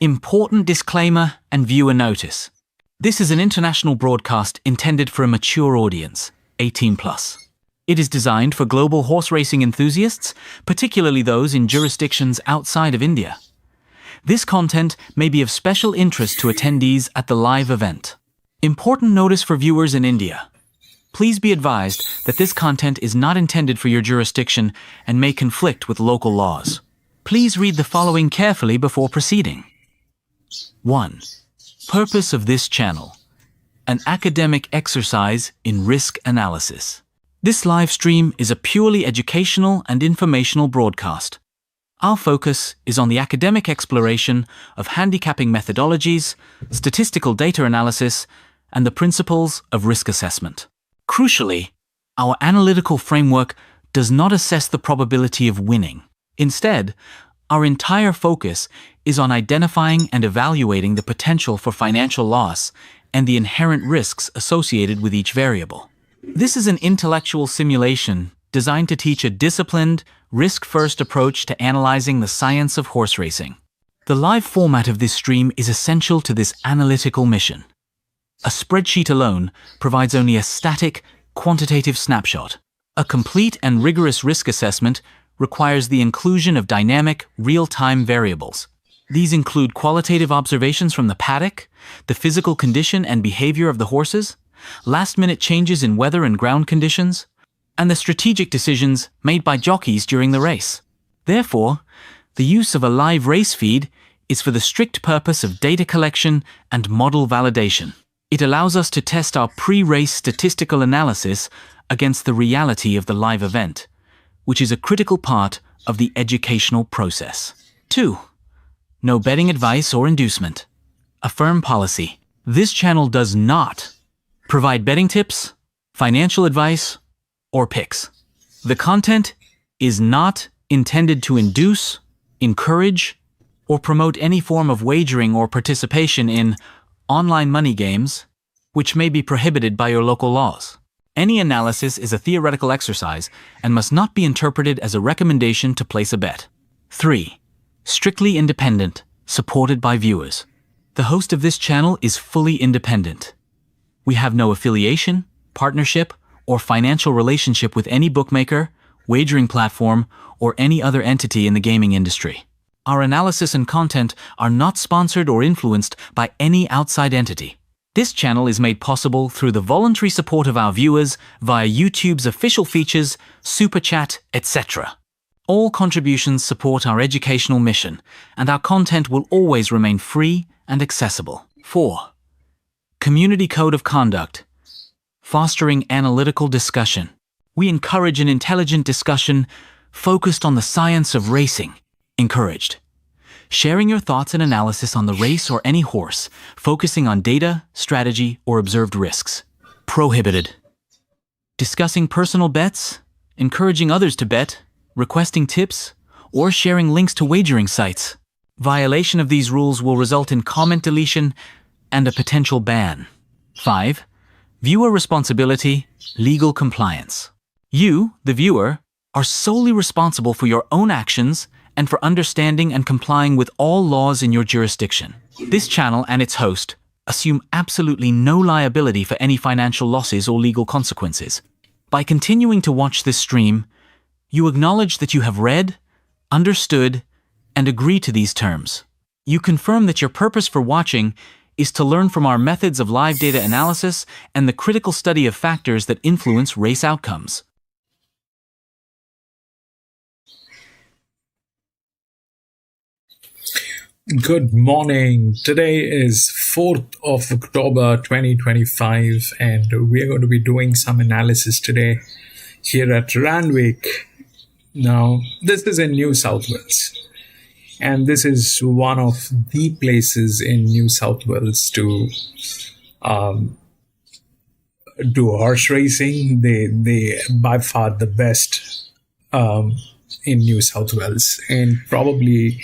Important disclaimer and viewer notice. This is an international broadcast intended for a mature audience, 18+. It is designed for global horse racing enthusiasts, particularly those in jurisdictions outside of India. This content may be of special interest to attendees at the live event. Important notice for viewers in India. Please be advised that this content is not intended for your jurisdiction and may conflict with local laws. Please read the following carefully before proceeding. 1. Purpose of this channel: an academic exercise in risk analysis. This live stream is a purely educational and informational broadcast. Our focus is on the academic exploration of handicapping methodologies, statistical data analysis, and the principles of risk assessment. Crucially, our analytical framework does not assess the probability of winning. Instead, our entire focus is on identifying and evaluating the potential for financial loss and the inherent risks associated with each variable. This is an intellectual simulation designed to teach a disciplined, risk-first approach to analyzing the science of horse racing. The live format of this stream is essential to this analytical mission. A spreadsheet alone provides only a static, quantitative snapshot. A complete and rigorous risk assessment requires the inclusion of dynamic, real-time variables. These include qualitative observations from the paddock, the physical condition and behavior of the horses, last-minute changes in weather and ground conditions, and the strategic decisions made by jockeys during the race. Therefore, the use of a live race feed is for the strict purpose of data collection and model validation. It allows us to test our pre-race statistical analysis against the reality of the live event, which is a critical part of the educational process. 2. No betting advice or inducement. A firm policy. This channel does not provide betting tips, financial advice, or picks. The content is not intended to induce, encourage, or promote any form of wagering or participation in online money games, which may be prohibited by your local laws. Any analysis is a theoretical exercise and must not be interpreted as a recommendation to place a bet. 3. Strictly independent, supported by viewers. The host of this channel is fully independent. We have no affiliation, partnership, or financial relationship with any bookmaker, wagering platform, or any other entity in the gaming industry. Our analysis and content are not sponsored or influenced by any outside entity. This channel is made possible through the voluntary support of our viewers via YouTube's official features, Super Chat, etc. All contributions support our educational mission, and our content will always remain free and accessible. 4. Community Code of Conduct. Fostering analytical discussion. We encourage an intelligent discussion focused on the science of racing. Encouraged. Sharing your thoughts and analysis on the race or any horse, focusing on data, strategy, or observed risks. Prohibited. Discussing personal bets, encouraging others to bet, requesting tips, or sharing links to wagering sites. Violation of these rules will result in comment deletion and a potential ban. 5. Viewer responsibility, legal compliance. You, the viewer, are solely responsible for your own actions and for understanding and complying with all laws in your jurisdiction. This channel and its host assume absolutely no liability for any financial losses or legal consequences. By continuing to watch this stream, you acknowledge that you have read, understood, and agree to these terms. You confirm that your purpose for watching is to learn from our methods of live data analysis and the critical study of factors that influence race outcomes. Good morning. Today is 4th of October 2025 and we are going to be doing some analysis today here at Randwick. Now, this is in New South Wales and this is one of the places in New South Wales to do horse racing. They by far the best in New South Wales and probably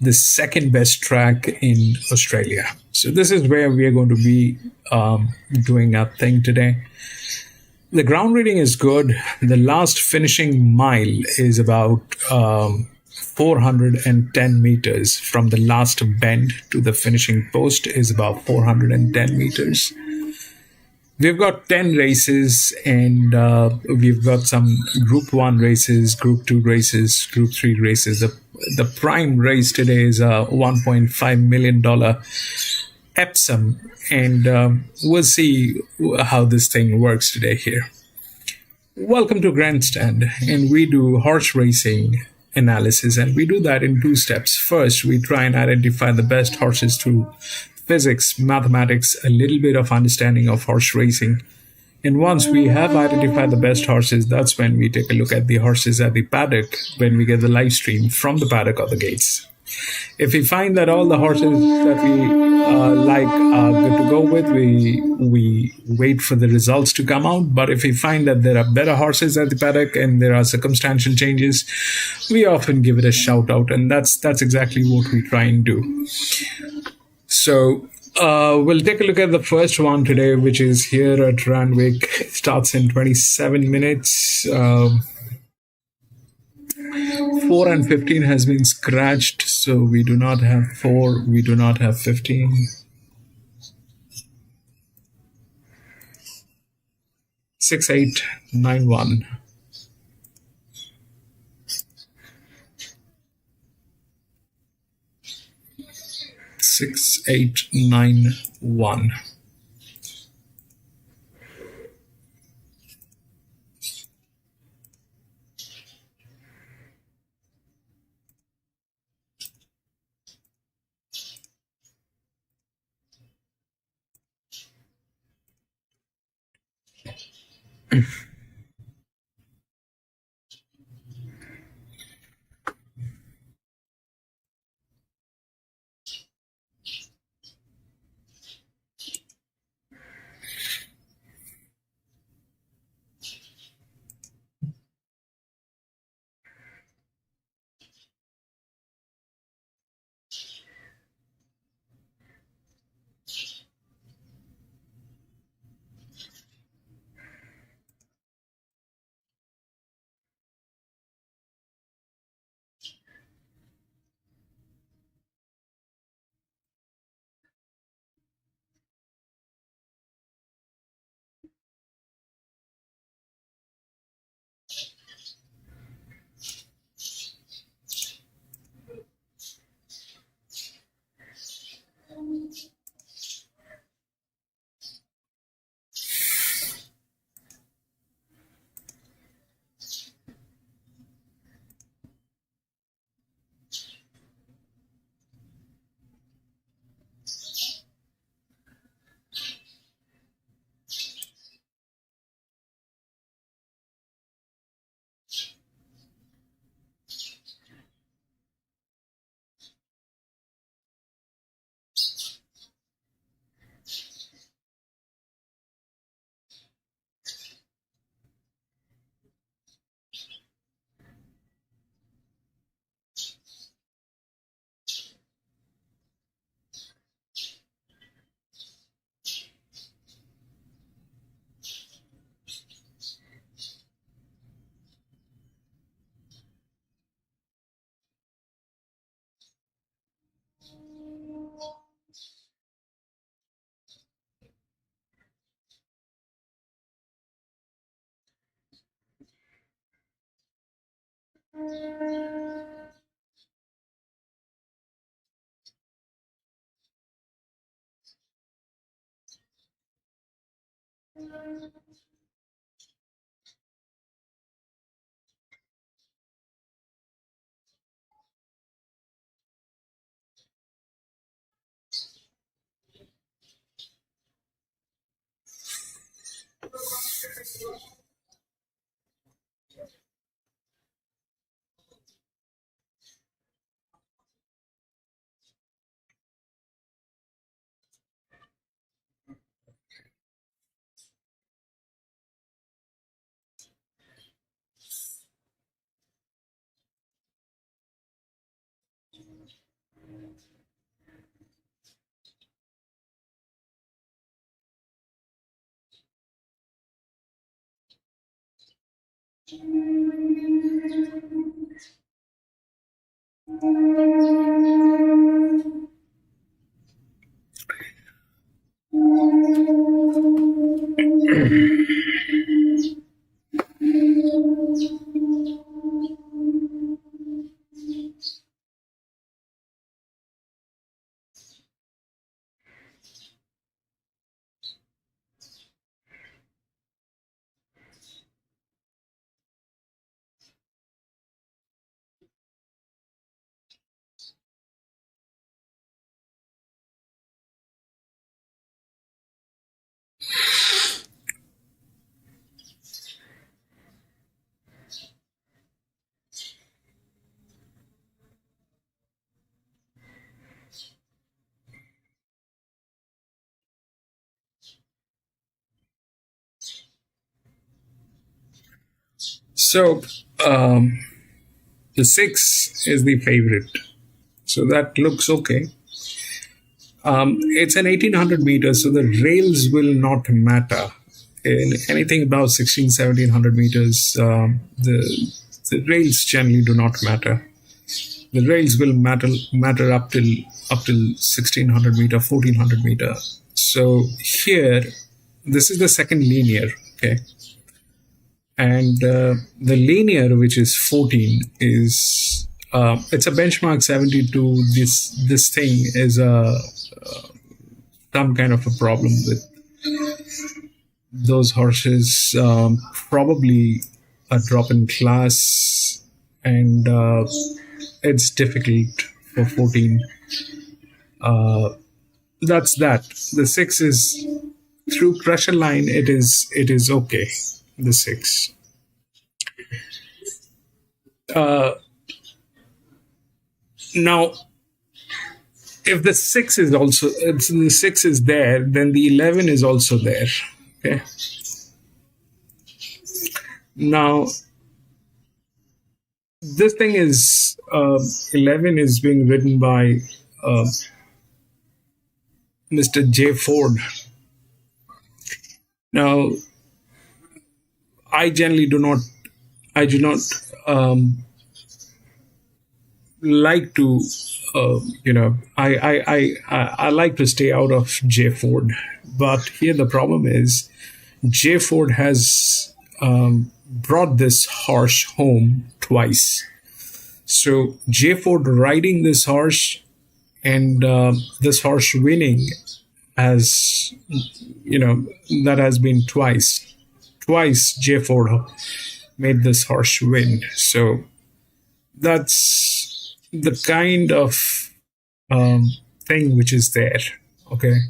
the second best track in Australia. So this is where we are going to be doing our thing today. The ground reading is good. The last finishing mile is about 410 meters. From the last bend to the finishing post is about 410 meters. We've got 10 races, and we've got some Group 1 races, Group 2 races, Group 3 races. The prime race today is a $1.5 million Epsom, and we'll see how this thing works today here. Welcome to Grandstand, and we do horse racing analysis, and we do that in two steps. First, we try and identify the best horses through physics, mathematics, a little bit of understanding of horse racing. And once we have identified the best horses, that's when we take a look at the horses at the paddock when we get the live stream from the paddock or the gates. If we find that all the horses that we like are good to go with, we wait for the results to come out. But if we find that there are better horses at the paddock and there are circumstantial changes, we often give it a shout out, and that's exactly what we try and do. So we'll take a look at the first one today, which is here at Randwick. It starts in 27 minutes. 4 and 15 has been scratched, so we do not have 4, we do not have 15. 6891. 6891. So the 6 is the favorite. So that looks okay. It's an 1800 meters, so the rails will not matter. In anything above 1700 meters, the rails generally do not matter. The rails will matter up till 1600 meter, 1400 meter. So here, this is the second linear, okay? And the linear, which is 14, is it's a benchmark 72. This thing is some kind of a problem with those horses. Probably a drop in class, and it's difficult for 14. That's that. The 6 is through pressure line. It is okay. The 6. Now, if the 6 is also, if the 6 is there, then the 11 is also there. Okay. Now, this thing is 11 is being written by Mr. J. Ford. Now, I generally do not like to, I like to stay out of J. Ford. But here the problem is, J. Ford has brought this horse home twice. So J. Ford riding this horse and this horse winning has, that has been twice. Twice J. Ford made this horse win. So that's the kind of thing which is there. Okay.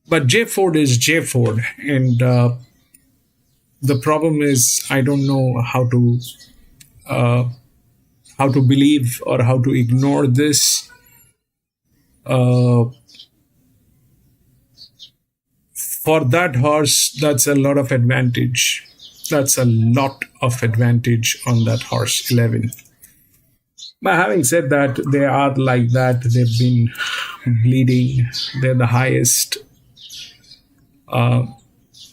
But J. Ford is J. Ford. And the problem is I don't know how to believe or how to ignore this. For that horse, that's a lot of advantage. That's a lot of advantage on that horse, 11. But having said that, they are like that. They've been bleeding. They're the highest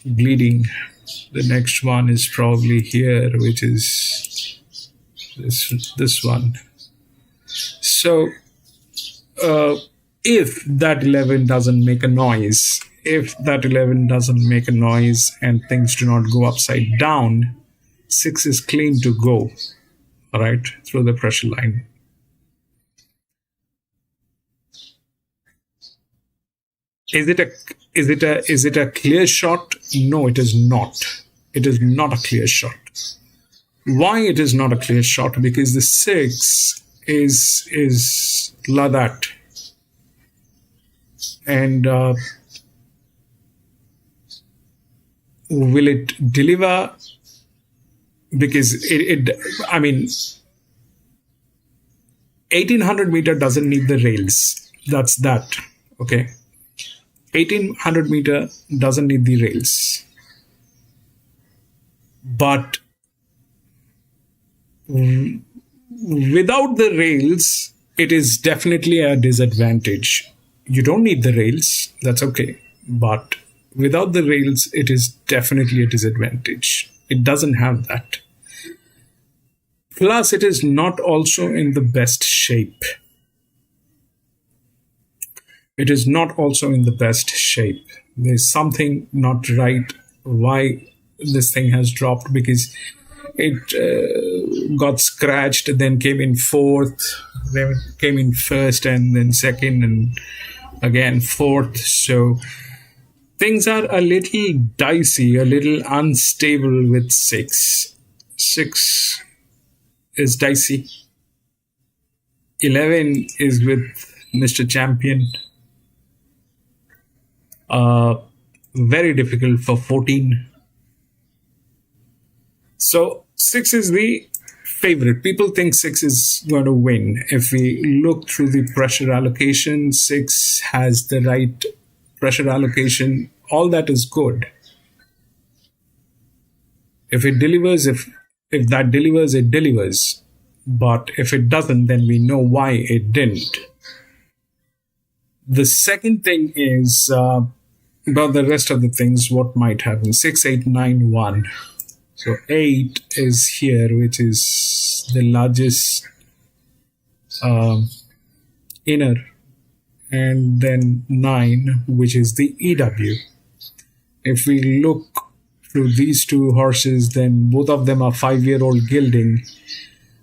bleeding. The next one is probably here, which is this one. So if that 11 doesn't make a noise, and things do not go upside down, 6 is claimed to go, all right, through the pressure line. Is it a clear shot? No, it is not. It is not a clear shot. Why it is not a clear shot? Because the 6 is la that. And will it deliver? Because I mean, 1800 meter doesn't need the rails. That's that. Okay. 1800 meter doesn't need the rails. But without the rails, it is definitely a disadvantage. You don't need the rails. That's okay. But without the rails, it is definitely a disadvantage. It doesn't have that. Plus, it is not also in the best shape. It is not also in the best shape. There's something not right why this thing has dropped, because it got scratched, then came in fourth, then came in first, and then second, and again fourth. So things are a little dicey, a little unstable with 6. 6 is dicey. 11 is with Mr. Champion. Very difficult for 14. So 6 is the favorite. People think 6 is going to win. If we look through the pressure allocation, 6 has the right pressure allocation. All that is good. If it delivers, if that delivers, it delivers. But if it doesn't, then we know why it didn't. The second thing is about the rest of the things, what might happen. 6, 8, 9, 1. So 8 is here, which is the largest inner, and then 9, which is the EW. If we look through these two horses, then both of them are 5-year-old gilding.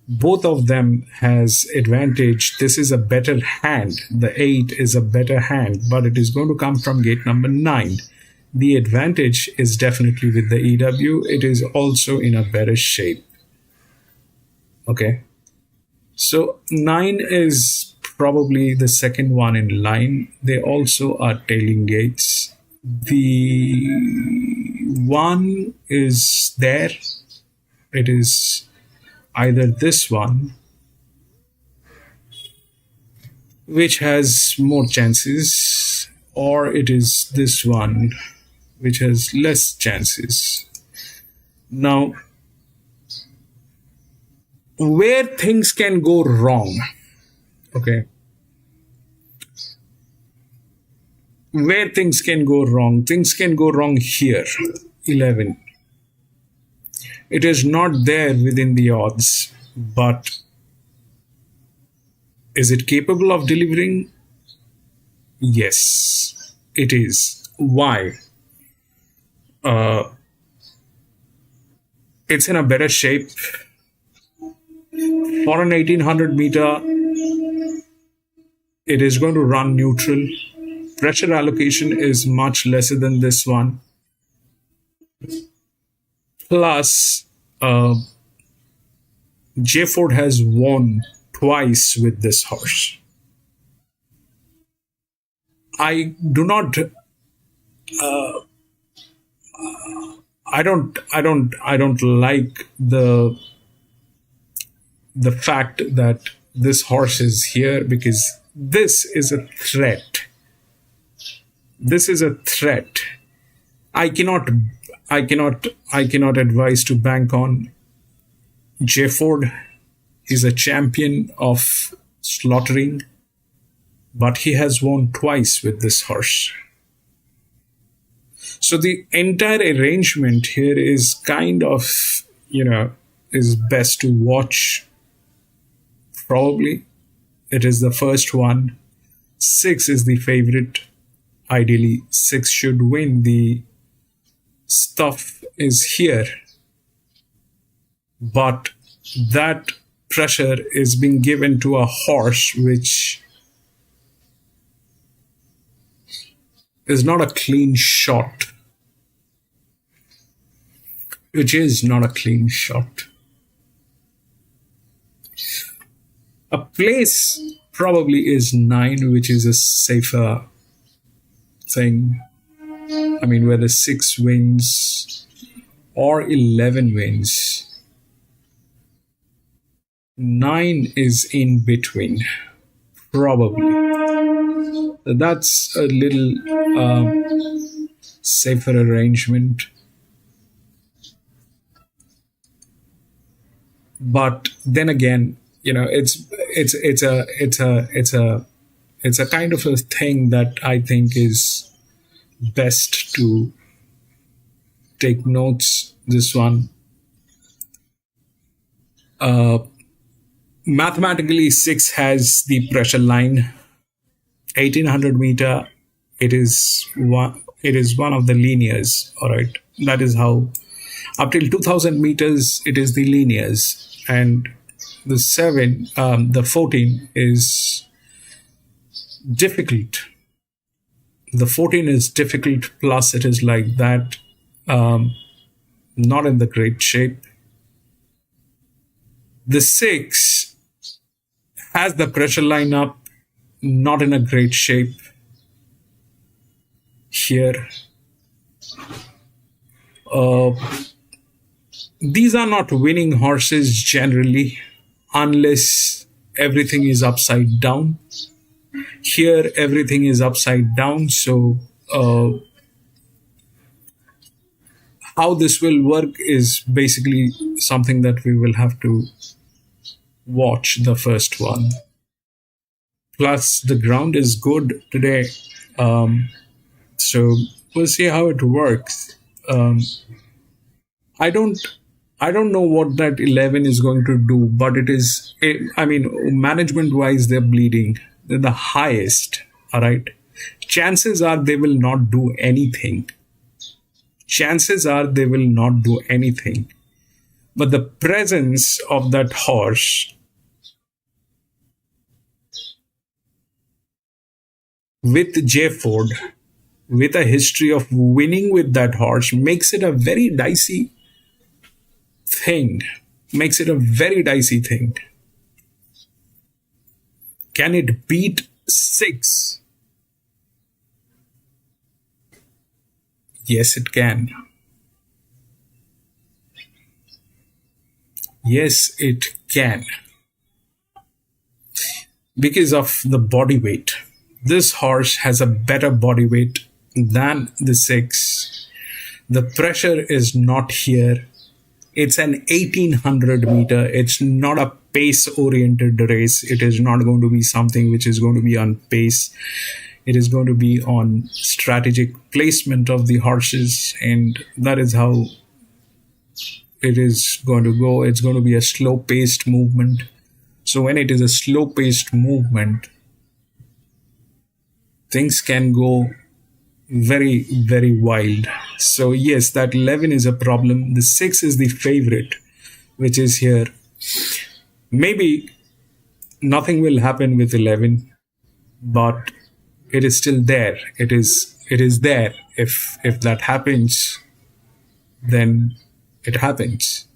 Both of them has advantage. This is a better hand. The 8 is a better hand, but it is going to come from gate number 9. The advantage is definitely with the EW. It is also in a better shape. Okay. So 9 is probably the second one in line. They also are tailing gates. The 1 is there. It is either this one, which has more chances, or it is this one, which has less chances. Now, where things can go wrong, okay, where things can go wrong here. 11, it is not there within the odds, but is it capable of delivering? Yes, it is. Why? It's in a better shape. For an 1800 meter, it is going to run neutral. Pressure allocation is much lesser than this one. Plus, J. Ford has won twice with this horse. I do not. I don't like the fact that this horse is here, because this is a threat. This is a threat. I cannot advise to bank on J. Ford. He's a champion of slaughtering, but he has won twice with this horse. So the entire arrangement here is kind of, is best to watch. Probably it is the first one. 6 is the favorite. Ideally, 6 should win. The stuff is here, but that pressure is being given to a horse which is not a clean shot. Which is not a clean shot. A place probably is 9, which is a safer thing. I mean, whether 6 wins or 11 wins, 9 is in between, probably. That's a little safer arrangement. But then again, it's a kind of a thing that I think is best to take notes. This one, Mathematically, 6 has the pressure line. 1800 meter, it is one of the linears. All right, that is how up till 2000 meters it is the linears, and the 14 is difficult. The 14 is difficult, plus it is like that, not in the great shape. The 6 has the pressure line up, not in a great shape here. These are not winning horses generally, unless everything is upside down. Here, everything is upside down. So, how this will work is basically something that we will have to watch the first one. Plus, the ground is good today. So we'll see how it works. I don't know what that 11 is going to do, but management wise, they're bleeding. They're the highest. All right. Chances are they will not do anything. But the presence of that horse with J. Ford, with a history of winning with that horse, makes it a very dicey thing. Can it beat 6? Yes, it can. Yes, it can. Because of the body weight. This horse has a better body weight than the 6. The pressure is not here. It's an 1800 meter. It's not a pace oriented race. It is not going to be something which is going to be on pace. It is going to be on strategic placement of the horses, and that is how it is going to go. It's going to be a slow paced movement. So when it is a slow paced movement, things can go very, very wild. So yes, that 11 is a problem. The 6 is the favorite, which is here. Maybe nothing will happen with 11, but it is still there. It is there. If that happens, then it happens.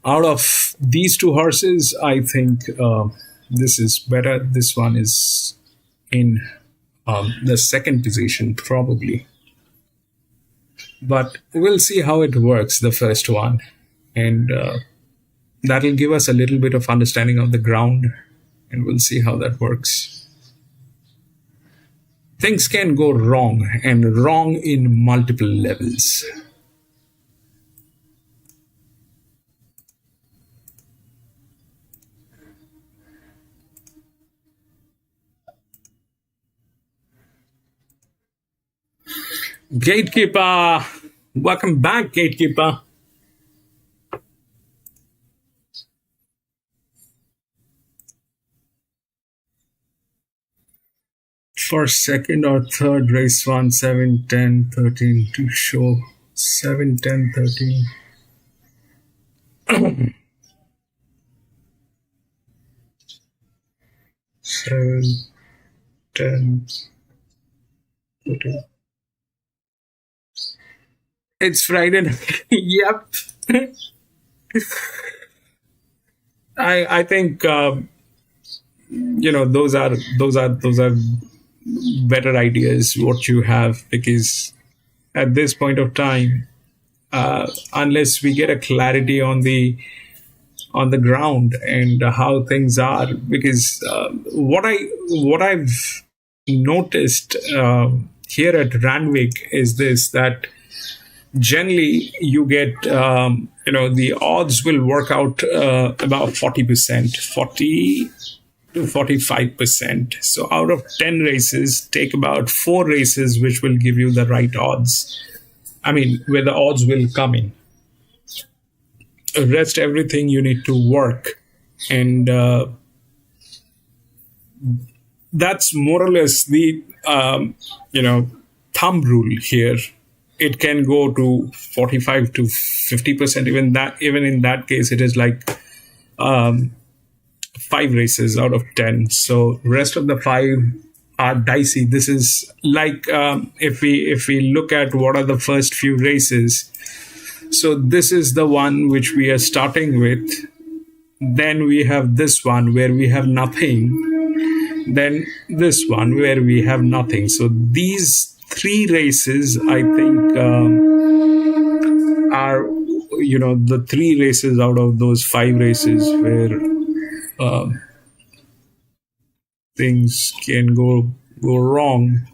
Out of these two horses, I think this is better. This one is in the second position, probably. But we'll see how it works, the first one. And that'll give us a little bit of understanding of the ground. And we'll see how that works. Things can go wrong, and wrong in multiple levels. Gatekeeper, welcome back, Gatekeeper. For second or third race 1, 7, 10, 13 to show 7, 10, 13. 7, 10, 13. It's Friday night. Yep. I think those are better ideas what you have, because at this point of time, unless we get a clarity on the ground and how things are, because what I've noticed here at Randwick is this, that generally you get the odds will work out about 40%, 40 to 45%. So out of 10 races, take about 4 races which will give you the right odds. I mean, where the odds will come in. rest everything you need to work. And that's more or less the thumb rule here. It can go to 45 to 50%. Even in that case, it is like 5 races out of 10. So rest of the 5 are dicey. This is like if we look at what are the first few races. So this is the one which we are starting with. Then we have this one where we have nothing. Then this one where we have nothing. So these 3 races, I think, are the 3 races out of those 5 races where things can go wrong,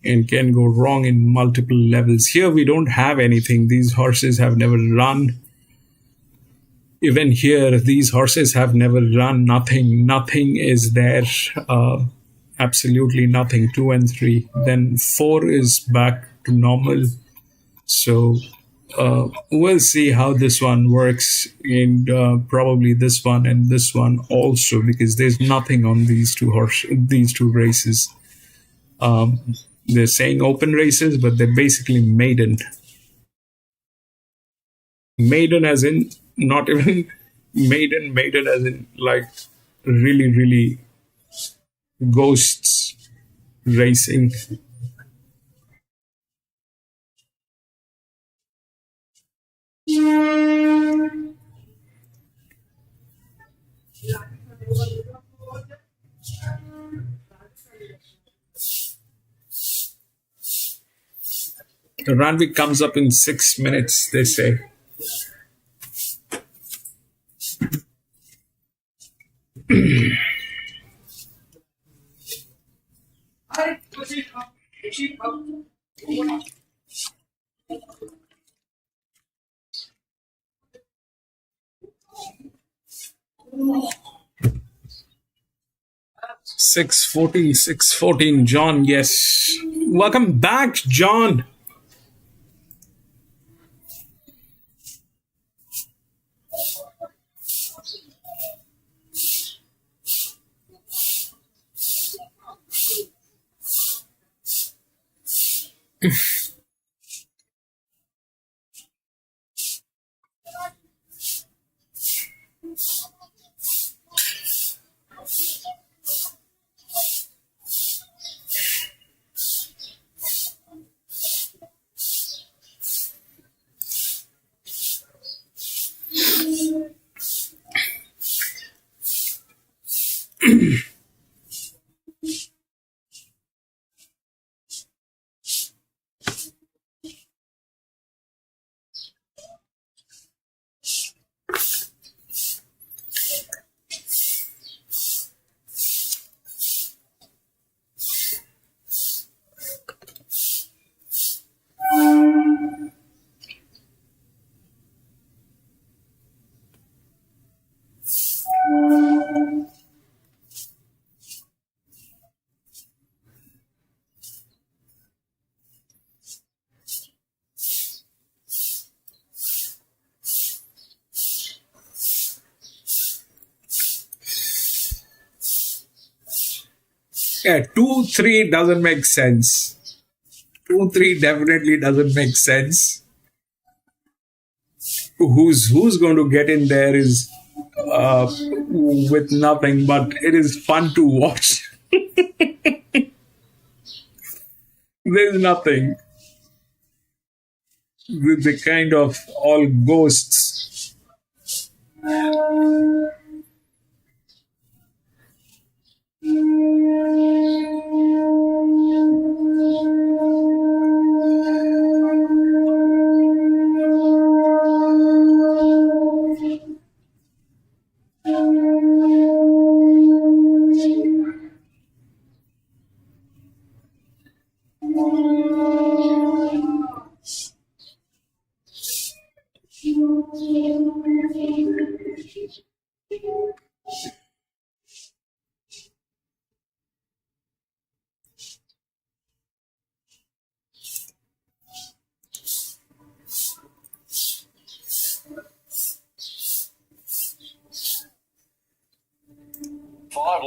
and can go wrong in multiple levels. Here we don't have anything. These horses have never run. Even here, these horses have never run. Nothing is there. Absolutely nothing. 2 and 3. Then 4 is back to normal. So we'll see how this one works, and probably this one and this one also, because there's nothing on these two races. They're saying open races, but they're basically maiden. Maiden as in not even maiden as in like really ghosts racing. Randwick comes up in 6 minutes, they say. $6.14, John. Yes, welcome back, John. Yeah, 2-3 doesn't make sense. 2-3 definitely doesn't make sense. Who's going to get in there is with nothing, but it is fun to watch. There's nothing. The kind of all ghosts.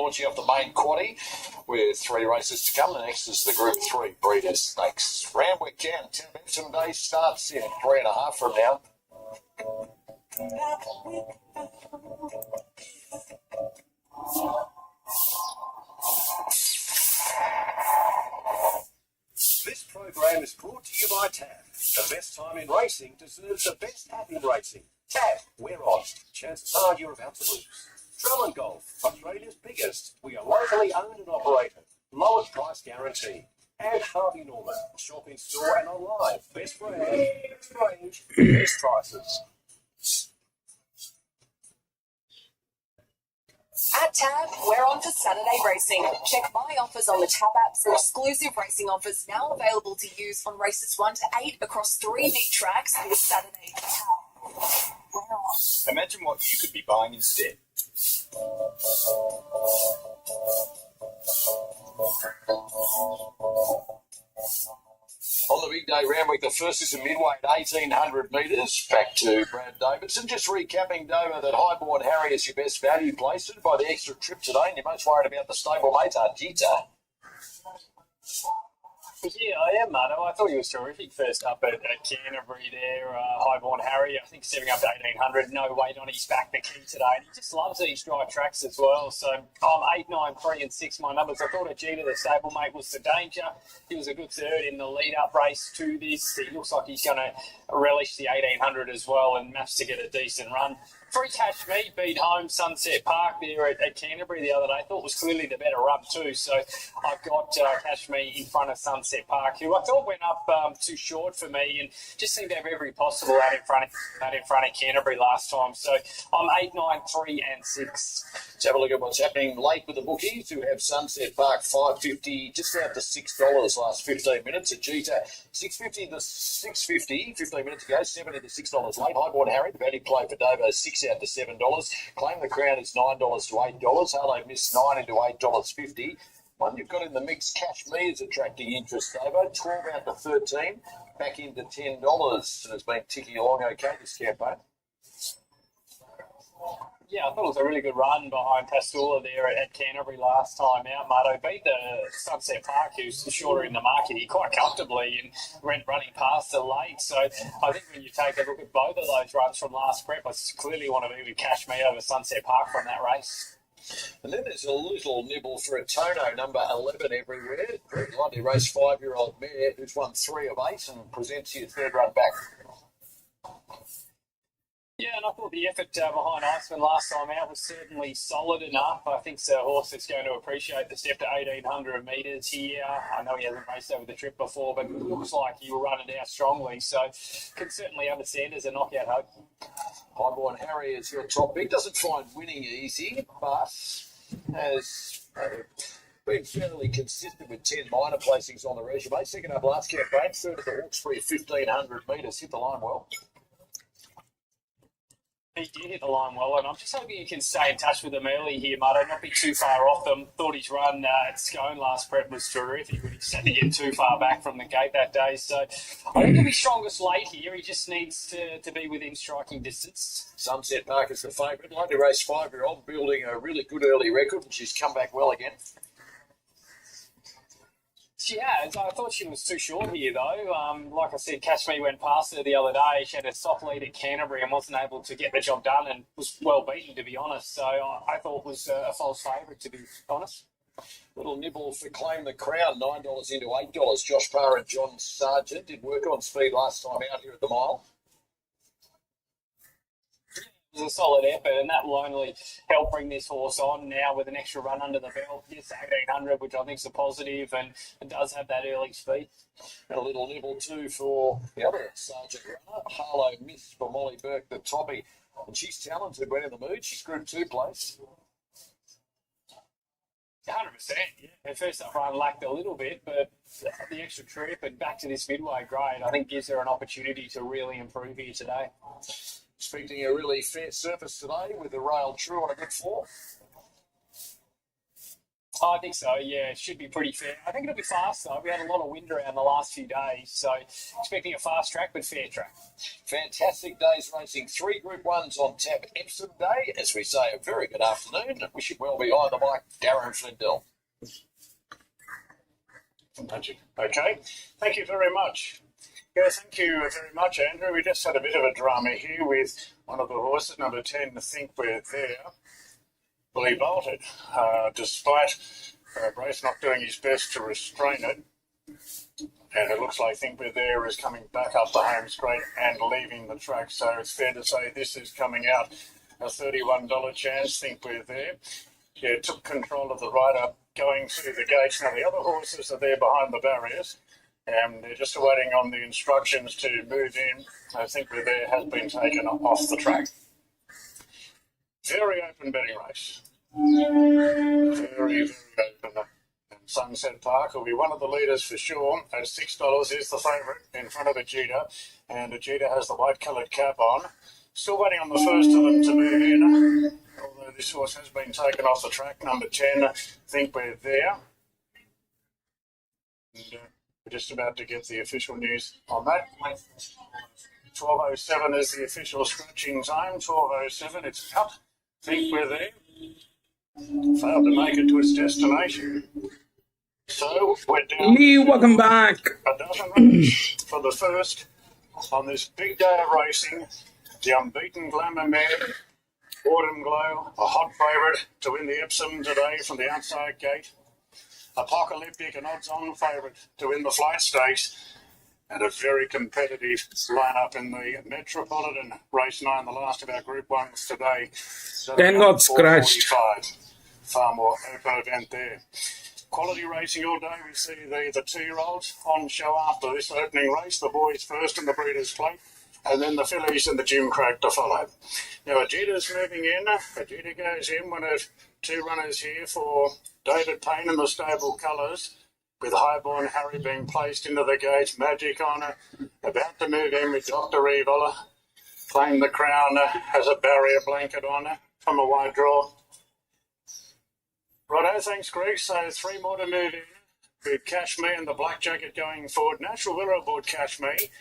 launching off the main quaddie with 3 races to come. The next is the Group 3 Breeders' Stakes. Randwick Can, Epsom Day starts in 3.5 from now. This program is brought to you by TAB. The best time in racing deserves the best app in racing. TAB, we're on. Chances are you're about to lose. Drillin Golf, Australia's biggest. We are locally owned and operated. Lowest price guarantee. And Harvey Norman, shop in store and online. Best brand, best range, best prices. At TAB, we're on for Saturday racing. Check my offers on the TAB app for exclusive racing offers now available to use on races 1 to 8 across 3 big tracks this Saturday. TAB, we're on. Imagine what you could be buying instead. On the big day, Randwick, the first is a midweight, 1,800 metres. Back to Brad Davidson. Just recapping, Dover, that Highborn Harry is your best value placement by the extra trip today, and you're most worried about the stablemate, Argita. Yeah, I am, Marto. I thought he was terrific first up at Canterbury there. Highborn Harry, I think, stepping up to 1,800. No weight on his back, the key today. And he just loves these dry tracks as well. So 8, 9, 3 and 6, my numbers. I thought Ajita, the stablemate, was the danger. He was a good third in the lead-up race to this. He looks like he's going to relish the 1,800 as well and maps to get a decent run. Free Catch Me beat home Sunset Park there at Canterbury the other day. I thought was clearly the better run too. So I've got Catch Me in front of Sunset Park, who I thought went up too short for me and just seemed to have every possible out in front of Canterbury last time. So I'm 8, 9, 3 and 6. Let's have a look at what's happening late with the bookies, who have Sunset Park $5.50, just out to $6 last 15 minutes. Ajita $6.50 to $6.50, 15 minutes ago, $7 to $6 late. Highborn Harry, the value play for Dovo, $6 out to $7. Claim the Crown is $9 to $8. Harlow Miss $9 into $8.50. One you've got in the mix, Cash Me, is attracting interest, Dovo, 12 out to 13, back into $10, and it's been ticking along okay this campaign. Yeah, I thought it was a really good run behind Pastula there at Canterbury last time out. Marto beat the Sunset Park, who's shorter in the market here, quite comfortably and running past the late. So I think when you take a look at both of those runs from last prep, I clearly want to be with Cash Me over Sunset Park from that race. And then there's a little nibble for a Tono, number 11 everywhere. Very lovely race, 5-year-old mare who's won 3 of 8 and presents you third run back. Yeah, and I thought the effort behind Iceman last time out was certainly solid enough. I think it's a horse that's going to appreciate the step to 1,800 metres here. I know he hasn't raced over the trip before, but it looks like he will run it out strongly. So can certainly understand as a knockout hope. Highborn Harry is your top pick. Doesn't find winning easy, but has been fairly consistent with 10 minor placings on the resume. Second up last campaign, third at the Hawkesbury, 1,500 metres. Hit the line well. He did hit the line well, and I'm just hoping you can stay in touch with them early here, Marto, not be too far off them. Thought his run at Scone last prep was terrific, but he just had to get too far back from the gate that day. So I think he'll be strongest late here. He just needs to be within striking distance. Sunset Park is the favourite. Lovely race, 5-year-old, building a really good early record, and she's come back well again. She has. I thought she was too short here, though. Like I said, Catch Me went past her the other day. She had a soft lead at Canterbury and wasn't able to get the job done and was well beaten, to be honest. So I thought it was a false favourite, to be honest. Little nibble for Claim the Crown, $9 into $8. Josh Parr and John Sargent did work on speed last time out here at the mile. It was a solid effort, and that will only help bring this horse on now with an extra run under the belt. Yes, 1,800, which I think is a positive, and it does have that early speed. And a little nibble too for the other Sergeant runner, Harlow Miss for Molly Burke, the toppy. And she's talented when in the mood. She's Group 2 place. 100%, yeah. Her first up run lacked a little bit, but the extra trip and back to this midway grade, I think gives her an opportunity to really improve here today. Expecting a really fair surface today with the rail true on a good floor. I think so, yeah. It should be pretty fair. I think it'll be fast, though. We had a lot of wind around the last few days, so expecting a fast track, but fair track. Fantastic day's racing. 3 Group 1s on tap. Epsom Day, as we say, a very good afternoon. We should well be behind the mic, Darren Flindell. Magic. Okay, thank you very much. Yeah, thank you very much, Andrew. We just had a bit of a drama here with one of the horses, number 10, I think we're there. Well, he bolted, despite Brace not doing his best to restrain it. And it looks like Think We're There is coming back up the home straight and leaving the track. So it's fair to say this is coming out a $31 chance, Think We're There. Yeah, took control of the rider going through the gates. Now, the other horses are there behind the barriers, and they're just waiting on the instructions to move in. I think We're There has been taken off the track. Very open betting race. Very open. And Sunset Park will be one of the leaders for sure. At $6 is the favourite in front of Ajita, and Ajita has the white-coloured cap on. Still waiting on the first of them to move in, although this horse has been taken off the track. Number 10, Think We're There. And we're just about to get the official news on that. 12:07 is the official scratching time. 12:07, it's cut. Think We're There. Failed to make it to its destination. So we're down. Lee, welcome back. A dozen runs for the first on this big day of racing. The unbeaten Glamour Mare, Autumn Glow, a hot favourite to win the Epsom today from the outside gate. Apocalyptic, an odds-on favourite to win the Flight Stakes. And a very competitive lineup in the Metropolitan Race 9, the last of our Group 1s today. 10 got scratched. 4:45. Far more open event there. Quality racing all day. We see the 2-year-olds on show after this opening race. The boys first in the Breeders' Plate, and then the fillies and the Jim Craig to follow. Now, Ajita's moving in. Ajita goes in, one of 2 runners here for David Payne in the stable colours, with Highborn Harry being placed into the gate. Magic on her, about to move in with Dr. Evil. Claim the Crown has a barrier blanket on her from a wide draw. Righto, thanks, Greg. So 3 more to move in with Cash Me and the Black Jacket going forward. Natural Willow aboard Cash Me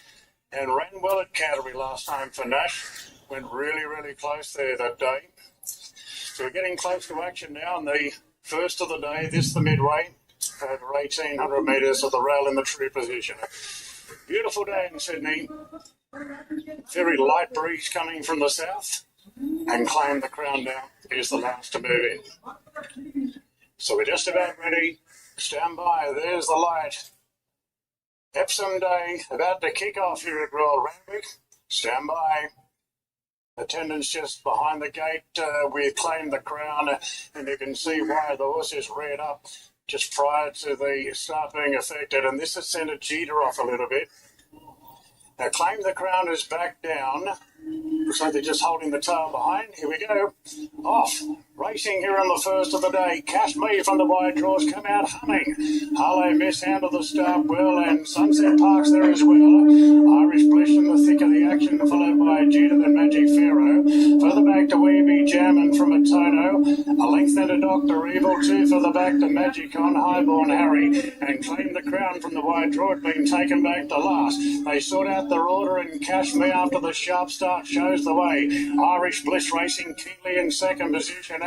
and ran well at Canterbury last time for Nash. Went really close there that day. So we're getting close to action now on the first of the day. This the midway over 1,800 metres of the rail in the true position. Beautiful day in Sydney. Very light breeze coming from the south. And Claim the Crown now is the last to move in. So we're just about ready. Stand by. There's the light. Epsom Day about to kick off here at Royal Randwick. Stand by. Attendants just behind the gate with Claim the Crown, and you can see why the horse is reared up just prior to the start being affected, and this has sent a cheater off a little bit. Now Claim the Crown is back down. Looks like they're just holding the tail behind. Here we go. Off. Racing here on the first of the day. Cash Me from the wide draws come out humming. Harlow Miss handled the start well, and Sunset Park's there as well. Irish Bliss in the thick of the action, followed by Ajita and Magic Pharaoh. Further back to Weeby Jammin from a Tono. A length then to Dr. Evil. 2 further back to Magic on Highborn Harry. And Claim the Crown from the wide draw had been taken back to last. They sort out their order, and Cash Me after the sharp start shows the way. Irish Bliss racing keenly in second position,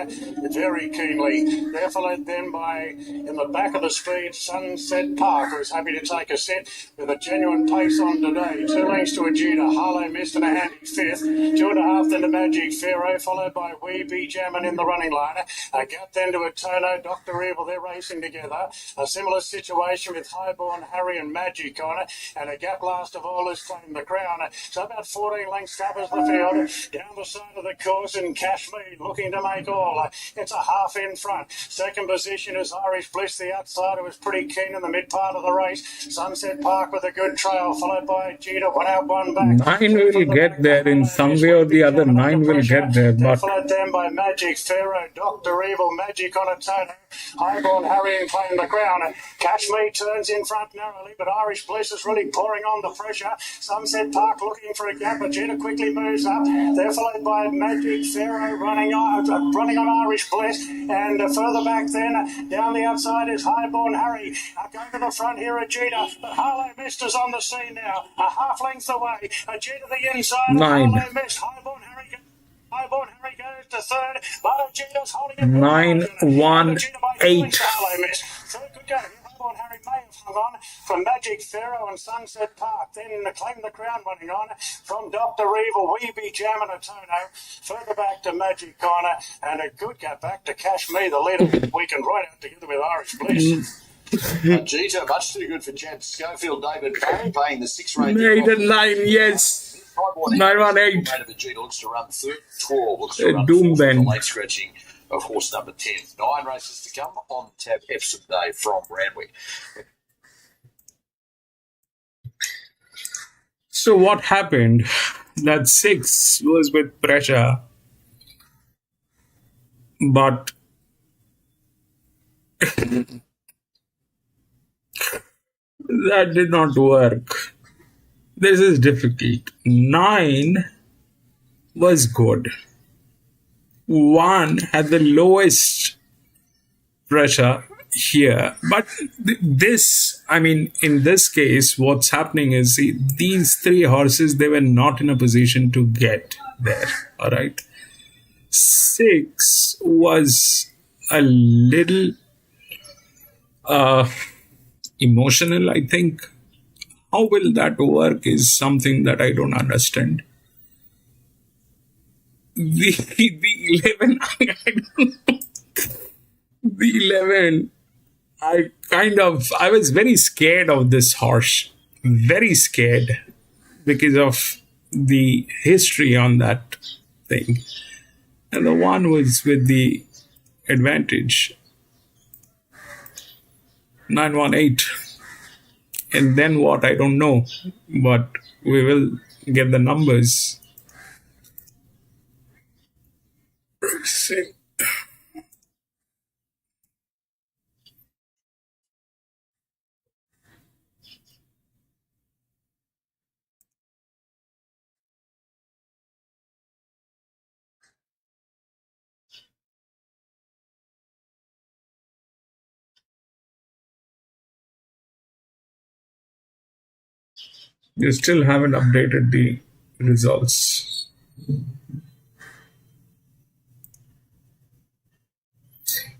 very keenly. They're followed then by, in the back of the speed, Sunset Park, who's happy to take a set with a genuine pace on today. 2 lengths to Ajita. Harlow Missed in a handy 5th. 2.5 then to Magic Pharaoh, followed by Weeby Jammin in the running line. A gap then to a Tono. Dr. Evil, they're racing together. A similar situation with Highborn Harry and Magic on it. And a gap last of all is Claim the Crown. So about 14 lengths covers the field. Down the side of the course, and Cash Me looking to make all. It's a half in front. Second position is Irish Bliss. The outsider was pretty keen in the mid part of the race. Sunset Park with a good trail, followed by Ajita. 1 out, 1 back. 9 will get there in some way or the other. 9 will get there, but followed then by Magic Pharaoh, Dr. Evil, Magic on a Tono. Highborn Harry and Claim the Crown. Cash Me turns in front narrowly, but Irish Bliss is really pouring on the pressure. Sunset Park looking for a gap. Ajita quickly moves up. They're followed by Magic Pharaoh running running on Irish Bliss, and further back then, down the outside is Highborn Harry. Going to the front here, Ajita, but Harlow Mist is on the scene now, a half length away. Ajita the inside, 9. Harlow Mist, Highborn Harry goes to third, but Ajita's holding it. 9, 1, 8. Third could go. Highborn Harry may have hung on from Magic Pharaoh and Sunset Park. Then Claim the Crown running on from Dr. Evil, Weeby Jam and a Tono. Further back to Magic Corner, and a good cut back to Cash Me, the leader. We can ride out together with Irish Bliss. Gita, much too good for Chad Schofield. David Barry paying the 6 range. Maiden line, yes. 918. Gita looks to run third. 12 looks to run Doom fourth. bend. The late scratching of horse number 10. 9 races to come on tab Epsom Day from Randwick. So what happened? That 6 was with pressure, but that did not work. This is difficult. 9 was good. 1 had the lowest pressure here, but this, I mean, in this case, what's happening is these 3 horses, they were not in a position to get there. All right. 6 was a little emotional, I think. How will that work is something that I don't understand. The 11, I don't know. The 11, I was very scared of this horse. Very scared because of the history on that thing. And the 1 was with the advantage. 918. And then what? I don't know. But we will get the numbers. See. You still haven't updated the results.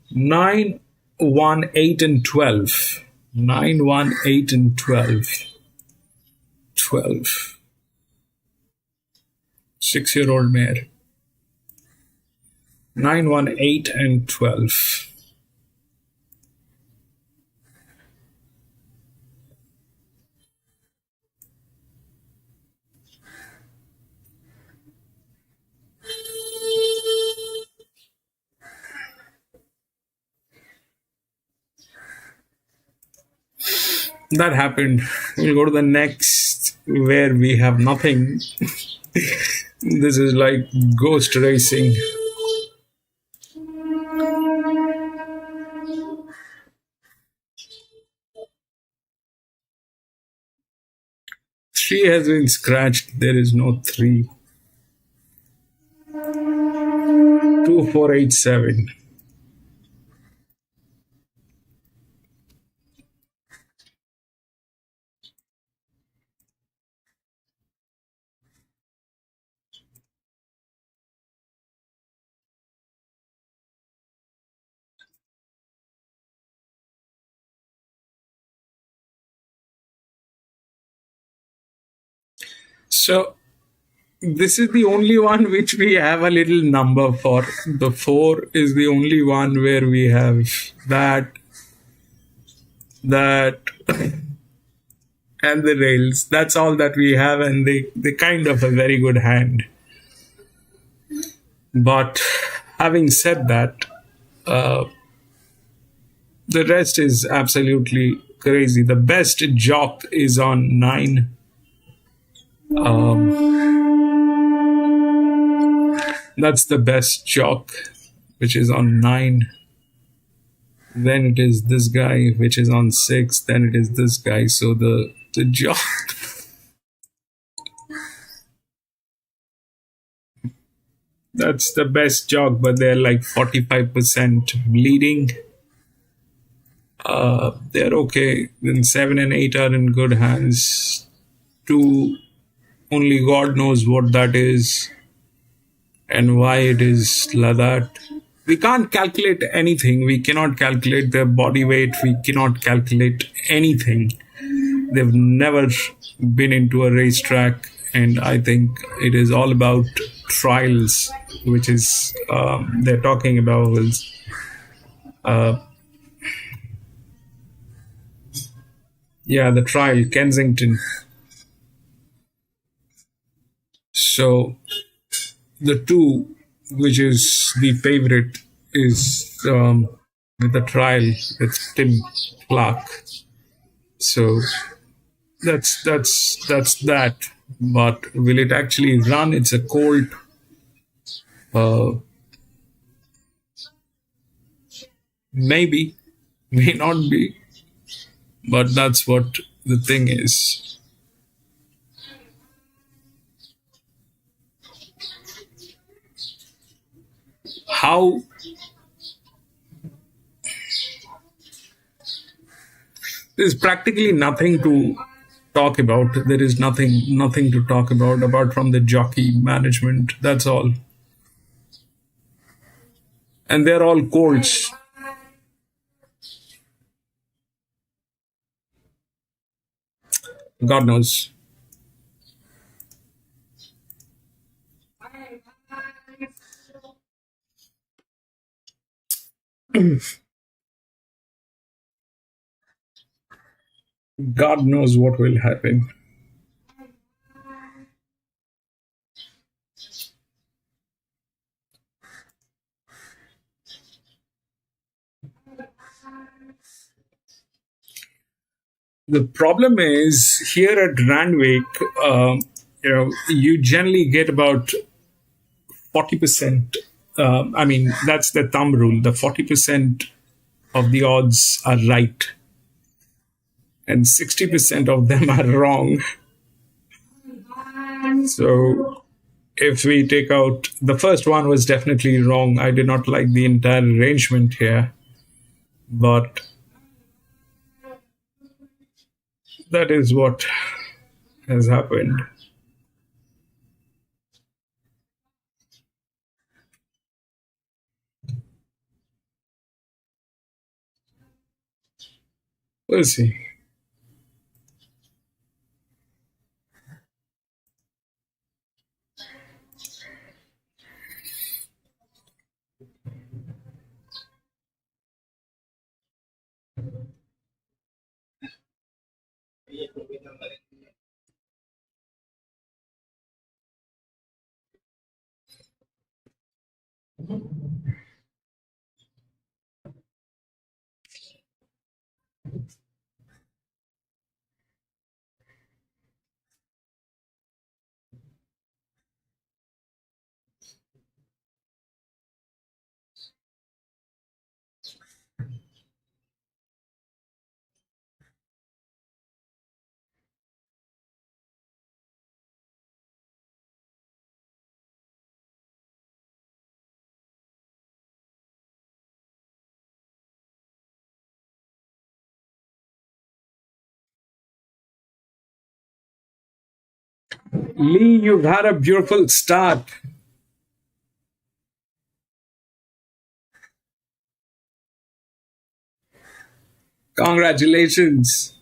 9, 1, 8, and 12. 9, 1, 8, and 12. 12. 6-year-old mare. 9, 1, 8, and 12. That happened. We'll go to the next where we have nothing. This is like ghost racing. Three has been scratched. There is no 3. 2487. So this is the only one which we have a little number for. The 4 is the only one where we have that, and the rails. That's all that we have, and they kind of a very good hand. But having said that, the rest is absolutely crazy. The best jock is on 9. That's the best jock, which is on 9. Then it is this guy, which is on 6. Then it is this guy. So the jock. That's the best jog, but they're like 45% bleeding. They're okay. Then 7 and 8 are in good hands. 2, only God knows what that is and why it is like that. We can't calculate anything. We cannot calculate their body weight. We cannot calculate anything. They've never been into a racetrack, and I think it is all about trials, which is they're talking about is the trial Kensington. So the 2, which is the favorite, is with the trial. It's Tim Clark. So that's that. But will it actually run? It's a colt. Maybe, may not be, but that's what the thing is. How there's practically nothing to talk about. There is nothing to talk about apart from the jockey management. That's all. And they're all colts. God knows. God knows what will happen. The problem is here at Randwick, you generally get about 40%. I mean, that's the thumb rule. The 40% of the odds are right, and 60% of them are wrong. So if we take out the first one was definitely wrong. I did not like the entire arrangement here, but that is what has happened. We'll see. Lee, you've had a beautiful start. Congratulations.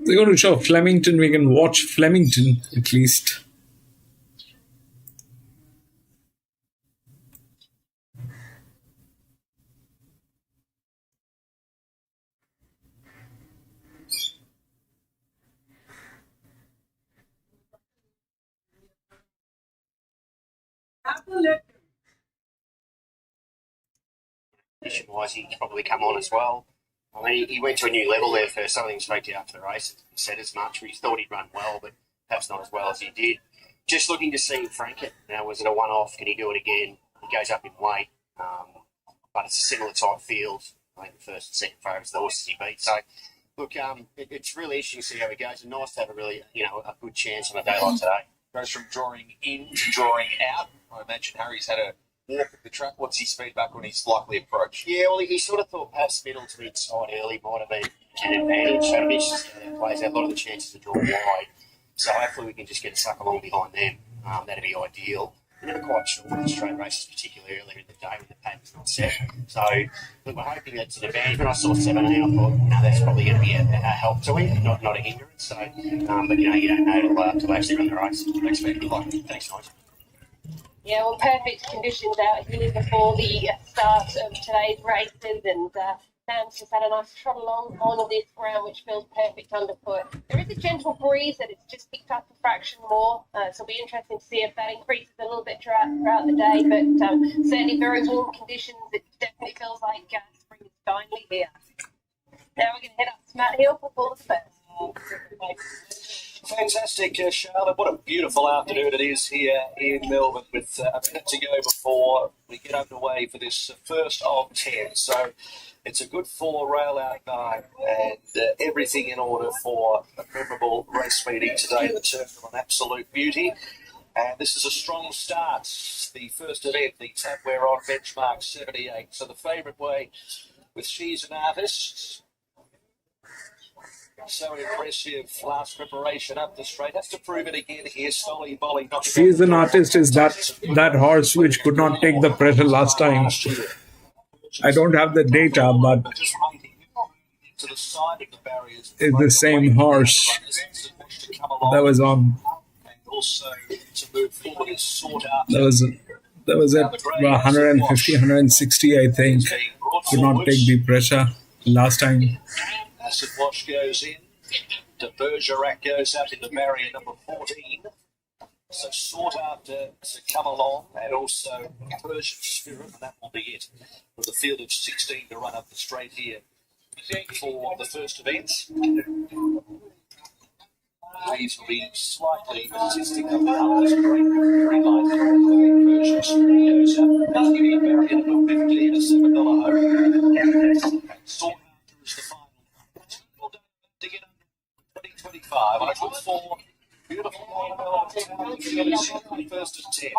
They're going to show Flemington. We can watch Flemington at least. Condition-wise, he'd probably come on as well. I mean, he went to a new level there first. Some of them spoke to you after the race and said as much. We thought he'd run well, but perhaps not as well as he did. Just looking to see him frank it. Now, was it a one-off? Can he do it again? He goes up in weight, but it's a similar type field. I think the first and second favourites, the horses he beat. So, look, it's really interesting to see how he goes. And nice to have a really, a good chance on a day like today. Goes from drawing in to drawing out. I imagine Harry's had a walk at the track. What's his feedback on his likely approach? Yeah, well, he sort of thought perhaps middle to inside early might have been an advantage. So it plays out a lot of the chances to draw wide. So hopefully we can just get a suck along behind them. That'd be ideal. We're never quite sure with the straight races, particularly earlier in the day when the pattern's not set. So look, we're hoping that's an advantage. When I saw 7 and I thought, that's probably going to be a help to him, not a hindrance. So, but you don't know till actually run the race. Thanks, mate. Good luck. Thanks, Nigel. Yeah, well, perfect conditions out here before the start of today's races, and Sam's just had a nice trot along on this ground, which feels perfect underfoot. There is a gentle breeze that it's just picked up a fraction more, so it'll be interesting to see if that increases a little bit throughout the day, but certainly very warm conditions. It definitely feels like spring is finally here. Now we're going to head up to Matt Hill for Full of the First. Fantastic, Charlotte. What a beautiful afternoon it is here in Melbourne with a minute to go before we get underway for this first of 10. So it's a good 4 rail out night and everything in order for a memorable race meeting today that turned on absolute beauty. And this is a strong start. The first event, the tap we're on, benchmark 78. So the favourite way with She's an Artist. So impressive last preparation up the straight. Has to prove it again here. Stolly Bolly. She's an Artist is that horse which could not take the pressure last time. I don't have the data, but it's the same horse that was on. That was at 150, 160, I think. Could not take the pressure last time. Acid Wash goes in. De Bergerac goes out into barrier number 14. So sought after to come along, and also Persian Spirit, and that will be it. With the field of 16 to run up the straight here for the first event. These will be slightly assisting up the green light. Persian Spirit goes out. Doesn't give you a barrier number 50 and a $7 home. Sought after is the final. To get under 2025 on a good 4. Beautiful first of 10.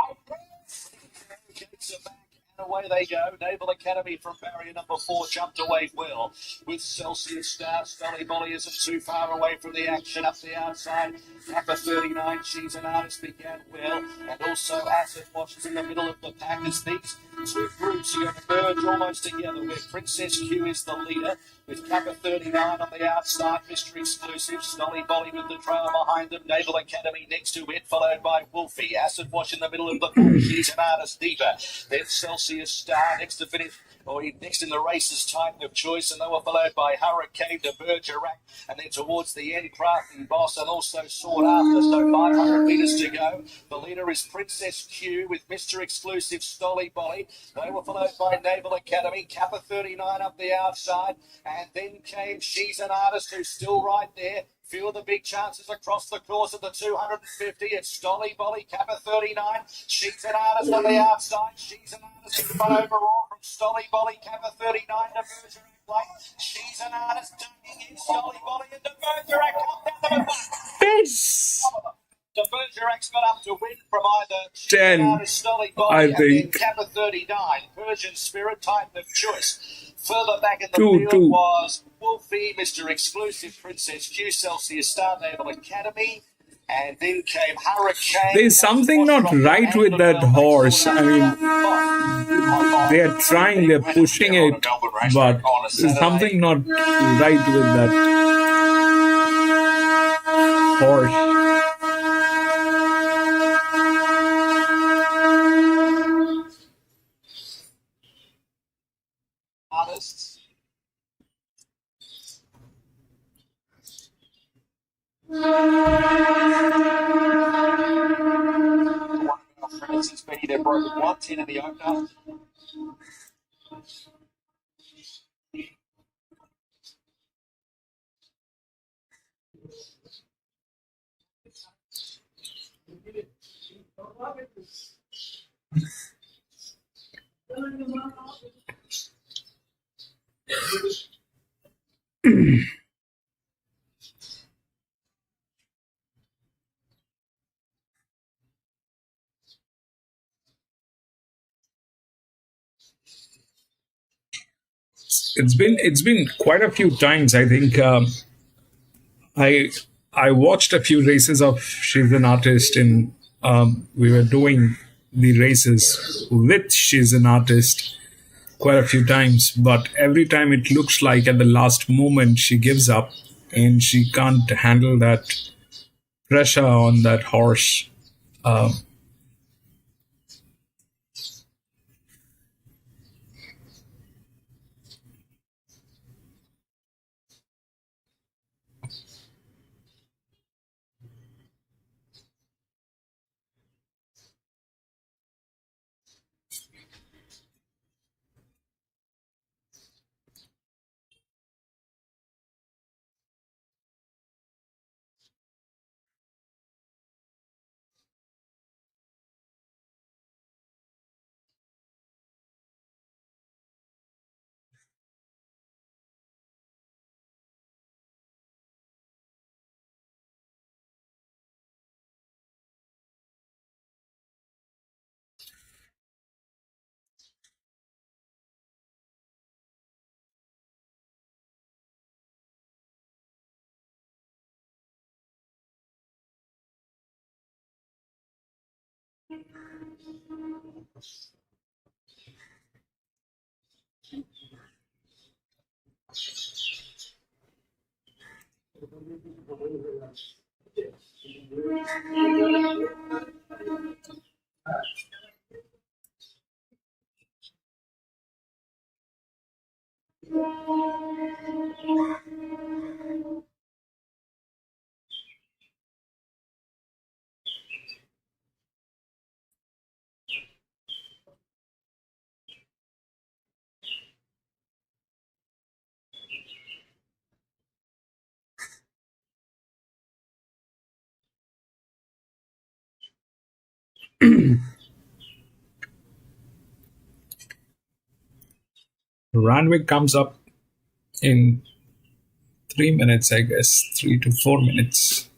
Gates are back and away they go. Naval Academy from barrier number 4 jumped away well with Celsius Star. Stolly Bolly isn't too far away from the action up the outside. Number 39, She's an Artist, began well, and also Acid Wash is in the middle of the pack as these two groups are going to merge almost together where Princess Q is the leader with Kappa 39 on the outside, Mr. Exclusive, Stolly Bolly with the trail behind them, Naval Academy next to it, followed by Wolfie, Acid Wash in the middle of the pack, she's an artist deeper, then Celsius Star next to finish, or next in the race's Titan of Choice, and they were followed by Hurricane de Bergerac, and then towards the end, Crafty Boss, and also sought after, so 500 metres to go. The leader is Princess Q with Mr. Exclusive, Stolly Bolly. They were followed by Naval Academy, Kappa 39 up the outside, and then came She's an Artist, who's still right there. Few of the big chances across the course of the 250. It's Stolly Bolly, Kappa 39. She's an Artist on the outside. She's an Artist in front overall from Stolly Bolly, Kappa 39 to Bergerac Lane. She's an Artist ducking in Stolly Bolly and de Bergerac come down the back. Yes. De Bergerac's got up to win from either 10, Stolly Bolly I and think. then Kappa 39, Persian Spirit, Titan of Choice. Further back in the Two. field was Wolfie, Mr. Exclusive, Princess Q, Celsius Star, Naval Academy, and then came Hurricane. There's something not right with that horse. I mean, they're trying, they're pushing it, but there's something not right with that horse. Artists. Francis Betty, they broke 110 in the opener. It's been quite a few times. I think I watched a few races of She's an Artist, and we were doing the races with She's an Artist quite a few times. But every time it looks like at the last moment she gives up and she can't handle that pressure on that horse. Randwick comes up in 3 minutes, I guess, 3 to 4 minutes.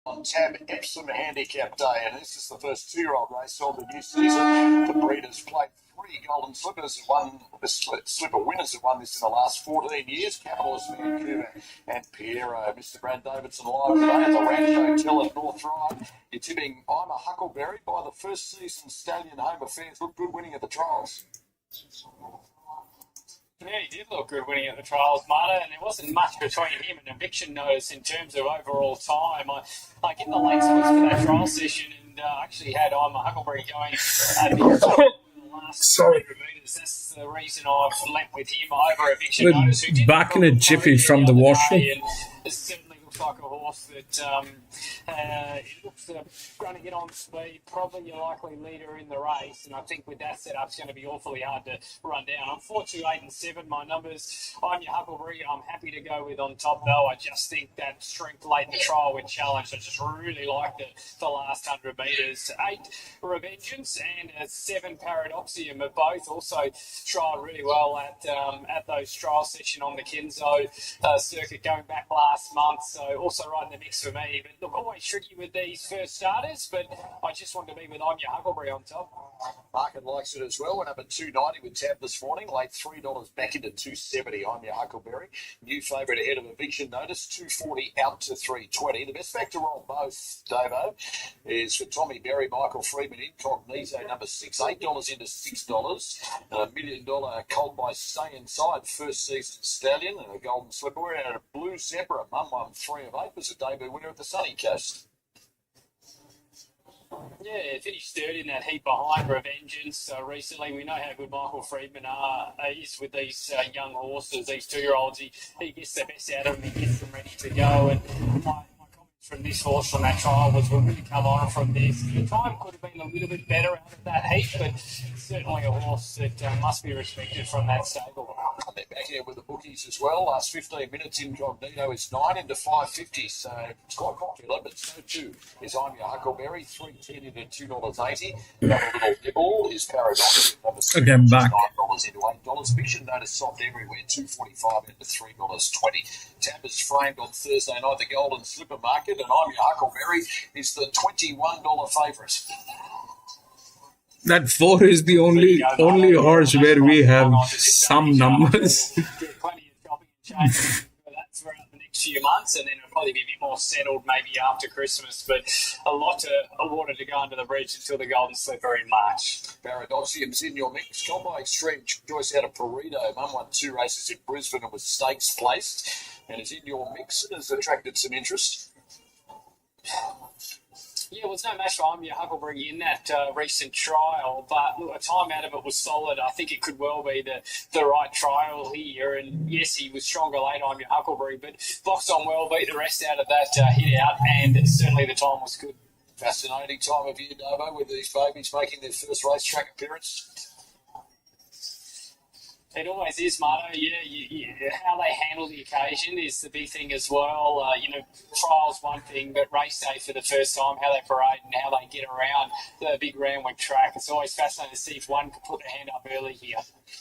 On tab Epsom Handicap Day, and this is the first 2-year-old race of the new season. The breeders played 3 golden slippers, slipper winners have won this in the last 14 years. Capitalist, Vancouver and Piero. Mr. Brad Davidson live today at the Ranch Hotel at North Drive. You're tipping I'm a Huckleberry by the first season stallion home affairs. Look good winning at the trials. Yeah, he did look good winning at the trials, Marta, and there wasn't much between him and eviction notice in terms of overall time. I get the late splits for that trial session and actually had I'm a Huckleberry going the last 100 metres. That's the reason I've lent with him over eviction notice. Who did back in a jiffy from the washroom. It certainly looks like a horse that it looks going to get on speed, probably your likely leader in the race, and I think with that setup, it's going to be awfully hard to run down. I'm 4, 2, 8 and 7, my numbers. I'm your Huckleberry. I'm happy to go with on top, though. I just think that strength late in the trial with challenge. I just really like the last 100 metres. 8, Revengeance, and 7, Paradoxium have both also trialled really well at those trial session on the Kenzo circuit going back last month, so also right in the mix for me. But look, always tricky with these first starters, but I just want to be with I'm your Huckleberry on top. Market likes it as well. Went up at $2.90 with tab this morning. Late $3 back into $2.70. I'm your Huckleberry. New favourite ahead of eviction notice. $2.40 out to $3.20. The best factor roll both, Davo, is for Tommy Berry, Michael Freeman, Incognito, number 6, $8 into $6. A $1 million colt by Stay Inside, first season stallion, and a golden slipper. And a blue zebra, Mum 1 3 of 8, was a debut winner at the Sunny Coast. Yeah, finished third in that heat behind Revengeance recently. We know how good Michael Freeman is with these young horses, these 2-year-olds. He gets the best out of them, he gets them ready to go. And my comments from this horse from that trial was we'll really come on from this. The time could have been a little bit better out of that heat, but certainly a horse that must be respected from that stable. They're back here with the bookies as well. Last 15 minutes, Incognito is 9 into $5.50, so it's quite popular, but so too is I'm your Huckleberry, $3.10 into $2.80. Another little nibble is Paradox. Again, back. $9 into $8. Vision notice soft everywhere, $2.45 into $3.20. Tab is framed on Thursday night, the Golden Slipper market, and I'm your Huckleberry is the $21 favourite. That 4 is the only horse where we have some numbers. Plenty of shopping and change. That's for the next few months, and then it'll probably be a bit more settled maybe after Christmas. But a lot of water to go under the bridge until the Golden Slipper in March. Paradoxium's in your mix. Gone by Extreme Choice out of Pareto. Mum won 2 races in Brisbane and was stakes placed, and is in your mix and has attracted some interest. Yeah, well, it's no match for I'm your Huckleberry in that recent trial, but look, the time out of it was solid. I think it could well be the right trial here. And yes, he was stronger late, I'm your Huckleberry, but boxed on well, beat the rest out of that hit out, and certainly the time was good. Fascinating time of year, Davo, with these babies making their first racetrack appearance. It always is, Marto. How they handle the occasion is the big thing as well. Trial's one thing, but race day for the first time, how they parade and how they get around the big Randwick track. It's always fascinating to see if one can put their hand up early here.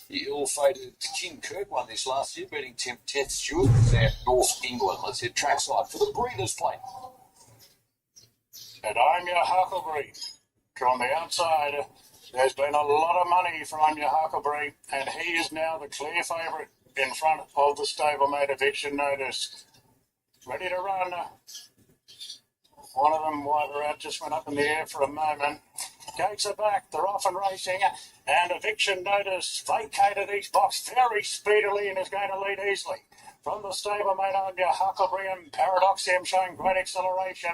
The ill-fated King Kirk won this last year, beating Temptet Stewart out North England. Let's hit trackside for the Breeders' Plate. And I'm your Huckleberry. From the outside, there's been a lot of money for I'm your Huckleberry, and he is now the clear favourite in front of the stablemate eviction notice. Ready to run. One of them, while they're out, just went up in the air for a moment. Gates are back, they're off and racing, and eviction notice vacated his box very speedily and is going to lead easily. From the stablemate on your Huckleberry and Paradoxium showing great acceleration.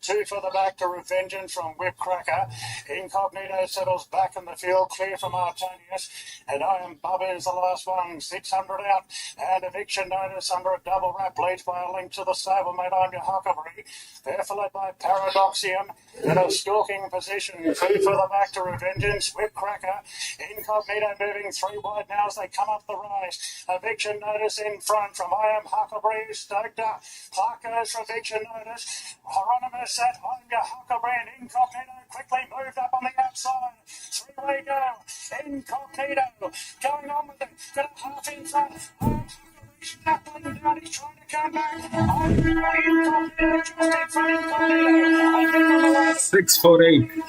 2 for the back to Revengeance from Whipcracker. Incognito settles back in the field, clear from Artonius. And I Am Bubba is the last one, 600 out. And Eviction Notice under a double wrap leads by a link to the stablemate on your Huckleberry. They're followed by Paradoxium in a stalking position. 2 for the back to Revengeance, Whipcracker. Incognito moving 3 wide now as they come up the rise. Eviction Notice in front from I Am Huckleberry, stoked up. Parker's for Eviction Notice. Hieronymus at I Am Your Huckleberry and Incognito quickly moved up on the outside. 3-way go. Incognito going on with it. Got a half in front. I Am Huckleberry up and down. He's trying to come back. Incognito just in front. Incognito. 648.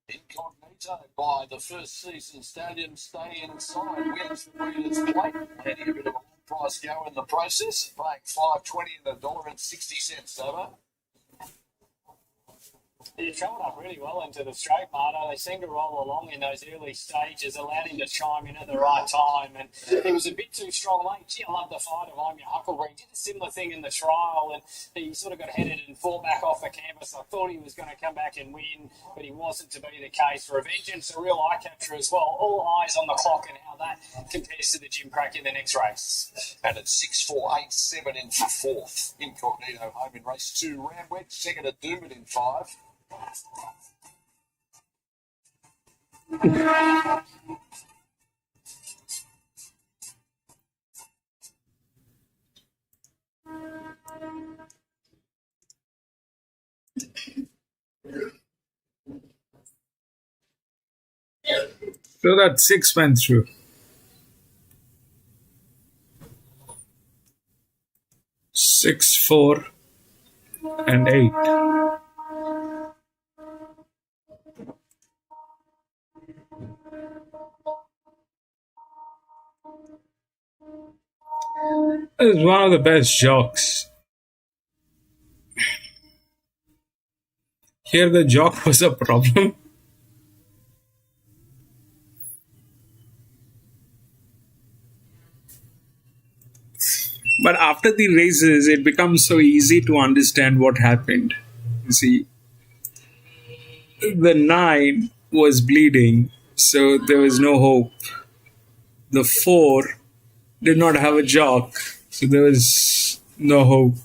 Incognito by the first season Stadium Stay Inside wins the Breeders' Plate, adding a bit of a long price go in the process, paying $5.20 and $1.60 over. He travelled up really well into the straight, Marto. They seemed to roll along in those early stages, allowed him to chime in at the right time. And he was a bit too strong late. Gee, I love the fight of I'm Your Huckleberry. He did a similar thing in the trial, and he sort of got headed and fought back off the canvas. I thought he was going to come back and win, but he wasn't to be the case. Revengeance, a real eye catcher as well. All eyes on the clock and how that compares to the Jim Crack in the next race. And at 6-4-8-7 in for fourth. Incognito home in race 2. Randwick, second at Doomit in 5. So that 6 went through. 6, 4, and 8. Is one of the best jocks. Here the jock was a problem. But after the races, it becomes so easy to understand what happened. You see, the 9 was bleeding, so there was no hope. The 4 did not have a jock, so there was no hope.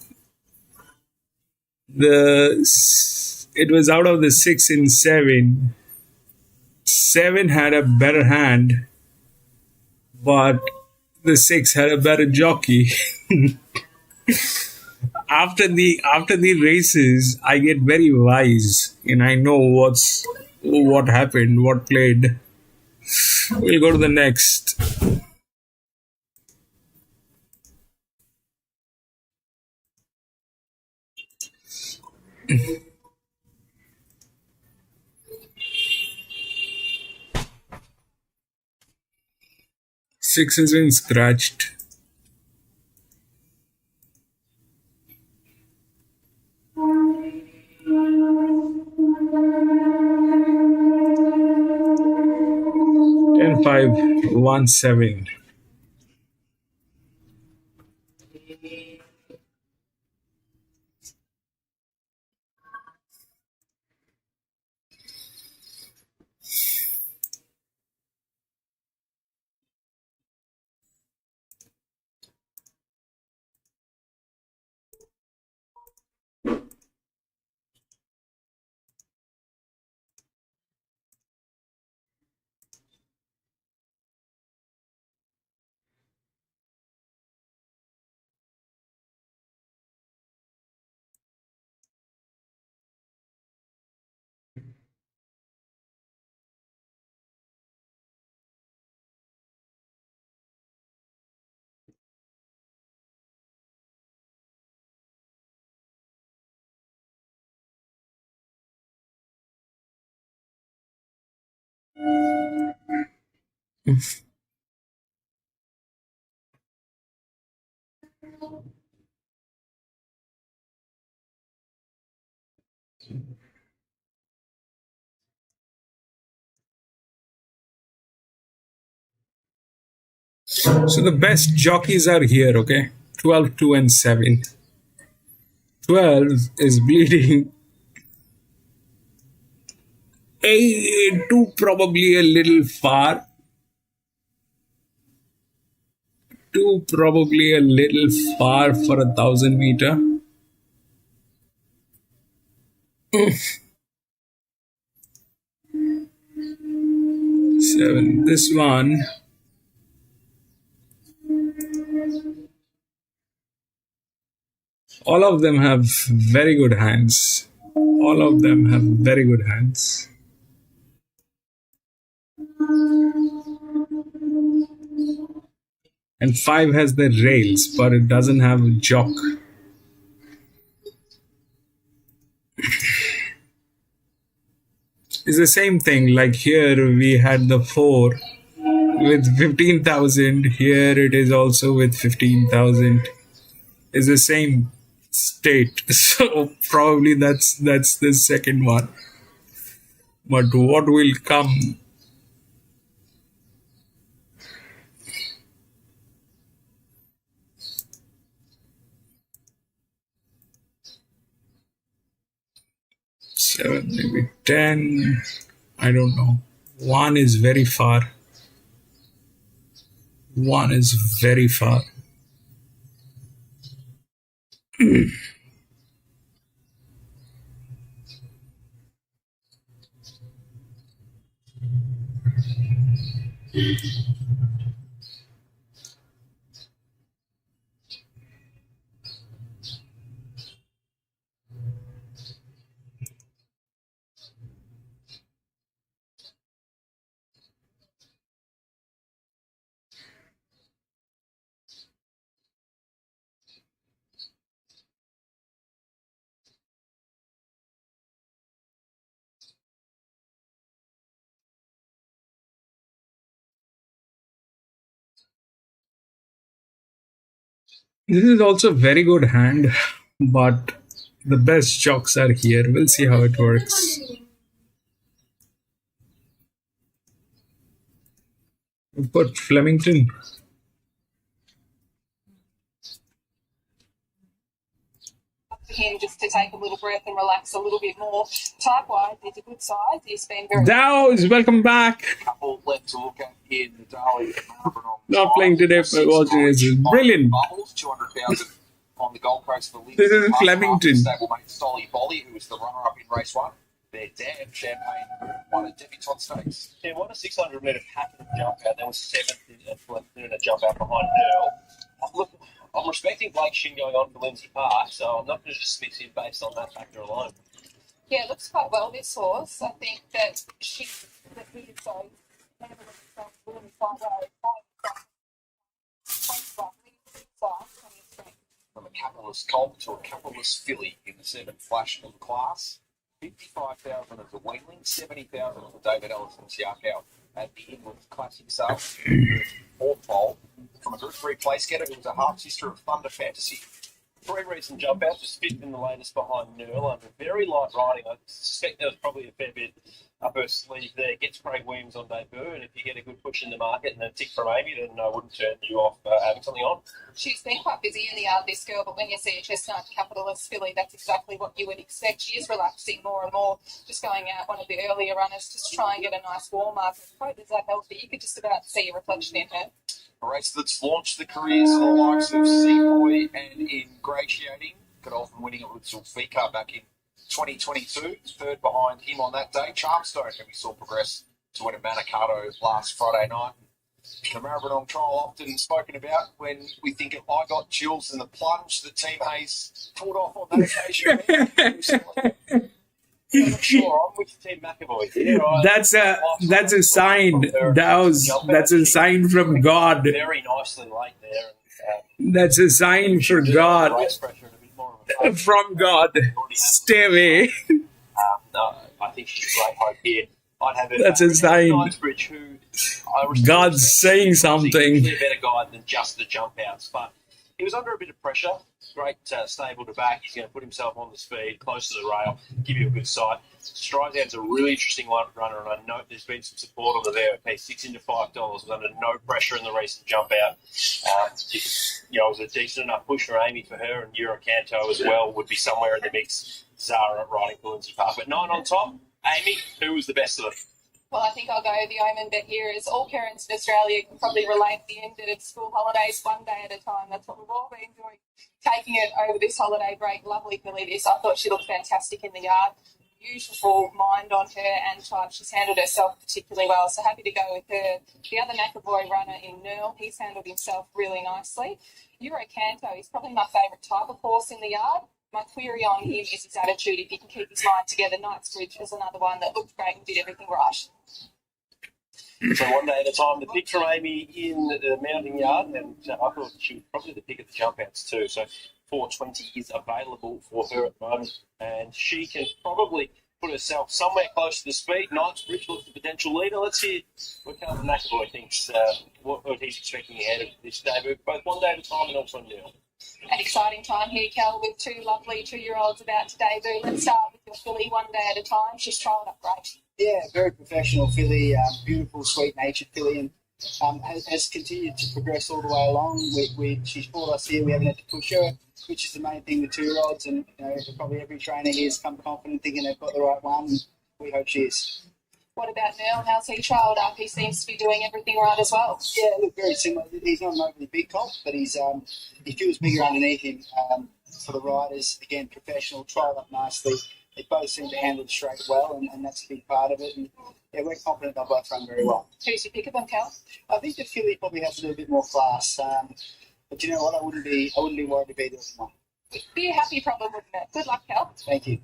It was out of the 6 and 7. 7 had a better hand, but the 6 had a better jockey. After the races, I get very wise and I know what happened, what played. We'll go to the next. Six has been scratched. Ten 5 1 7. So the best jockeys are here, okay? 12, 2 and 7. 12 is bleeding. 2 probably a little far. 2 probably a little far for 1,000 meter. 7. This one. All of them have very good hands. All of them have very good hands. And 5 has the rails, but it doesn't have a jock. It's the same thing. Like here we had the 4 with 15,000. Here it is also with 15,000. It's the same state. So probably that's the second one. But what will come? Seven, maybe 10. I don't know. 1 is very far. 1 is very far. This is also a very good hand, but the best jocks are here. We'll see how it works. We've got Flemington. For him just to take a little breath and relax a little bit more. Type wide, it's a good size. He's been very. Dows, welcome back. Couple left to look at in the Daly. Not playing today, but watching is brilliant. Bubbles, 200,000 on the Gold Coast for Lindsay. This is Flemington. Stablemate Stolly Bolly, who was the runner-up in race 1. Their dad, Champagne, won a debutante stakes. Yeah, won a 600-metre pattern jump out. There was 7th in a jump out behind Earl. Look, I'm respecting Blake Shin going on for Lindsay Park, so I'm not going to dismiss him based on that factor alone. Yeah, it looks quite well, this horse. I think that he is so. From a capitalist colt to a capitalist filly in the 7 Flash in class. 55,000 as a weanling, 70,000 as a David Ellison's Yark out at the Inwood Classic sale. 4th foal from a Group 3 place getter who was a half sister of Thunder Fantasy. 3 recent jump outs, just fit in the latest behind Nurl under very light riding. I suspect there was probably a fair bit up her sleeve there. Gets Craig Williams on debut, and if you get a good push in the market and a tick from Amy, then I wouldn't turn you off having something on. She's been quite busy in the yard, this girl, but when you see a chestnut capitalist filly, that's exactly what you would expect. She is relaxing more and more, just going out one of the earlier runners, just try and get a nice warm up. Quite is that healthy, you could just about see a reflection in her. A race that's launched the careers of the likes of Seaboy and Ingratiating. Godolphin winning it with Zulfika back in 2022. Third behind him on that day. Charmstone, who we saw progress to win at Manicato last Friday night. The Maribyrnong trial often spoken about when we think of I got chills in the plunge that Team Hayes pulled off on that occasion. I'm not sure. I'm with Team McAvoy. Yeah, right. That's a sign, Dows. That's a sign from God. Very nicely late there. That's a sign for God. From God. Stay away. No, I think she's great hope here. I'd have her. That's a sign. Knightsbridge, who God's saying something. He's a better guide than just the jump outs, but he was under a bit of pressure great stable to back. He's going to put himself on the speed, close to the rail, give you a good sight. Streisand's a really interesting runner, and I note there's been some support on the VOP, 6 into $5, was under no pressure in the recent jump out. It was a decent enough push for Amy for her, and Eurocanto as well would be somewhere in the mix. Zara riding for Lindsay Park. But 9 on top, Amy, who was the best of them? Well, I think I'll go the omen bet here is all parents in Australia can probably relate the end of school holidays one day at a time. That's what we've all been doing, taking it over this holiday break. Lovely filly this. I thought she looked fantastic in the yard. Beautiful mind on her and time. She's handled herself particularly well, so happy to go with her. The other McAvoy runner in Nurl, he's handled himself really nicely. Eurocanto, he's probably my favourite type of horse in the yard. My query on him is his attitude. If he can keep his mind together, Knightsbridge is another one that looked great and did everything right. So one day at a time, the pick from Amy in the mounting yard, and I thought she was probably the pick of the jump outs too. So 420 is available for her at the moment, and she can probably put herself somewhere close to the speed. Knightsbridge looks the potential leader. Let's hear what Calvin McAvoy thinks, what he's expecting ahead of this debut, both one day at a time and also now. An exciting time here, Cal, with 2 lovely 2-year-olds about to debut. Let's start with your filly one day at a time. She's trialled up great. Yeah, very professional filly, beautiful, sweet-natured filly, and has continued to progress all the way along. She's brought us here. We haven't had to push her, which is the main thing with 2-year-olds, and probably every trainer here has come confident thinking they've got the right one, and we hope she is. What about Neil? How's he trialled up? He seems to be doing everything right as well. Yeah, look, very similar. He's not an overly big colt, but he feels bigger underneath him. For the riders, again, professional, trialled up nicely. They both seem to handle the straight well, and that's a big part of it. And yeah, we're confident they'll both run very well. Who's your pick of them, Cal? I think the filly probably has a little bit more class. But you know what? I wouldn't be worried to be the one. Be a happy problem, wouldn't it? Good luck, Cal. Thank you.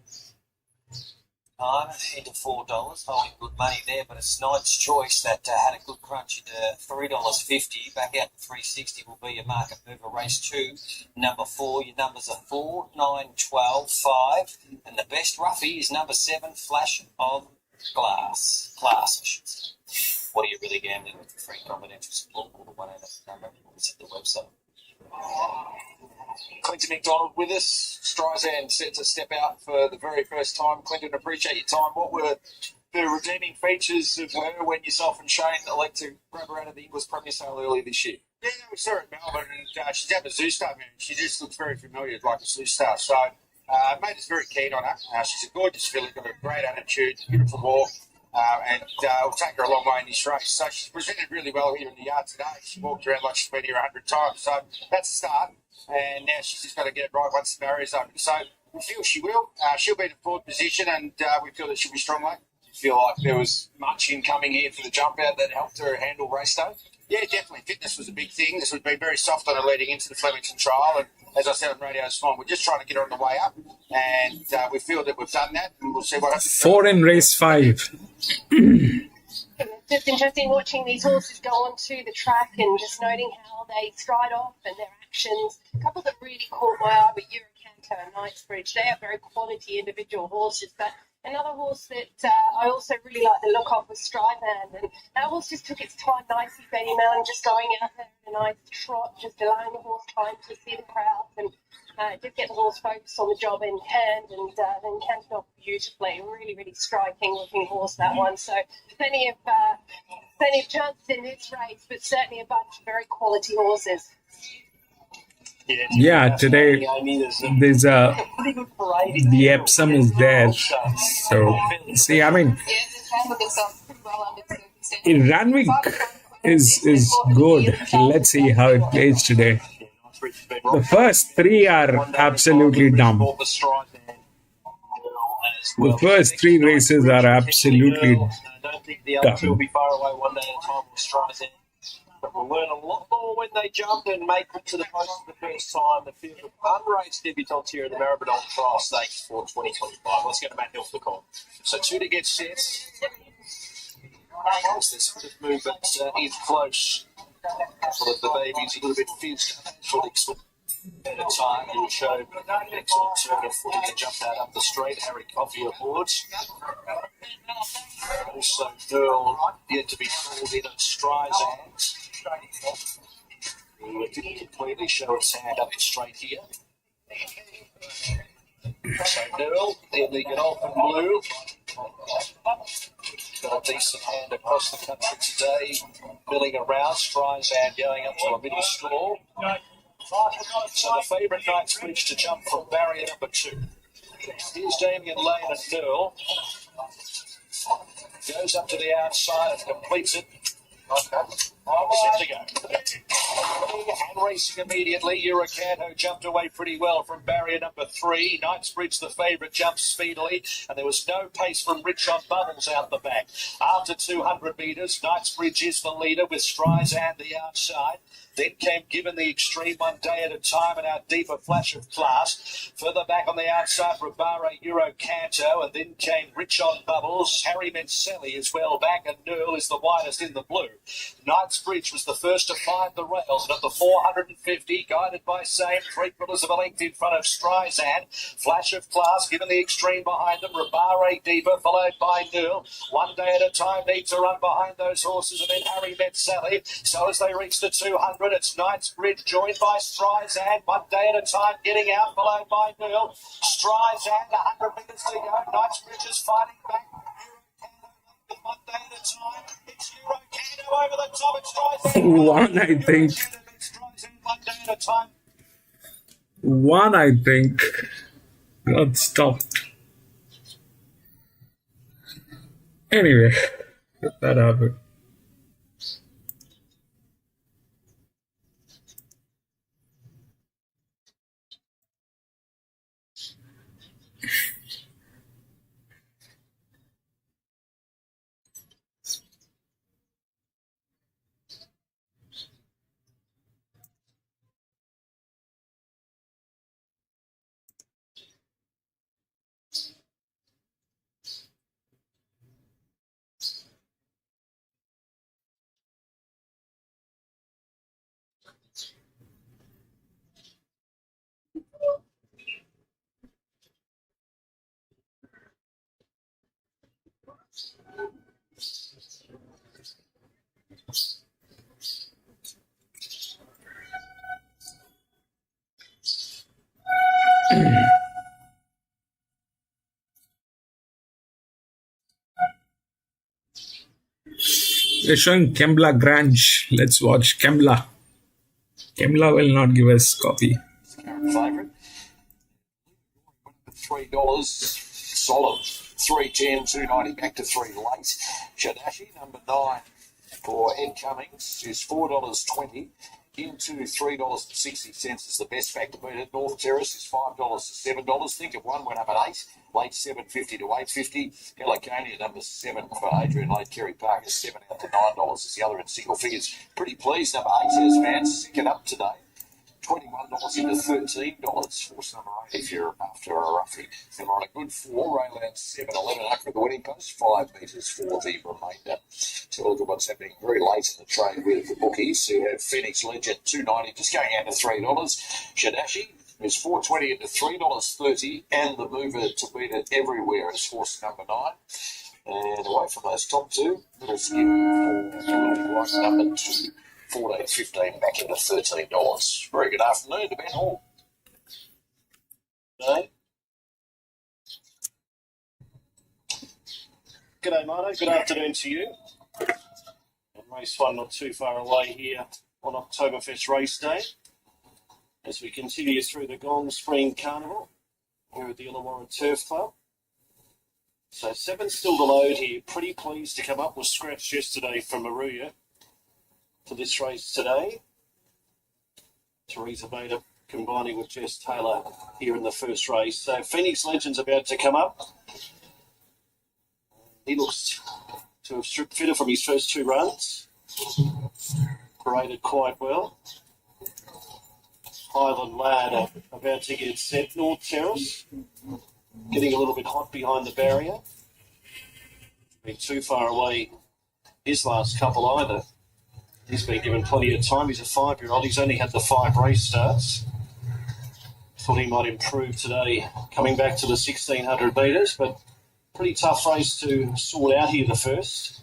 Into $4, holding good money there, but it's Knight's Choice that had a good crunch into $3.50. Back out to $3.60 will be your market mover. Race 2, number 4. Your numbers are 4, 9, 12, 5, and the best roughie is number 7, Flash of Glass. I should say. What are you really gambling with? Free confidential support. All the 1-8 number. Visit the website. Clinton McDonald with us. Streisand set to step out for the very first time. Clinton, appreciate your time. What were the redeeming features of her when yourself and Shane elect to grab her out of the English Premier Sale earlier this year? Yeah, we saw her at Melbourne, and she's at the Zoo Star, man. She just looks very familiar, like a Zoo Star. So, made us very keen on her. She's a gorgeous filly, got a great attitude, beautiful walk, and will take her a long way in this race. So she's presented really well here in the yard today. She walked around like she's been here 100 times. So that's a start. And now she's just got to get it right once the barrier's open. So we feel she will. She'll be in the forward position, and we feel that she'll be strong late. Do you feel like there was much incoming here for the jump out that helped her handle race day? Yeah, definitely. Fitness was a big thing. This would be very soft on her leading into the Flemington trial. And as I said on radio this morning, we're just trying to get her on the way up. And we feel that we've done that, and we'll see what happens. 4 in race 5. It's just interesting watching these horses go onto the track and just noting how they stride off and their actions. A couple that really caught my eye were Eurocanto and Knightsbridge. They are very quality individual horses, but another horse that I also really like the look of was Streisand, and that horse just took its time nicely, Betty Mellon, just going out there in a nice trot, just allowing the horse time to see the crowds and just get the horse focused on the job in hand, and then canted off beautifully. Really, really striking looking horse, that one. So plenty of chances in this race, but certainly a bunch of very quality horses. Yeah, today there's the Epsom is there. So, see, I mean, Randwick is good. Let's see how it plays today. The first 3 are absolutely dumb. The first 3 races are absolutely dumb. But we'll learn a lot more when they jump and make it to the post for the first time. The field of unraced debutants here in the Maribyrnong Trial Stakes for 2025. Let's go to Matt Hill for the call. So 2 to get set. This movement is close. So the baby's a little bit fierce. At a time and showed excellent turn of foot in the jump out up the straight. Harry Coffey aboard. Also, Earl yet to be called in at Streisand. Who didn't completely show its hand up the straight here. So Newell in the Godolphin blue. Got a decent hand across the country today. Milling around, Streisand going up to a middle score. So the favourite Knightsbridge to jump from barrier number 2. Here's Damien Lane and Newell. Goes up to the outside and completes it. Set to go. And racing immediately. Eurocanto jumped away pretty well from barrier number 3. Knightsbridge, the favourite, jumped speedily, and there was no pace from Rich on Bubbles out the back. After 200 metres, Knightsbridge is the leader with Streisand the outside. Then came Given the Extreme, One Day at a Time, and our deeper Flash of Class. Further back on the outside, Rabare, Eurocanto, and then came Rich on Bubbles. Harry Mencelli is well back, and Newell is the widest in the blue. Knightsbridge was the first to find the rails, and at the 450, guided by Same, 3/4 of a length in front of Streisand. Flash of Class, Given the Extreme behind them. Rabare deeper, followed by Newell. One Day at a Time needs to run behind those horses, and then Harry Mencelli. So as they reach the 200, it's Knightsbridge joined by Streisand. One Day at a Time getting out, followed by Newell. Streisand, 100 metres to go. Knightsbridge is fighting back. One Day at a Time. It's Eurocanto over the top. It's Streisand. One, I think. One Day at a Time. One, I think. Got stopped. Anyway, let that happen. They're showing Kembla Grange. Let's watch Kembla. Kembla will not give us copy. Favourite. $3 solid. 310, 290 back to 3 late. Shadashi number 9 for Ed Cummings is $4.20 into $3.60 is the best factor beat at North Terrace is $5 to $7. Think of one went up at 8, late $7.50 to $8.50. Allocation number 7 for Adrian Late. Kerry Parker $7 out to $9 is the other in single figures. Pretty pleased. Number 8 has Vance second up today. $21 into $13. Force number 8 if you're after a roughie. And we're on a good 4. Rayland 7, 11 for the winning post. 5 metres for the remainder. So look at what's happening very late in the trade with the bookies who have Phoenix Legend $2.90 just going out to $3. Shadashi is $4.20 into $3.30. And the mover to beat it everywhere is force number 9. And away from those top 2, little skim for number 2. $14.15 back into $13. Very good afternoon to Ben Hall. G'day, Marno. Good afternoon to you. And race 1 not too far away here on Oktoberfest race day as we continue through the Gong Spring Carnival here at the Illawarra Turf Club. So 7 still to load here. Pretty pleased to come up. Was scratched yesterday from Maruya for this race today. Teresa Bader combining with Jess Taylor here in the first race. So Phoenix Legend's about to come up. He looks to have stripped fitter from his first 2 runs. Paraded quite well. Highland Lad about to get set. North Terrace getting a little bit hot behind the barrier. Been too far away his last couple either. He's been given plenty of time. He's a 5-year-old. He's only had the 5 race starts. Thought he might improve today coming back to the 1,600 metres, but pretty tough race to sort out here the first.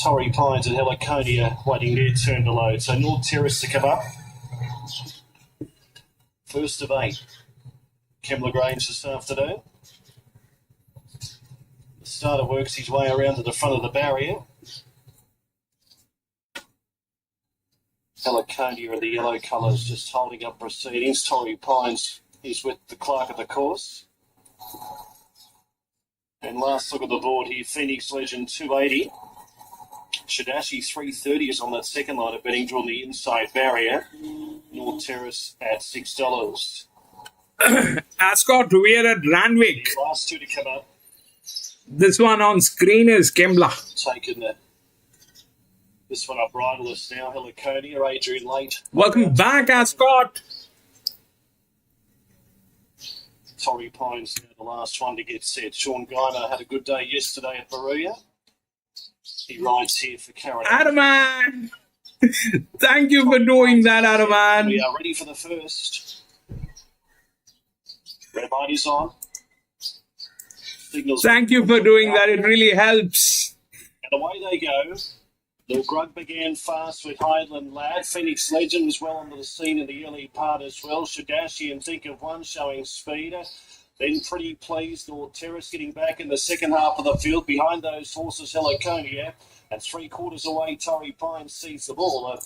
Torrey Pines and Heliconia waiting their turn to load. So North Terrace to come up. First of 8. Kembla Grange this afternoon. The starter works his way around to the front of the barrier. Allocation of the yellow colours just holding up proceedings. Torrey Pines is with the clerk of the course. And last look at the board here, Phoenix Legend 280. Shadashi 330 is on that second line of betting, drawn the inside barrier. North Terrace at $6. Ascot, we're at Randwick. Last two to come up. This one on screen is Kembla. Taken this one up riderless now. Heliconia, Adrian late. Welcome back, Ascot. Torrey Pines now the last one to get set. Sean Guymer had a good day yesterday at Baruya. He rides here for Karen. Adaman! Thank you for doing that, Adaman. We are ready for the first. Red light is on. Signals. Thank you for doing that. It really helps. And away they go. The Grug began fast with Highland Lad. Phoenix Legend was well onto the scene in the early part as well. Shadashi and Think of One showing speed. Then Pretty Pleased, North Terrace getting back in the second half of the field. Behind those horses, Heliconia. And 3/4 away, Torrey Pines sees the ball.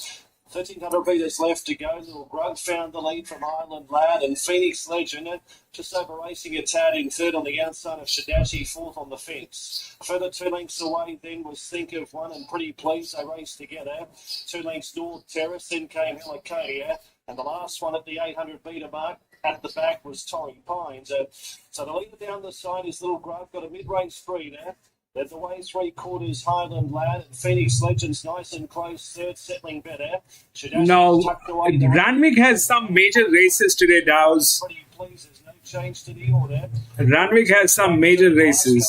1,300 metres left to go. Little Grug found the lead from Highland Lad and Phoenix Legend. Just over racing a tad in third on the outside of Shadashi, fourth on the fence. Further 2 lengths away then was Think of One and Pretty Pleased. They raced together. 2 lengths North Terrace, then came Heliconia. And the last one at the 800 metre mark at the back was Torrey Pines. So the leader down the side is Little Grug, got a mid-range breeder. Led the way 3/4 Highland Lad and Phoenix Legends nice and close, third settling better. No, Randwick has some major races today, Dow's. Pretty Pleased, there's no change to the order. Randwick has some major races.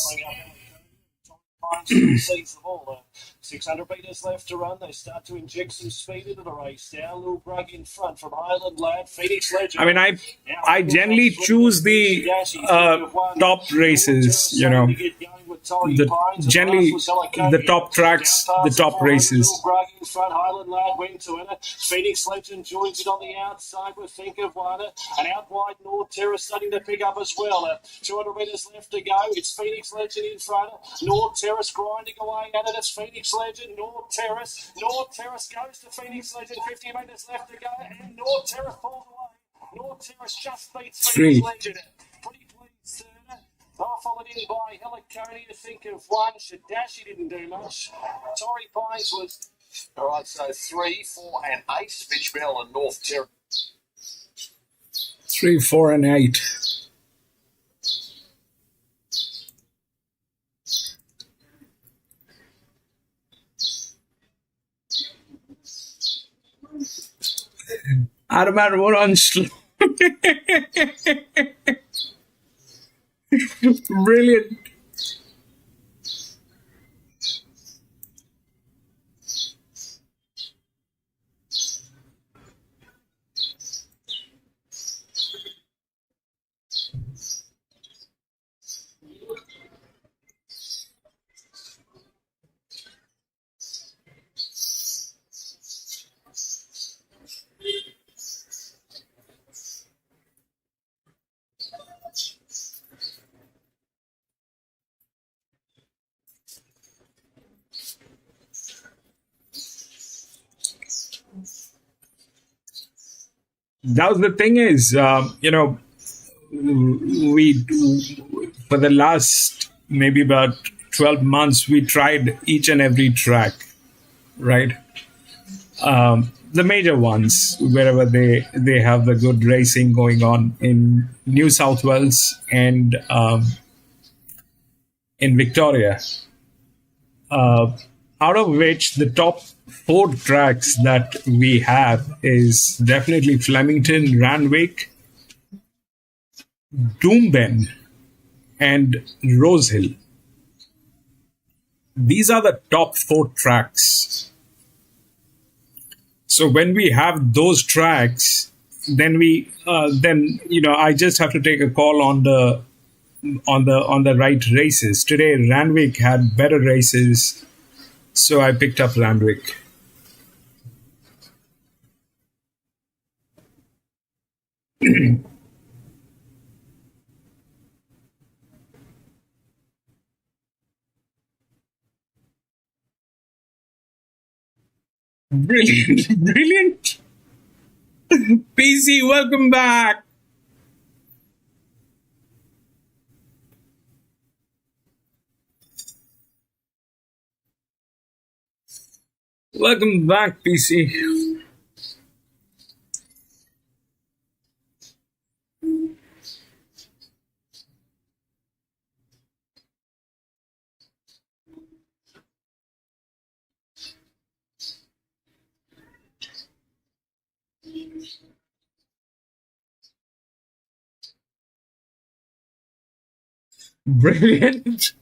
Sees the ball. 600 metres left to run. They start to inject some speed into the race now. Little Grug in front from Highland Lad, Phoenix Legend. I mean, I generally choose the top races, you know. Generally, the top tracks, the top races. In front, Highland Lad went to it. Phoenix Legend joins it on the outside with Think of One. And out wide, North Terrace starting to pick up as well. 200 metres left to go. It's Phoenix Legend in front. North Terrace grinding away at it. It's Phoenix Legend, North Terrace. North Terrace goes to Phoenix Legend. 50 metres left to go. And North Terrace falls away. North Terrace just beats Phoenix Legend. Pretty pleased third. Followed in by Heliconia, Think of One. Shadashi didn't do much. Torrey Pines was... All right, so 3, 4 and 8. Spitch Bell and North Terrace. 3, 4 and 8. Adaman, we're on slow. Brilliant. That was the thing is, you know, we, for the last maybe about 12 months, we tried each and every track, right? The major ones, wherever they have the good racing going on in New South Wales and in Victoria. Out of which the top 4 tracks that we have is definitely Flemington, Randwick, Doomben, and Rosehill. These are the top 4 tracks. So when we have those tracks, then I just have to take a call on the right races. Today, Randwick had better races. So I picked up Randwick. Brilliant, brilliant. PC, welcome back. Welcome back, PC. Brilliant.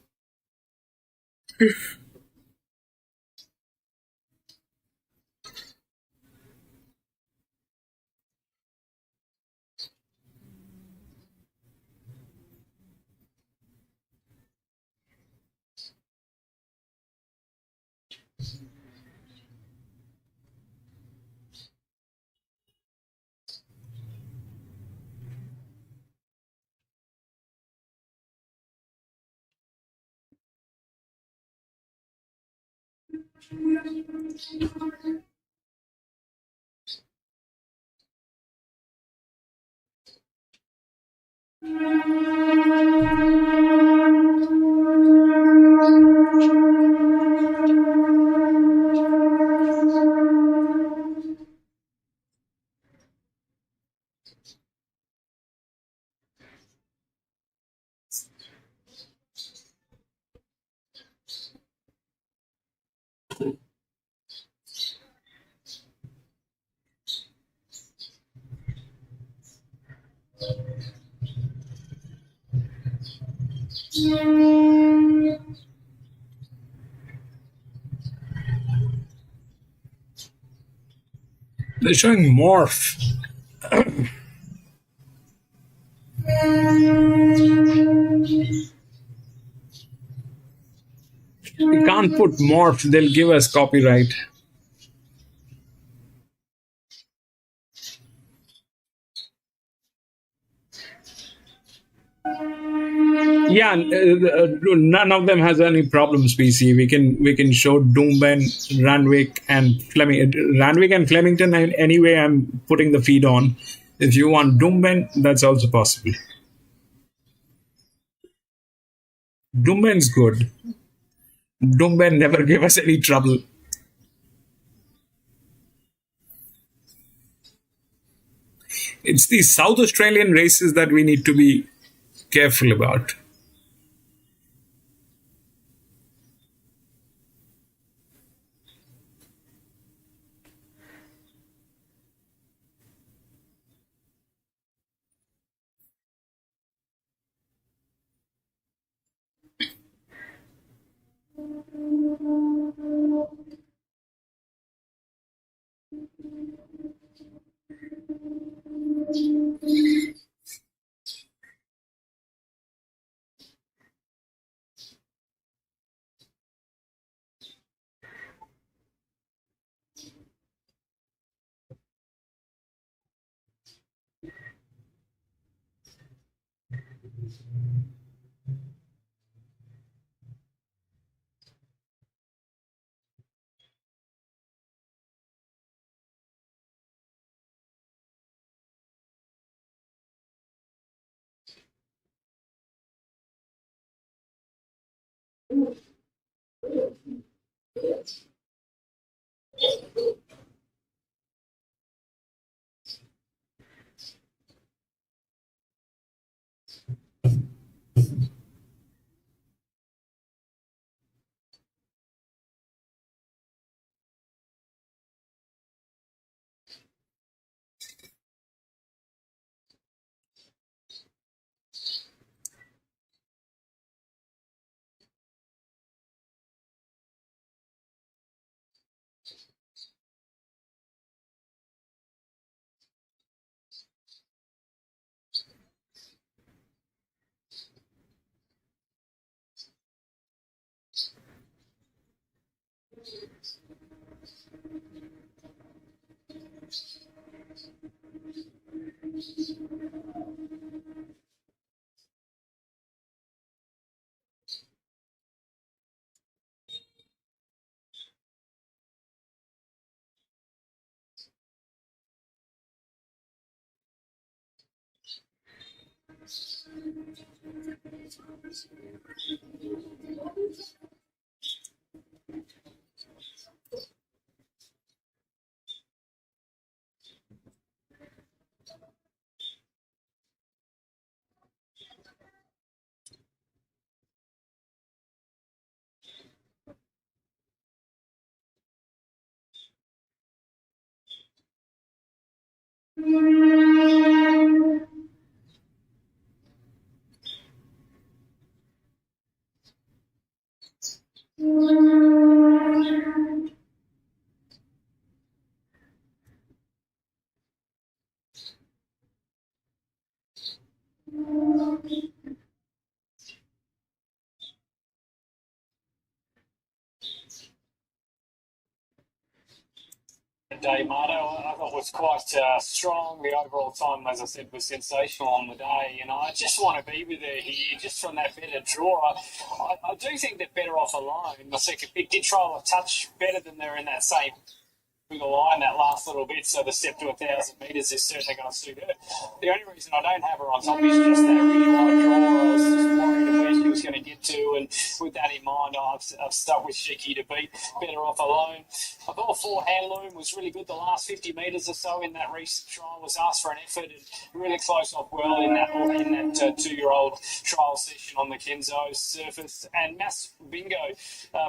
They're showing morph. We can't put morph, they'll give us copyright. Yeah, none of them has any problems. PC. We can show Doomben, Randwick, and Randwick and Flemington. Anyway, I'm putting the feed on. If you want Doomben, that's also possible. Doomben's good. Doomben never gave us any trouble. It's the South Australian races that we need to be careful about. Day, Marto, I thought was quite strong. The overall time, as I said, was sensational on the day, and I just want to be with her here, just from that better draw. I do think they're better off alone. The second pick did try a touch better than they're in that same line, that last little bit, so the step to 1,000 metres is certainly going to suit her. The only reason I don't have her on top is just that really light draw. I was just worried of where she was going to get to, and with that in mind, I've stuck with Shiki to beat better off alone. I thought 4 Handloom was really good the last 50 metres or so in that recent trial, was asked for an effort and really close off well in that 2-year-old trial session on the Kenzo surface. And Mass Bingo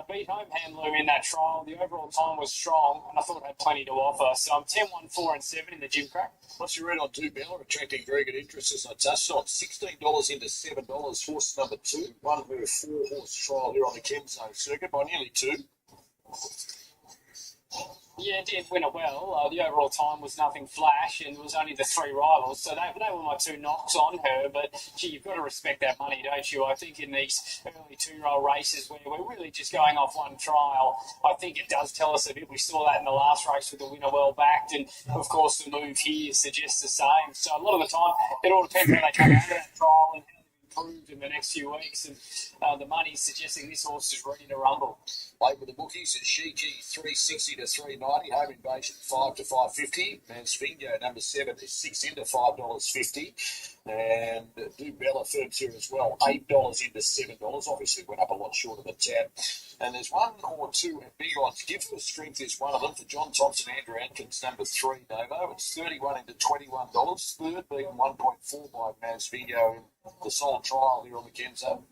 beat home Handloom in that trial. The overall time was strong, and I thought had plenty to offer. So I'm 10, 1, 4 and 7 in the gym crack. What's your read on Do Bella? Attracting very good interest, as I touched on. $16 into $7. Horse number 2. Won her 4-horse trial here on the Kenzo circuit by nearly 2. Yeah, it did win it well. The overall time was nothing flash, and it was only the 3 rivals, so they were my 2 knocks on her. But gee, you've got to respect that money, don't you? I think in these early 2-year-old races where we're really just going off one trial, I think it does tell us a bit. We saw that in the last race with the winner well backed, and of course the move here suggests the same. So a lot of the time, it all depends how they come out of that trial and how they've improved in the next few weeks. And the money's suggesting this horse is ready to rumble. Played with the bookies at Shiki 360 to 390, home invasion 5 to 550. Mansfingo number 7 is 6 into $5.50, and Do Bella firms here as well, $8 into $7. Obviously went up a lot short of the tab. And there's 1 or 2 at big odds. Give Her Strength is one of them for John Thompson, Andrew Atkins, number 3 Novo. It's 31 into $21. Third being 1.4 by Mansfingo in the sole trial here on the Kenzo.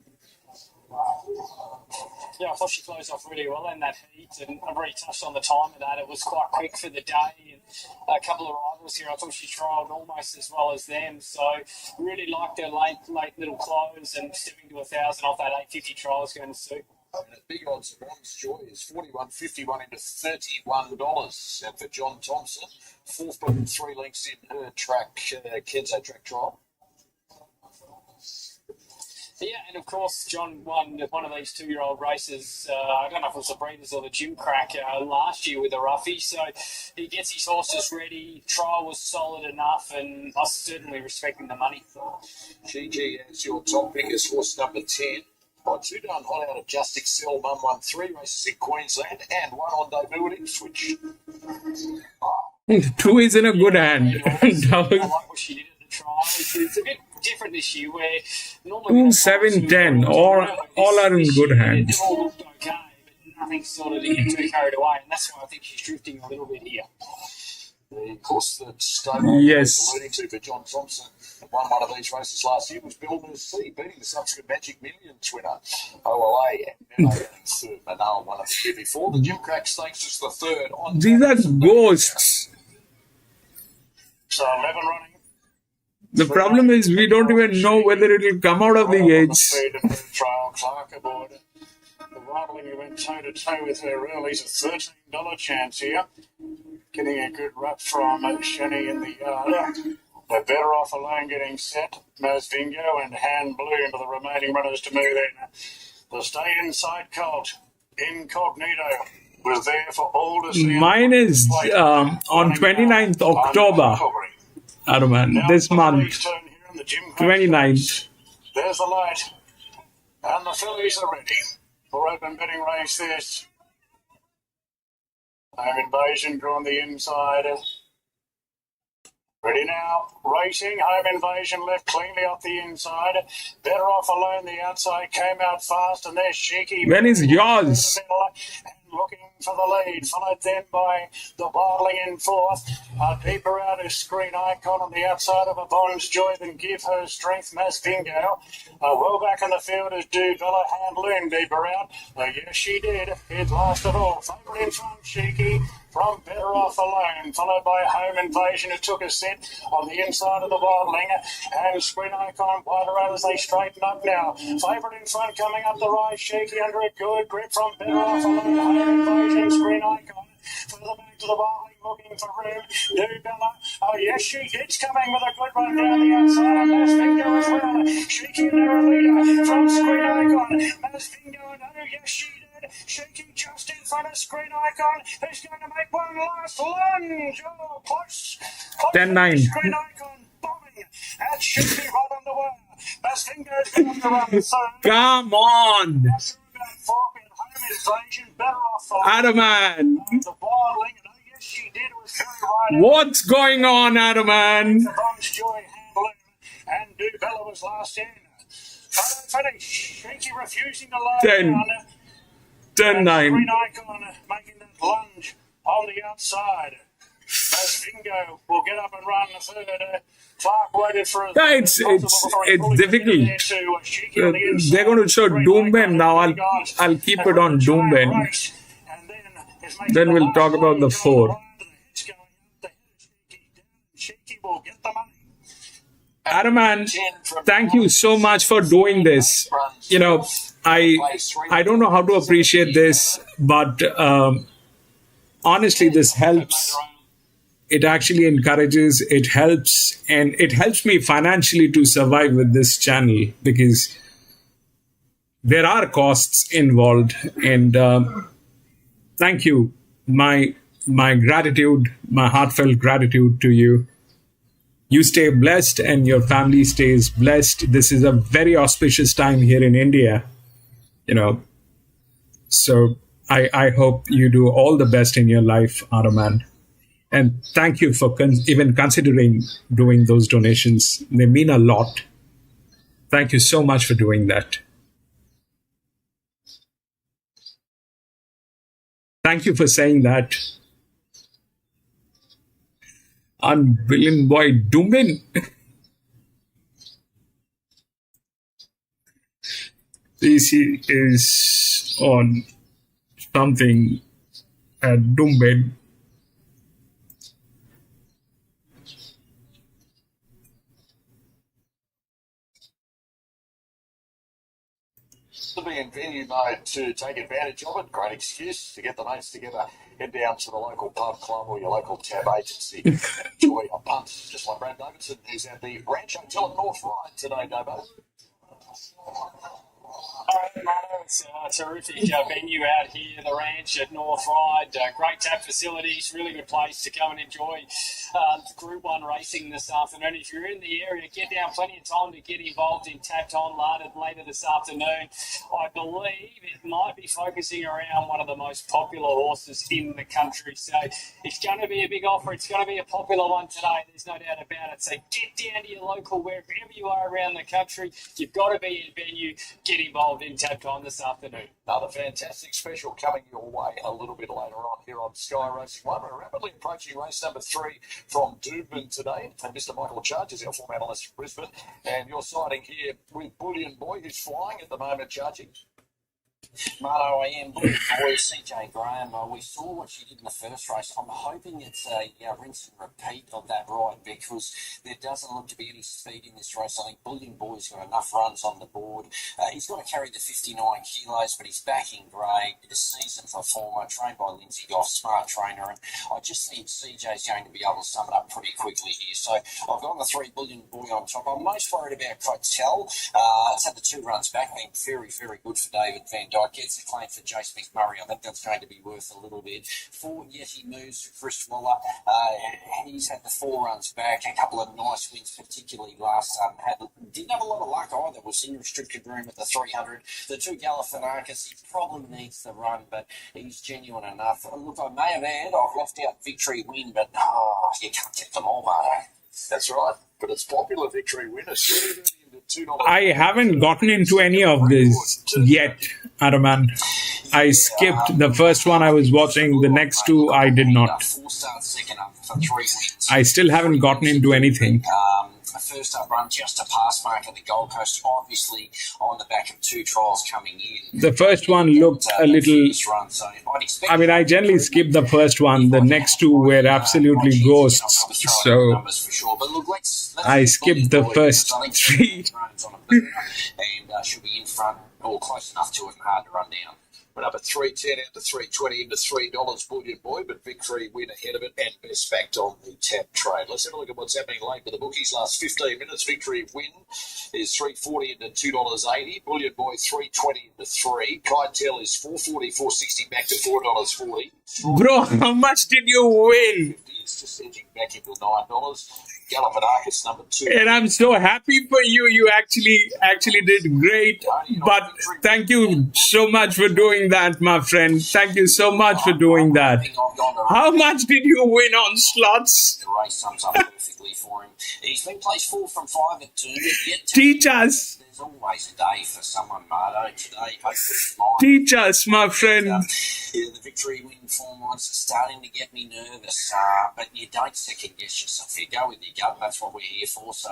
Yeah, I thought she closed off really well in that heat, and I've already touched on the time of that. It was quite quick for the day, and a couple of rivals here, I thought she trialled almost as well as them, so really liked her late little close, and stepping to 1,000 off that 850 trial is going to suit. And at big odds, Bronze Joy is 41.51 into $31. And for John Thompson, 4th but 3 lengths in her track, Kenzo track trial. Yeah, and of course, John won one of these 2-year-old races. I don't know if it was the Breeders or the Gym Crack last year with the Roughie. So he gets his horses ready. Trial was solid enough, and I was certainly respecting the money. GG as your top pick is horse number 10. By 2 done hot out of Just Excel. Mum won 3 races in Queensland and 1 on debut at Ipswich. 2 is in a good hand. I like what she did at the trial. It's a bit different this year where normally 2, 7, 10, all are in good hands. It all looked okay, but nothing sort of to get too carried away, and that's why I think she's drifting a little bit here. The horse that Stowe was alluding to for John Thompson won one of these races last year was Bill Mercy, beating the subsequent Magic Millions winner, OLA, and third. Manal won a year before. The Jim Crack Stakes is the third. On These are ghosts. So 11 running. The problem is we don't even know whether it will come out of the edge. Trial Clark aboard. The rivaling who went toe-to-toe with her early is a $13 chance here. Getting a good rut from Shani in the yard. They're better off alone getting set. Masvingo and Hand Bloom are the remaining runners to move in. The stay inside colt, Incognito, was there for all to see. Mine is on 29th October. Aruman, Now this it's the month, fillies' turn here in the Jim 29th. There's the light. And the fillies are ready for open betting race this. Home Invasion drawn the inside. Ready now, racing, Home Invasion left cleanly off the inside. Better Off Alone, the outside came out fast, and there's Cheeky. When is yours? Looking for the lead, followed then by the Barling in fourth. Deeper out is Screen Icon on the outside of a Bond's Joy, then Give Her Strength, Mass Bingo. Well back in the field is Do Bella Handloom, deeper out. Yes, she did. It last of all. Favourite in front, Cheeky. From Better Off Alone, followed by Home Invasion, who took a set on the inside of the Wildling, and Screen Icon wider out as they straighten up now. Favourite in front coming up the right, Shaky under a good grip from Better Off Alone, Home Invasion, Screen Icon. Further back to the Wildling, looking for room. Do Bella, oh yes, She's coming with a good run down the outside, and Mass Bingo as well. Shaky under a leader from Screen Icon. Mass Bingo, no, yes, she did. Shaky just in front of Screen Icon, who's going to make one last lunge. Oh, close. 10-9. Screen Icon bombing. That should be right on the wire. Mass Bingo's going to run third. Come on. That's about four in Home Invasion. Better Off Aruman. the Wildling, and yes, she did, was very right. What's going on, Aruman? The Bronze Joy Handloom, and Do Bella was last in. Photo finish. Shaky refusing to lie 10. down. 10-9. Green Icon making that lunge on the outside. As Bingo will get up and run the third. Clark waited for Yeah, it's difficult. They're going to show Doomben now. I'll keep it on Doomben. Then we'll talk about the 4. Aruman, thank you so much for doing this. You know, I don't know how to appreciate this, but honestly, this helps. It actually encourages, it helps, and it helps me financially to survive with this channel because there are costs involved. And thank you. My gratitude, my heartfelt gratitude to you. You stay blessed and your family stays blessed. This is a very auspicious time here in India. You know, so I hope you do all the best in your life, Aruman. And thank you for even considering doing those donations. They mean a lot. Thank you so much for doing that. Thank you for saying that. Unbelievable boy, Doomben. This is on something at Doomben. To be in venue mode to take advantage of it. Great excuse to get the mates together, head down to the local pub, club or your local tab agency. Enjoy a punt, just like Brad Davidson, who's at the Ranch Hotel at North Ryde today, Dabo. It's a terrific venue out here, the ranch at North Ryde. Great tap facilities, really good place to come and enjoy Group 1 racing this afternoon. If you're in the area, get down, plenty of time to get involved in Tapped On later this afternoon. I believe it might be focusing around one of the most popular horses in the country. So it's going to be a big offer. It's going to be a popular one today. There's no doubt about it. So get down to your local, wherever you are around the country. You've got to be in venue. Get involved in Tapped On this afternoon. Another fantastic special coming your way a little bit later on here on Sky Racing 1. We're rapidly approaching race number 3 from Doomben today. And Mr. Michael Charge is our form analyst from Brisbane. And you're siding here with Bullion Boy, who's flying at the moment, charging. Marto, I am. Boy, CJ Graham, we saw what she did in the first race. I'm hoping it's a rinse and repeat of that ride because there doesn't look to be any speed in this race. I think Bullion Boy's got enough runs on the board. He's got to carry the 59 kilos, but he's back in grade. A seasoned performer, trained by Lindsay Goff, smart trainer. And I just think CJ's going to be able to sum it up pretty quickly here. So I've got the 3 Bullion Boy on top. I'm most worried about Cotel. It's had the 2 runs back, been very, very good for David Van Dyke. gets a claim for Jace McMurray. I think that's going to be worth a little bit. 4 Yeti moves for Chris Waller. He's had the 4 runs back, a couple of nice wins, particularly last didn't have a lot of luck either. Was in restricted room at the 300. The 2 Galifianakis, he probably needs the run, but he's genuine enough. Look, I may have I've left out Victory Win, but you can't get them all, mate. That's right. But it's popular Victory Win. It's $2. I haven't gotten into any of this yet, Araman. I skipped the first one I was watching. The next 2 I did not. 4 starts second up for 3 wins. I still haven't gotten into anything. First up run just a pass mark at the Gold Coast, obviously on the back of 2 trials coming in. The first one looked a little... I mean, I generally skip the first one. The next 2 were absolutely ghosts. So I skipped the first 3. And should be in front or close enough to it and hard to run down. Went up at 310 out to 320 into $3 Bullion Boy, but Victory Win ahead of it and best backed on the tap trade. Let's have a look at what's happening late with the bookies. Last 15 minutes, Victory Win is $3.40 into $2.80. Bullion Boy $3.20 into 3. Kytel is $4.40, $4.60 back to $4.40. Bro, how much did you win? It's just edging back into $9. Galifianakis number 2. And I'm so happy for you. You actually did great. But thank you so much for doing that, my friend. Thank you so much for doing that. How much did you win on slots? The race sums up perfectly for him. He's been placed 4 from 5 at Doom. Teach us. There's always a day for someone, Mardo. Today, hopefully mine. Teach us, my friend. The Victory Win form lines are starting to get me nervous, but you don't second guess yourself. You go with your gut. That's what we're here for. So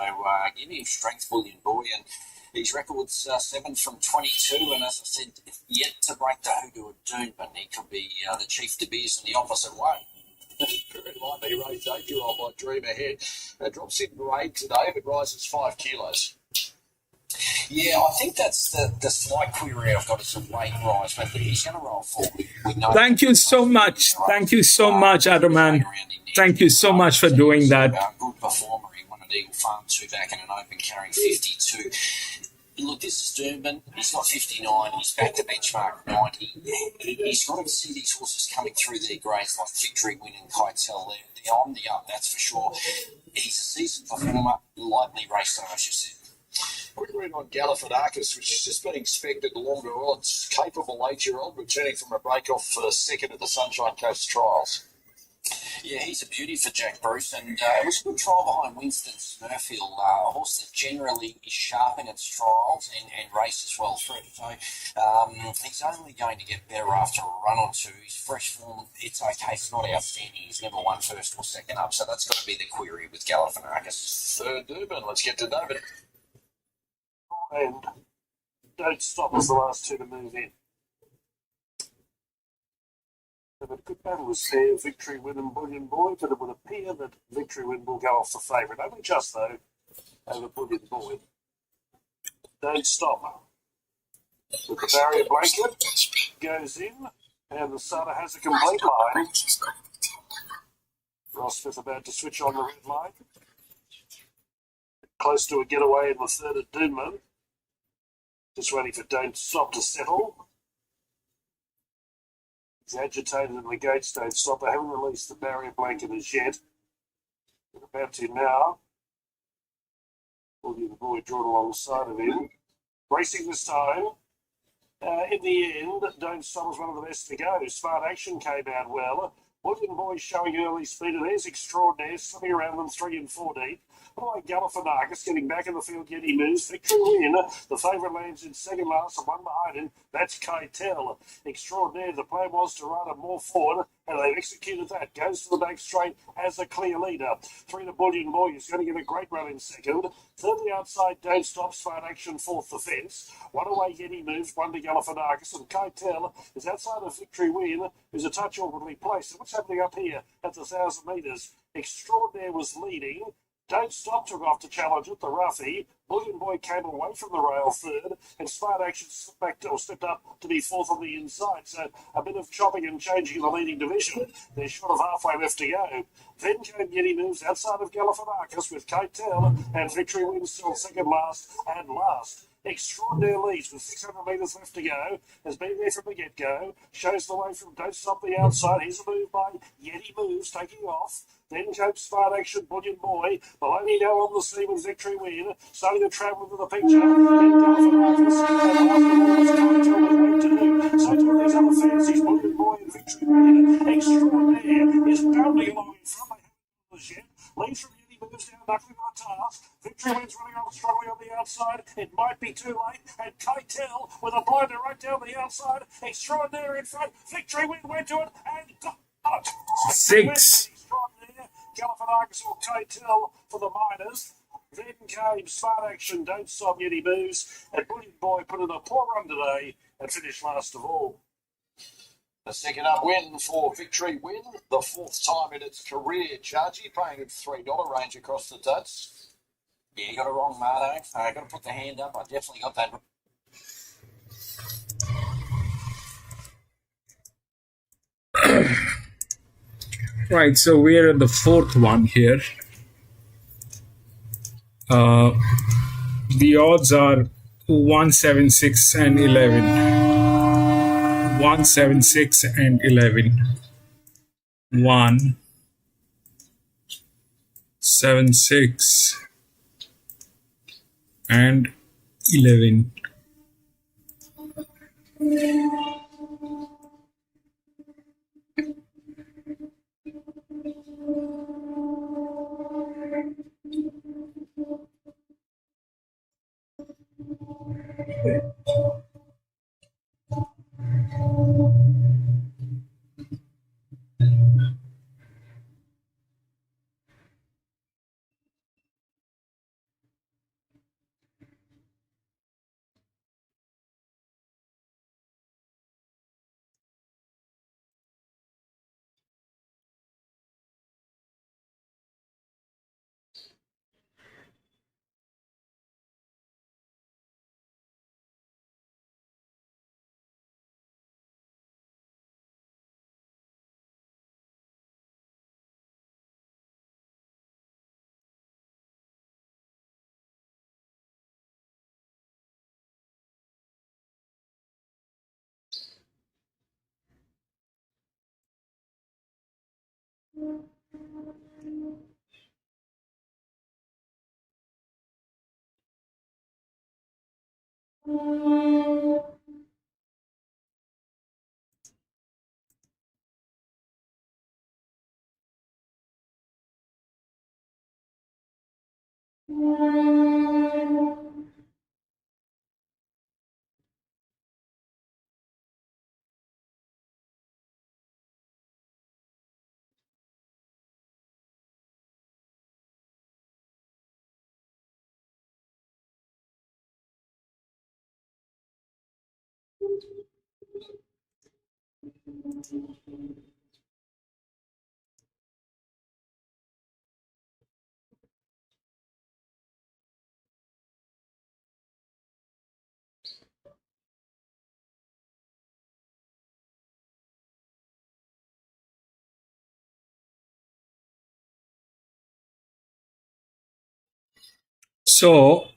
give him strength, Bullion Boy, and his record's 7 from 22, and as I said, yet to break the hoodoo of Doom, but he could be the Chief De Beers in the opposite way. It might be raised 8-year-old by Dream Ahead. Drops in grade today, but rises 5 kilos. Yeah, I think that's the slight query I've got is a weight rise, but he's going to roll forward. Thank you so much. Thank you so much, Adaman. Thank you so much for doing that. Good performer. He won at Eagle Farm 2 back in an open carrying 52. Look, this is Doomben. He's not 59. He's back to benchmark 90. He's got to see these horses coming through their grades like Victory Win and Kytel. They're on the up, that's for sure. He's a seasoned performer, lightly raced on, as you said. Quick read on Galifianakis, which is just been expected longer odds. Capable 8-year-old returning from a break-off for second at the Sunshine Coast Trials. Yeah, he's a beauty for Jack Bruce, and it was a good trial behind Winston Smurfield, a horse that generally is sharp in its trials and races well through. So he's only going to get better after a run or 2. His fresh form, it's okay, it's not outstanding. He's never won first or second up, so that's got to be the query with Galifianakis. Third Doomben, let's get to David. And Don't Stop was the last 2 to move in. A good battle was fair, Victory Win and Bullion Boy, but it would appear that Victory Win will go off the favourite. Only just, though, over Bullion Boy. Don't Stop. With the barrier blanket, goes in, and the starter has a complete line. Ross Smith about to switch on the red light. Close to a getaway in the third at Doomben. Just waiting for Don't Stop to settle. He's agitated and the gates don't stop. They haven't released the barrier blanket as yet. They're about to now. Bullion Boy drawn alongside of him. Racing this time. In the end, Don't Stop was one of the best to go. Smart Action came out well. Bullion Boy showing early speed, and there's Extraordinaire, slipping around them 3 and 4 deep. Like Galifianakis getting back in the field, getting moves. Victory Win. The favourite lands in second last, and one behind him. That's Kytel. Extraordinaire. The plan was to run it more forward, and they've executed that. Goes to the back straight as a clear leader. 3 to Bullion Boy. He's going to get a great run in second. Third the outside, Don't Stop. Smart Action, fourth the fence. 1 away, Yeti moves. 1 to Galifianakis, and Kytel is outside of Victory Win, who's a touch awkwardly placed. And what's happening up here at the 1,000 metres? Extraordinaire was leading. Don't Stop took off to challenge it, the roughie. Bullion Boy came away from the rail third, and Smart Action stepped up to be fourth on the inside. So a bit of chopping and changing in the leading division. They're short of halfway left to go. Then came Yeti moves outside of Galifianakis with Kytel and Victory Win still second last and last. Extraordinary leads with 600 metres left to go. Has been there from the get-go. Shows the way from Don't Stop the outside. Here's a move by Yeti Moves, taking off. Then comes Smart Action, Bullion Boy. Maloney now on the scene with Victory Win. Starting to travel into the picture. Then Delphin Marcus. And afterwards, can't tell what to do. So to all these other fancies, Bullion Boy and Victory Win. Extraordinaire is bounding along in front. They haven't yet. Leads from Yeti Moves down, knuckling on task. Victory Win's running on strongly on the outside. It might be too late. And Keitel with a blinder right down the outside. Extraordinaire in front. Victory Win went to it and got it. 6. Galifianakis or Keitel for the Miners. Then came Smart Action, Don't Stop Yeti Moves, and Bullion Boy put in a poor run today and finished last of all. The second up win for Victory Win, the fourth time in its career. Chargy paying him $3 range across the duds. Yeah, you got it wrong, Mardo. I got to put the hand up. I definitely got that. Right, so we're at the fourth one here. The odds are 176 and 11. 176 and 11. 1 7 6 and 11. So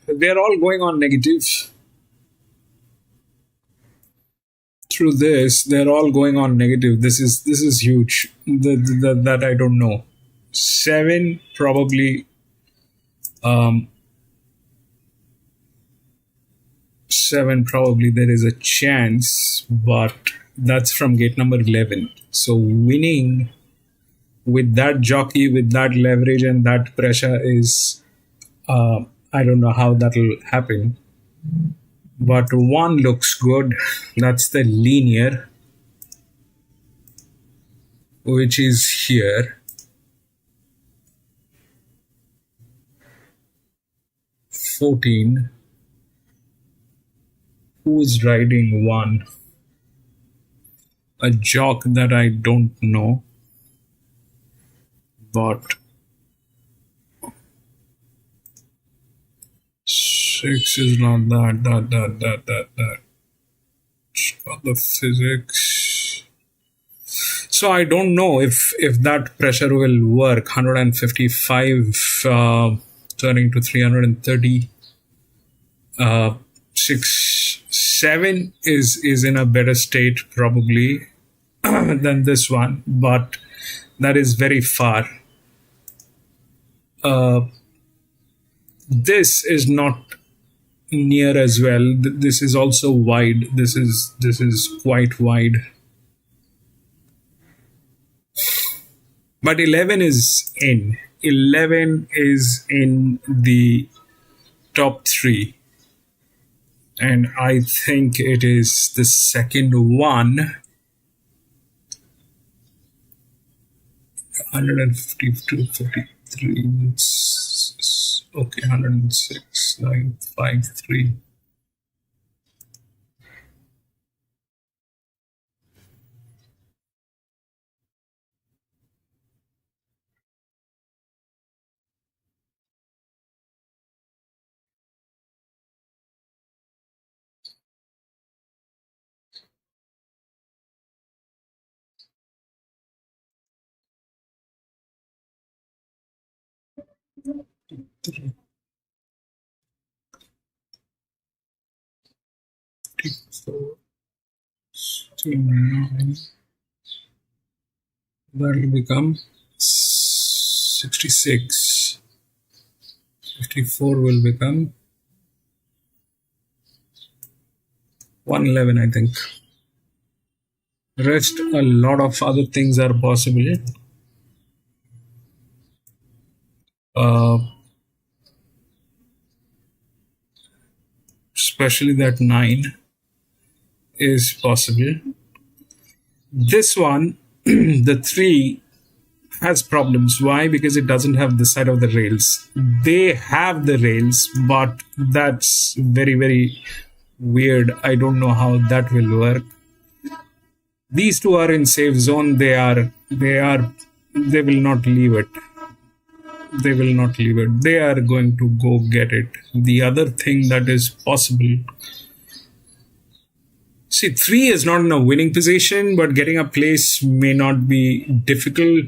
they're all going on negative. Through this, they're all going on negative. This is huge. That I don't know. 7 probably. 7 probably there is a chance, but that's from gate number 11. So winning with that jockey, with that leverage and that pressure is, I don't know how that'll happen. But 1 looks good. That's the linear, which is here. 14. Who's riding 1? A jock that I don't know. But 6 is not that. Got the physics. So I don't know if that pressure will work. 155 turning to 330. 6-7 is in a better state probably than this one, but that is very far. This is not near as well. This is also wide. This is quite wide. But 11 is in. 11 is in the top 3. And I think it is the second one. 152, 33. Okay, 106, 953. That will become 66. 54 will become 111, I think. Rest, a lot of other things are possible. Especially that 9 is possible. This one, the 3 has problems. Why? Because it doesn't have the side of the rails. They have the rails, but that's very, very weird. I don't know how that will work. These two are in safe zone. They will not leave it. They will not leave it. They are going to go get it. The other thing that is possible. See, 3 is not in a winning position, but getting a place may not be difficult.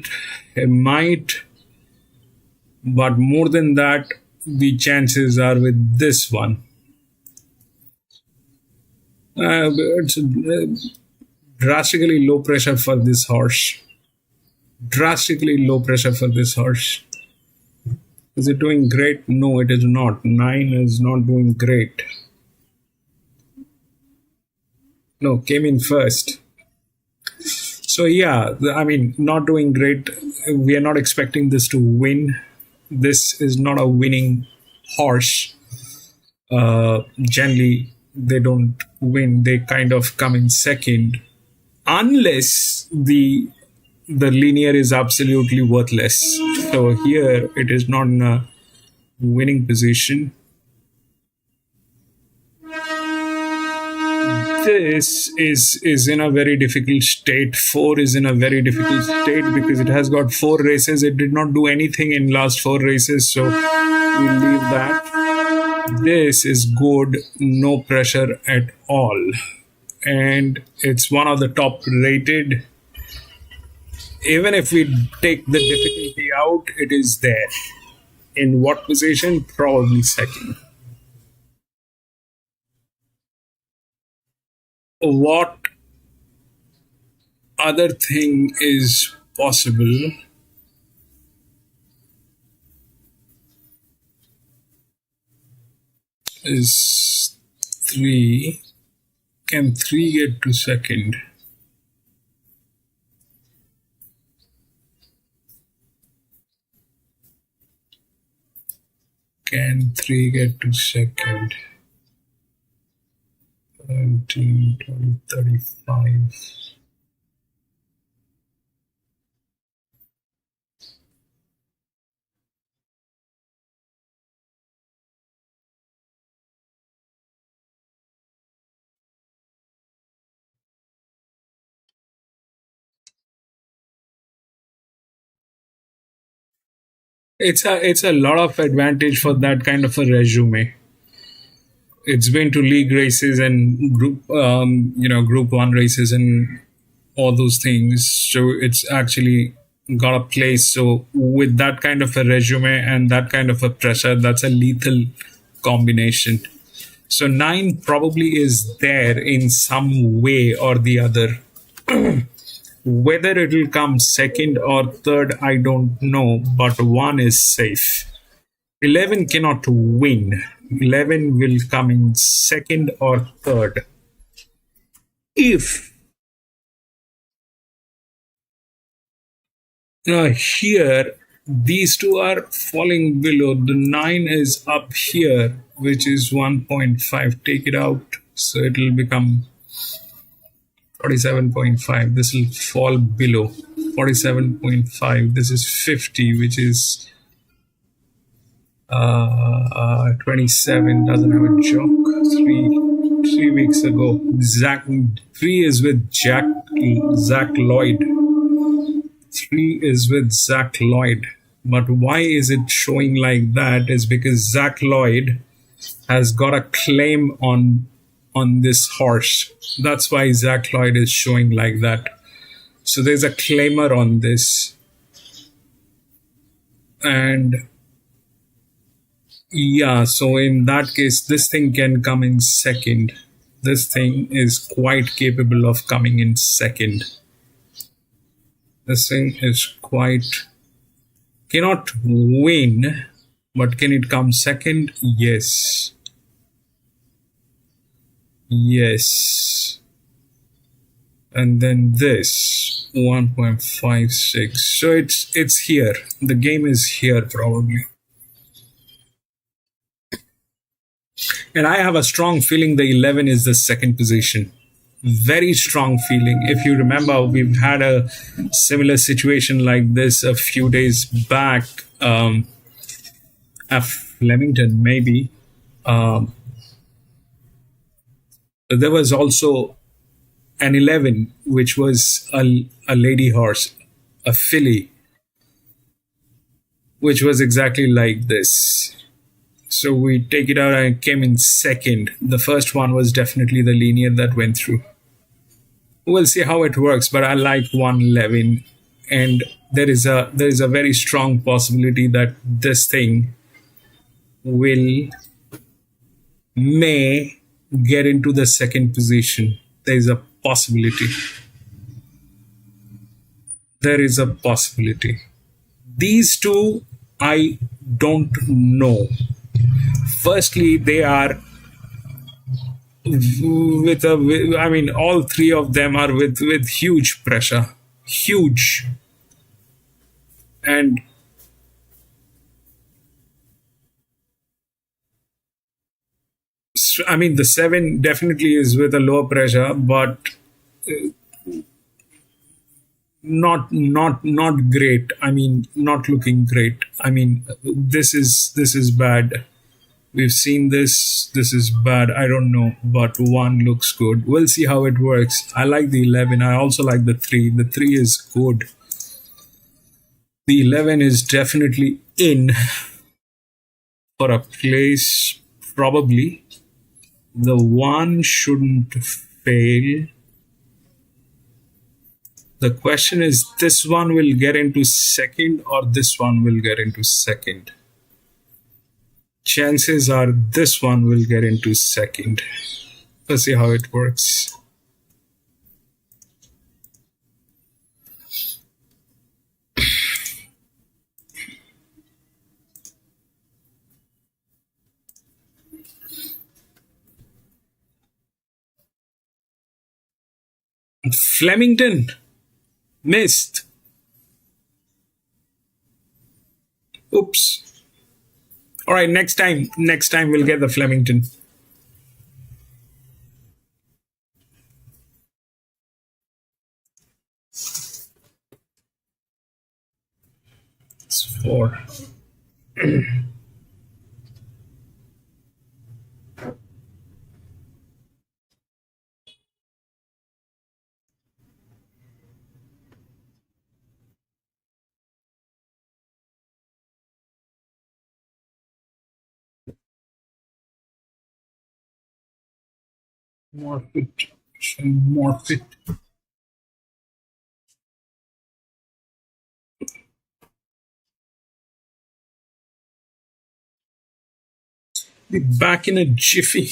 It might. But more than that, the chances are with this one. It's drastically low pressure for this horse. Drastically low pressure for this horse. Is it doing great? No, it is not. 9 is not doing great. No, came in first. So yeah, I mean, not doing great. We are not expecting this to win. This is not a winning horse. Generally, they don't win. They kind of come in second. Unless the linear is absolutely worthless. So here it is not in a winning position. This is in a very difficult state. 4 is in a very difficult state because it has got 4 races. It did not do anything in last 4 races, so we'll leave that. This is good, no pressure at all. And it's one of the top rated. Even if we take the difficulty out, it is there. In what position? Probably second. What other thing is possible? Is 3. Can 3 get to second? Can 3 get to second? 17, 20, 35. It's a lot of advantage for that kind of a resume. It's been to league races and group 1 races and all those things. So it's actually got a place. So with that kind of a resume and that kind of a pressure, that's a lethal combination. So 9 probably is there in some way or the other. Whether it will come second or third, I don't know, but 1 is safe. 11 cannot win. 11 will come in second or third. If here these two are falling below, the 9 is up here, which is 1.5. Take it out, so it will become 47.5. This will fall below 47.5. This is 50, which is 27. Doesn't have a joke. 3 weeks ago. 3 is with Zach Lloyd. 3 is with Zach Lloyd. But why is it showing like that is because Zach Lloyd has got a claim on this horse. That's why Zach Lloyd is showing like that. So there's a claimer on this. And yeah, so in that case, this thing can come in second. This thing is quite capable of coming in second. This thing is cannot win, but can it come second? Yes. Yes. And then this 1.56. So it's here. The game is here probably. And I have a strong feeling the 11 is the second position. Very strong feeling. If you remember, we've had a similar situation like this a few days back at Flemington, maybe. There was also an 11, which was a lady horse, a filly, which was exactly like this. So we take it out and it came in second. The first one was definitely the linear that went through. We'll see how it works, but I like 111, and there is a very strong possibility that this thing may get into the second position. There is a possibility. There is a possibility. These two, I don't know. Firstly, they are all three of them are with huge pressure. Huge. And the 7 definitely is with a lower pressure, but not great. Not looking great. This is bad. We've seen this. This is bad. I don't know, but 1 looks good. We'll see how it works. I like the 11. I also like the 3. The 3 is good. The 11 is definitely in for a place, probably. The 1 shouldn't fail. The question is, this one will get into second or this one will get into second. Chances are this one will get into second. Let's see how it works. Flemington missed. Oops. All right, next time we'll get the Flemington. It's 4. More fit. Be back in a jiffy.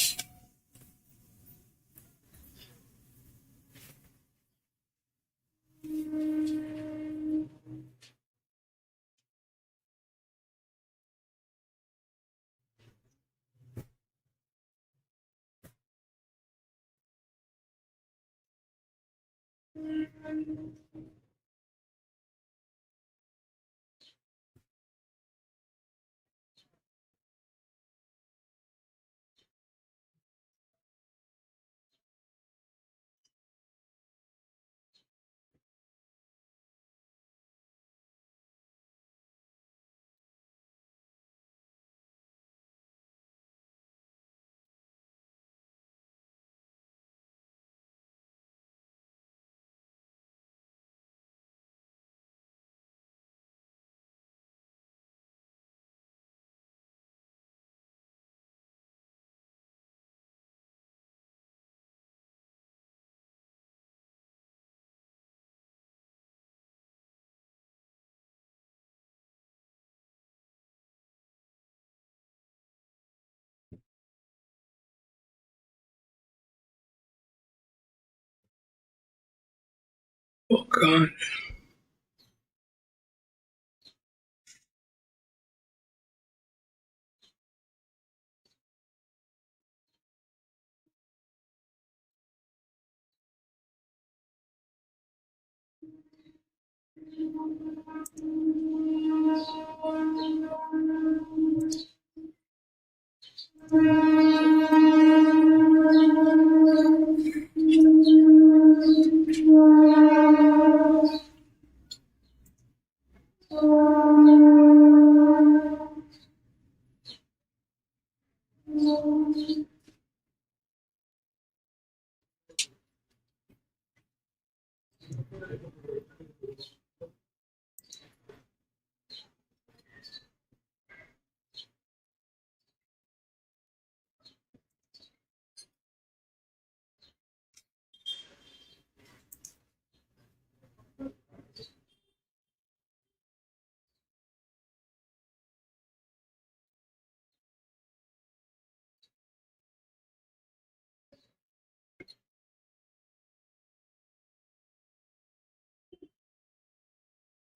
Oh God.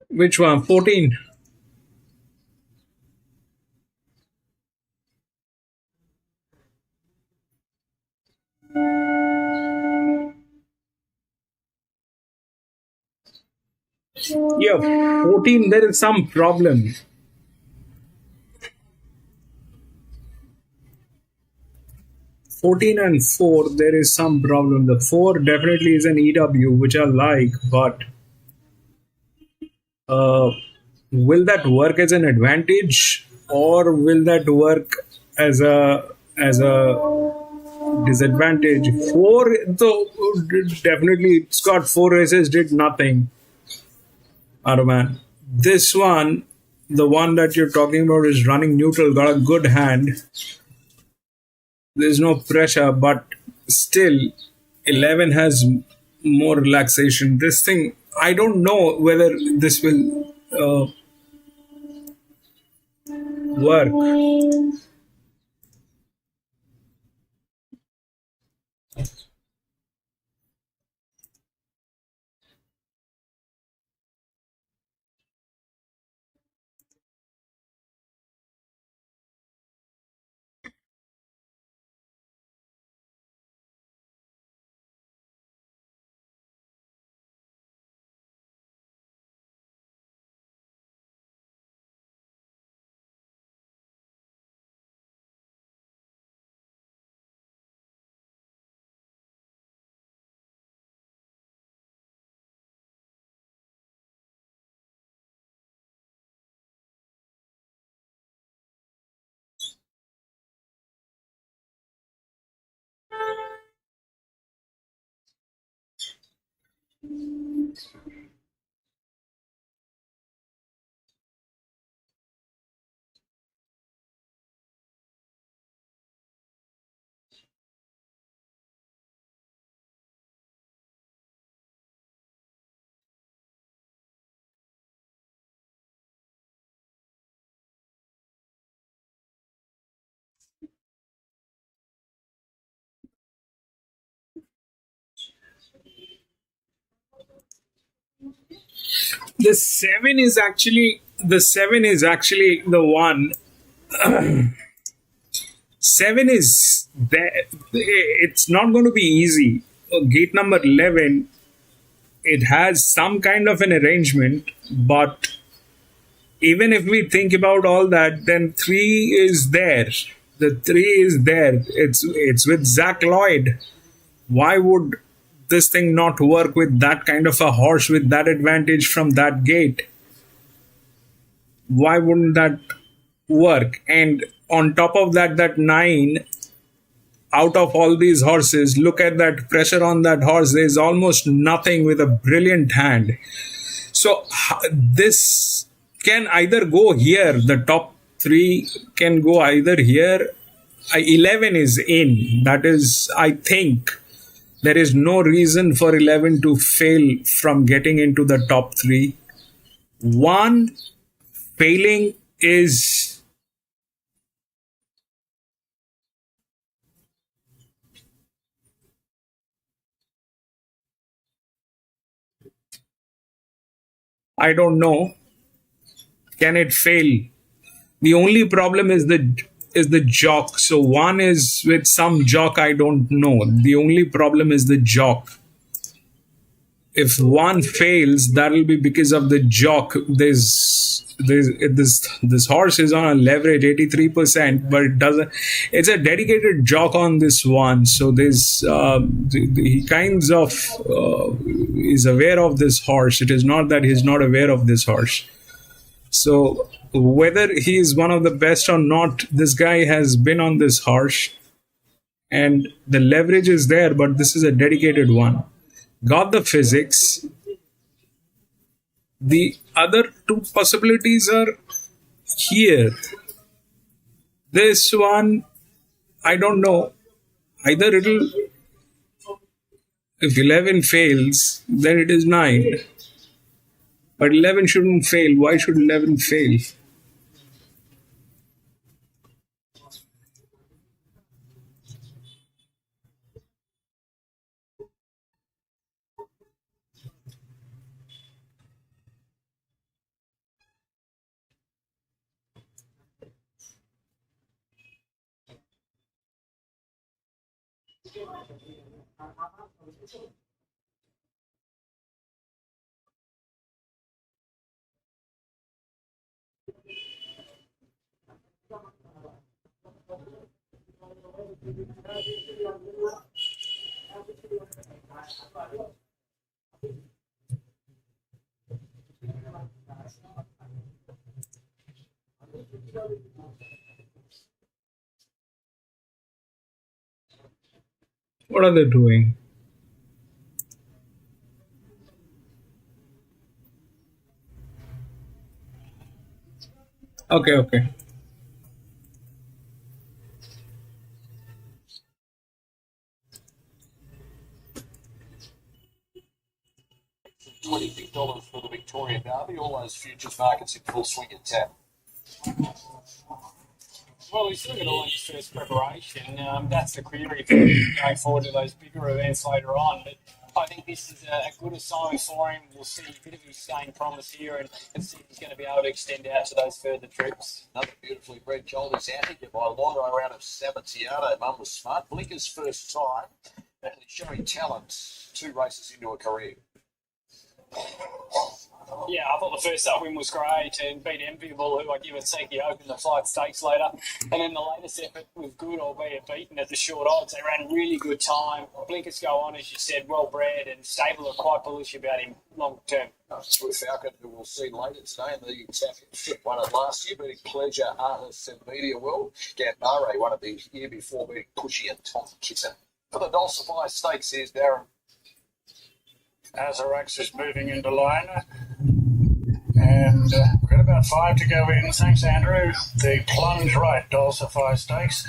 Which one? 14. Yeah, 14, there is some problem. 14 and 4, there is some problem. The 4 definitely is an EW, which I like, but uh, will that work as an advantage, or will that work as a disadvantage? 4, though, definitely it's got 4 races, did nothing. Man. This one, the one that you're talking about, is running neutral, got a good hand. There's no pressure, but still, 11 has more relaxation. This thing, I don't know whether this will work. The seven is actually the one. Seven is there. It's not going to be easy. Gate number 11, it has some kind of an arrangement, but even if we think about all that, then 3 is there. The 3 is there. It's with Zach Lloyd. Why would this thing not work with that kind of a horse with that advantage from that gate? Why wouldn't that work? And on top of that, that 9, out of all these horses, look at that pressure on that horse. There's almost nothing with a brilliant hand. So this can either go here. The top 3 can go either here. 11 is in. That is, I think, there is no reason for 11 to fail from getting into the top 3. 1 failing is I don't know. Can it fail? The only problem is the jock. So 1 is with some jock, I don't know. The only problem is the jock. If 1 fails, that will be because of the jock. This horse is on a leverage 83%, but it doesn't. It's a dedicated jock on this one. So there's he kinds of is aware of this horse. It is not that he's not aware of this horse. So whether he is one of the best or not, this guy has been on this horse, and the leverage is there. But this is a dedicated one. Got the physics. The other 2 possibilities are here. This one, I don't know. Either it'll, if 11 fails, then it is 9. But 11 shouldn't fail. Why should 11 fail? What are they doing? Okay. 20 big dollars for the Victorian Derby. All those futures markets in full swing at tap. Well, he's still got all his first preparation. That's the query for him going forward to those bigger events later on. But I think this is a good assignment for him. We'll see a bit of his staying promise here and see if he's going to be able to extend out to those further trips. Another beautifully bred Jolly's Handicap by Londo out of Sabatiano. Mum was smart. Blinker's first time. And he's showing talent 2 races into a career. Yeah, I thought the first up win was great and beat Enviable, who I give a Seki Open the flight stakes later. And then the latest effort was good, albeit beaten at the short odds. They ran a really good time. Blinkers go on, as you said, well bred, and stable are quite bullish about him long term. With Falcon, who we'll see later today in the championship, won it last year, beating Pleasure, Artists and Media World. Gambare won it the year before, beating Pushy and Tom Kitten. For the Dulcify Stakes, here's Darren. Azarax is moving into line. And we've got about 5 to go in. Thanks, Andrew. The Plunge Right Dulcify Stakes.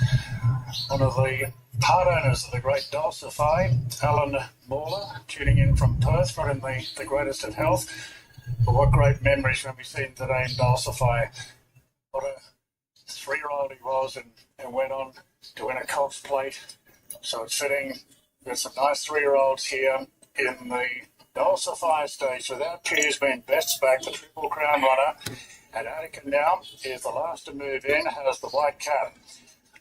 One of the part owners of the great Dulcify, Alan Mauler, tuning in from Perth, for him the greatest of health. But what great memories when we see him today in Dulcify. What a 3-year-old he was and went on to win a Cox Plate. So it's fitting. We've got some nice 3-year-olds here in the Dulcifer stage without Pierce being best back, the Triple Crown runner. And Attica now is the last to move in, has the white cap.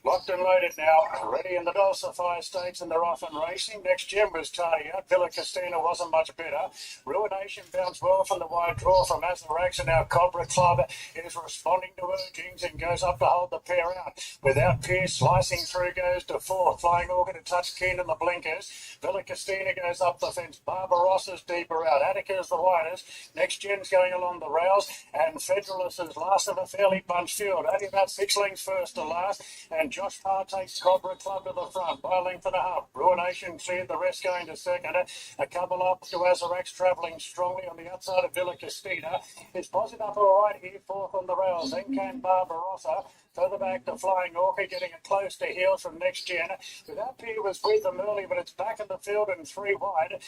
Locked and loaded now, ready in the Dulcifer Stakes, and they're off and racing. Next gem was Tardy out. Villa Castina wasn't much better. Ruination bounced well from the wide draw from Azarax, and now Cobra Club is responding to urgings and goes up to hold the pair out. Without Pierce, slicing through goes to fourth. Flying Organ to touch Keen in the blinkers. Villa Castina goes up the fence. Barbarossa's deeper out. Attica's the widest. Next gen's going along the rails, and Federalist is last of a fairly bunched field. Only about 6 lengths first to last, and Josh Parr takes Cobra Club to the front by a length and a half. Ruination cleared, the rest going to second. A couple up to Azarax, travelling strongly on the outside of Villa Castina. It's positive up all right here, fourth on the rails. Then came Barbarossa. Further back to Flying Orca, getting it close to heels from Next Gen. Without Pierre was with them early, but it's back in the field and 3 wide.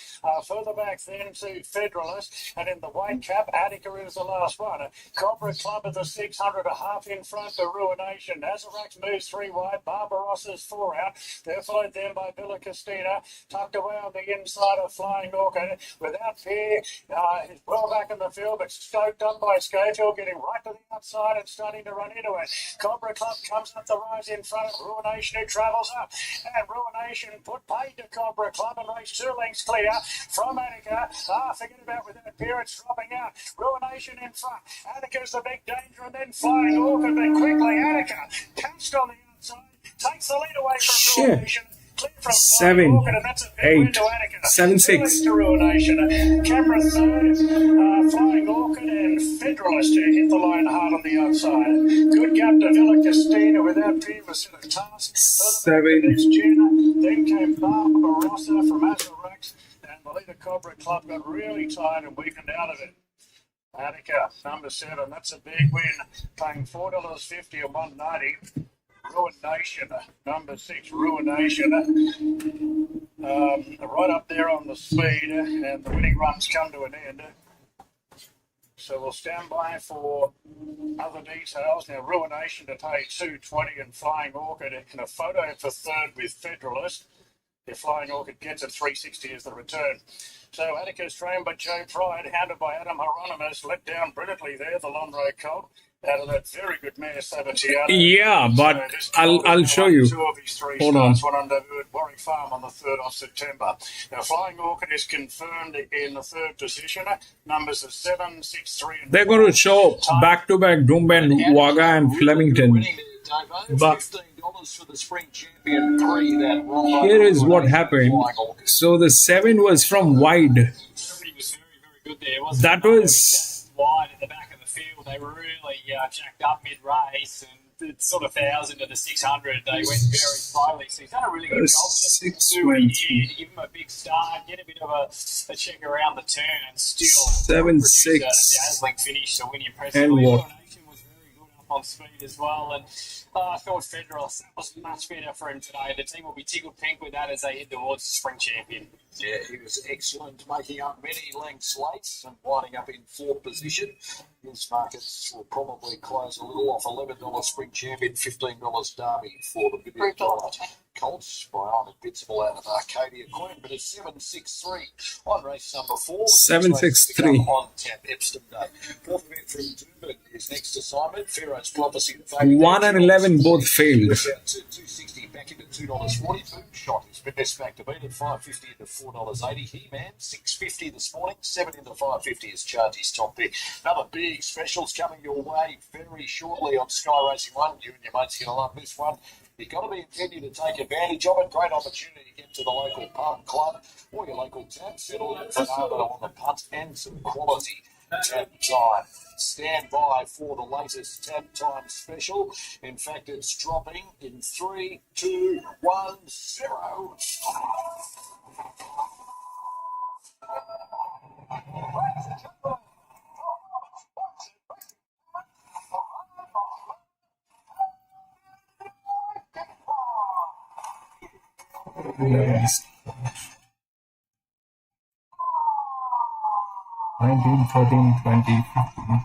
Further back then to Federalist, and in the white cap, Attica is the last one. Cobra Club at the 600, a half in front to Ruination. Azarax moves 3 wide, Barbarossa's 4 out. They're followed then by Villa Castina, tucked away on the inside of Flying Orca. Without Pierre, he's well back in the field, but stoked up by Schofield, getting right to the outside and starting to run into it. Cobra Club comes up the rise in front of Ruination, who travels up, and Ruination put paid to Cobra Club and raced 2 lengths clear from Attica. Forget about without Pierre, it's dropping out. Ruination in front. Attica's the big danger, and then Flying Orchid, but quickly Attica pounced on the outside, takes the lead away from Ruination. 7, 8, 7, 6. To Ruination. Camera third, Flying Orchid and Federalist hit the line hard on the outside. Good gap to Villa Castina without Pierre was set a task. 7. Then came Barbarossa from Azarax, and the leader Cobra Club got really tired and weakened out of it. Attica, number 7, that's a big win, paying $4.50 and $1.90. Ruination, number 6, Ruination, right up there on the speed, and the winning runs come to an end. So we'll stand by for other details. Now, Ruination to pay $2.20 and Flying Orchid in a photo for third with Federalist. If Flying Orchid gets it, $3.60 is the return. So Attica's trained by Joe Pride, hounded by Adam Hieronymus, let down brilliantly there, the Lonro Colt. Out of that very good mare, Sabatiano. Yeah, but I'll show you. 2 of his 3 Hold starts, on. one under at Warwick Farm on the 3rd of September. Now, Flying Orchid is confirmed in the 3rd position. Numbers of 7, 6, 3, and They're going to show back-to-back Doomben, Wagga, and Flemington. But $15 for the spring champion pre that here is what happened. So the 7 was from wide. Everybody was very, very good there, wasn't That it? was... Wide at the back of the field. They were really jacked up mid-race, and it's sort of 1,000 to the 600. They went very slowly. So he's done a really good job to give him a big start, get a bit of a check around the turn, and still 7, 6. a dazzling finish to win impressively. And what? Coronation was very good up on speed as well, and I thought Federalist was much better for him today. The team will be tickled pink with that as they head towards the spring champion. Yeah, he was excellent, making up many lengths late and winding up in 4th position. His markets will probably close a little off. $11 spring champion, $15 Derby for the $1 billion Colts. Bionic Bitzable out of Arcadia Queen, but it's 763 on race number 4. 763 on tap Epsom Day. 4th event from Doomben is next assignment. Pharaoh's Prophecy. 1 and 11 both failed. Out to $2.60 back into $2.40. Boom Shot is best back to beat at $5.50 into $4.80. He-Man $6.50 this morning. 7 into $5.50 is Chargie's top pick. Another big specials coming your way very shortly on Sky Racing 1. You and your mates are going to love this one. You've got to be intending to take advantage of it. Great opportunity to get to the local pub, club, or your local tap. Settle in for Arvo on the punt and some quality tap time. Stand by for the latest tap time special. In fact, it's dropping in 3, 2, 1, 0. Yes. 19, 13, 20, 15.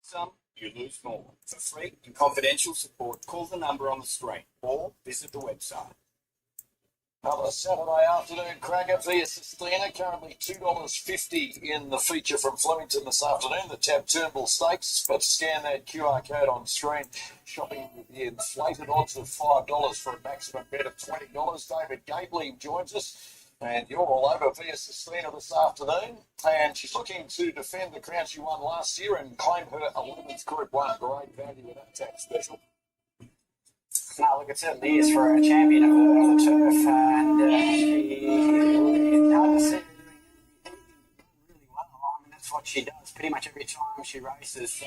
Some, you lose more. For free and confidential support, call the number on the screen or visit the website. Another Saturday afternoon cracker via Sistina, currently $2.50 in the feature from Flemington this afternoon, the Tab Turnbull Stakes. But scan that QR code on screen, shopping with the inflated odds of $5 for a maximum bet of $20. David Gately joins us, and you're all over via Sistina this afternoon. And she's looking to defend the crown she won last year and claim her 11th Group 1. Great value with that tax special. No, look, it certainly is for a champion of the turf, and it's hard to see her doing really well. I mean, that's what she does pretty much every time she races.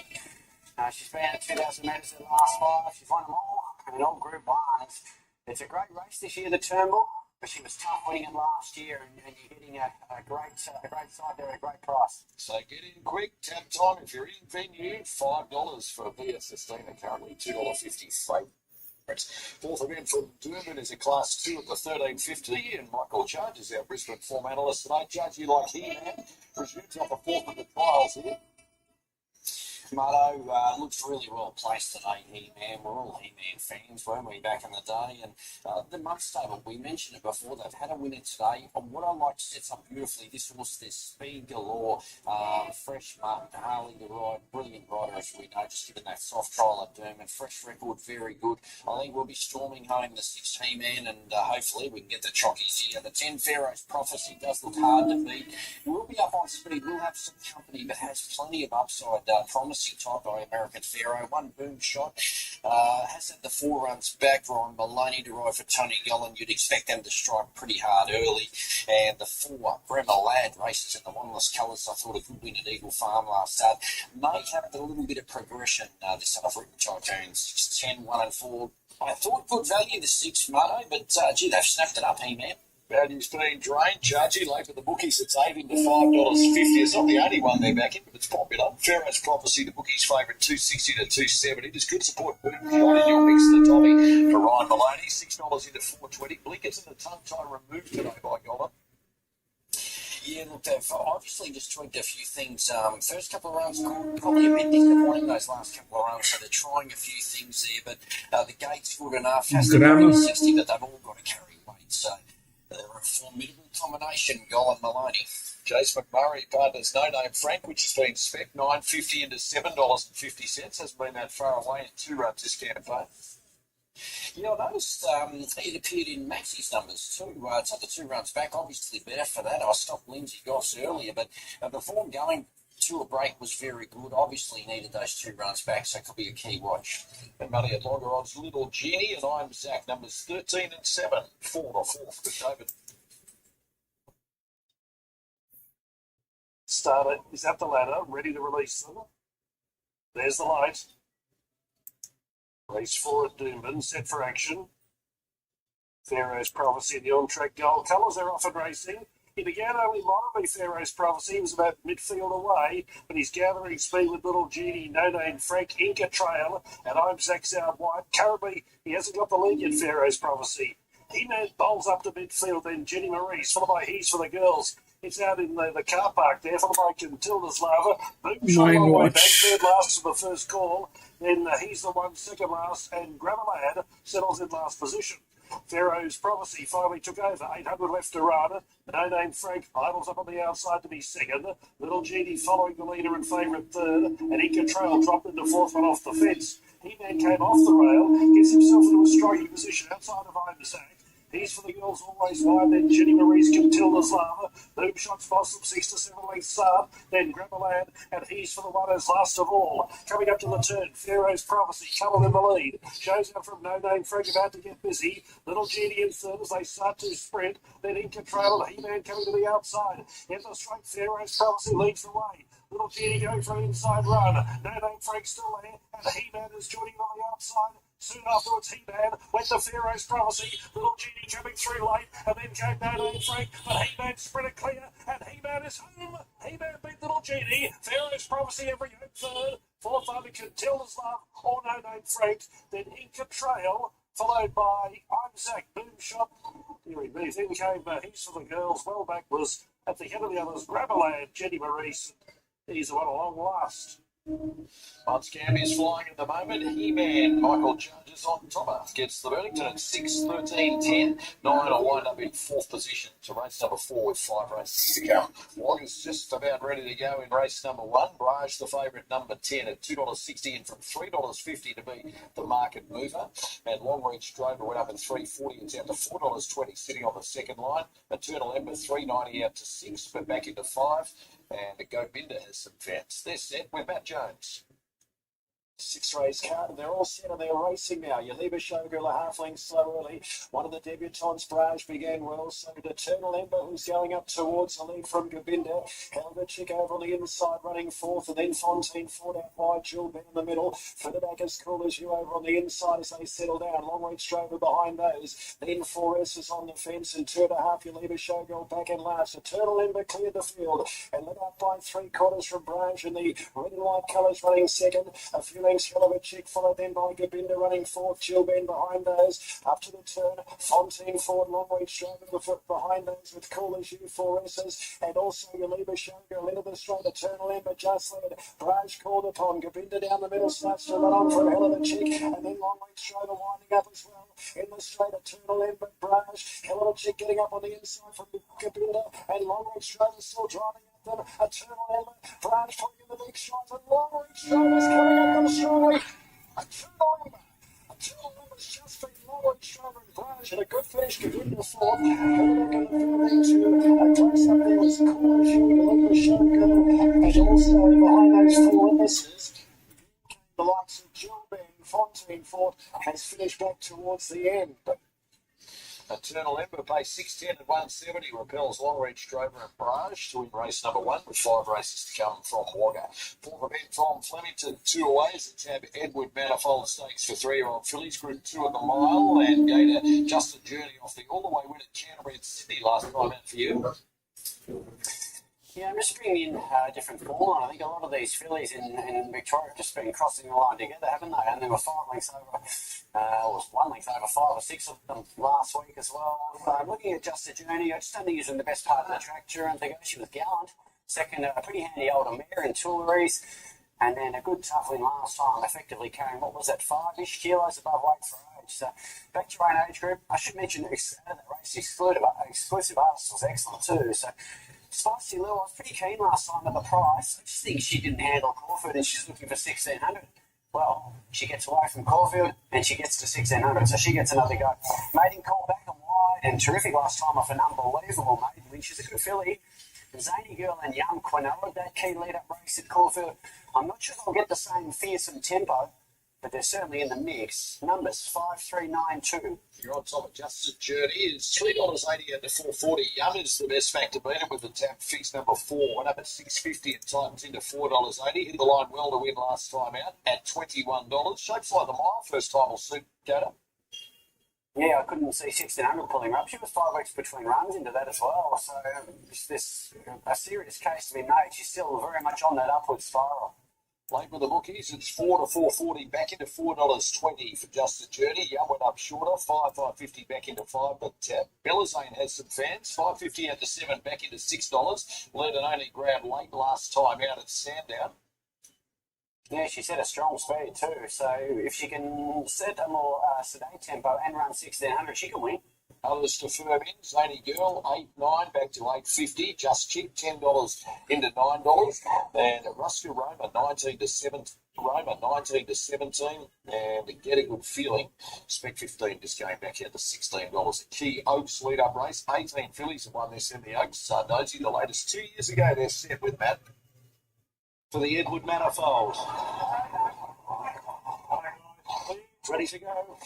She's been at 2,000 metres in the last 5. She's won them all, and all Group 1s. It's a great race this year, the Turnbull, but she was tough winning it last year, and you're getting a great side there at a great price. So get in quick, tab time if you're in venue. $5 for Via Sistina, currently $2.50 freight. Fourth event from Durban is a Class 2 at the 1350, and Michael Judge is our Brisbane form analyst today. Judge, you like He-Man? Presumes up a fourth of the trials here. Marto looks really well placed today, He-Man. We're all He-Man fans, weren't we, back in the day? And the month stable, we mentioned it before, they've had a winner today. And what I like sets up beautifully, this horse, there's speed galore, fresh Martin Harley to ride, brilliant rider as we know, just given that soft trial at Durban. Fresh record, very good. I think we'll be storming home the 6 He-Man, and hopefully we can get the chockies here. The 10 Pharaoh's Prophecy does look hard to beat. We'll be up on speed, we'll have some company, but has plenty of upside, promise type by American Pharaoh. One boom shot. Has had the 4 runs back. Ryan Maloney to ride for Tony Gollan. You'd expect them to strike pretty hard early. And the 4 Bremer Lad races in the one-less colours. I thought a good win at Eagle Farm last start. May have a little bit of progression this I've written Tycoon. 6, 10, 1 and 4. I thought good value the 6 Marto, but gee, they've snapped it up, He-Man. Value's being drained. Judgy late with the bookies. It's 18 to $5.50. It's not the only one they're backing, but it's popular. Pharaoh's Prophecy, the bookies' favourite, 260 to 270. There's good support. Boom shot in your mix to the Tommy for Ryan Maloney. $6 into $4.20. Blinkers and the tongue tie removed today by Gollan. Yeah, look, they've obviously just tweaked a few things. First couple of runs, probably a bit disappointing, those last couple of runs, so they're trying a few things there, but the gate's good enough. Has to go to 60, but they've all got to carry weight, so they're a formidable combination, Gollan Maloney. Jace McMurray, partners No Name Frank, which has been spec $9.50 into $7.50. Hasn't been that far away in 2 runs this campaign. Yeah, I noticed it appeared in Maxie's numbers too. It's up to 2 runs back, obviously better for that. I stopped Lindsay Goss earlier, but the form going to a break was very good. Obviously needed those 2 runs back, so it could be a key watch. And money at longer odds, Little Genie, and I'm Zach, numbers 13 and 7. 4 to 4th with David. Starter is at the ladder, ready to release them. There's the light. Race 4 at Doomben, set for action. Pharaoh's Prophecy in the on-track gold colours. They're off and racing. He began only moderately, Pharaoh's Prophecy. He was about midfield away, but he's gathering speed with Little Genie, No Name Frank, Inca Trail, and I'm Zach Sound White. Currently, he hasn't got the lead yet, Pharaoh's Prophecy. He-Man bowls up to midfield, then Jenny Marie's, followed by He's for the Girls. It's out in the car park there, followed by Contilda's Lava. Boom shot all the way back, third last to the first call. Then He's the One, second last, and Gravelad settles in last position. Pharaoh's Prophecy finally took over. 800 left to run. No Name Frank idles up on the outside to be second. Little Genie following the leader in favourite third. And Inca Trail dropped into 4th one off the fence. He-Man came off the rail, gets himself into a striking position outside of Isaac. He's for the Girls always wide, then Jenny Marie's Contilda's Lava. Boom shots Blossom 6 to 7 lengths start, then Gravelad, and He's for the one as last of all. Coming up to the turn, Pharaoh's Prophecy, Colour in the lead. Shows out from No Name Frank about to get busy. Little Genie in third as they start to sprint, then Inca Trail and He-Man coming to the outside. Into the straight, Pharaoh's Prophecy leads the way. Little Genie going for an inside run. No Name Frank still there, and He-Man is joining on the outside. Soon afterwards, He-Man went to Pharaoh's Prophecy. Little Genie coming through late, and then came No Name Frank, but He-Man sprinted clear, and He-Man is home. He-Man beat Little Genie. Pharaoh's Prophecy every hope third. 4th under Contilda's Love, or No Name Frank. Then Inca Trail, followed by Isaac Boom Shot. Deary me, then came He's for the Girls. Well back was at the head of the others, Gravelad, Jenny Maurice. He's the one along last. Munscam is flying at the moment. He-Man, Michael Judge is on topper. Gets the Burlington at 6, 13, 10. 9 will wind up in 4th position to race number 4 with 5 races to go. Wong is just about ready to go in race number 1. Brage, the favourite, number 10 at $2.60 and from $3.50 to be the market mover. And Long Reach Drover went up at $3.40. It's out to $4.20 sitting on the second line. Eternal Ember, $3.90 out to 6, but back into 5. And the Go Binder has some fans. They're set with Matt Jones. 6 race card, and they're all set and they're racing now. Yaliba Showgirl a half length slow early. One of the debutantes, Brage, began well. So Eternal Ember, who's going up towards the lead from Govinda. Helga Chick over on the inside, running 4th, and then Fontaine Ford out wide. Jewel Ben in the middle. Further back as Cool as You over on the inside as they settle down. Long Reach Drover behind those. Then 4S is on the fence, and 2.5 Yaliba Showgirl back in last. Eternal Ember cleared the field and led up by 3/4 from Brage, and the red and white colours running second. A few lengths Hell of a Chick, followed then by Govinda running 4th. Jill Ben behind those. Up to the turn, Fontaine Ford, Long Reach Drover behind those with Cool as You, 4S's, and also Yaliba Showgirl into the straight. Eternal Ember just led. Brage called upon. Govinda down the middle, starts to run on for Hell of a Chick, and then Long Reach Drover winding up as well. In the straight, Eternal Ember, Brage, Hell of a Chick getting up on the inside from Govinda, and Long Reach Drover still driving at them. Eternal Ember, Brage putting in the big shots, and Long Reach Drover's coming up them strongly. Eternal Ember's just been Long Reach Drover and Brage, and a good finish, Govinda 4th. Helga in the field into a close up there was Cool as You, Yaliba Showgirl, and also behind those 4 witnesses, the likes of Jill Ben, Fontaine Ford has finished back towards the end. But Eternal Ember pays 6.10 and 170, repels Long Reach Drover and Brage to win race number 1 with 5 races to come from Wagga. 4th event from Flemington, 2 away is the tab Edward Manifold Stakes for 3-year-old fillies, Group 2 at the mile, and Gator Just a Journey off the all-the-way win at Canterbury and Sydney last time out for you. Yeah, I'm just bringing in different form. I think a lot of these fillies in Victoria have just been crossing the line together, haven't they? And there were 5 lengths over, was 1 length over 5 or 6 of them last week as well. Looking at Just a Journey, I just don't think he's in the best part of the track during. I think she was gallant. Second, a pretty handy older mare in Tuileries. And then a good tough win last time, effectively carrying, what was that, 5-ish kilos above weight for age. So back to your own age group. I should mention that race exclusive artist was excellent too. So Spicy Lou, I was pretty keen last time at the price. I just think she didn't handle Caulfield and she's looking for 1,600. Well, she gets away from Caulfield and she gets to 1,600, so she gets another go. Maiden call back and wide and terrific last time off an unbelievable maiden win. She's a good filly. Zany Girl and Young Quinoa, that key lead-up race at Caulfield. I'm not sure they'll get the same fearsome tempo, but they're certainly in the mix. Numbers 5392. You're on top of Just a Journey. It's $3.80 at the 4.40. Yum is the best factor beater with the tab fixed number 4. Went up at $6.50 and tightens into $4.80. Hit the line well to win last time out at $21. Shapes like the mile. First time will suit Data. Yeah, I couldn't see 1,600 pulling her up. She was 5 weeks between runs into that as well. So this a serious case to be made. She's still very much on that upward spiral. Late with the bookies, it's 4 to 4.40, back into $4.20 for Just a Journey. Yum went up shorter, 5.50 back into 5, but Bellazane has some fans, 5.50 out to 7, back into $6. Led and only grabbed late last time out at Sandown. Yeah, she set a strong speed too, so if she can set a more sedate tempo and run 1,600, she can win. Others to firm in, Zany Girl, 8.9, back to 8.50. Just Chick, $10 into $9. And Rusker Roma, 19 to 17. Roma, 19 to 17. And Get a Good Feeling, Spec 15, just going back out to $16. A Key Oaks lead-up race, 18 fillies have won this in the Oaks. Nosy, the latest 2 years ago, they're set with Matt for the Edward Manifold. Ready to go.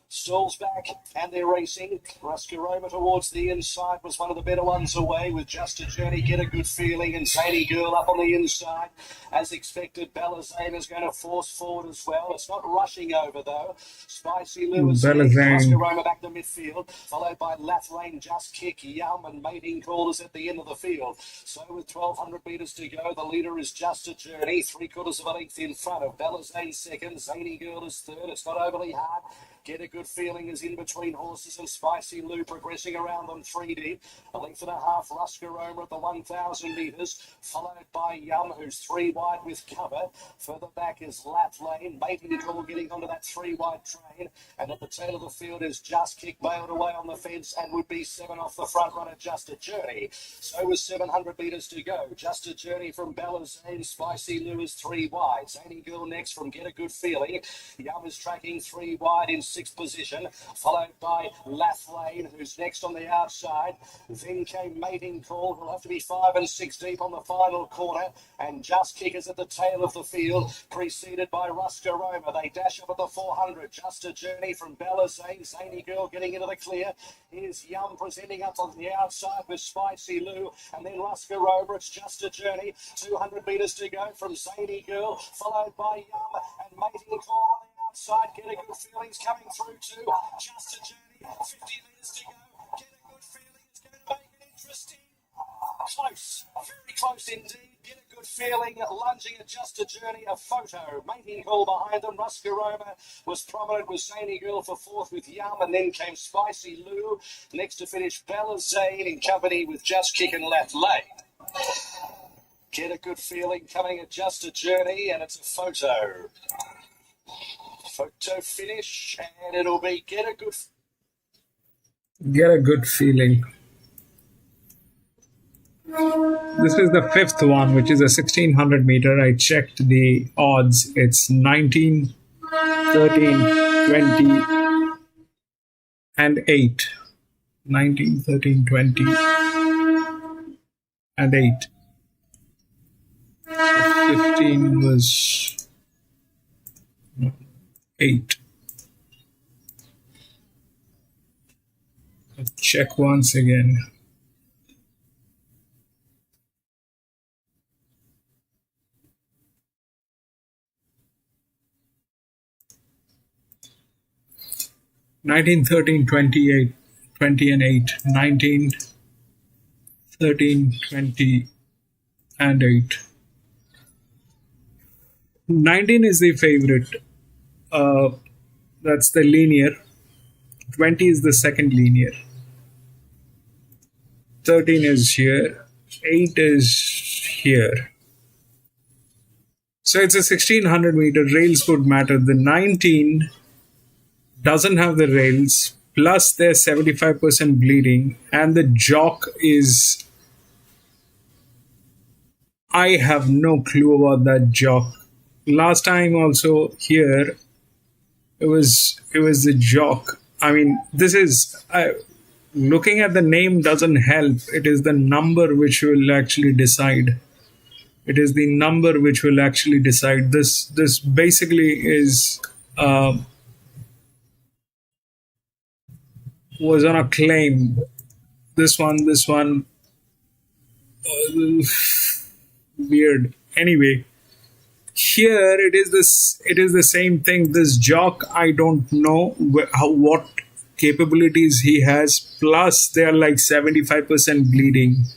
Stalls back and they're racing. Ruscaroma towards the inside was one of the better ones away with Just a Journey, Get a Good Feeling, and Zany Girl up on the inside. As expected, Bellazane is going to force forward as well. It's not rushing over though. Spicy Lewis, Ruscaroma back to midfield, followed by Lathlane, Just Kick, Yum, and Mating Callers at the end of the field. So with 1,200 metres to go, the leader is Just a Journey, 3/4 of an eighth in front of Bellazane second. Zany Girl is third. It's not overly hard. Get a Good Feeling is in between horses and Spicy Lou progressing around them 3 deep. A length and a half, Ruscaroma at the 1,000 metres, followed by Yum, who's 3 wide with cover. Further back is Lap Lane, Mating Call getting onto that 3 wide train. And at the tail of the field is Just Kick, bailed away on the fence, and would be 7 off the front runner, Just a Journey. So was 700 metres to go. Just a Journey from Ballazane, Spicy Lou is 3 wide. Zany Girl next from Get a Good Feeling. Yum is tracking 3 wide in 6th position, followed by Lath Lane, who's next on the outside. Then came Mating Call, who'll have to be 5 and 6 deep on the final corner, and Just Kick is at the tail of the field, preceded by Ruscaroma. They dash up at the 400. Just a Journey from Ballazane, Zany Girl getting into the clear. Here's Yum presenting up on the outside with Spicy Lou, and then Ruscaroma. It's Just a Journey, 200 metres to go from Zany Girl, followed by Yum and Mating Call on the outside. Get a Good Feeling's coming through too. Just a Journey, 50 metres to go. Get a Good Feeling is going to make it interesting. Close, very close indeed. Get a Good Feeling, lunging at Just a Journey, a photo. Mating Call behind them. Ruscaroma was prominent with Zany Girl for 4th with Yum, and then came Spicy Lou. Next to finish Ballazane in company with Just Kick and Lath Lane. Get a Good Feeling coming at Just a Journey, and it's a photo. Photo finish, and it'll be Get a Good Feeling. This is the 5th one, which is a 1600 meter. I checked the odds. It's 19, 13, 20, and 8. 19, 13, 20, and 8. 15 was 8. Let's check once again. Nineteen, 13, 28, 20 and 8, 19, 13, 20 and 8. 19 is the favorite. That's the linear. 20 is the second linear. 13 is here. 8 is here. So it's a 1600 meter. Rails would matter. The 19 doesn't have the rails, plus there's 75% bleeding, and the jock is... I have no clue about that jock. Last time also here, it was the jock. I mean, this is... looking at the name doesn't help. It is the number which will actually decide. It is the number which will actually decide. This basically is... was on a claim. This one weird. Anyway, here it is the same thing. This jock, I don't know what capabilities he has, plus they are like 75% bleeding.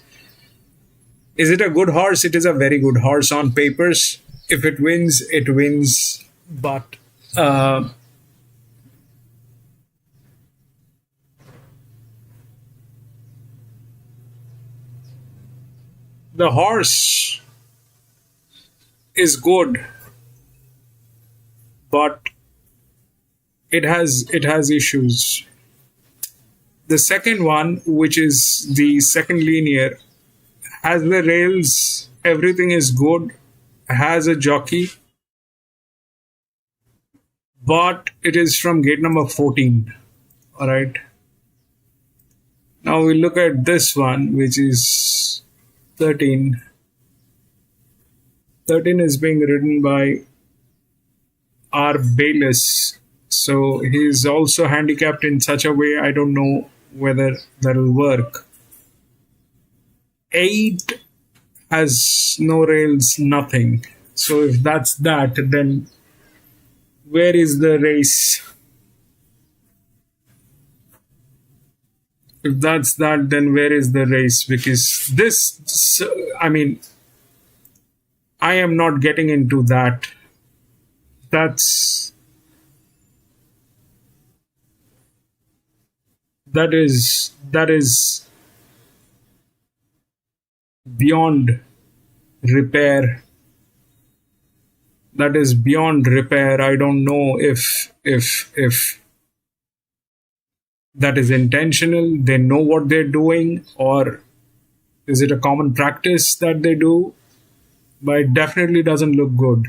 Is it a good horse? It is a very good horse on papers. If it wins, it wins. But the horse is good, but it has issues. The second one, which is the second linear, has the rails, everything is good, has a jockey, but it is from gate number 14. All right. Now we look at this one, which is 13. 13 is being ridden by R. Bayless. So he is also handicapped in such a way, I don't know whether that will work. 8 has no rails, nothing. So if that's that, then where is the race? If that's that, then where is the race? Because this, I mean, I am not getting into that. That's that is beyond repair. That is beyond repair. I don't know if that is intentional. They know what they're doing, or is it a common practice that they do? But it definitely doesn't look good.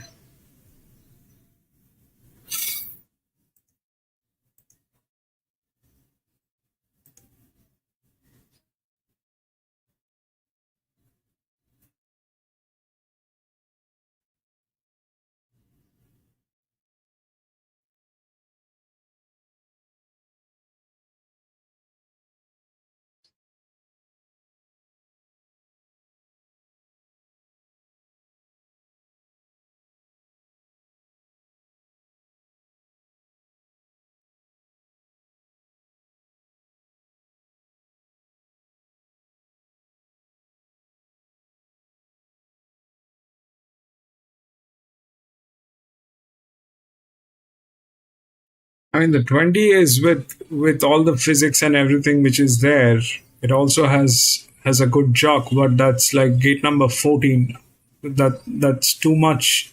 I mean, the 20 is with all the physics and everything which is there. It also has a good jock, but that's like gate number 14. That's too much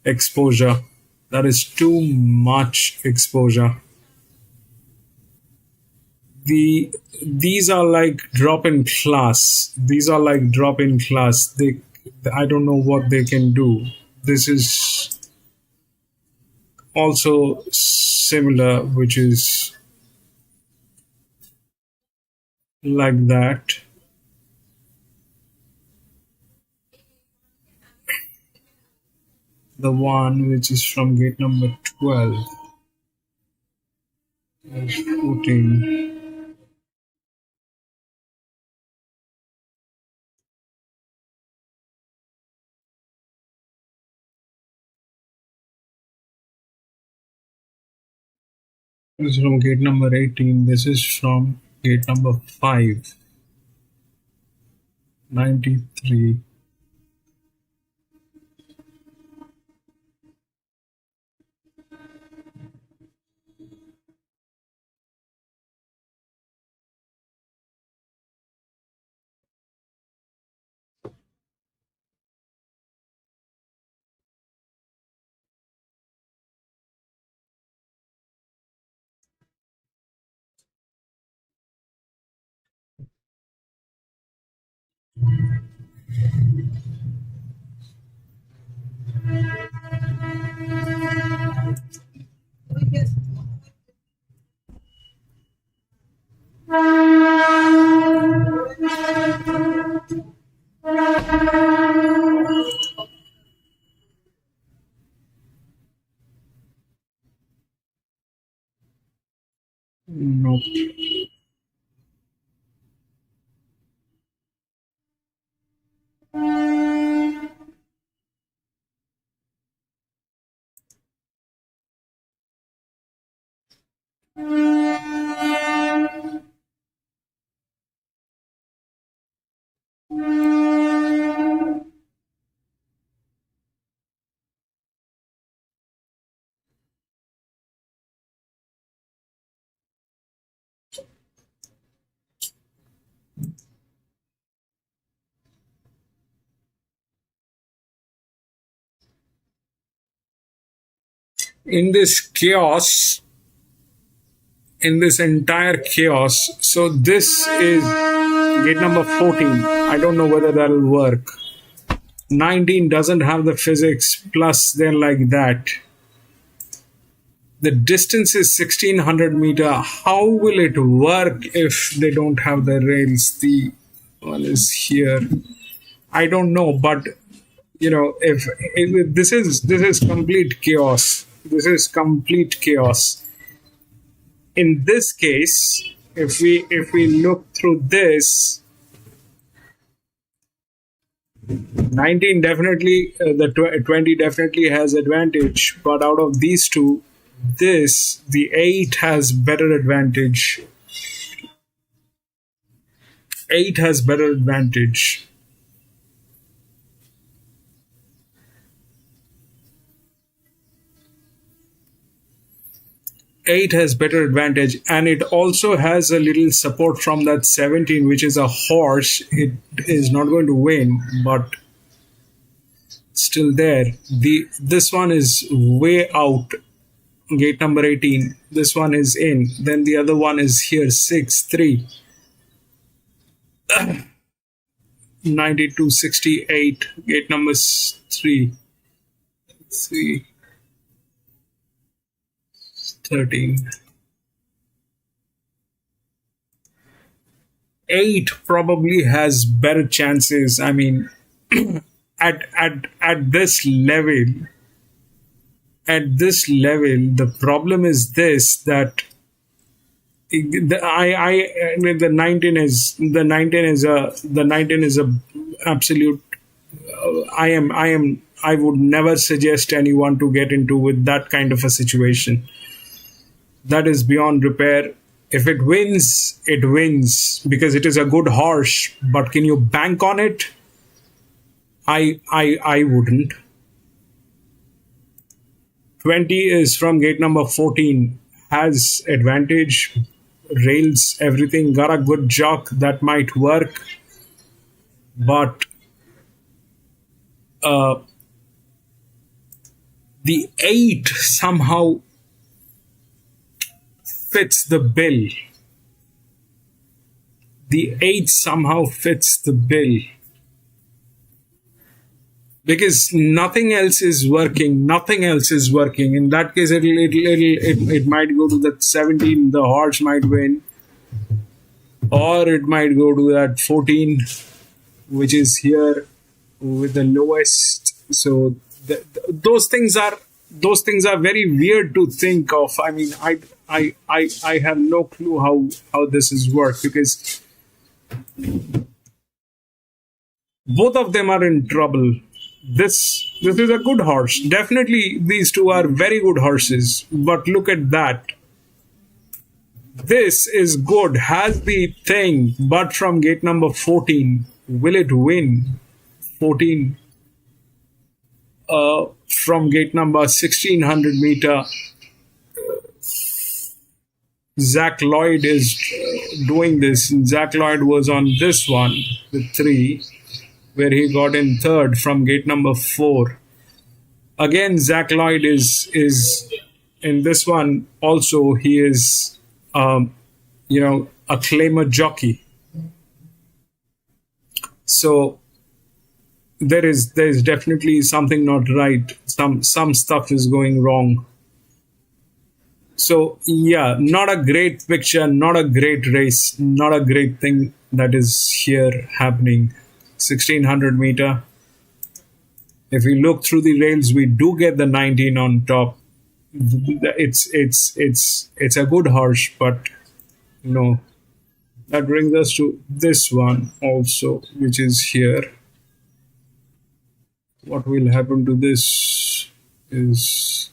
exposure. That is too much exposure. These are like drop in class. These are like drop in class. I don't know what they can do. This is also similar, which is like that. The one which is from gate number 12 is 14. This is from gate number 18. This is from gate number 5. 93. Nope. In this chaos, in this entire chaos, so this is gate number 14. I don't know whether that'll work. 19 doesn't have the physics, plus they're like that. The distance is 1600 meter. How will it work if they don't have the rails? The one is here. I don't know, but if this is complete chaos. This is complete chaos. In this case, if we look through this, 19 definitely, the 20 definitely has advantage, but out of these two, the 8 has better advantage. 8 has better advantage. 8 has better advantage, and it also has a little support from that 17, which is a horse. It is not going to win, but still there. This one is way out, gate number 18. This one is in. Then the other one is here, 6, 3. 9268, gate number 3. 3. 13. 8 probably has better chances. I mean, at this level, the problem is this, that the 19 is a absolute. I would never suggest anyone to get into with that kind of a situation. That is beyond repair. If it wins, it wins because it is a good horse. But can you bank on it? I wouldn't. 20 is from gate number 14. Has advantage, rails, everything. Got a good jock that might work. But the 8 somehow fits the bill. The 8 somehow fits the bill. Because nothing else is working. Nothing else is working. In that case, it might go to that 17. The horse might win. Or it might go to that 14, which is here with the lowest. So those things are very weird to think of. I mean, I have no clue how this is worked, because both of them are in trouble. This is a good horse. Definitely these two are very good horses. But look at that. This is good, has the thing, but from gate number 14, will it win? 14. From gate number 1600 meter, Zach Lloyd is doing this. Zach Lloyd was on this one, the 3, where he got in third from gate number 4. Again, Zach Lloyd is in this one also. He is, a claimer jockey. So there is definitely something not right. Some stuff is going wrong. So yeah, not a great picture, not a great race, not a great thing that is here happening. 1600 meter. If we look through the rails, we do get the 19 on top. It's a good horse, but no. That brings us to this one also, which is here. What will happen to this is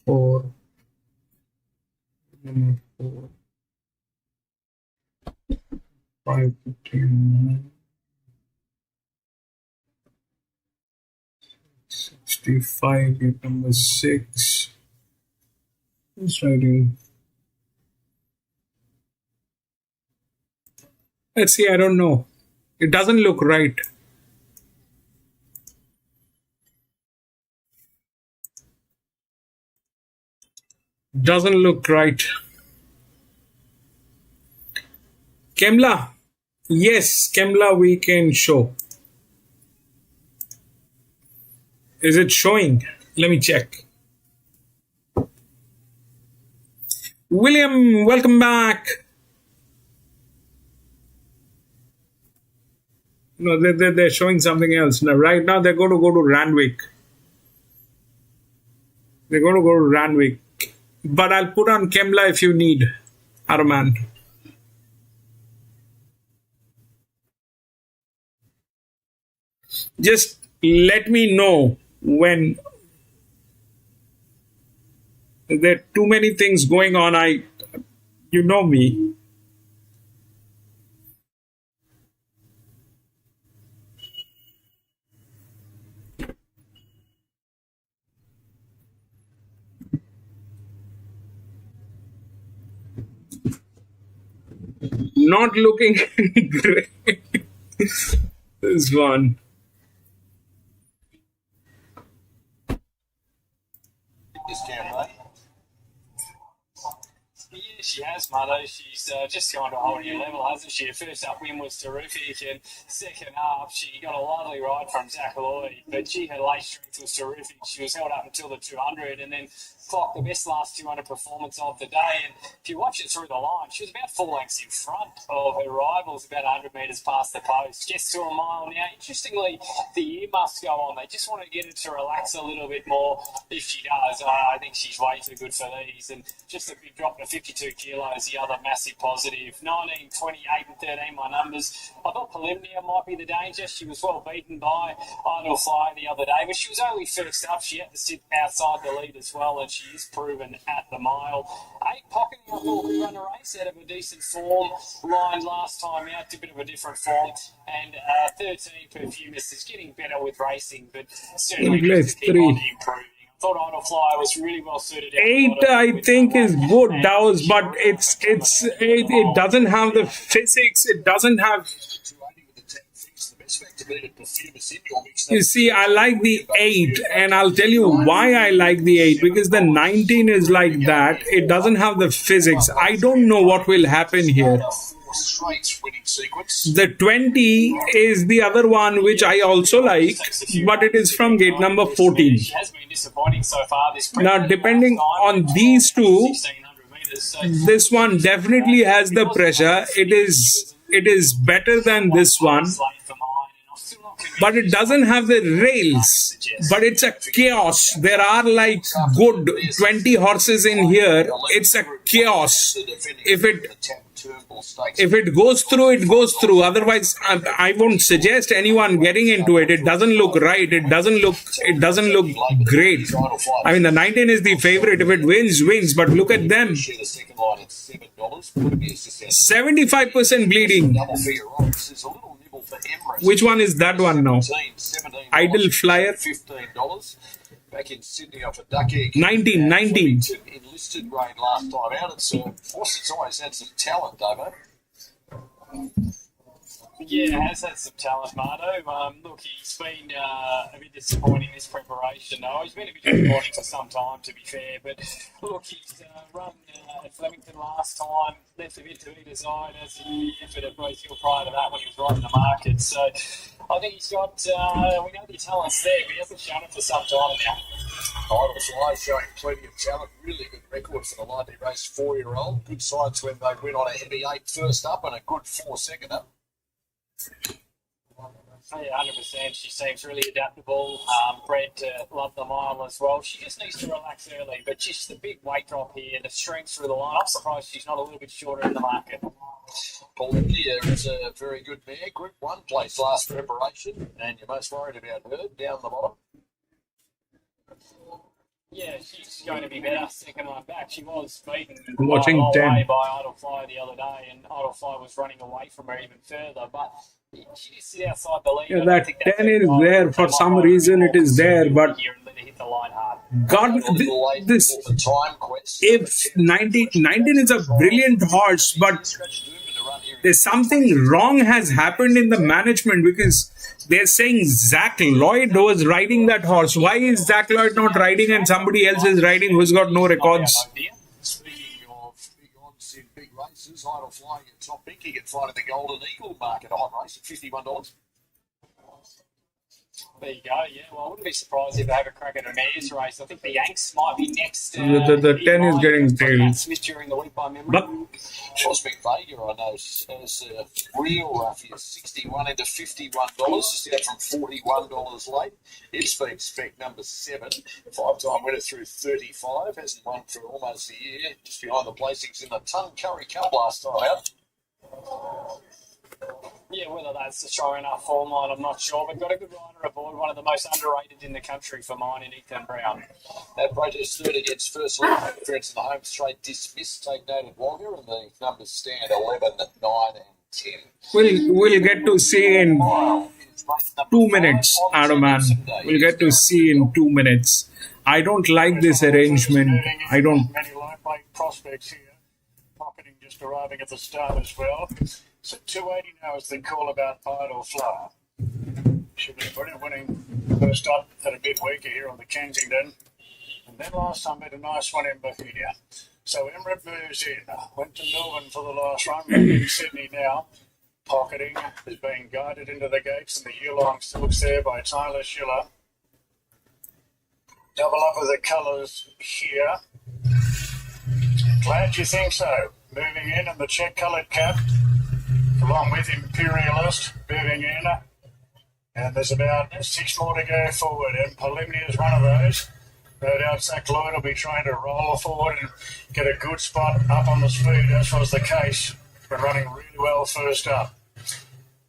four. Number 4. 5, 15, 65, gate number 6. Who's writing? Let's see, I don't know. It doesn't look right. Doesn't look right. Kemla. Yes, Kemla we can show. Is it showing? Let me check. William, welcome back. No, they're showing something else. Now, right now they're going to go to Randwick. They're going to go to Randwick. But I'll put on Kemla if you need, Arman. Just let me know when there are too many things going on. You know me. Not looking great. This one. This campaign. Yeah, she has, Motto. She's just gone to a whole new level, hasn't she? Her first up win was terrific, and second up, she got a lovely ride from Zach Lloyd, but her late strength was terrific. She was held up until the 200 and then clocked the best last 200 performance of the day. And if you watch it through the line, she was about 4 lengths in front of her rivals, about 100 metres past the post, just to a mile. Now, interestingly, the year must go on. They just want to get her to relax a little bit more. If she does, I think she's way too good for these. And just a big drop to 52 kilos, the other massive positive. 19, 28 and 13, my numbers. I thought Preliminary might be the danger. She was well beaten by Idle Fly the other day, but she was only first up. She had to sit outside the lead as well, and she is proven at the mile. 8 pocketing, I thought would run a race out of a decent form. Lined last time out, a bit of a different form. And 13, Perfumist is getting better with racing, but certainly needs to keep on improving. I thought Idle Fly was really well suited. 8, I think, is good, Dow's, but it doesn't have the physics. It doesn't have. You see, I like the 8, and I'll tell you why I like the 8, because the 19 is like that. It doesn't have the physics. I don't know what will happen here. The 20 is the other one, which I also like, but it is from gate number 14. Now, depending on these two, this one definitely has the pressure. It is better than this one, but it doesn't have the rails. But it's a chaos. There are like good 20 horses in here. It's a chaos. If it goes through, it goes through. Otherwise, I won't suggest anyone getting into it. It doesn't look right. It doesn't look great. I mean, the 19 is the favorite. If it wins, wins. But look at them. 75% bleeding. Which one is that one now? Idle Flyer. Back in Sydney off a duck egg. 19. Enlisted grade last time out. It's always had some talent, Davo. Yeah, has had some talent, Mardo. Look, he's been a bit disappointing this preparation, though. He's been a bit disappointing for some time, to be fair. But look, he's run at Flemington last time, left a bit to be desired as he effort at Bruce Hill prior to that when he was right in the market. So I think he's got, we know the talent's there, but he hasn't shown it for some time now. Idle Fly showing plenty of talent, really good record for the lightly raced 4-year-old. Good sides when they win on a heavy 8 first up and a good 4 second up. Yeah, 100%. She seems really adaptable. Bred to love the mile as well. She just needs to relax early, but just the big weight drop here, the strength through the line. I'm surprised she's not a little bit shorter in the market. India is a very good mare. Group 1 place last preparation, and you're most worried about her down the bottom. Yeah, she's going to be better second one back. She was beaten Watching by 10 by Idle Fly the other day, and Idle Fly was running away from her even further. But she just sit outside the lead. Yeah, that 10 is there for some reason. It is there, but God, this if 19 is a brilliant horse, but there's something wrong has happened in the management, because they're saying Zach Lloyd was riding that horse. Why is Zach Lloyd not riding and somebody else is riding who's got no records? Speaking of big odds in big races, Idle Flying at top pick. You can find in the Golden Eagle market on race at $51. There you go, yeah. Well, I wouldn't be surprised if they have a crack at a mare's race. I think the Yanks might be next. The 10 is getting tailed. Smith during the week by memory. But Cosmic Vega, I know, as real rough here, $61 into $51. Just out from $41 late. It's been spec number 7. 5-time winner through 35. Hasn't won for almost a year. Just behind the placings in the Tun Curry Cup last time out. Yeah, whether that's a strong enough form line, I'm not sure. But got a good rider aboard, one of the most underrated in the country for mine in Ethan Brown. That protest third against first league interference in the home straight dismissed. Take note of Wagga, and the numbers stand 11, 9 and 10. We'll get to see in 2 minutes, Adaman. We'll get to see in 2 minutes. I don't like this arrangement. I don't. Many lightweight prospects here. Pocketing just arriving at the start as well. So 280 now is the call about Idle Flower. She was brilliant winning first up at a bit weaker here on the Kensington. And then last time had a nice one in Bohemia. So Emirates moves in. Went to Melbourne for the last run. In Sydney now. Pocketing is being guided into the gates, and the year-long silks there by Tyler Schiller. Double up with the colours here. Glad you think so. Moving in the check-coloured cap, along with Imperialist, moving in. And there's about 6 more to go forward, and Polymnia is one of those. No doubt Zach Lloyd will be trying to roll forward and get a good spot up on the speed, as was the case. Been running really well first up.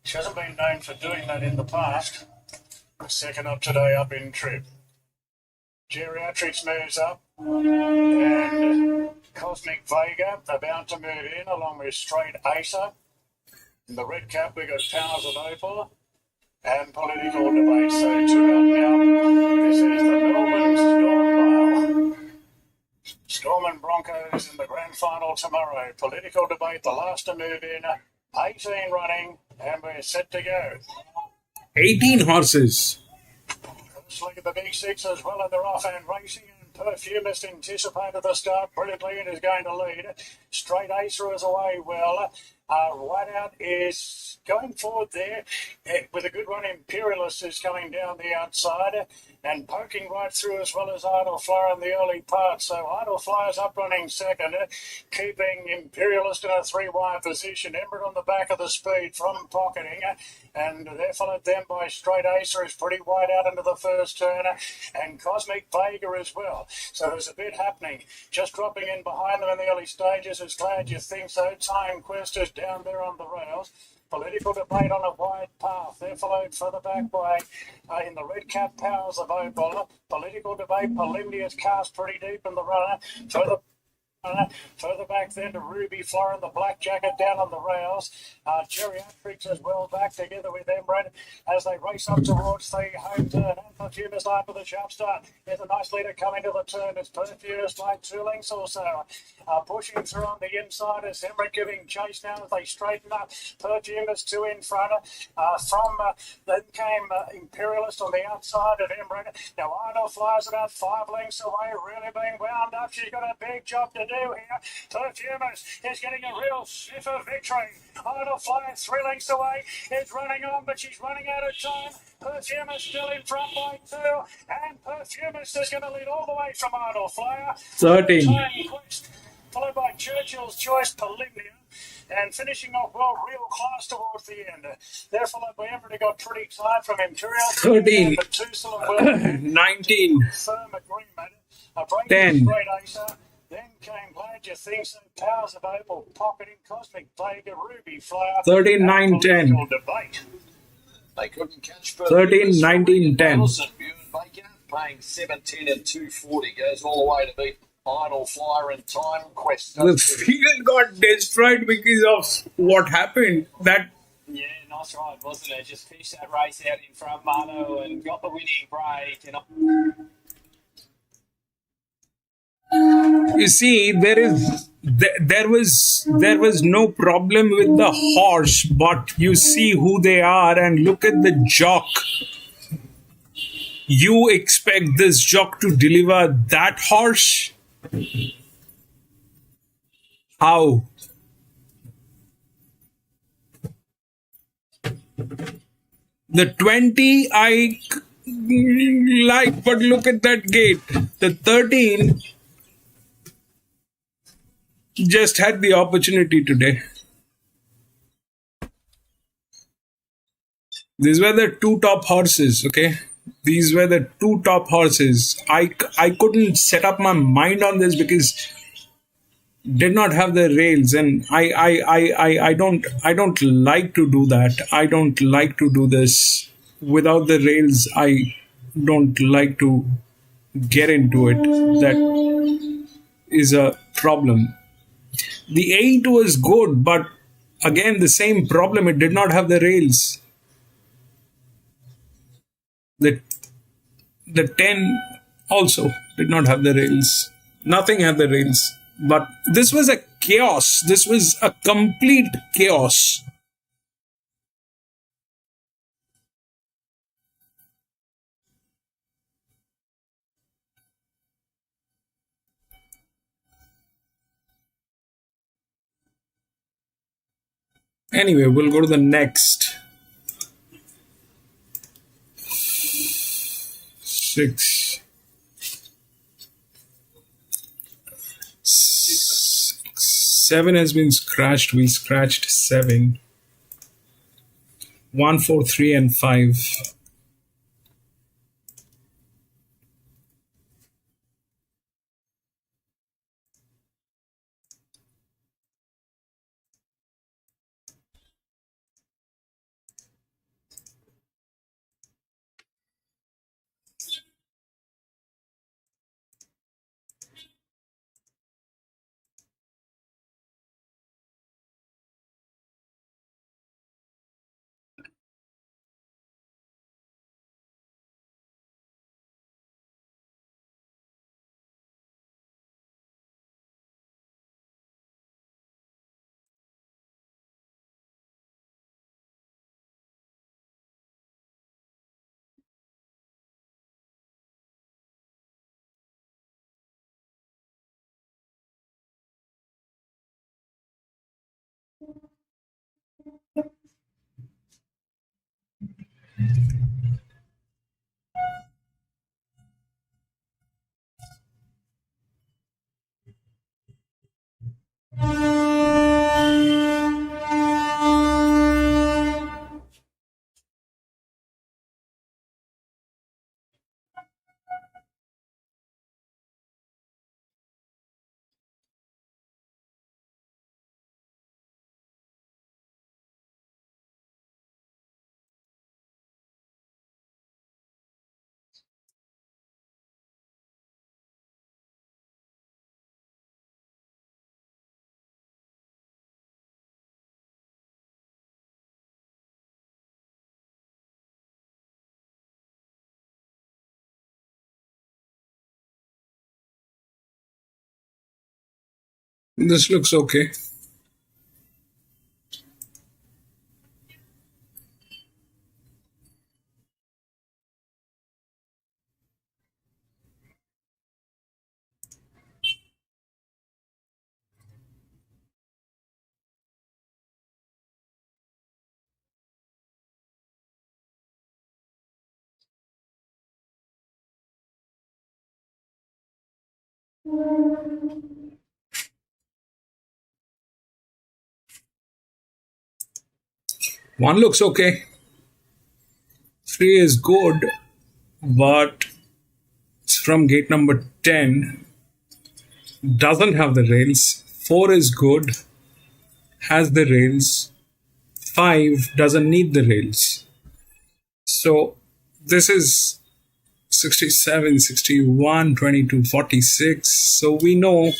She hasn't been known for doing that in the past. Second up today up in trip. Geriatrics moves up, and Cosmic Vega about to move in along with Straight Acer. In the red cap we got Powers of Opal and Political Debate. So 2 up now. This is the Melbourne Storm Mile. Storm and Broncos in the grand final tomorrow. Political Debate, the last to move in. 18 running, and we're set to go. 18 horses. Let's look at the big six as well, and they're off and racing. And Perfumist anticipated the start brilliantly and is going to lead. Straight Acer is away well. Whiteout is going forward there with a good run. Imperialist is coming down the outside and poking right through, as well as Idle Flower in the early part. So Idle Flower's up running second, keeping Imperialist in a 3-wide position. Ember on the back of the speed from pocketing, and they're followed then by Straight Acer, is pretty wide out into the first turn, and Cosmic Vega as well. So there's a bit happening. Just dropping in behind them in the early stages is Glad You Think So. Time Quest is down there on the rails. Political Debate on a wide path. They're followed further back by, in the red cap, Powers of Opal. Political Debate, Polymnia is cast pretty deep in the runner. Further back then to Ruby Flora, the black jacket down on the rails. Geriatrics as well back together with Embrand as they race up towards the home turn. And Perfumist line for the sharp start. There's a nice leader coming to the turn. It's Perfumist by 2 lengths or so. Pushing through on the inside as Embrand giving chase now as they straighten up. Perfumist 2 in front. Then came Imperialist on the outside of Embrand. Now Idle Fly's about 5 lengths away, really being wound up. She's got a big job to do here. Perfumist is getting a real sniff of victory. Idle Fly 3 lengths away, is running on, but she's running out of time. Perfumist still in front by 2, and Perfumist is going to lead all the way from Idle Flyer. 13. Time Quest, followed by Churchill's Choice, Polymnia, and finishing off well, Real Class towards the end. They're followed by Ember, got pretty tired from Imperial. 13. 19. Firm agreement. A break 10. Great Acer. Then came Glad You Think So, Powers of Opal, Pocketing, Cosmic Vega, Ruby Flyer. 13, 9, 10. Debate. They couldn't catch 13, 19, 10. Baker paying 7.10 and 2.40 goes all the way to beat Idle Flyer and Time Quest. The field got destroyed because of what happened. That Yeah, nice ride, wasn't it? Just finished that race out in front, Marno, and got the winning break. you see, there was no problem with the horse, but you see who they are and look at the jock. You expect this jock to deliver that horse? How? The 20 I like, but look at that gate. The 13 just had the opportunity today. These were the 2 top horses, okay? These were the 2 top horses. I couldn't set up my mind on this because did not have the rails, and I don't like to do that. I don't like to do this without the rails. I don't like to get into it. That is a problem. The 8 was good, but again the same problem. It did not have the rails. The 10 also did not have the rails. Nothing had the rails. But this was a chaos. This was a complete chaos. Anyway, we'll go to the next. 6. 7 has been scratched. We scratched 7. 1, 4, 3, and 5. This looks okay. One looks okay. 3 is good, but it's from gate number 10. Doesn't have the rails. 4 is good, has the rails. 5 doesn't need the rails. So this is 67, 61, 22, 46. So we know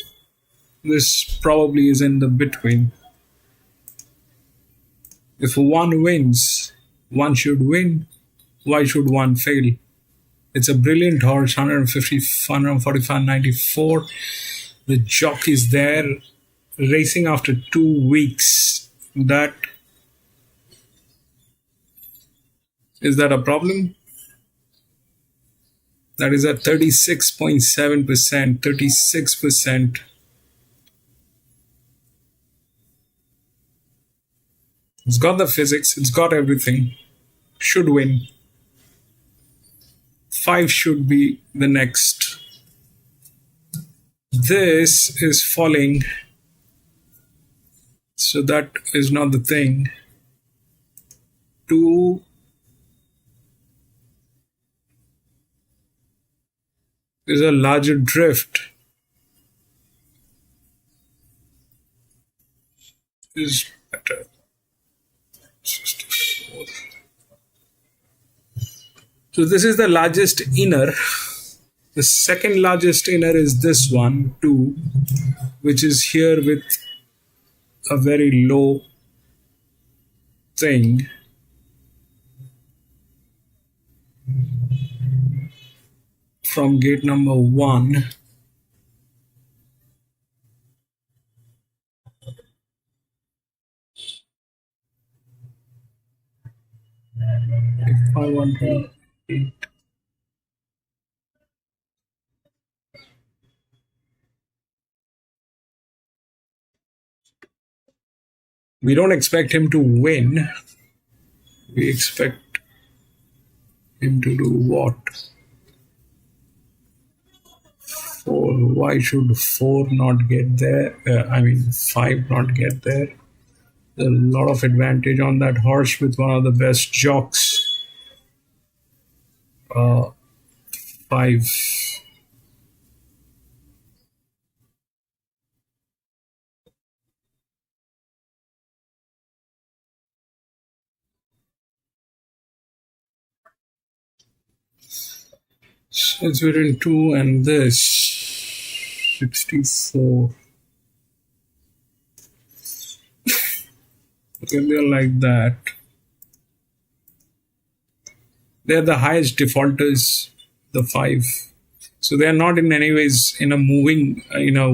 this probably is in the between. If one wins, one should win. Why should one fail? It's a brilliant horse, 150, 145, 94. The jockey's there, racing after 2 weeks. Is that a problem? That is at 36.7%, 36%. It's got the physics, it's got everything. Should win. 5 should be the next. This is falling. So that is not the thing. 2. Is a larger drift. is better. 64. So this is the largest inner. The second largest inner is this one, 2, which is here with a very low thing. From gate number 1. If I want to eat. We don't expect him to win. We expect him to do what? 4. Why should 4 not get there? 5 not get there. There's a lot of advantage on that horse with one of the best jocks. 5. It's written 2 and this 64. Okay, they're like that. They're the highest defaulters, the 5. So they are not in any ways in a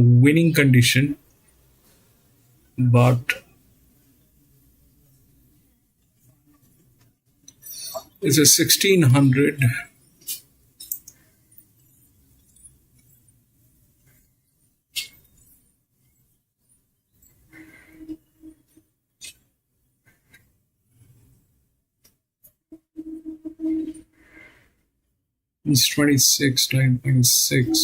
winning condition. But it's a 1600. It's 26, 9.6.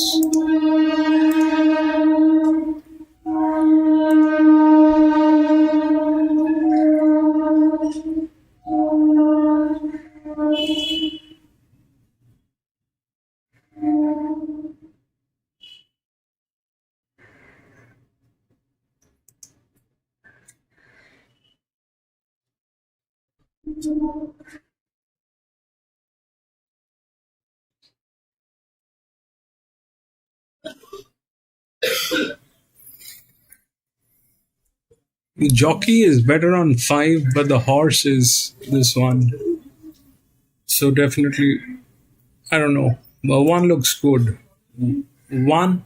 The jockey is better on 5, but the horse is this one. So definitely, I don't know. But 1 looks good. 1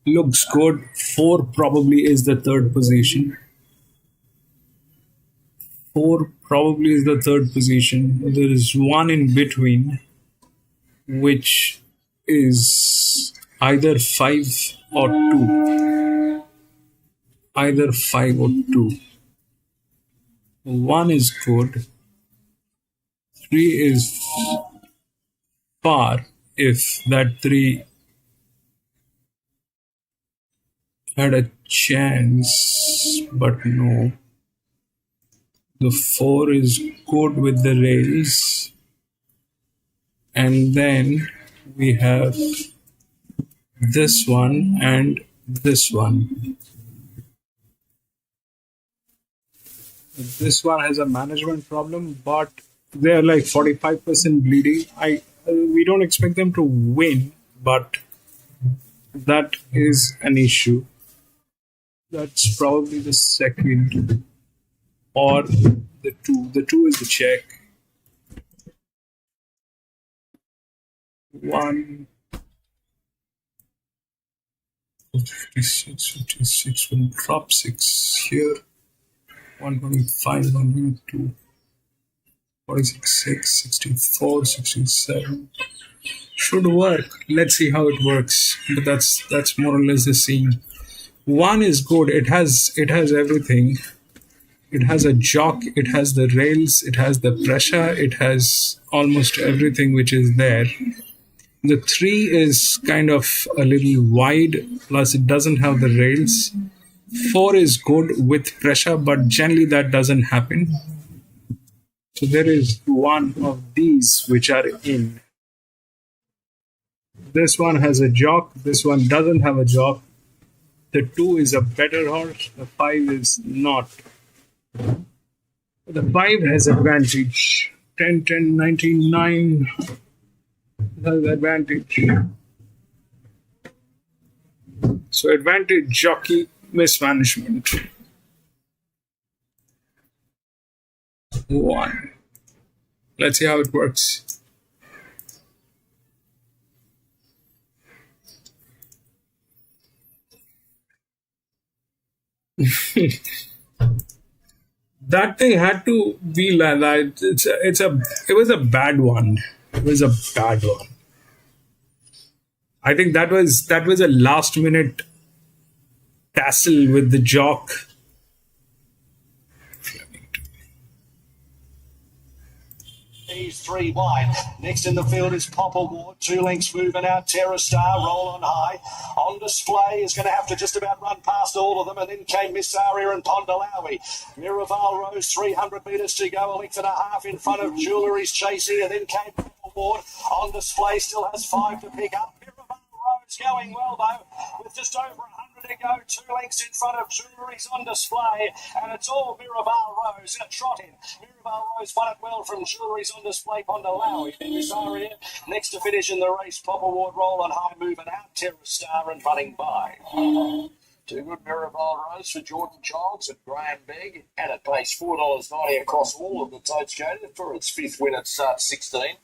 looks good. 4 probably is the third position. 4 probably is the third position. There is 1 in between, which is either 5 or 2. Either 5 or 2. 1 is good. 3 is far if that 3 had a chance, but no. The 4 is good with the rails. And then we have this one and this one. This one has a management problem, but they're like 45% bleeding. We don't expect them to win, but that is an issue. That's probably the second or the 2. The 2 is the check. 1 56 will drop 6 here. 125, 122, 46, 6, 64, 67. Should work. Let's see how it works. But that's more or less the scene. 1 is good. It has everything. It has a jock. It has the rails. It has the pressure. It has almost everything which is there. The 3 is kind of a little wide. Plus, it doesn't have the rails. 4 is good with pressure, but generally that doesn't happen. So there is 1 of these which are in. This one has a jock. This one doesn't have a jock. The 2 is a better horse. The 5 is not. The 5 has advantage. 10, 10, 19, 9 has advantage. So advantage, jockey, mismanagement. 1. Let's see how it works. That thing had to be like that. It was a bad one. It was a bad one. I think that was a last minute tassel with the jock. He's 3 wide. Next in the field is Pop Award. 2 lengths moving out. Terra Star, Roll on High. On Display is going to have to just about run past all of them. And then came Miss Aria and Pondalawi. Miraval Rose, 300 metres to go. A length and a half in front of Jewellery's chasing. And then came Pop Award. On Display still has 5 to pick up. Miraval Rose going well, though, with just over 100 to go. 2 lengths in front of Jewellery's On Display. And it's all Miraval Rose trotting. Miraval Rose won it well from Jewellery's On Display. Pondalawi. Then Miss Aria. Next to finish in the race, Pop Award, Roll on High, moving out. Terra Star and running by. 2 good Miraval Rose for Jordan Childs and Graham Begg. And it pays $4.90 across all of the totes coded for its 5th win at start 16.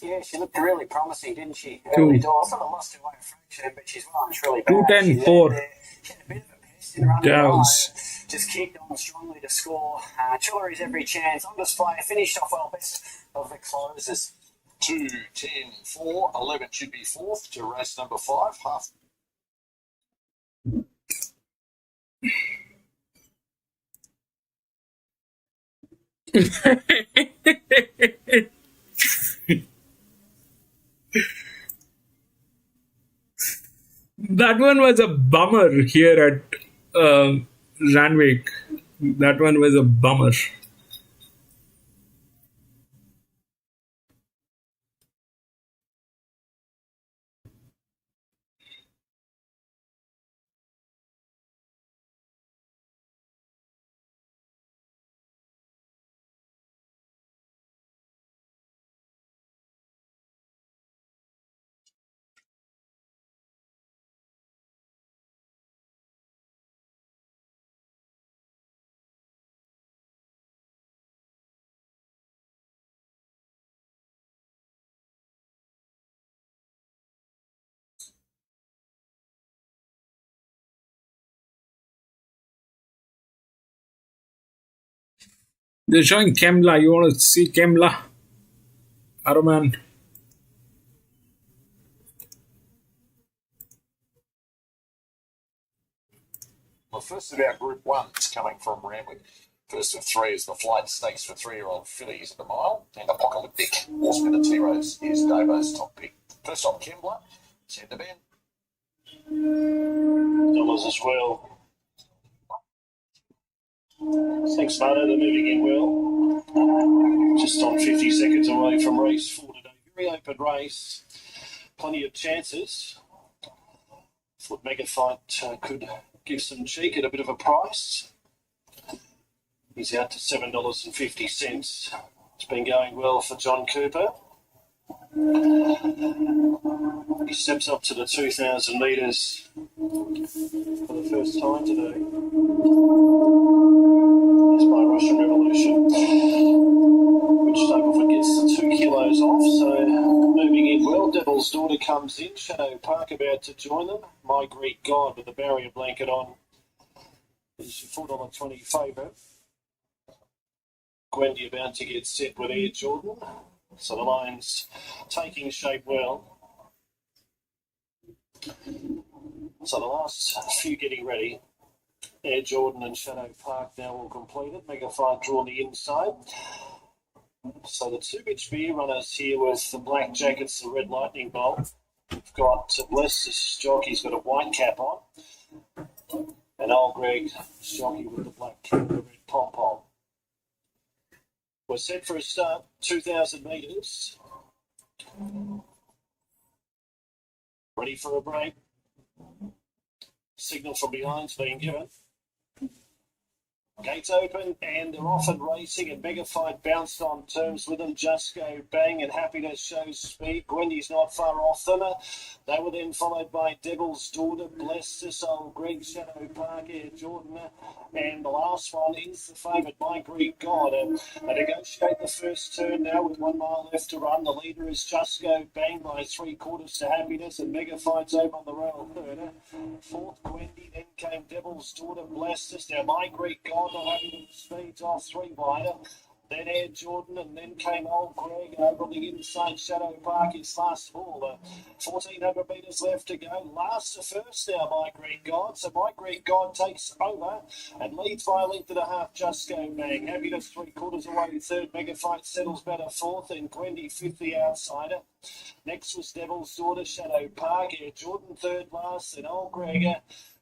Yeah, she looked really promising, didn't she? 2. Early doors. Sort of lost her way a fraction, but she's well and truly back. 2, 10, 4. She had a bit of a pest in run. Downs. Just kicked on strongly to score. Jewellery's every chance. On Display, finished off well, best of the closers. 2, 10, 4, 11 should be 4th to race number 5. Half. That one was a bummer here at Randwick. That one was a bummer. They're showing Kemla. You want to see Kemla? Aroman. Well, first of our Group 1 is coming from Randwick. First of 3 is the Flight Stakes for 3-year-old fillies at the mile. And Apocalyptic. Horseman at T-Rose is Davo's top pick. First on Kembla, Send to Ben. Dollars as well. Thanks, Marta. They're moving in well. Just on 50 seconds away from race 4 today. Very open race. Plenty of chances. Thought Mega Fight could give some cheek at a bit of a price. He's out to $7.50. It's been going well for John Cooper. He steps up to the 2,000 metres for the first time today. It's by Russian Revolution, which Stapleford gets the 2 kilos off, so moving in well. Devil's Daughter comes in. Shadow Park about to join them. My Greek God with the barrier blanket on is your $4.20 favourite. Gwendy about to get set with Air Jordan. So the line's taking shape well. So the last few getting ready. Air Jordan and Shadow Park now all completed. Mega Fight drawn the inside. So the 2 bitch beer runners here with the black jackets, the red lightning bolt. We've got Bless, this jockey's got a white cap on. And old Greg, this jockey with the black cap, the red pom-pom. We're set for a start, 2,000 metres. Ready for a break. Signal from behind's being given. Gates open and they're off and racing, and Mega Fight bounced on terms with them. Just Go Bang and Happiness shows speed. Gwendy's not far off them. They were then followed by Devil's Daughter, Bless This Old Greg, Shadow Park, Air Jordan, and the last one is the favourite, My Greek God. They negotiate the first turn now with 1 mile left to run. The leader is Just Go Bang by 3/4 to Happiness, and Mega Fight's over on the rail third. Fourth, Gwendy, then came Devil's Daughter, Bless This. Now My Greek God not having the speeds off 3 wider. Then Air Jordan, and then came Old Greg over on the inside. Shadow Park is last of all. 1,400 metres left to go. Last to first now, My Greek God. So My Greek God takes over and leads by a length and a half. Just Go Bang. Happiness 3/4 away third. Mega Fight settles better fourth, and Gwendy fifth, the outsider. Next was Devil's Daughter, Shadow Park. Air Jordan third last, then Old Greg.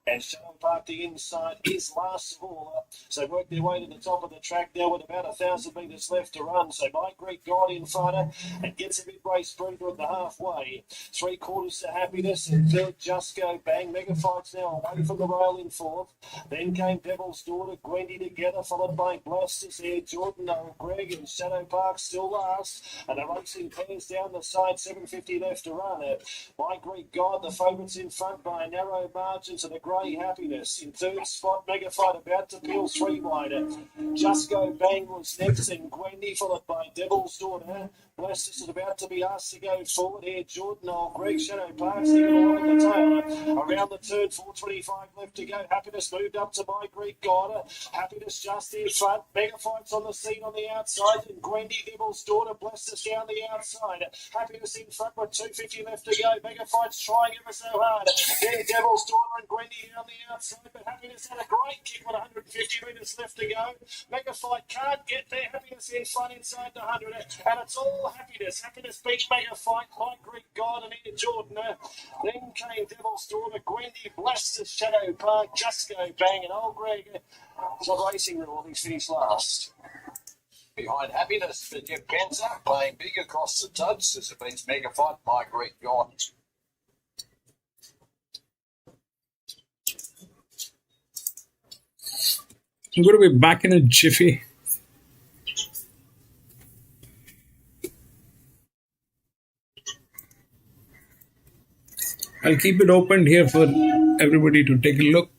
And Shadow Park, the inside, is last of all. So work their way to the top of the track now with about 1,000 metres left to run. So My Greek God in front and gets a mid-race breather at the halfway. 3/4 to Happiness, and third Just Go Bang. Mega Fight's now away from the rail in fourth. Then came Devil's Daughter, Gwendy together, followed by Blasters, Air Jordan, Old Greg, and Shadow Park still last. And the racing pairs down the side, 750 left to run. My Greek God, the favourites in front by a narrow margin to the Grey Happiness. In third spot, Mega Fight about to peel 3 wider. Just Go Bang was next, and Gwendy followed by Devil's Daughter. Blasters is about to be asked to go forward. Air Jordan, Old Greg, Shadow Parks, even along the tail. Around the turn, 4:25 left to go. Happiness moved up to My Greek God. Happiness just in front. Mega Fight's on the scene on the outside, and Gwendy, Devil's Daughter, Blasters down the outside. Happiness in front with 250 left to go. Mega Fight's trying ever so hard. Then Devil's Daughter and Gwendy down the outside, but Happiness had a great kick with 150 metres left to go. Mega Fight can't get there. Happiness in front inside the 100, and it's all Happiness. Happiness beats Mega Fight, My Greek God, and Air Jordan. Then came Devil's Daughter, Gwendy, Blasters, Shadow Park, Just Go Bang, and Old Greg. So racing rule, he's finished last. Behind Happiness for Jeff Benzer, playing big across the tuds as it beats Mega Fight, My Greek God. I'm going to be back in a jiffy. I'll keep it open here for everybody to take a look.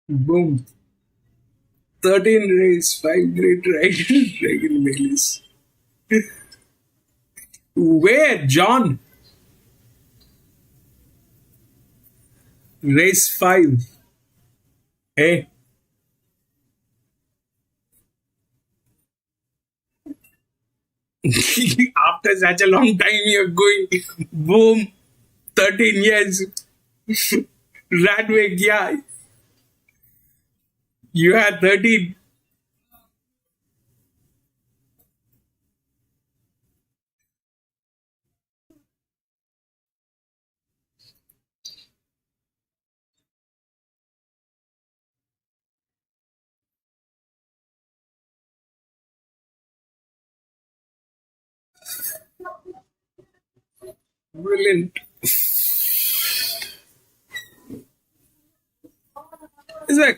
Boom. 13 race, 5 great riders, Dragon Malis. Where, John? Race 5. Hey. After such a long time, you're going, boom, 13 years. Randwick, yeah. You had 13. Brilliant. It's a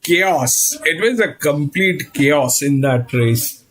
chaos. It was a complete chaos in that race.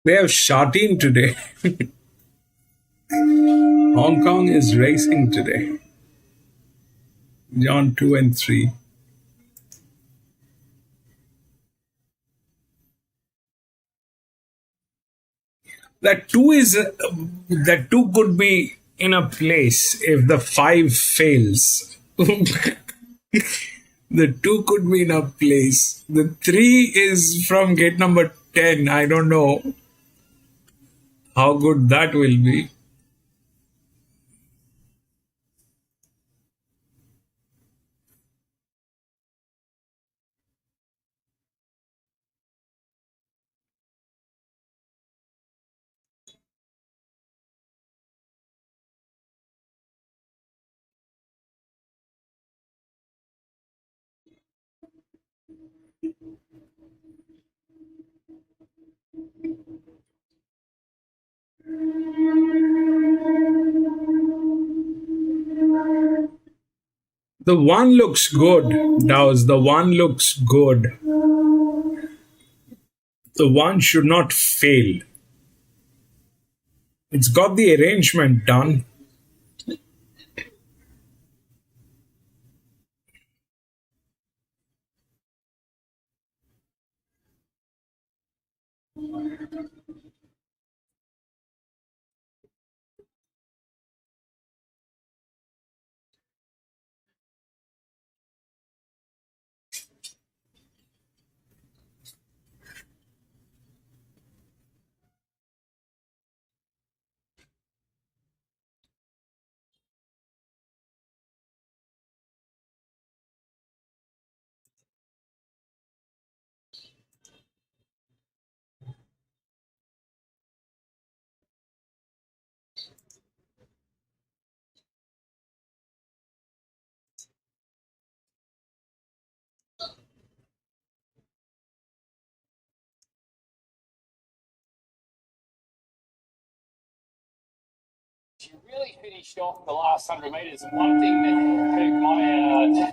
They have Shatin today. Hong Kong is racing today. John 2 and 3. That 2 could be in a place if the 5 fails. The 2 could be in a place. The 3 is from gate number 10. I don't know how good that will be. The 1 looks good. The 1 looks good. The one should not fail. It's got the arrangement done. She really finished off the last 100 metres, and one thing that piqued my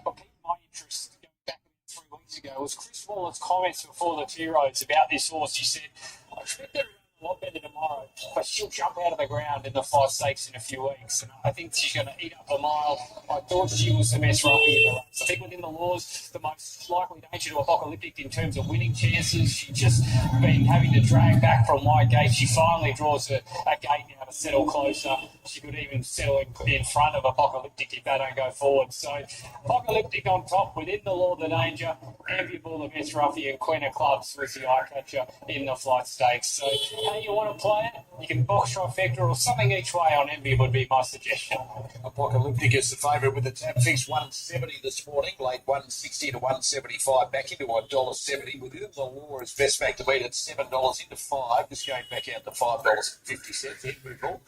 interest going back 3 weeks ago was Chris Waller's comments before the two roads about this horse. He said, I expect her to run a lot better tomorrow, but she'll jump out of the ground in the 5 stakes in a few weeks, and I think she's going to eat up a mile. I thought she was the best roughie in the race. I think within the laws, the most likely danger to Apocalyptic in terms of winning chances. She's just been having to drag back from wide gate. She finally draws a gate now to settle closer. She could even settle in front of Apocalyptic if they don't go forward. So Apocalyptic on top within the law of the danger. Enviable, the best roughie, and Queen of Clubs was the eye catcher in the flight stakes. So how you want to play it? You can box trifecta or something each way on Enviable would be my suggestion. Apocalyptic is the favourite with the tap fix 170 this morning, late 160 to 175, back into $1.70. Within the law is best back to beat at $7 into 5. This going back out to $5.50. Enviable.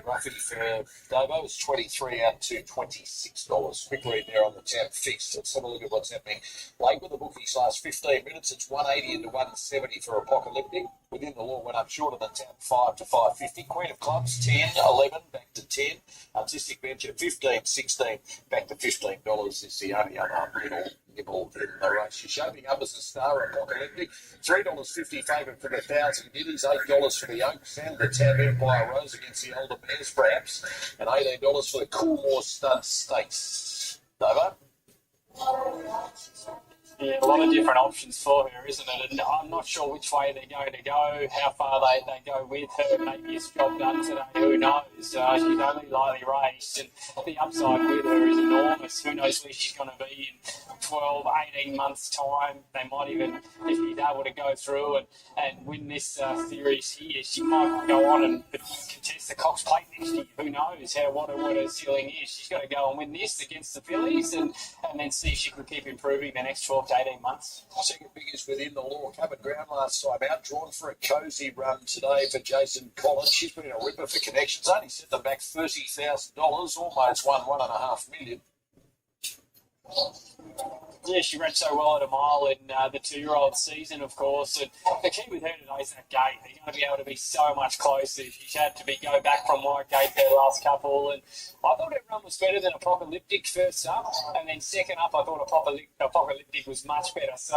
Roughly for Davo is 23 out to $26. Quickly there on the tab fixed. Let's have a look at what's happening. Late with the bookies last 15 minutes. It's 180 into 170 for Apocalyptic. Within the law went up short of the tab 5 to 550. Queen of Clubs 10, 11 back to 10. Artistic Venture 15, 16 back to $15 is the only other nibble in the race. She's shaping up as a star. Apocalyptic $3.50 favourite for the 1,000 guineas, $8 for the Oaks and the Tab Empire Rose against the Older Bears perhaps, and $18 for the Coolmore Stud Stakes. Dover? Yeah, a lot of different options for her, isn't it? And I'm not sure which way they're going to go, how far they go with her. Maybe it's job done today, who knows? She's only lightly raced, and the upside with her is enormous. Who knows where she's going to be in 12, 18 months' time. They might even, if she's able to go through and win this series here, she might go on and contest the Cox Plate next year. Who knows what her ceiling is. She's got to go and win this against the fillies and then see if she can keep improving the next 12 to 18 months. Second biggest within the law, covered ground last time out, drawn for a cosy run today for Jason Collins. She's been a ripper for connections, only set them back $30,000, almost won $1.5 million. Yeah, she ran so well at a mile in the 2-year-old season, of course. And the key with her today is that gate. They're going to be able to be so much closer. She's had to go back from wide gate there last couple. And I thought her run was better than Apocalyptic first up. And then second up, I thought Apocalyptic was much better. So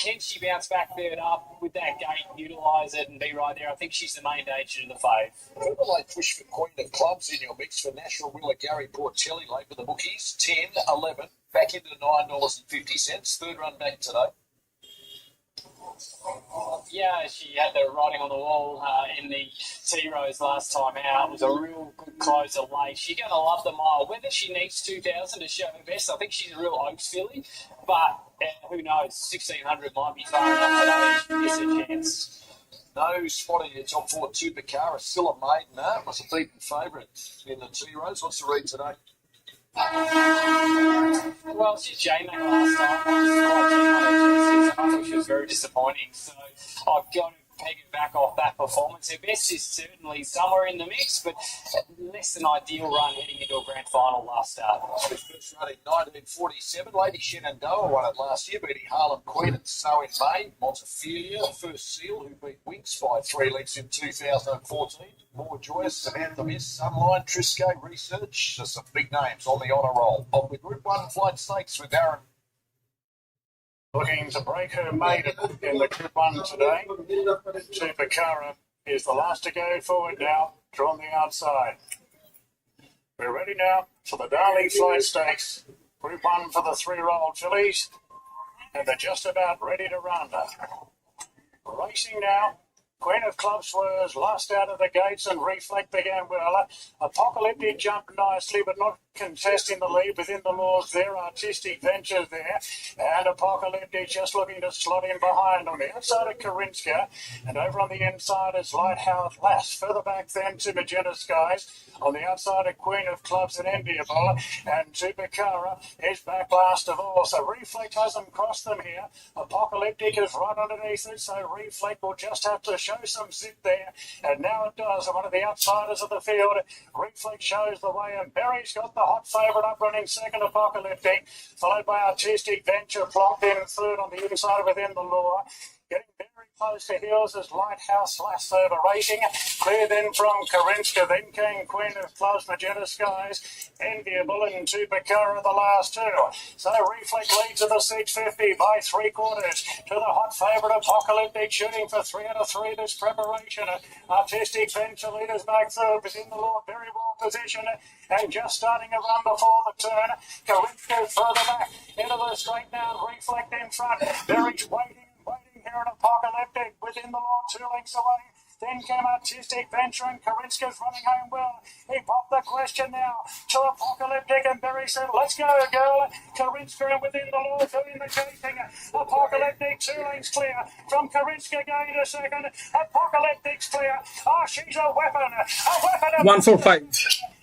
can she bounce back third up with that gate, utilise it and be right there? I think she's the main danger to the fave. Further late push for Queen of Clubs in your mix for National Winner Gary Portelli late with the bookies. 10, 11. Back into $9.50. Third run back today. Yeah, she had the writing on the wall in the T-Rows last time out. It was a real good closer late. She's going to love the mile. Whether she needs 2,000 to show her best, I think she's a real Oaks filly. But who knows, 1,600 might be far enough today. She gets a chance. No spot in your top 4. Tupacara, still a maiden. It was a beaten favourite in the T-Rows. What's the read today? Well, she's J-Mac last time. I was quite keen on her chances. I thought she was very disappointing. So I've got to peg her back off that performance. Her best is certainly somewhere in the mix, but less than ideal run heading into a grand final last start. First run in 1947. Lady Shenandoah won it last year, beating Harlem Queen and So in May. Montefilia, first seal, who beat Winks by 3 lengths in 2014. More Joyous, Samantha Miss, Sunline, Trisco, Research. There's some big names on the honour roll. On the Group 1 flight stakes with Darren looking to break her maiden in the Group 1 today. Chupacabra is the last to go forward now, drawn the outside. We're ready now for the Darley Flight Stakes. Group 1 for the 3-year-old fillies, and they're just about ready to run. Racing now. Queen of Clubs was last out of the gates, and Reflect began well. Apocalyptic jumped nicely, but not contesting the lead within the laws there. Artistic Ventures there, and Apocalyptic just looking to slot in behind. On the outside of Karinska, and over on the inside is Lighthouse Lass. Further back then to Magenta Skies. On the outside of Queen of Clubs and Enviable, and Chupacabra is back last of all. So Reflect hasn't crossed them here. Apocalyptic is right underneath it, so Reflect will just have to show some zip there, and now it does. One of the outsiders of the field, Reflect shows the way, and Berry's got the hot favourite up running second, Apocalyptic, followed by Artistic Venture, plonked in third on the inside within the law. Getting very close to heels as Lighthouse Lass over racing. Clear then from Karinska, then came Queen of Clubs, Magenta Skies, Enviable, and Chupacabra the last two. So Reflect leads at the 650 by 3/4 to the hot favourite Apocalyptic, shooting for 3 out of 3 this preparation. Artistic Venture leaders back third within the law, very well positioned, and just starting a run before the turn. Karinska further back into the straight now, Reflect in front. Berry's waiting here at Apocalyptic within the law, 2 lengths away. Then came Artistic Venture, and Karinska's running home well. He popped the question now to Apocalyptic, and Berry said, let's go, girl. Karinska within the law, doing the chasing. Apocalyptic 2 lengths clear from Karinska going to second. Apocalyptic's clear. Oh, she's a weapon. A weapon. 145.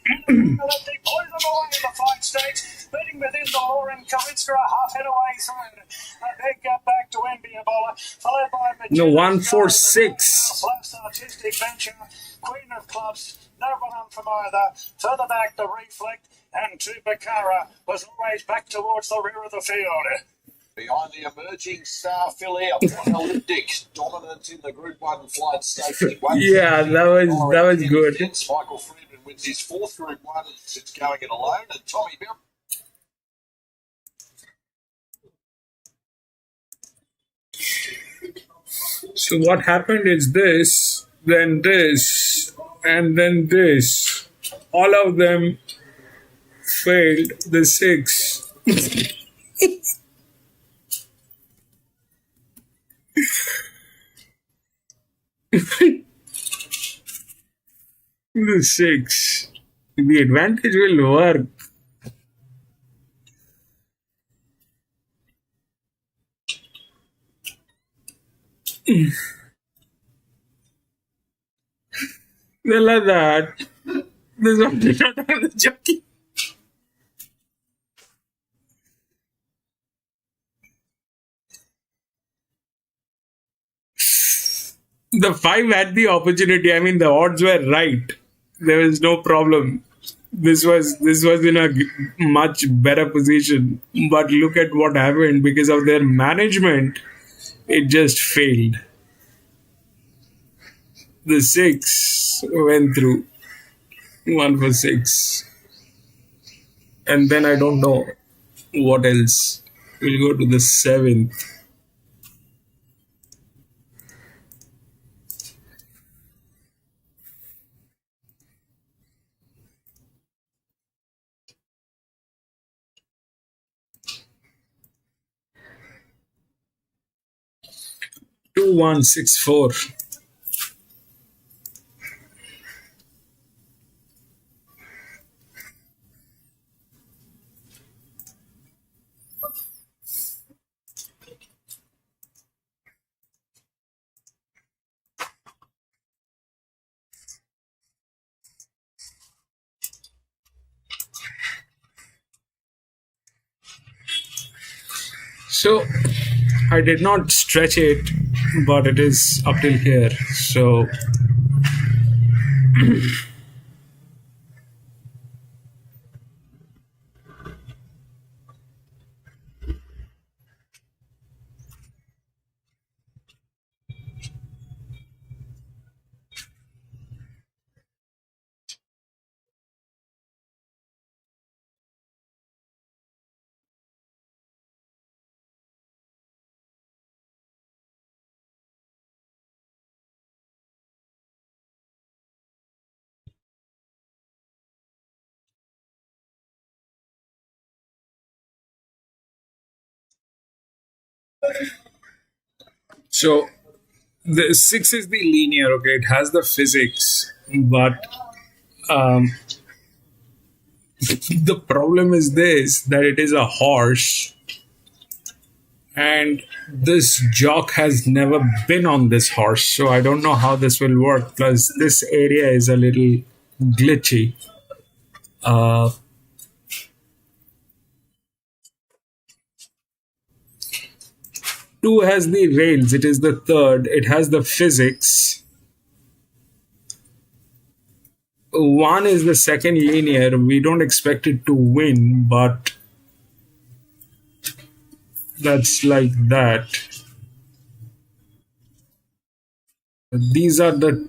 Apocalyptic pulls them away in the Flight Stakes, beating within the law, and Karinska a half head away through. A big gap back to Enviable, followed by Magenta. No, 146. Plus Artistic Venture, Queen of Clubs, no run on from either. Further back to Reflect, and Chupacabra was always back towards the rear of the field. Behind the emerging star filly, Apocalyptic, dominant in the Group 1 Flight Stakes. Yeah, that was good. Michael Friedman wins his 4th Group 1 since going it alone, and Tommy Bill. So what happened is this, then this, and then this. All of them failed the 6. The 6. The advantage will work. They like that. This one did not have the jockey. The 5 had the opportunity. I mean, the odds were right. There was no problem. This was in a much better position. But look at what happened because of their management. It just failed. The 6 went through. 1 for 6. And then I don't know what else. We'll go to the 7th. Two 164. So I did not stretch it, but it is up till here. So So the 6 is the linear, okay, it has the physics, but um, the problem is this, that it is a horse, and this jock has never been on this horse, so I don't know how this will work. Plus, this area is a little glitchy. Uh, 2 has the rails, it is the third, it has the physics. 1 is the second linear, we don't expect it to win, but that's like that. These are the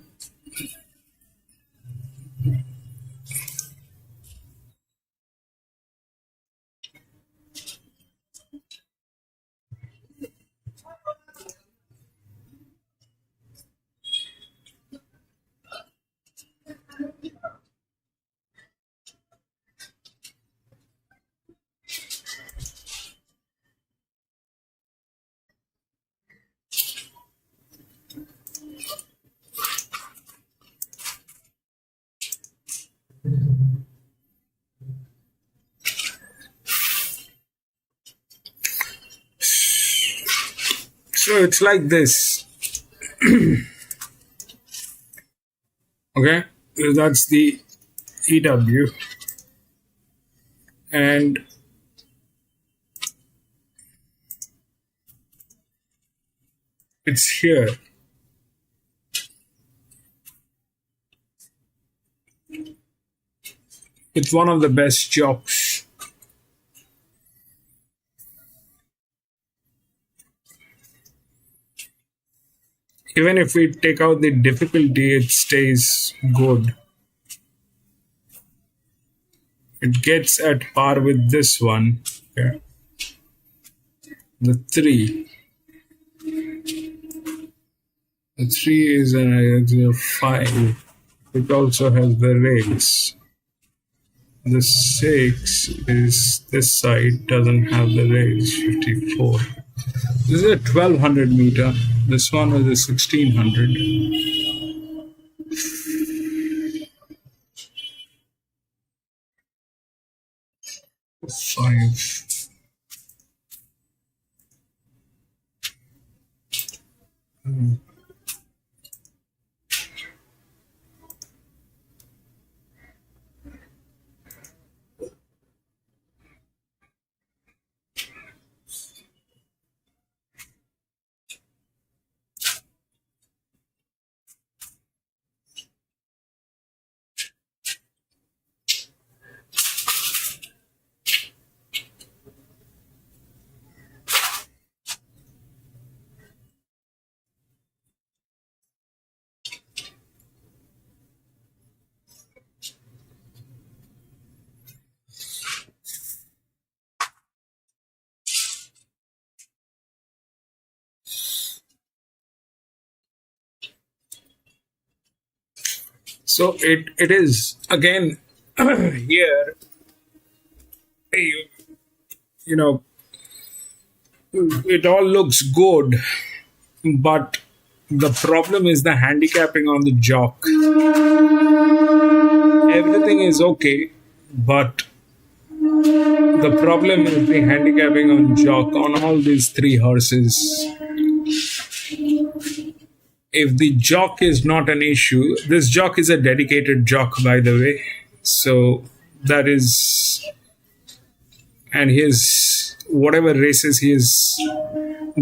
so it's like this. Okay, that's the EW, and it's here. It's one of the best jocks. Even if we take out the difficulty, it stays good. It gets at par with this one. Okay. The 3. The 3 is a 5. It also has the rails. The 6 is this side, doesn't have the rails, 54. This is a 1200 meter. This one was a 1600. 5. So it is again here, you know, it all looks good, but the problem is the handicapping on the jock. Everything is okay, but the problem is the handicapping on jock on all these 3 horses. If the jock is not an issue, this jock is a dedicated jock, by the way. So that is, and his whatever races he has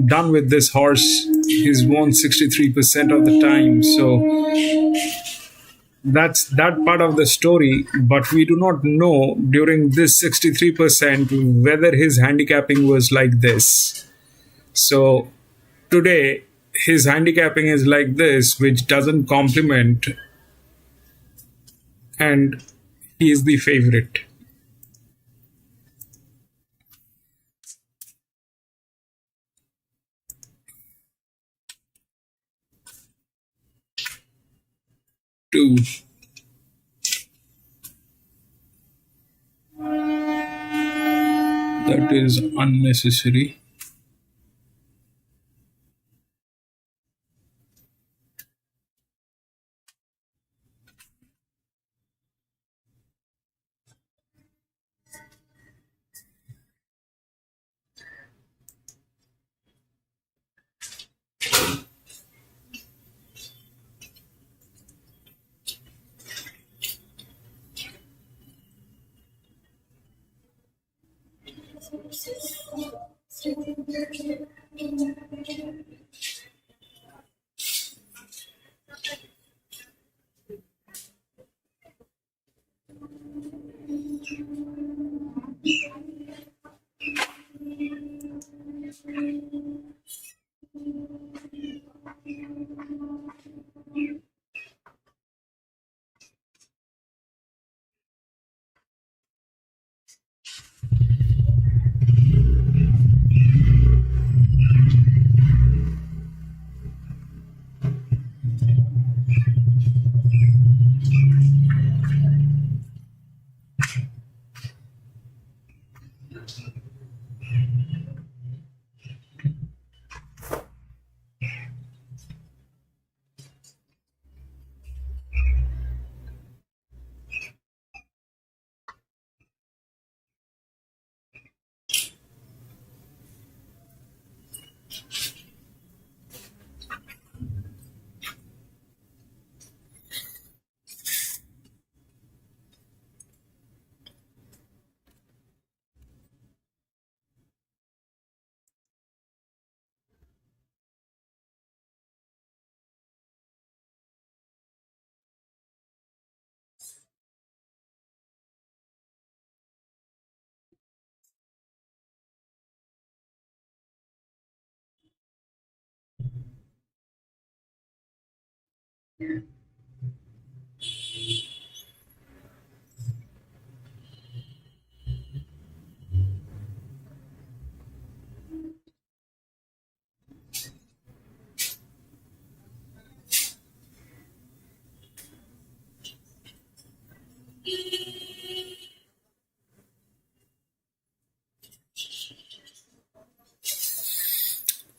done with this horse, he's won 63% of the time. So that's that part of the story. But we do not know during this 63% whether his handicapping was like this. So today, his handicapping is like this, which doesn't complement, and he is the favorite. Two. That is unnecessary.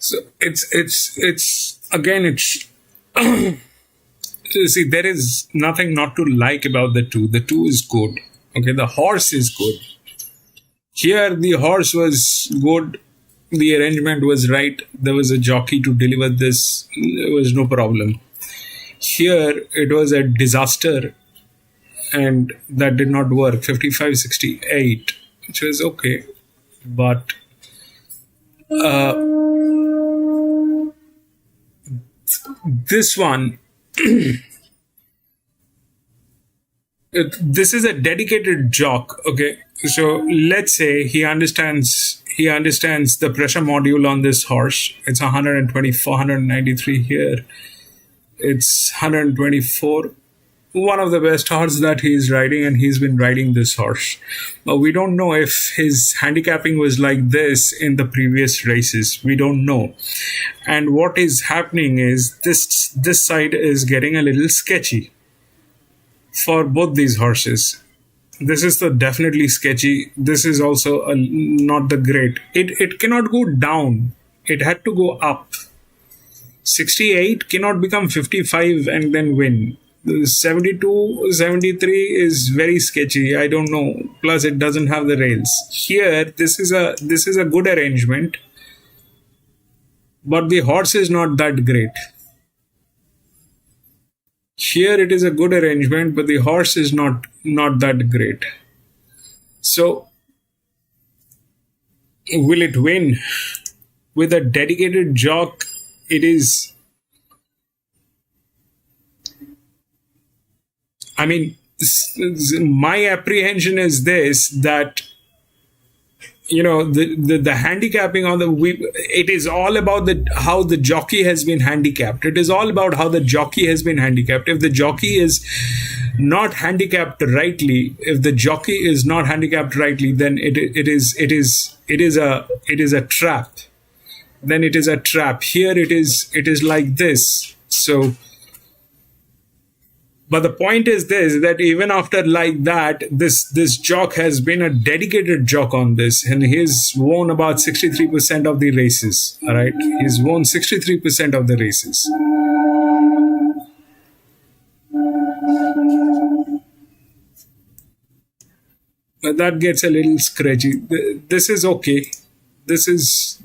So it's again, it's see, there is nothing not to like about the two. The two is good. Okay, the horse is good. Here, the horse was good. The arrangement was right. There was a jockey to deliver this. There was no problem. Here, it was a disaster, and that did not work. 55.68, which was okay, but this one, this is a dedicated jock. Okay, so let's say he understands the pressure module on this horse. It's 124, 193 here. It's 124. One of the best horses that he's riding, and he's been riding this horse. But we don't know if his handicapping was like this in the previous races. We don't know. And what is happening is this side is getting a little sketchy for both these horses. This is the definitely sketchy. This is also not the great. It cannot go down. It had to go up. 68 cannot become 55 and then win. 72, 73 is very sketchy. I don't know. Plus, it doesn't have the rails. Here, this is a good arrangement, but the horse is not that great. Here, it is a good arrangement, but the horse is not that great. So, will it win? With a dedicated jock, it is. I mean, my apprehension is this, that, you know, the handicapping on it is all about how the jockey has been handicapped. It is all about how the jockey has been handicapped. If the jockey is not handicapped rightly, then it is a trap. Then it is a trap. Here it is like this. So, but the point is this, that even after like that, this jock has been a dedicated jock on this, and he's won about 63% of the races. All right, he's won 63% of the races. But that gets a little scratchy. This is okay. This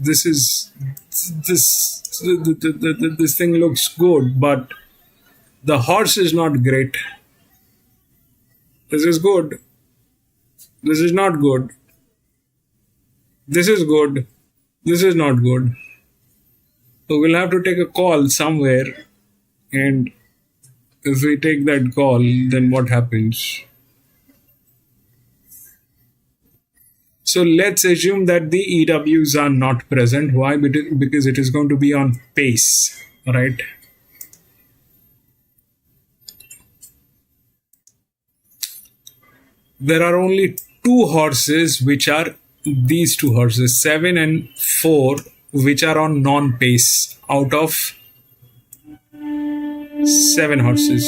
thing looks good, but the horse is not great. This is good. This is not good. This is good. This is not good. So we'll have to take a call somewhere, and if we take that call, then what happens? So let's assume that the EWs are not present. Why? Because it is going to be on pace, right? There are only two horses, which are these two horses, 7 and 4, which are on non-pace out of 7 horses.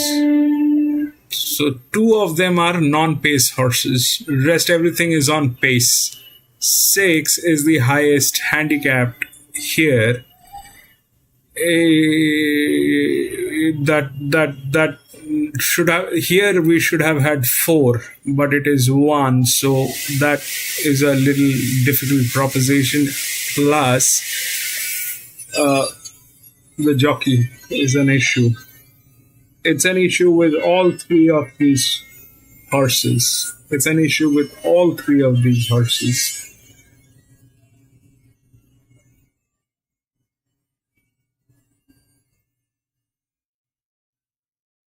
So 2 of them are non-pace horses. Rest everything is on pace. 6 is the highest handicapped here. That should have, here we should have had 4, but it is 1, so that is a little difficult proposition. Plus the jockey is an issue. It's an issue with all 3 of these horses. It's an issue with all 3 of these horses.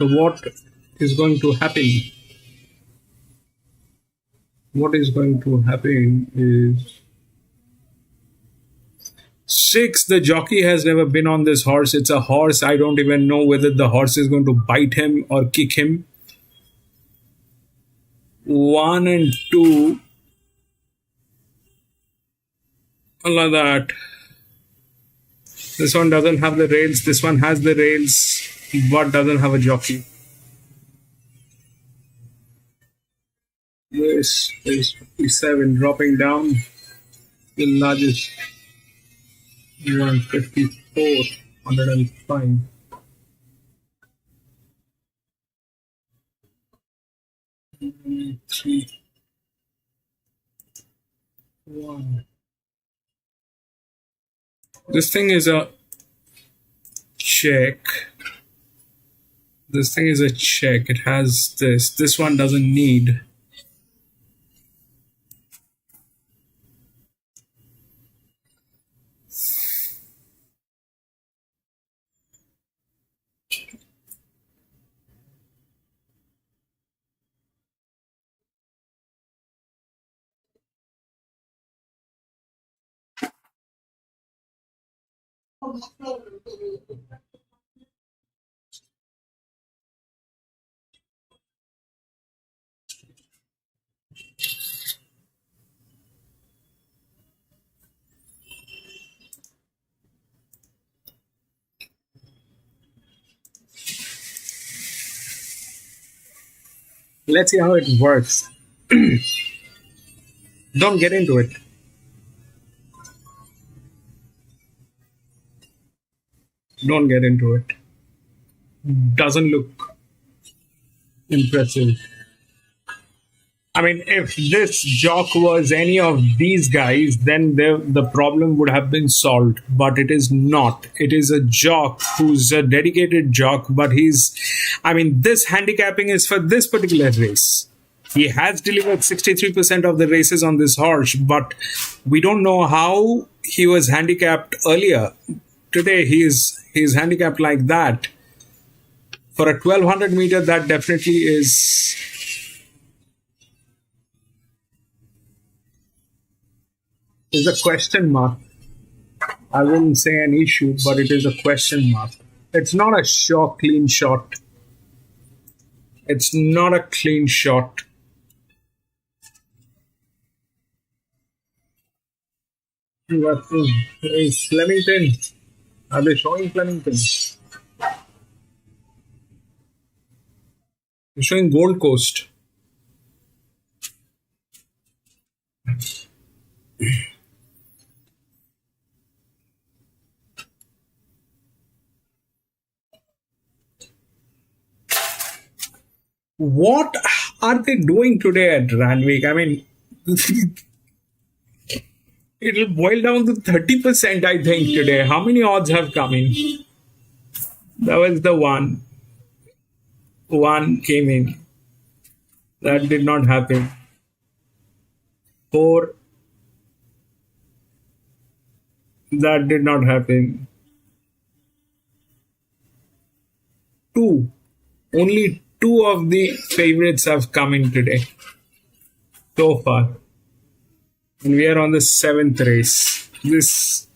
So what is going to happen? What is going to happen is 6, the jockey has never been on this horse. It's a horse. I don't even know whether the horse is going to bite him or kick him. 1 and 2. Allah that. This one doesn't have the rails. This one has the rails, but doesn't have a jockey. This is 57 dropping down. The largest 154, 105. Three, 1. This thing is a check. This thing is a check. It has this. This one doesn't need. Let's see how it works. Don't get into it. Don't get into it. Doesn't look impressive. I mean, if this jock was any of these guys, then the problem would have been solved. But it is not. It is a jock who's a dedicated jock, but this handicapping is for this particular race. He has delivered 63% of the races on this horse, but we don't know how he was handicapped earlier. Today, he's handicapped like that. For a 1200 meter, that definitely is a question mark. I wouldn't say an issue, but it is a question mark. It's not a clean shot. It's not a clean shot. Is Flemington? Are they showing Flemington? They're showing Gold Coast. What are they doing today at Randwick? I mean, it'll boil down to 30%, I think, today. How many odds have come in? That was the one. One came in. That did not happen. 4, That did not happen. Two. Only two of the favorites have come in today so far. And we are on the seventh race. This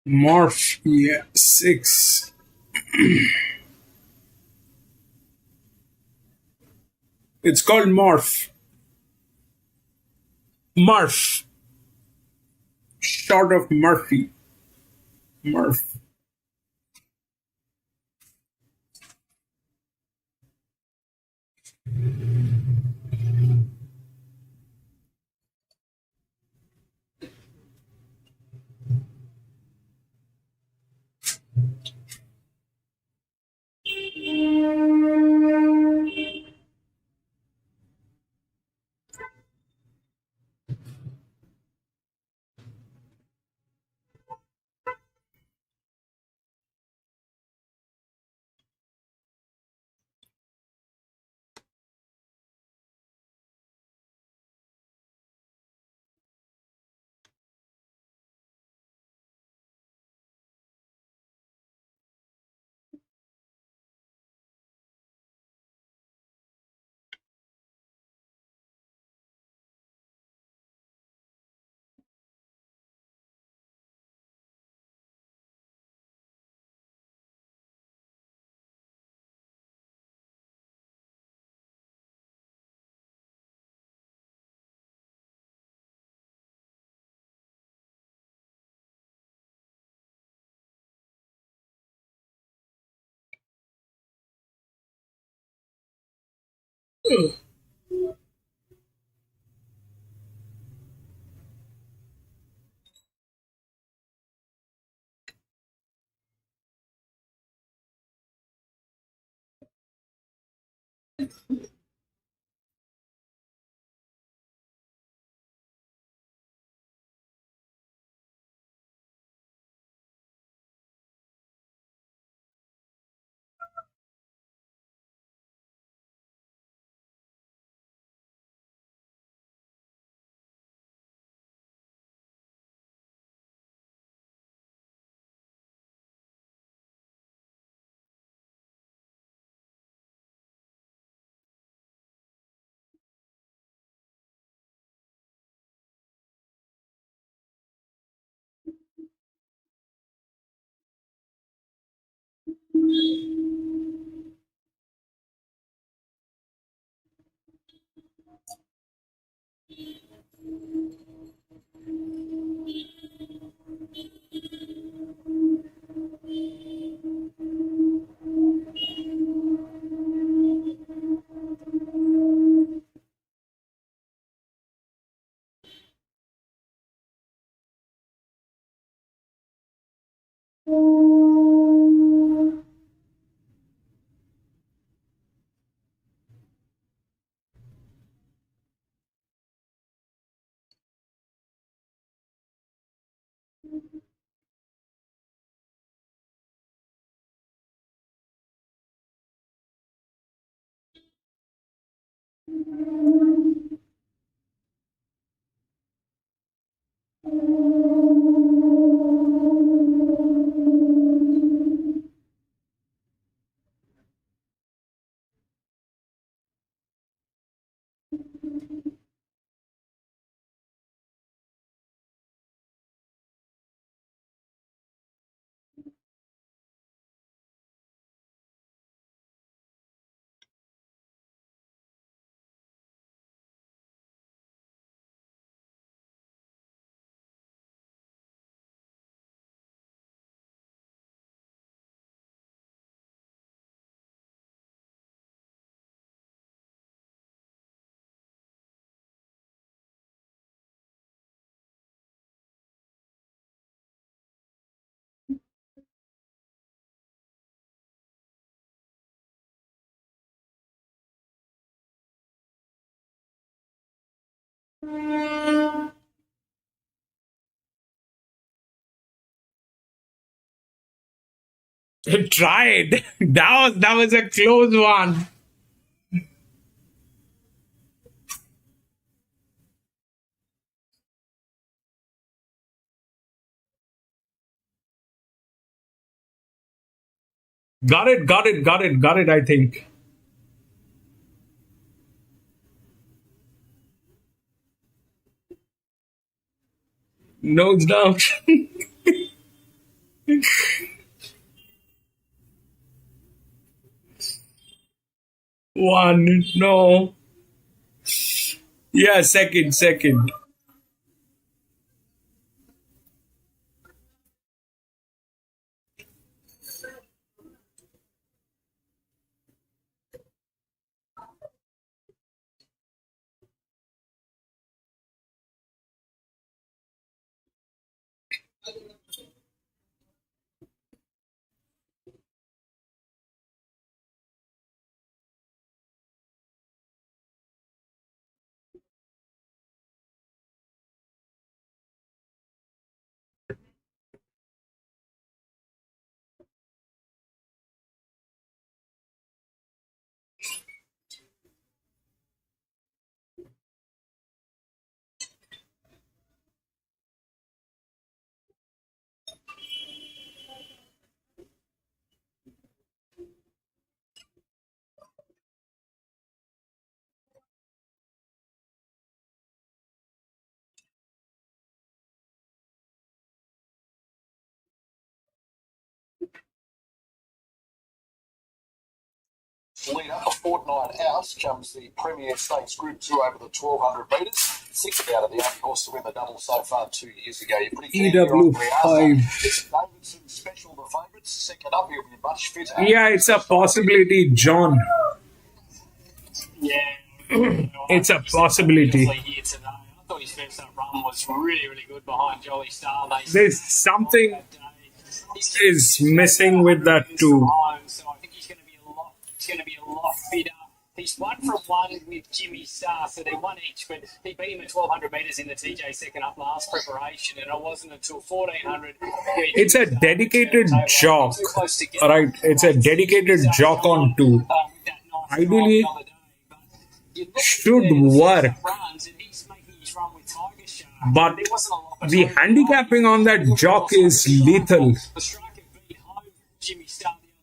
Morph, yeah, 6. It's called Morph. Murph. Short of Murphy. Murph. It tried. That was a close one. Got it, I think. Nose down. One, no. Yeah, second. Lead up a fortnight out comes the Premier Stakes Group 2 over the 1,200 metres. 6 out of the only horse to win the double so far 2 years ago. You're pretty keen here on EW5. Davidson Special, the favourites. Second up, he'll be much fitter. Yeah, it's a possibility, John. Yeah. It's a possibility. Here today. I thought his first up run was really, really good behind Jolly Star. There's something is missing with that too. So I think he's going to be a lot fitter He's 1 from 1 with Jimmy Star, so they're 1 each, but he beat him at 1,200 metres in the TJ second up last preparation, and it wasn't until 1,400. It's a dedicated jock, all right? It's a dedicated jock on 2. Ideally, should work, but the handicapping on that jock is lethal. The striker beat home Jimmy Star the other day.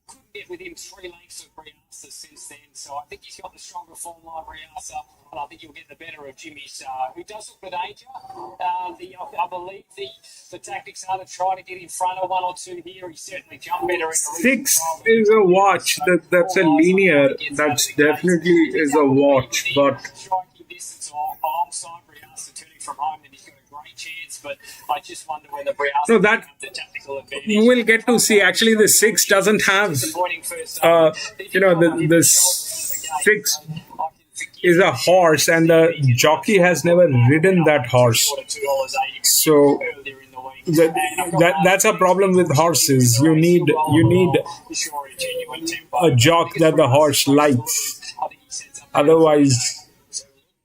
Couldn't get with him 3 lengths of Briasa since then, so I think he's got the stronger form line Briasa, and I think he'll get the better of Jimmy Star, who does look for danger. I believe the tactics are to try to get in front of 1 or 2 here. He certainly jumped better in the 6 is a watch. That's a linear. That's definitely is a watch, but striking distance alongside Briasa turning from home, then he's got a great chance. But I just wonder whether Briasa no, that the tactical advantage. we'll get to see. Actually, the 6 doesn't have, the 6 is a horse, and the jockey has never ridden that horse. So that's a problem with horses. You need a jock that the horse likes. Otherwise,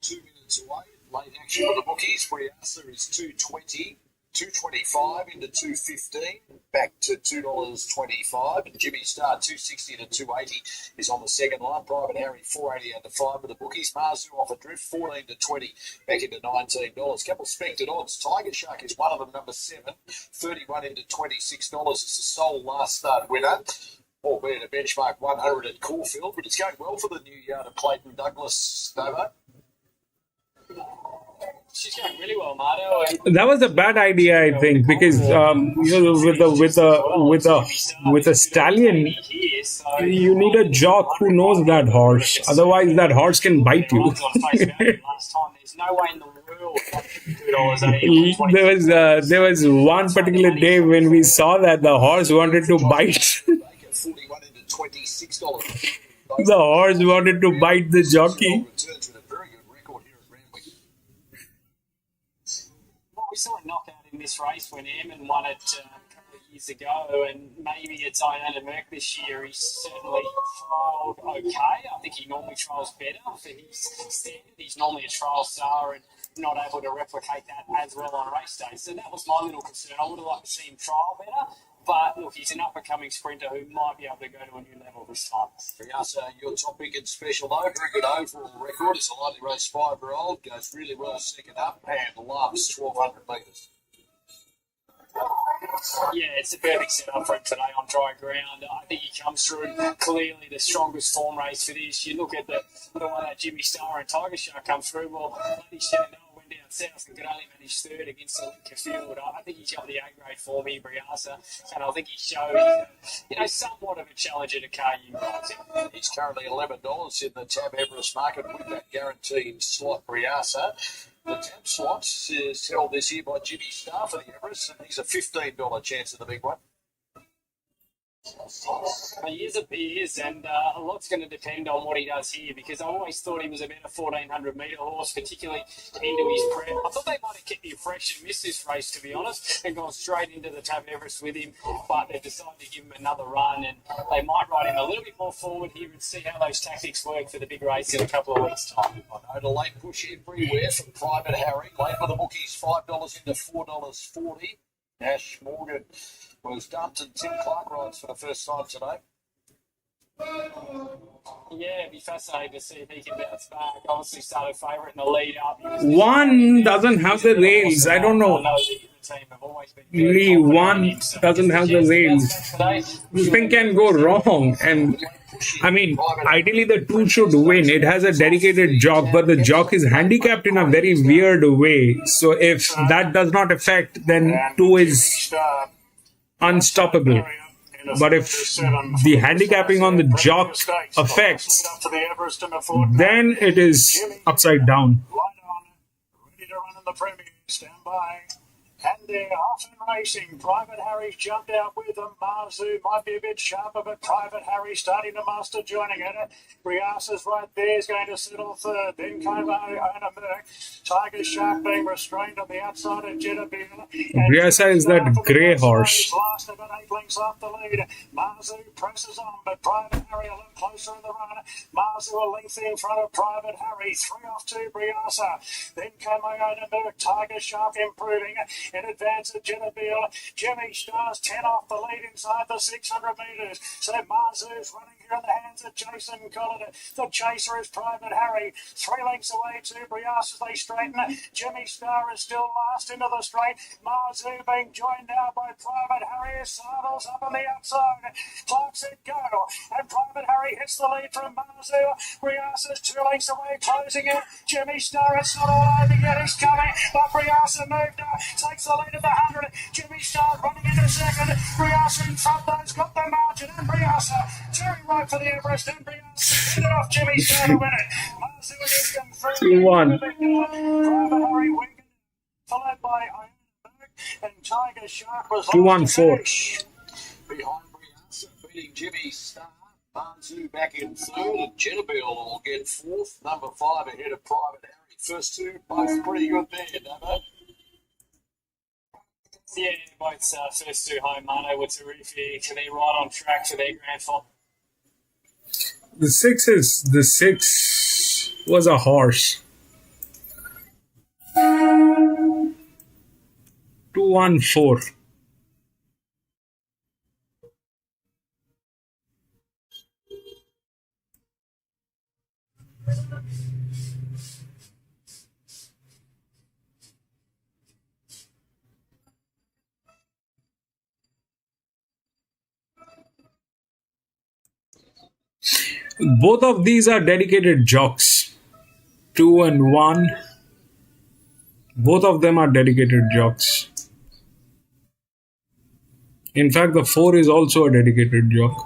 2 minutes away. Late action for the bookies. Briasa is 220. 225 into 215, back to $2.25, and Jimmy Star 260 to 280 is on the second line. Private Harry 480 under 5 with the bookies. Marzu off a drift 14 to 20, back into $19. Couple expected odds. Tiger Shark is one of them, number 7, 31 into $26. It's the sole last start winner, albeit a benchmark 100 at Caulfield, but it's going well for the new yard of Clayton Douglas. Stover. She's going really well, Mardo. that was a bad idea, I think, because with a stallion, you need a jock who knows that horse. Otherwise, that horse can bite you. There was one particular day when we saw that the horse wanted to bite. The horse wanted to bite the jockey. We saw a knockout in this race when Eamon won it a couple of years ago, and maybe it's Iona Merck this year. He's certainly trialled okay. I think he normally trials better for his standard. He's normally a trial star and not able to replicate that as well on race day. So that was my little concern. I would have liked to see him trial better. But look, he's an up-and-coming sprinter who might be able to go to a new level this time. Briasa, your top pick in special though, very good overall record. It's a lightly raced 5-year-old, goes really well second up and loves 1,200 metres. Yeah, it's a perfect setup for him today on dry ground. I think he comes through clearly the strongest form race for this. You look at the one that Jimmy Star and Tiger Shark come through. Well, Lady Shenandoah went down south and could only manage 3rd against the Linker field. I think he's got the A-grade form here, Briasa, and I think he showed somewhat of a challenger to KU rising. He's currently $11 in the Tab Everest market with that guaranteed slot, Briasa. The Tab slot is held this year by Jimmy Star for the Everest, and he's a $15 chance of the big one. He is, and a lot's going to depend on what he does here, because I always thought he was a better 1,400-metre horse, particularly into his prep. I thought they might have kept him fresh and missed this race, to be honest, and gone straight into the Tab Everest with him, but they've decided to give him another run, and they might ride him a little bit more forward here and see how those tactics work for the big race in a couple of weeks' time. I know the late push everywhere from Private Harry. Late for the bookies, $5 into $4.40. Ash Morgan was dumped, and Tim Clark rides for the first time today. Yeah, it'd be fascinating to see if he can bounce back. Obviously started favourite in the lead up. One doesn't have the rails. I don't know. Lee, one doesn't have the rails. Thing can go wrong. And I mean, ideally the 2 should win. It has a dedicated jock, but the jock is handicapped in a very weird way. So if that does not affect, then 2 is unstoppable. But if the handicapping on the jock affects, then it is upside down. Ready to run in the Premier. Stand by. And they're off and racing. Private Harry's jumped out with them. Marzu might be a bit sharper, but Private Harry starting to master, joining it. Briasa's right there, is going to settle 3rd. Then came Iona Merck. Tiger Shark being restrained on the outside of Jeddah. Briasa is that grey horse. last. They've got 8 lengths off the lead. Marzu presses on, but Private Harry a little closer in the run. Marzu a length in front of Private Harry. 3 off to Briasa. Then came Iona Tiger Shark improving in advance of Genevieve. Jimmy Stars 10 off the lead inside the 600 metres. So Marzu's running here in the hands of Jason Collett. The chaser is Private Harry. 3 lengths away to Brias as they straighten. Jimmy Star is still last into the straight. Marzu being joined now by Private Harry. Saddles up on the outside. Clocks it go. And Private Harry hits the lead from Marzu. Brias is 2 lengths away, closing it. Jimmy Star, it's not all over yet. He's coming. But Brias moved up. Takes the lead of the 100. Jimmy Star running into second. Brias in front, those got the margin. And Brias, Terry right for the Everest. And Brias hit it off Jimmy Star to win it. Marzu against them through. 2-1. Private Harry Wigan, followed by Iona and Tiger Shark was 2-1-4. Behind Brianza, beating Jimmy Star. Marzu back in third, and Genevieve will get fourth. Number 5 ahead of Private Harry. First two, both pretty good there, Damo. Yeah, both first two home mono were terrific. They're right on track for their grand final. The 6 was a horse. 2-1-4. Both of these are dedicated jocks. 2 and 1. Both of them are dedicated jocks. In fact, the 4 is also a dedicated jock.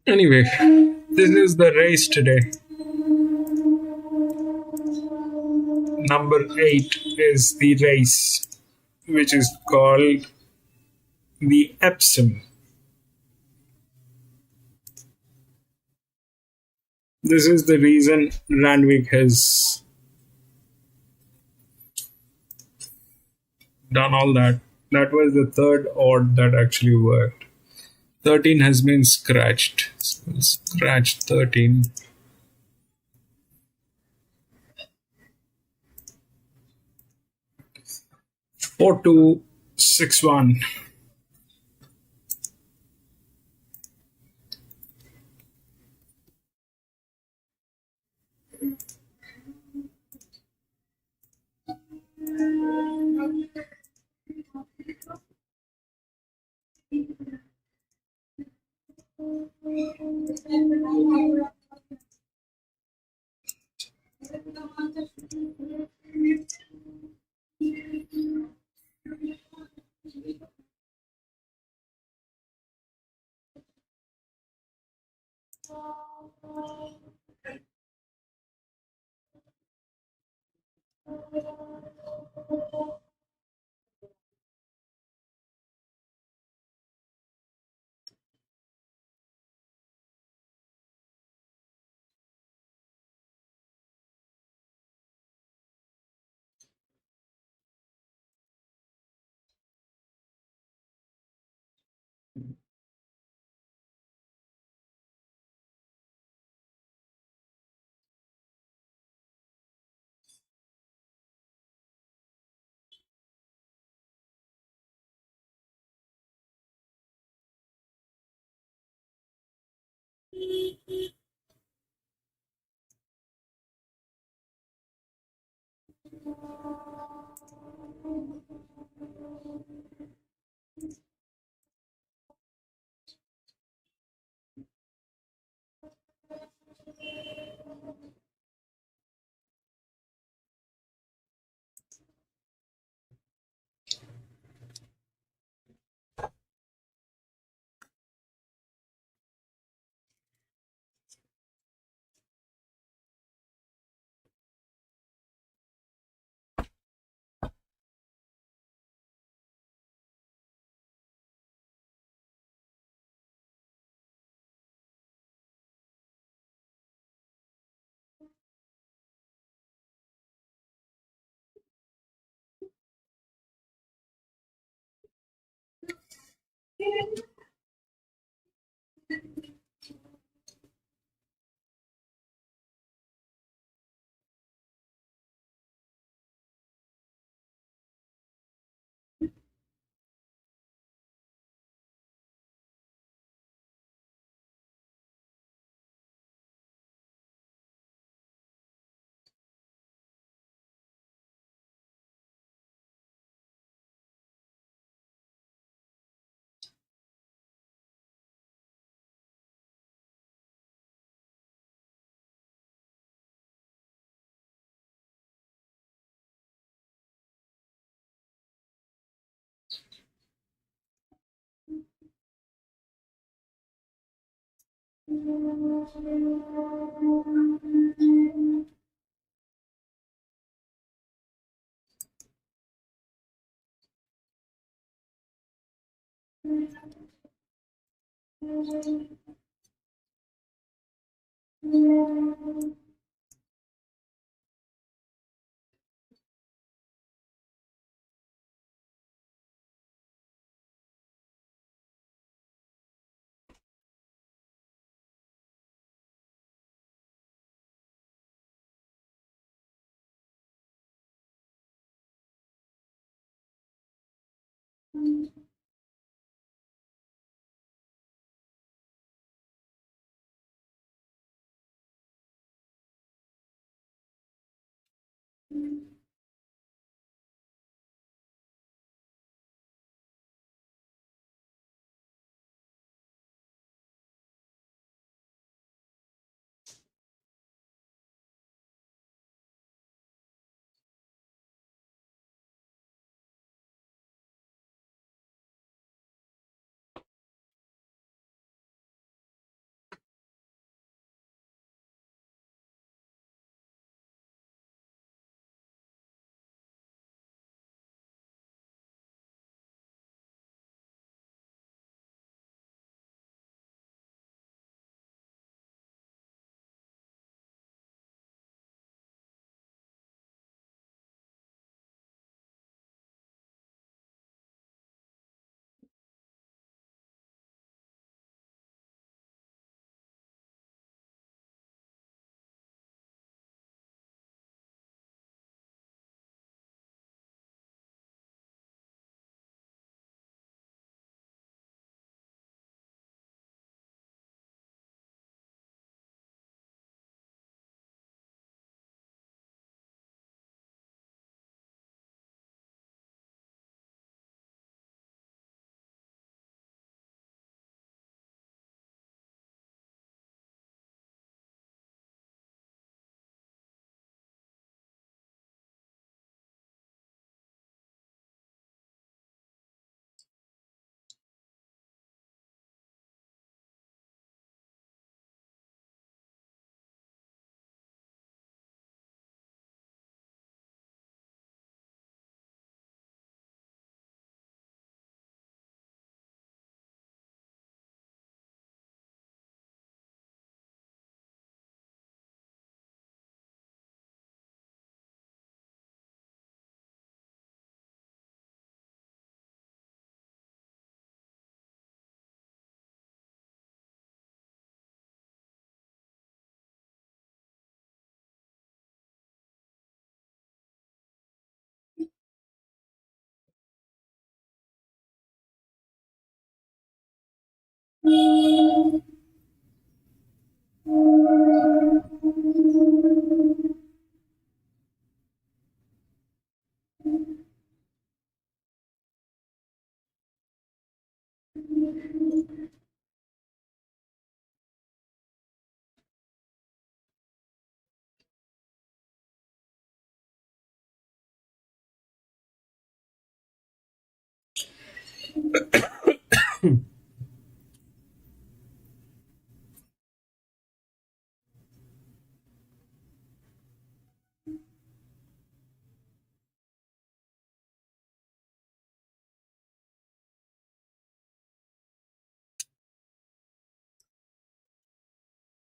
Anyway, this is the race today. Number 8 is the race, which is called the Epsom. This is the reason Randwick has done all that. That was the third odd that actually worked. 13 has been scratched. So we'll scratch 13. Four, 2, 6, 1.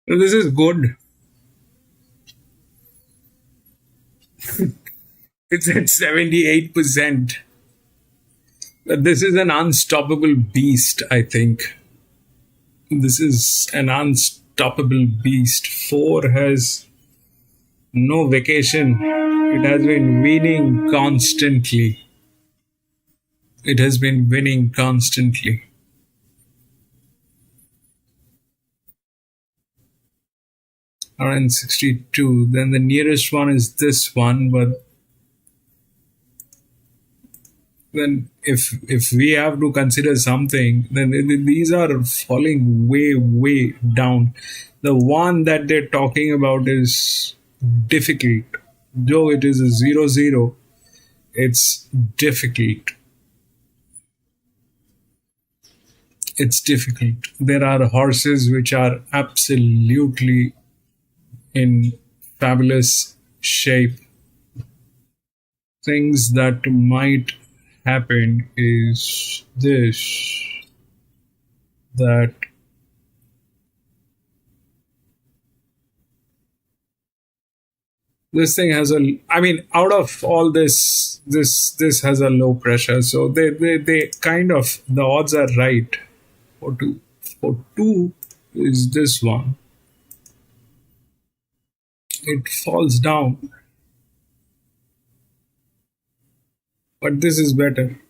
This is good. It's at 78%. But this is an unstoppable beast, I think. This is an unstoppable beast. 4 has no vacation. It has been winning constantly. It has been winning constantly. Around 62. Then the nearest one is this one, but then if we have to consider something, then these are falling way down. The one that they're talking about is difficult. Though it is a 0-0, it's difficult. It's difficult. There are horses which are absolutely in fabulous shape. Things that might happen is this, that this thing has a, I mean, out of all this has a low pressure, so they kind of, the odds are right. For two is this one. It falls down, but this is better.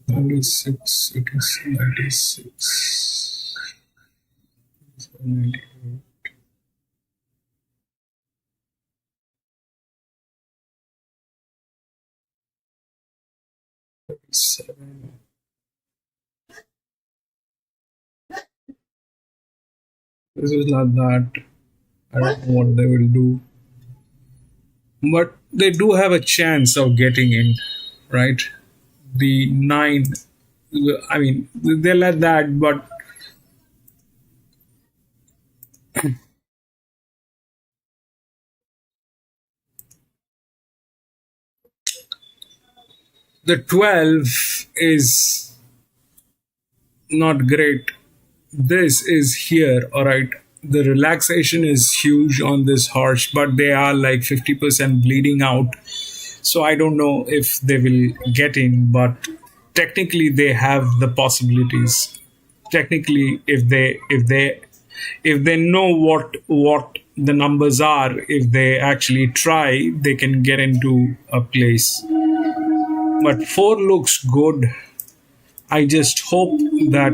96, it is 96. 98. 37. This is not that. I don't know what they will do. But they do have a chance of getting in, right? The 9, I mean, they'll let that, but the 12 is not great. This is here, alright. The relaxation is huge on this horse, but they are like 50% bleeding out. So I don't know if they will get in, but technically they have the possibilities. Technically, if they know what the numbers are, if they actually try, they can get into a place. But 4 looks good. I just hope that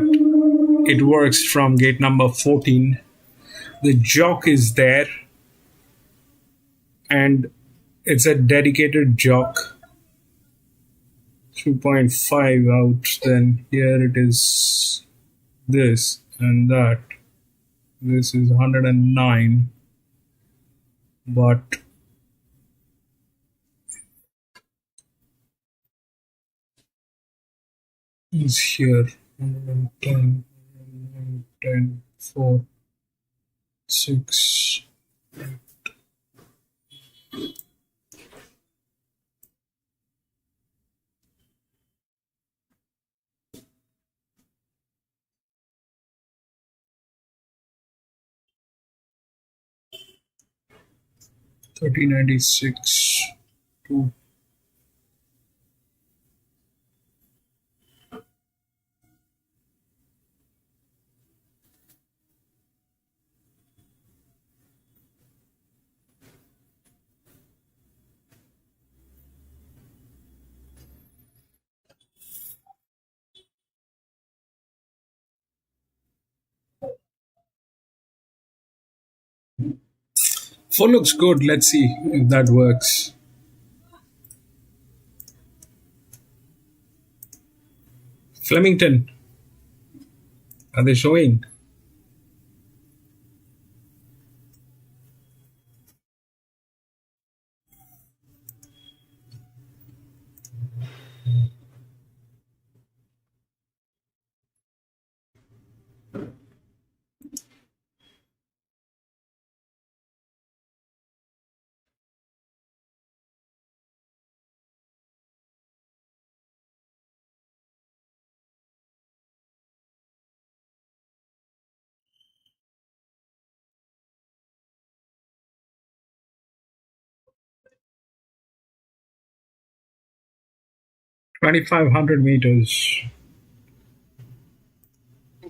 it works from gate number 14. The jock is there, and it's a dedicated jock. 2.5 out. Then here it is this and that. This is 109, but is here 110, 110, 4, 6. $30.96 to four looks good. Let's see if that works. Flemington. Are they showing? 2,500 meters.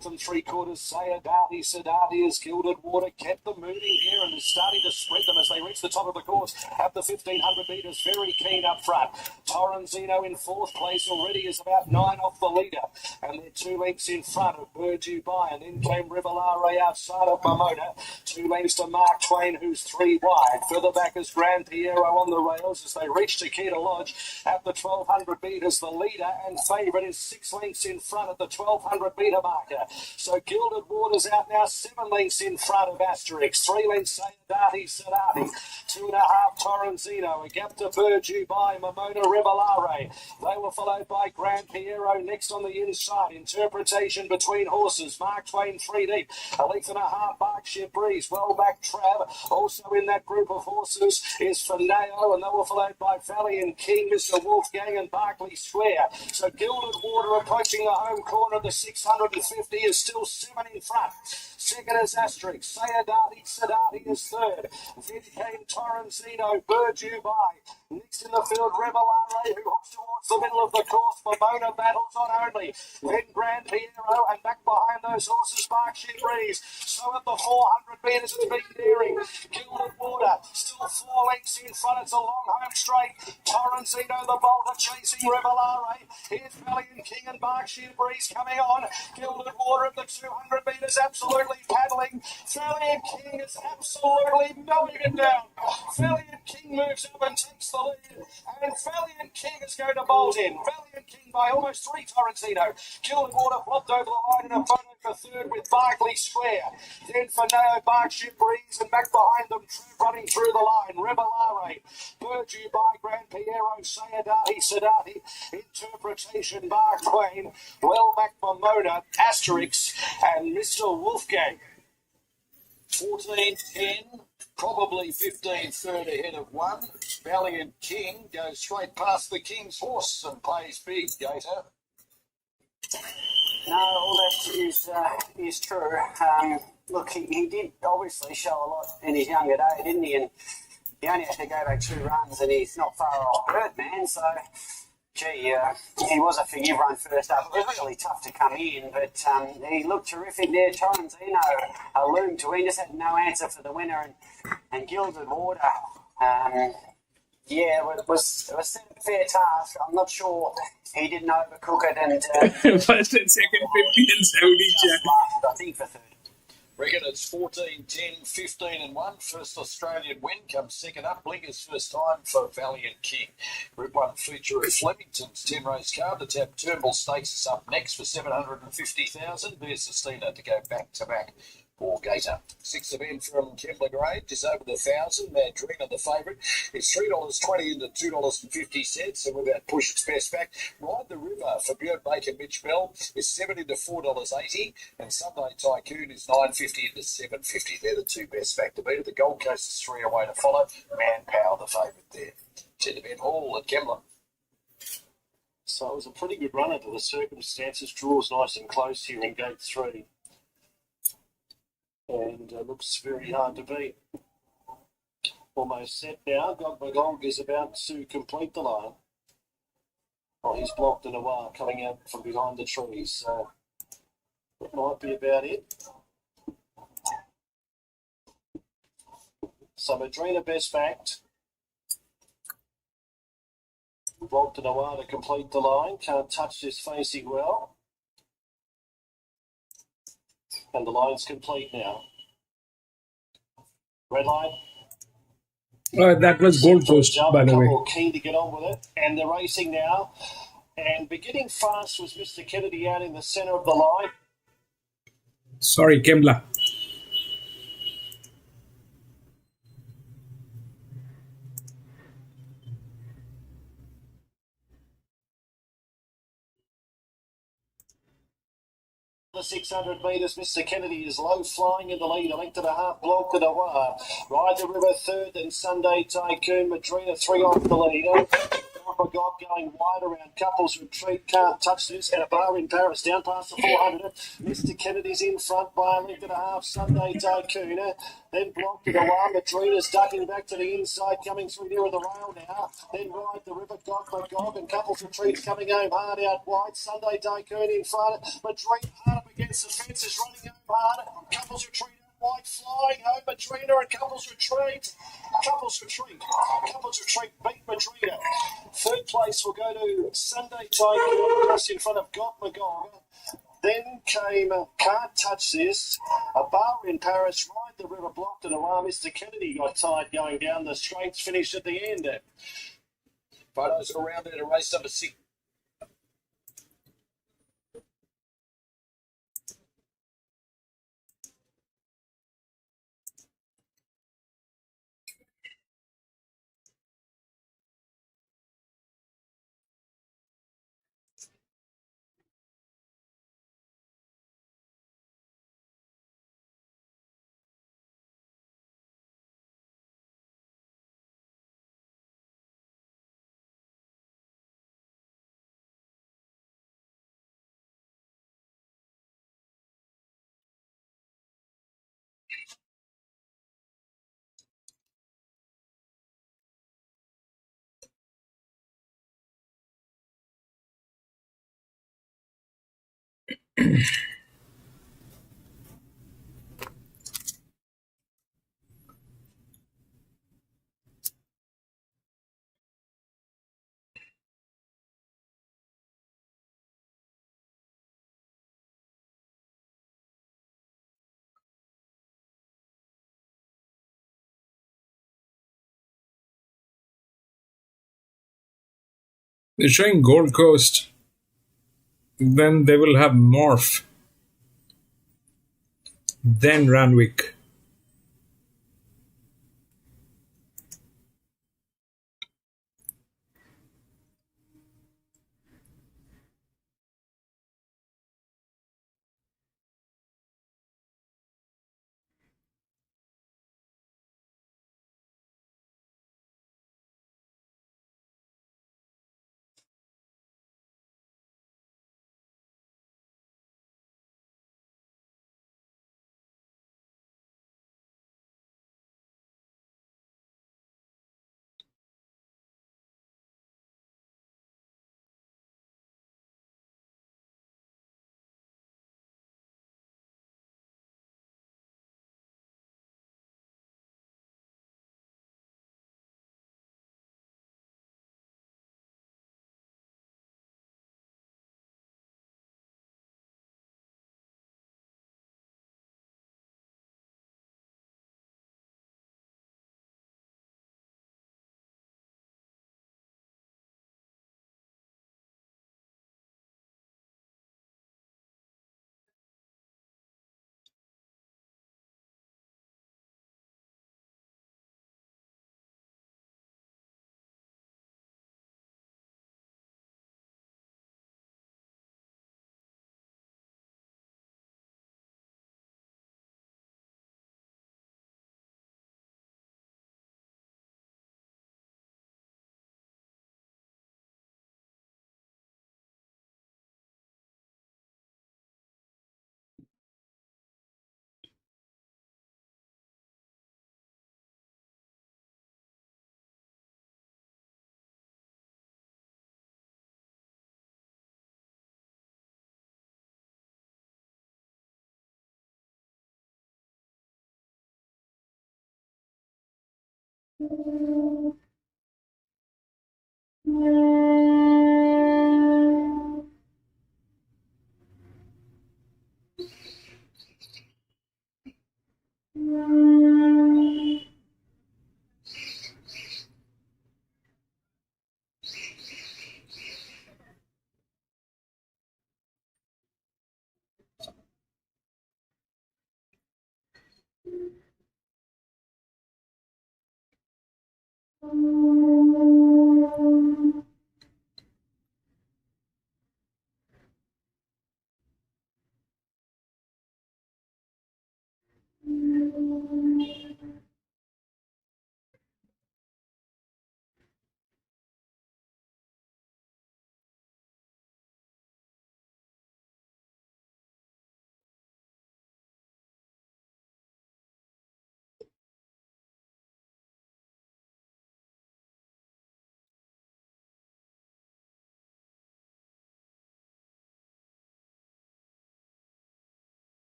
From 3/4, Sadati has Gilded Water, kept them moving here and is starting to spread them as they reach the top of the course at the 1,500 metres. Very keen up front. Torrenzino in 4th place already is about 9 off the leader, and they're 2 lengths in front of Bird Dubai, and then came Rivellare outside of Pomona. 2 lengths to Mark Twain, who's 3 wide. Further back is Grand Piero on the rails as they reach Takeda Lodge at the 1,200 metres. The leader and favourite is 6 lengths in front at the 1,200 metre marker. So Gilded Water's out now, 7 lengths in front of Asterix, 3 lengths Sadati, 2.5 Torrenzino, a gap to Bird Dubai, Momona Rivellare. They were followed by Grand Piero next on the inside. Interpretation between horses, Mark Twain 3 deep, 1.5 Berkshire Breeze, well back Trav. Also in that group of horses is Fineo, and they were followed by Valiant King, Mr. Wolfgang and Berkeley Square. So Gilded Water approaching the home corner, the 650 is still 7 in front. Second is Asterix. Sadati is third. Then came Torrenzino, Bird Dubai. Next in the field, Rivellare, who hooks towards the middle of the course. Pomona battles on only. Then Grand Piero, and back behind those horses, Berkshire Breeze. So at the 400 metres, it's been daring. Gilded Water, still 4 lengths in front. It's a long home straight. Torrenzino, the bolter, chasing Rivellare. Here's Valiant King and Berkshire Breeze coming on. Gilded Water at the 200 metres, absolutely paddling. Valiant King is absolutely mowing it down. Valiant King moves up and takes the lead, and Valiant King is going to bolt in. Valiant King by almost 3, Torrenzino. Gilded Water flopped over the line in a photo for third with Berkeley Square. Then for Nao, Berkshire Breeze, and back behind them, running through the line, Rivellare, Bird Dubai, Grand Piero, Sadati, Interpretation, Mark Twain, well back Pomona, Asterix, and Mr. Wolfgang. 14-10, probably 15 third ahead of 1. Valiant King goes straight past the King's horse and plays big, Gator. No, all that is true. Look, he did obviously show a lot in his younger day, didn't he? And he only had to go back 2 runs, and he's not far off Birdman, so... Gee, he was a forgive run first up. It was really tough to come in, but he looked terrific there. Torrenzino loomed to win, just had no answer for the winner, and Gilded Water. It was a fair task. I'm not sure he didn't overcook it. And First and second, 50 and 70, Jack. I think for third. Reckon it's 14, 10, 15 and 1. First Australian win comes second up. Blinker's first time for Valiant King. Group 1 feature of Flemington's 10 race card. The Tab Turnbull Stakes is up next for 750,000. There's Sistina to go back to back for Gator. 6th event from Kembla Grade, just over the 1,000. Madrina, the favourite, is $3.20 into $2.50, and with that push its best back. Ride the River for Björn Baker, Mitch Bell is $7 into $4.80, and Sunday Tycoon is $9.50 into $7.50. They're the 2 best back to beat. The Gold Coast is 3 away to follow. Manpower, the favourite there. 10 event Hall at Kembla. So it was a pretty good run under the circumstances. Draws nice and close here in Gate 3. And looks very hard to beat. Almost set now. Gog is about to complete the line. Oh, he's blocked in a while coming out from behind the trees. So that might be about it. So Madrina best backed. Blocked in a while to complete the line. Can't touch this facing well. And the line's complete now. Red line. That was Gold Coast, by the way. Keen to get on with it. And they're racing now. And beginning fast was Mr. Kennedy out in the centre of the line. Sorry, Kembla. The 600 metres, Mr. Kennedy is low flying in the lead, a length and a half, blocked in a wire. Ride the River third, then Sunday Tycoon, Madrina 3 off the leader. Magog going wide around Couples Retreat, can't touch this, and a bar in Paris down past the 400. Mr. Kennedy's in front by a length and a half. Sunday Tycoon, then blocked to the one. Madrina's ducking back to the inside, coming through nearer the rail now. Then Ride the River, got Magog, and Couples Retreat coming home hard out wide. Sunday Tycoon in front. Madrina hard up against the fences, running home hard. Couples Retreat wide, flying home Madrina, and Couples Retreat. Couples Retreat beat Madrina. Third place will go to Sunday Tycoon, just in front of Got Magog. Then came Can't Touch This, a bar in Paris, Ride the River, blocked, and alarm. Mr. Kennedy got tied going down the straights, finished at the end. Photos around there to race number 6. They're showing Gold Coast. Then they will have Morph. Then Randwick.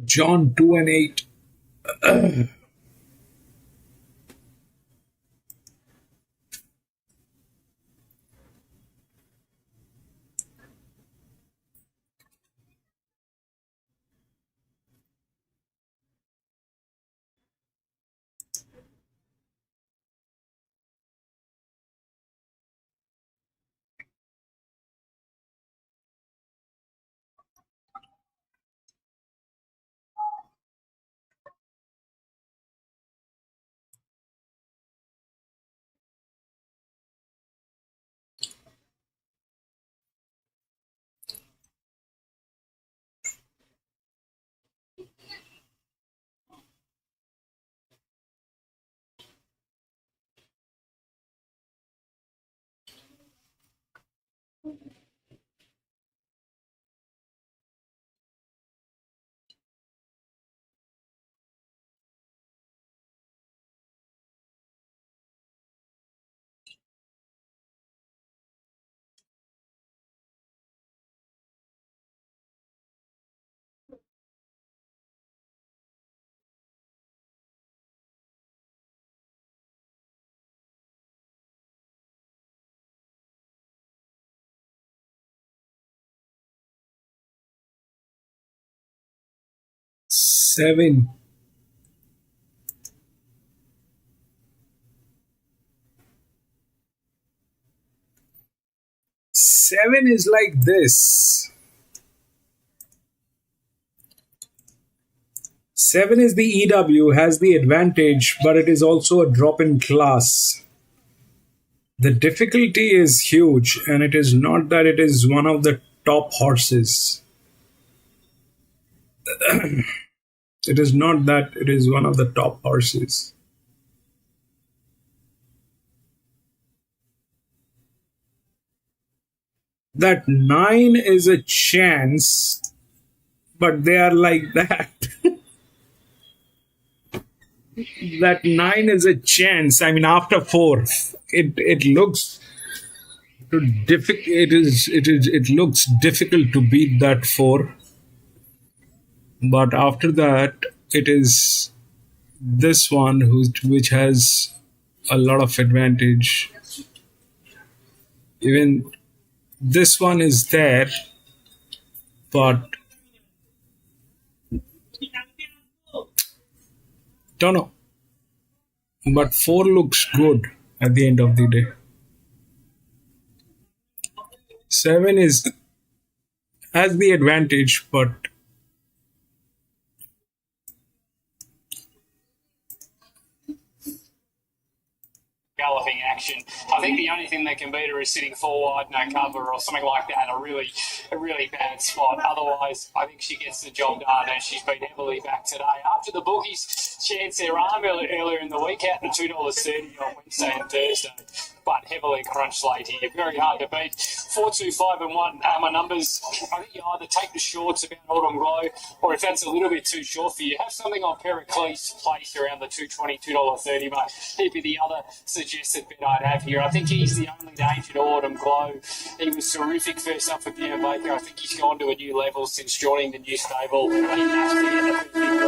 John 2 and 8. 7. 7 is like this. 7 is the EW, has the advantage, but it is also a drop in class. The difficulty is huge, and it is not that it is one of the top horses. It is not that it is one of the top horses. That 9 is a chance, but they are like that. That 9 is a chance. I mean, after 4, it looks difficult. It looks difficult to beat that 4, but after that, it is this one which has a lot of advantage. Even this one is there, but don't know. But 4 looks good at the end of the day. 7 has the advantage, but galloping action. I think the only thing that can beat her is sitting 4 wide, no cover, or something like that. A really bad spot. Otherwise, I think she gets the job done, and she's been heavily backed today. After the bookies, chance their arm earlier in the week out to $2.30 on Wednesday and Thursday. But heavily crunched late here. Very hard to beat. 4, 2, 5 and 1 are my numbers. I think you either take the shorts about Autumn Glow, or if that's a little bit too short for you, have something on Pericles placed around the $2.20, $2.30 mark. He'd be the other suggested bet I'd have here. I think he's the only danger to Autumn Glow. He was terrific first up for Bjorn Baker. I think he's gone to a new level since joining the new stable. He managed to get a big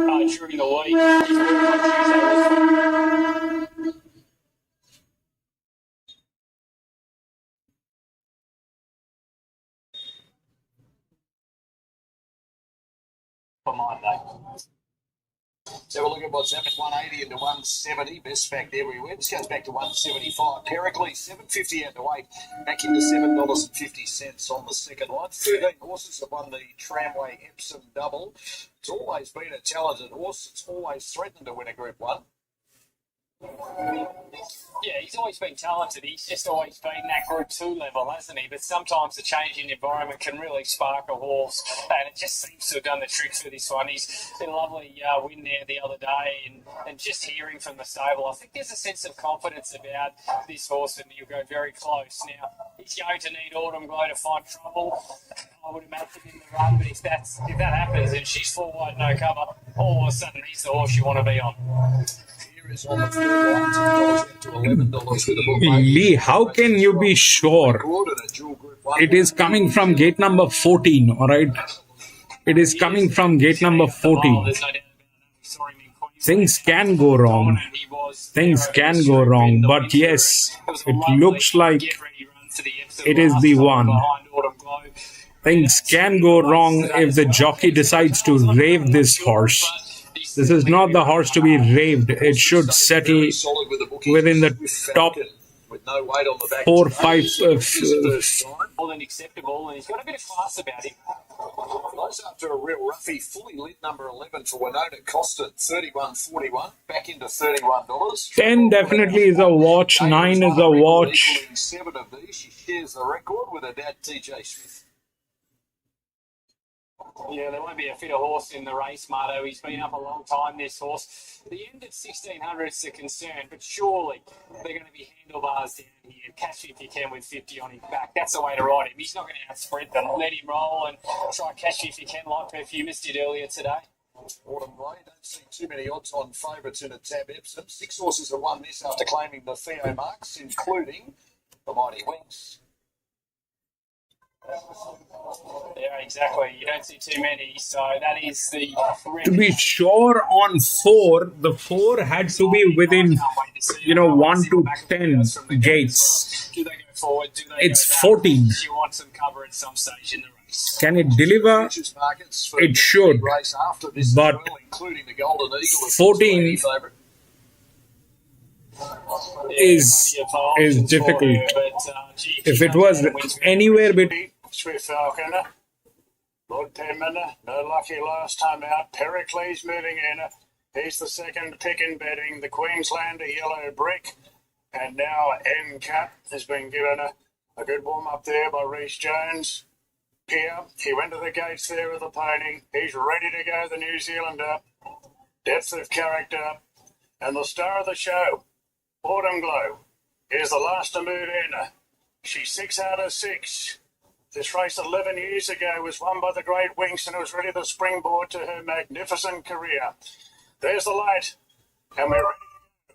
run during the week. He's working on Tuesday. For Monday. Let's have a look at what's happened. 180 into 170. Best backed everywhere. This goes back to 175. Pericles, 750 out to 8. Back into $7.50 on the second line. 13 horses have won the Tramway Epsom double. It's always been a talented horse. It's always threatened to win a Group 1. Yeah, he's always been talented. He's just always been that Group 2 level, hasn't he? But sometimes the change in environment can really spark a horse, and it just seems to have done the trick for this one. He's been a lovely win there the other day, and just hearing from the stable, I think there's a sense of confidence about this horse, and he'll go very close. Now, he's going to need Autumn Glow to find trouble, I would imagine, in the run, but if that happens and she's full wide, no cover, all of a sudden he's the horse you want to be on. Is on the third line, $10 to $11 with the book. Lee, how can you be sure? It is coming from gate number 14, all right? It is coming from gate number 14. Things can go wrong. Things can go wrong. But yes, it looks like it is the one. Things can go wrong if the jockey decides to rave this horse. This is not the horse to be raved. It should settle within the top 4, 5. More than acceptable, and he's got a bit of class about him. Close after a real roughie, fully lit number 11 for Winona Costa, $31.41, back into $31. 10 definitely is a watch. 9 is a watch. 7 of these. She shares the record with her dad, TJ Smith. Yeah, there won't be a fitter horse in the race, Marto. He's been up a long time, this horse. The end at 1,600 is a concern, but surely they're going to be handlebars down here. Catch if you can with 50 on his back. That's the way to ride him. He's not going to outspread them. Let him roll and try catch if you can, like Perfumist did earlier today. Autumn Glow, don't see too many odds on favourites in a Tab Epsom. 6 horses have won this after claiming the Theo marks, including the Mighty Wings. Yeah, exactly. You don't see too many, so that is the... To be sure, on 4, the 4 had to be within, 1 to 10 gates. Do they go forward? Do they it's go 14. You want some cover at some stage in the race. Can it deliver? It should. But 14 is difficult. If it was anywhere between... Swift Falcon, Lord Penman, no lucky last time out. Pericles moving in. He's the second pick in betting. The Queenslander Yellow Brick. And now N-Cap has been given a good warm-up there by Rhys Jones. Here, he went to the gates there with the pony. He's ready to go, the New Zealander. Depth of character. And the star of the show, Autumn Glow, is the last to move in. She's 6 out of 6. This race 11 years ago was won by the Great Winks and it was really the springboard to her magnificent career. There's the light, and we're ready to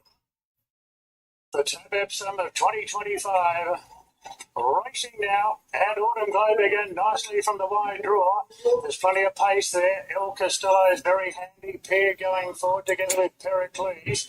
go. The Tab Epsom of 2025. Racing now, and Autumn Glow again nicely from the wide draw. There's plenty of pace there. El Costello is very handy. Pair going forward together with Pericles.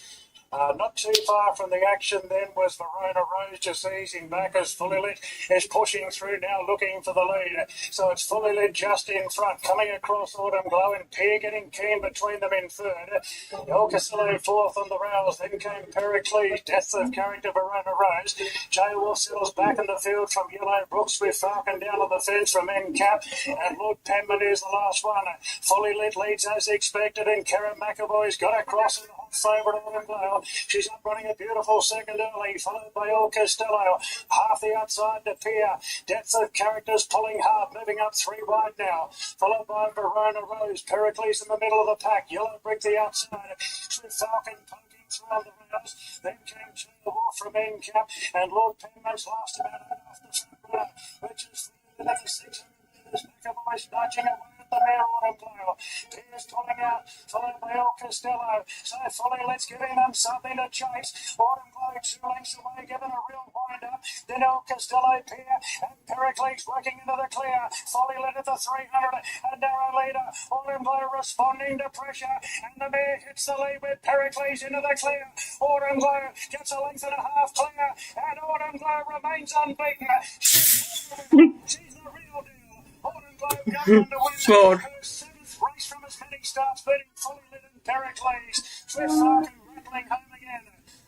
Not too far from the action then was Verona Rose, just easing back as Fully Lit is pushing through now looking for the lead. So it's Fully Lit just in front, coming across Autumn Glow and Peer getting keen between them in third. El Casillo fourth on the rails, then came Pericles, Death of Character, Verona Rose. J. Wolf settles back in the field from Yellow Brooks with Falcon down on the fence from N-Cap, and Lord Penman is the last one. Fully Lit leads as expected, and Karen McAvoy's got across and favourite Autumn Glow. She's up running a beautiful second early, followed by El Costello. Half the outside to Pier. Depth of characters pulling hard, moving up 3 wide now. Followed by Verona Rose. Pericles in the middle of the pack. Yellow Brick the outside. Swift Falcon poking through on the rails. Then came Chain Wolf from Endcap, and Lord Penman's last about 8 off the front runner, which is the 600 metres back of Ice, nudging away at the mare Autumn Glow. Pierce pulling out, followed by El Costello. So fully, let's give him something to chase. Autumn Glow 2 lengths away, given a real wind up. Then El Costello, Pierre, and Pericles working into the clear. Folly led at the 300, a narrow leader. Autumn Glow responding to pressure, and the mare hits the lead with Pericles into the clear. Autumn Glow gets a length and a half clear, and Autumn Glow remains unbeaten. She's the real deal. Autumn Glow going on to win God. her 7th race from as many starts, beating Folly Lit and Pericles. Swift Falcon rattling home again.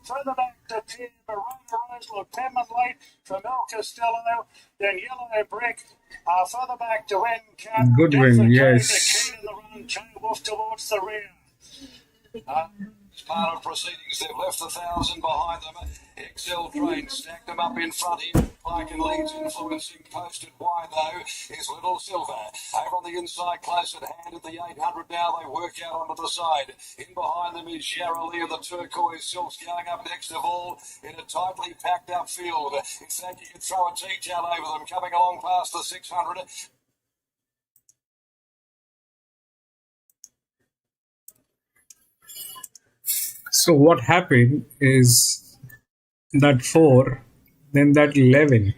Further back to Pierre, Verona Rose, Lord Penman late from El Costello, then Yellow Brick. Further back to Endcap. Goodwin, yes. The keen in the run, Chain Wolf towards the rear. As part of proceedings, they've left 1,000 behind them. XL Train stacked them up in front here. Pike and Leeds influencing, posted wide though is Little Silver. Over on the inside, close at hand at the 800 now, they work out onto the side. In behind them is Yarrowly of the Turquoise Silks going up next of all in a tightly packed up field. In fact, you could throw a T-tail over them coming along past the 600. So what happened is that 4, then that 11.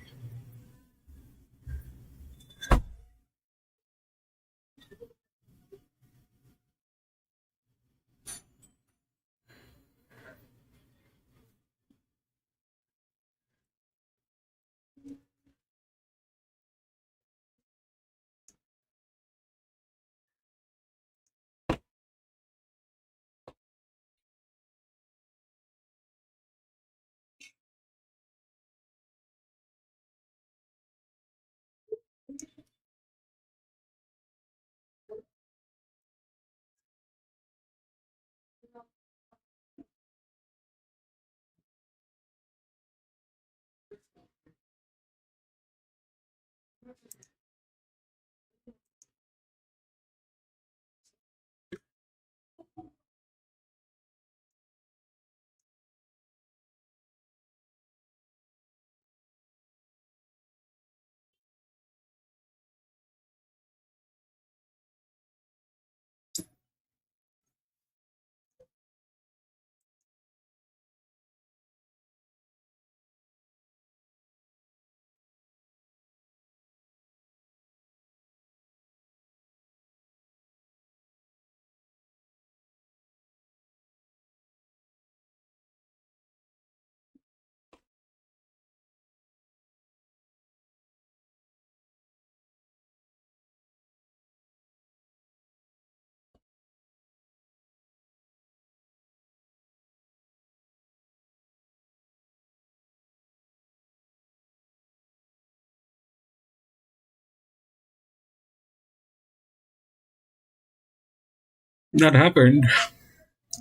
That happened.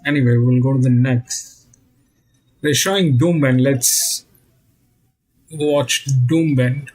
Anyway, we'll go to the next. They're showing Doombend. Let's watch Doombend.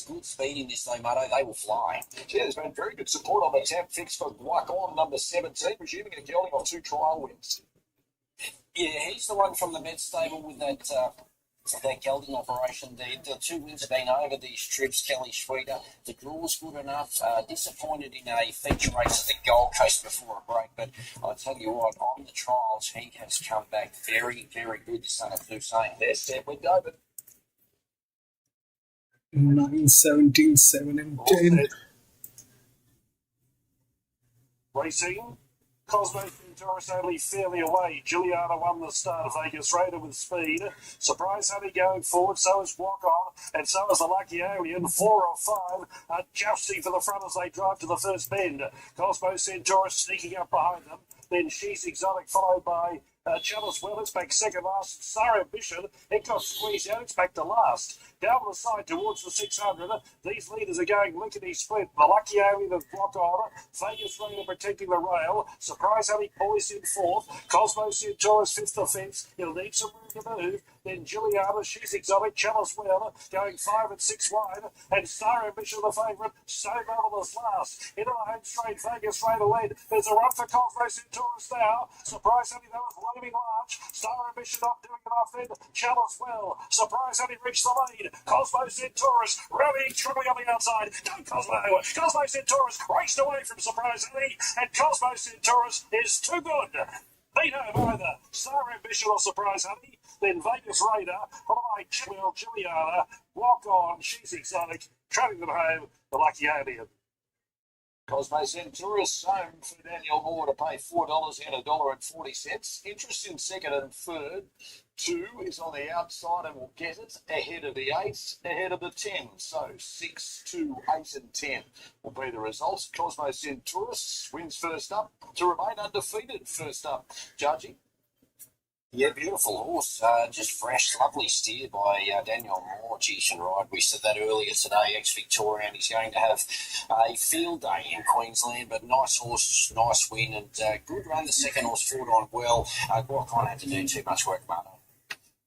Good speed in this though, Mutto. They will fly. Yeah, there's been very good support on the tap fix for Guacon, number 17, presuming a gelding off 2 trial wins. Yeah, he's the one from the med stable with that gelding operation. The 2 wins have been over these trips, Kelly Schweeter. The draw's good enough. Disappointed in a feature race at the Gold Coast before a break, but I'll tell you what, on the trials, he has come back very, very good, the son of Hussein. There's step with David. 9, 17, 7 and 10. Racing, Cosmo Centaurus only fairly away. Juliana won the start. Vegas Raider with speed. Surprise Honey going forward. So is Walk On. And so is the Lucky Alien. 4 or 5 are jousting for the front as they drive to the first bend. Cosmo Centaurus sneaking up behind them. Then She's Exotic, followed by Chalice Well. It's back second last. Star Ambition, it got squeezed out. It's back to last. Down the side towards the 600. These leaders are going lickety-split. The Lucky Alien of Block On. Vegas Raider protecting the rail. Surprise Honey poised in fourth. Cosmo Centaurus fifth offence. He'll need some room to move. Then Juliana, She's Exotic, Chalice Well, going 5 and 6 wide. And Star Ambition, the favourite, so marvellous last. Into the home straight, Vegas Raider led. There's a run for Cosmo Centaurus now. Surprise Honey, that was looming large. Star Ambition not doing enough then. Chalice Well. Surprise Honey reached the lead. Cosmo Centaurus rallying, struggling on the outside. Go Cosmo! Cosmo Centaurus raced away from Surprise Honey. And Cosmo Centaurus is too good. Beat home either Star Ambition or Surprise Honey. Then Vegas Raider, followed by Chilwell, Juliana, Walk On, She's Exotic, trailing them home, the Lucky Alien. Cosmo Centaurus home for Daniel Moore to pay $4 and $1.40. Interest in second and third. 2 is on the outside and will get it ahead of the 8, ahead of the 10. So 6, 2, 8 and 10 will be the results. Cosmo Centaurus wins first up to remain undefeated first up. Judging. Yeah, beautiful horse. Just fresh, lovely steer by Daniel Moore. Geez and ride. We said that earlier today. Ex-Victorian. He's going to have a field day in Queensland, but nice horse, nice win, and good run. The second horse fought on well. Guacon had to do too much work, Marno.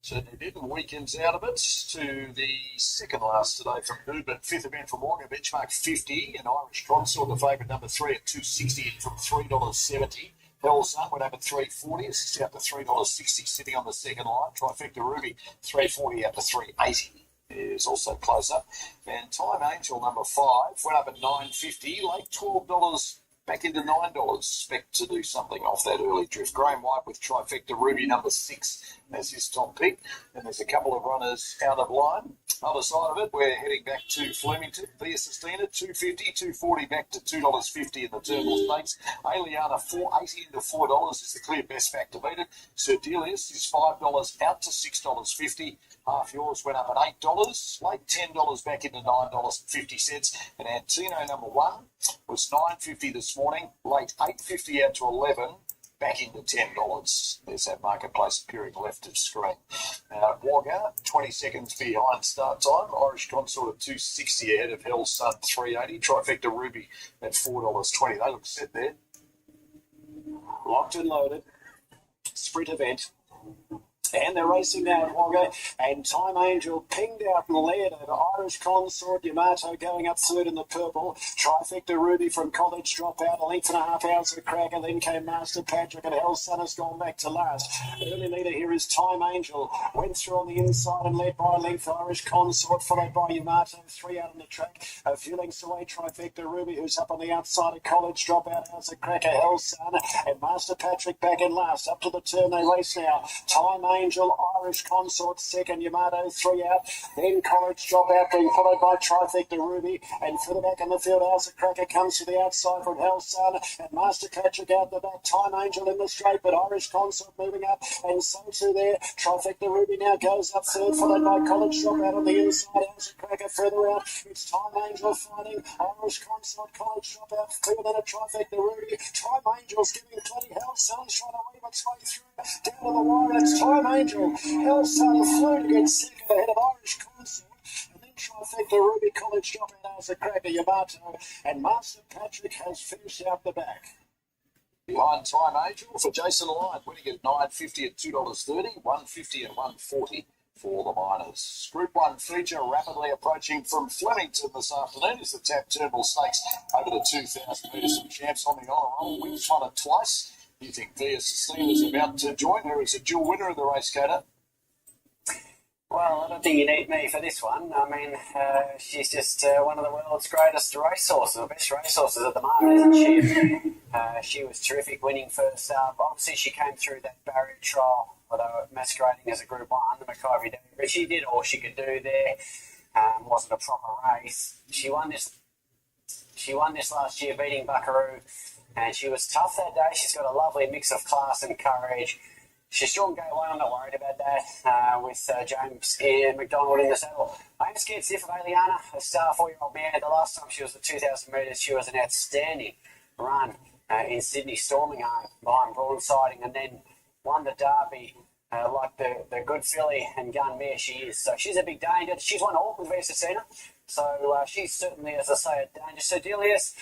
Certainly didn't. Weekends out of it to the second last today from Newbert. Fifth event for Morgan, benchmark 50. An Irish Consort, the favourite number 3 at $2.60 from $3.70. Hell's Sun went up at $3.40. It's out to $3.60 sitting on the second line. Trifecta Ruby, $3.40 out to $3.80 is also closer. And Time Angel number 5 went up at $9.50. Late $12 back into $9. Expect to do something off that early drift. Graham White with Trifecta Ruby number 6 as his top pick. And there's a couple of runners out of line. Other side of it, we're heading back to Flemington. Via Sustina, $2.50, $2.40 back to $2.50 in the Turnbull Stakes. Aliana, $4.80 into $4 is the clear best back to beat it. Sir Delius is $5 out to $6.50. Half yours went up at $8. Late $10 back into $9.50. And Antino number 1 was $9.50 this morning. Late $8.50 out to $11. Back into $10. There's that marketplace appearing left of screen. Wagga, 20 seconds behind start time. Irish Consort at $2.60 ahead of Hell's Sun, $3.80. Trifecta Ruby at $4.20. They look set there. Locked and loaded. Sprint event. And they're racing now at Wagga. And Time Angel pinged out and led over Irish Consort. Yamato going up third in the purple. Trifecta Ruby from College Dropout. A length and a half out of Cracker. Then came Master Patrick, and Hell's Sun has gone back to last. Early leader here is Time Angel. Went through on the inside and led by a length Irish Consort, followed by Yamato. 3 out on the track. A few lengths away, Trifecta Ruby, who's up on the outside of College Dropout. House of Cracker, Hell's Sun, and Master Patrick back in last. Up to the turn they race now. Time Angel, Irish Consort second, Yamato 3 out, then College Dropout being followed by Trifecta Ruby, and further back in the field, House of Cracker comes to the outside from Hell's Sun, and Master Patrick out the back, Time Angel in the straight, but Irish Consort moving up, and so too there, Trifecta Ruby now goes up third, followed by College Dropout on the inside, House of Cracker further out, it's Time Angel fighting, Irish Consort, College Dropout, clear than a Trifecta Ruby, Time Angel's giving plenty, Hell's Sun's trying to weave its way through, down to the wire, and it's Time Angel. Hell's Sun flew to get second ahead of Irish Consort, and then Trifecta Ruby, College Dropout as a Cracker, Yamato, and Master Patrick has finished out the back. Behind Time Angel for Jason Lyon, winning at $9.50 at $2.30, $1.50 and $1.40 for the Miners. Group 1 feature rapidly approaching from Flemington this afternoon as the Tap Turnbull Stakes over the 2,000 metres. Some champs on the honour roll, wins won it twice. Do you think Via Sustina is about to join her as a dual winner of the race, Coda? Well, I don't think you need me for this one. I mean, she's just one of the world's greatest racehorses, the best racehorses at the moment, isn't she? She was terrific winning first up. Obviously, she came through that barrier trial, although masquerading as a Group 1, the Macquarie Day. But she did all she could do there. Wasn't a proper race. She won this last year, beating Buckaroo. and she was tough that day. She's got a lovely mix of class and courage. She's strong game one. I'm not worried about that. With James and McDonald in the saddle, I'm scared stiff of Aliana, a star 4-year-old mare. The last time she was the 2,000 metres, she was an outstanding run in Sydney, storming home behind Broadsiding, and then won the Derby like the good filly and gun mare she is. So she's a big danger. She's won all with Vesicina, so she's certainly, as I say, a danger. So Delius,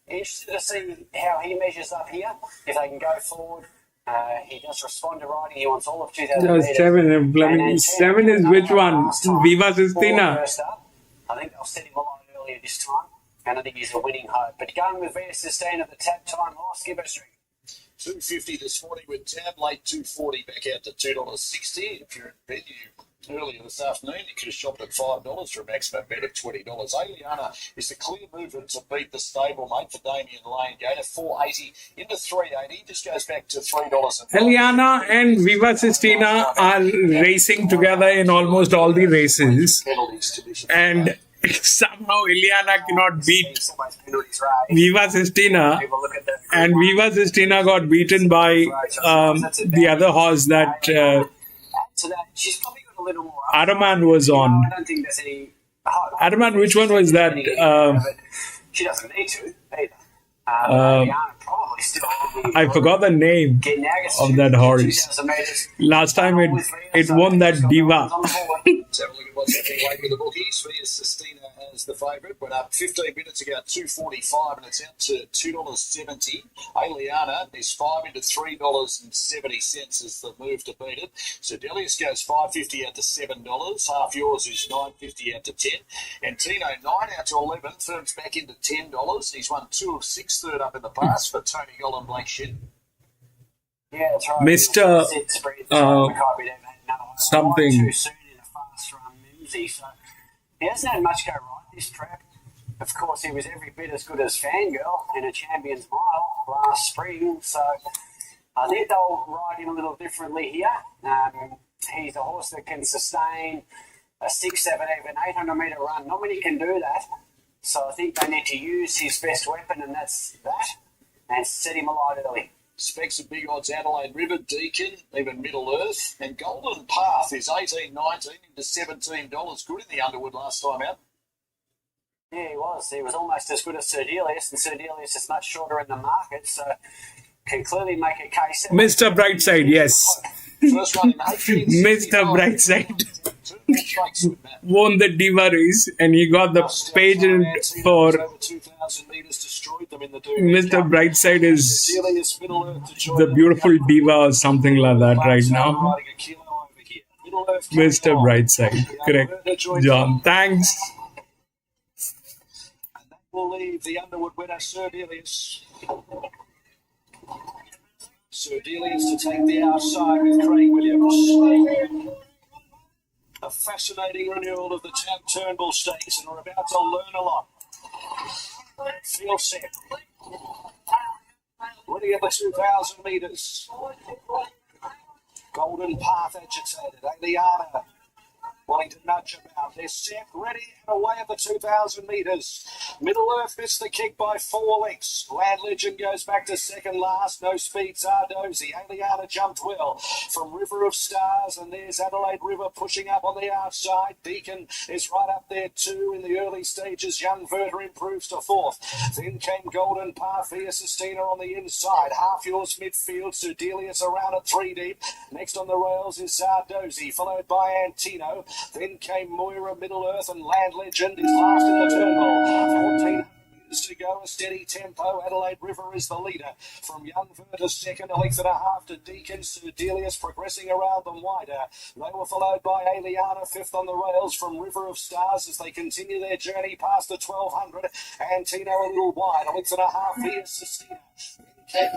interested to see how he measures up here, if they can go forward. He does respond to riding. He wants all of 2,000 metres. Seven is which one? Viva Sistina. I think they'll set him a lot earlier this time, and I think he's a winning hope. But going with Viva Sistina, the tap time horse, give us $2.50 this morning with tab late $2.40 back out to $2.60. If you're in bed, earlier this afternoon, you could have shopped at $5 for a maximum bet of $20. Aliana is the clear mover to beat the stablemate for Damien Lane. Go to $4.80 into $3.80. Just goes back to $3. Aliana and Viva Sistina are racing together in almost all the races, and somehow Aliana cannot beat Viva Sistina, and Viva Sistina got beaten by the other horse that she's probably got a little more. Adaman was on. I don't think there's any. Adaman, which one was that? She doesn't need to either. Probably still. I forgot the name of that horse. Last time it won that Diva. Let's have a look at what's happening late with the bookies. Via Sistina as the favourite. Went up 15 minutes ago, $2.45, and it's out to $2.70. Aliana is $5 into $3.70 is the move to beat it. So Delius goes $5.50 out to $7. Half yours is $9.50 out to $10. And Tino 9 out to 11. Third's back into $10. He's won 2 of 6 third up in the past for Tony Golden Black Shin. Yeah, that's right. Mr. Something. Too soon in a fast run, Mimsy. So he hasn't had much go right this track. Of course, he was every bit as good as Fangirl in a Champions Mile last spring. So I think they'll ride him a little differently here. He's a horse that can sustain a 6, 7, even 800 metre run. Not many can do that. So I think they need to use his best weapon, and that's that, and set him alight early. Specs of big odds, Adelaide River, Deacon, even Middle Earth, and Golden Path is $18.19 into $17. Good in the Underwood last time out. Yeah, he was. He was almost as good as Sir Delius, and Sir Delius is much shorter in the market, so can clearly make a case. Mr. Brightside, yes. First one in Mr. Brightside won the Diva race, and he got the pageant for Mr. Brightside is the beautiful diva or something like that right now. Mr. Brightside, correct, John. Thanks. And that will leave the Underwood winner, Sir Delius. Sir Delius to take the outside with Craig Williams. A fascinating renewal of the Turnbull Stakes, and we're about to learn a lot. Feel set. Ready at the 2,000 metres. Golden Path agitated. Aliana wanting to nudge about. They're set, ready, and away at the 2,000 metres. Middle Earth missed the kick by 4 lengths. Land Legend goes back to second last. No speed, Zardozi. Aliana jumped well from River of Stars, and there's Adelaide River pushing up on the outside. Deacon is right up there too in the early stages. Young Verter improves to 4th. Then came Golden Path via Sistina on the inside. Half yours midfield. Sir Delius around at 3 deep. Next on the rails is Zardozi, followed by Antino. Then came Moira, Middle Earth, and Land Legend is last in the Turnbull. 14 meters to go, a steady tempo. Adelaide River is the leader. From Young Verter second, a length and a half to Deacon. Sir Delius progressing around them wider. They were followed by Aliana, 5th on the rails from River of Stars as they continue their journey past the 1,200. Antino a little wide, a length and a half here, Sistina.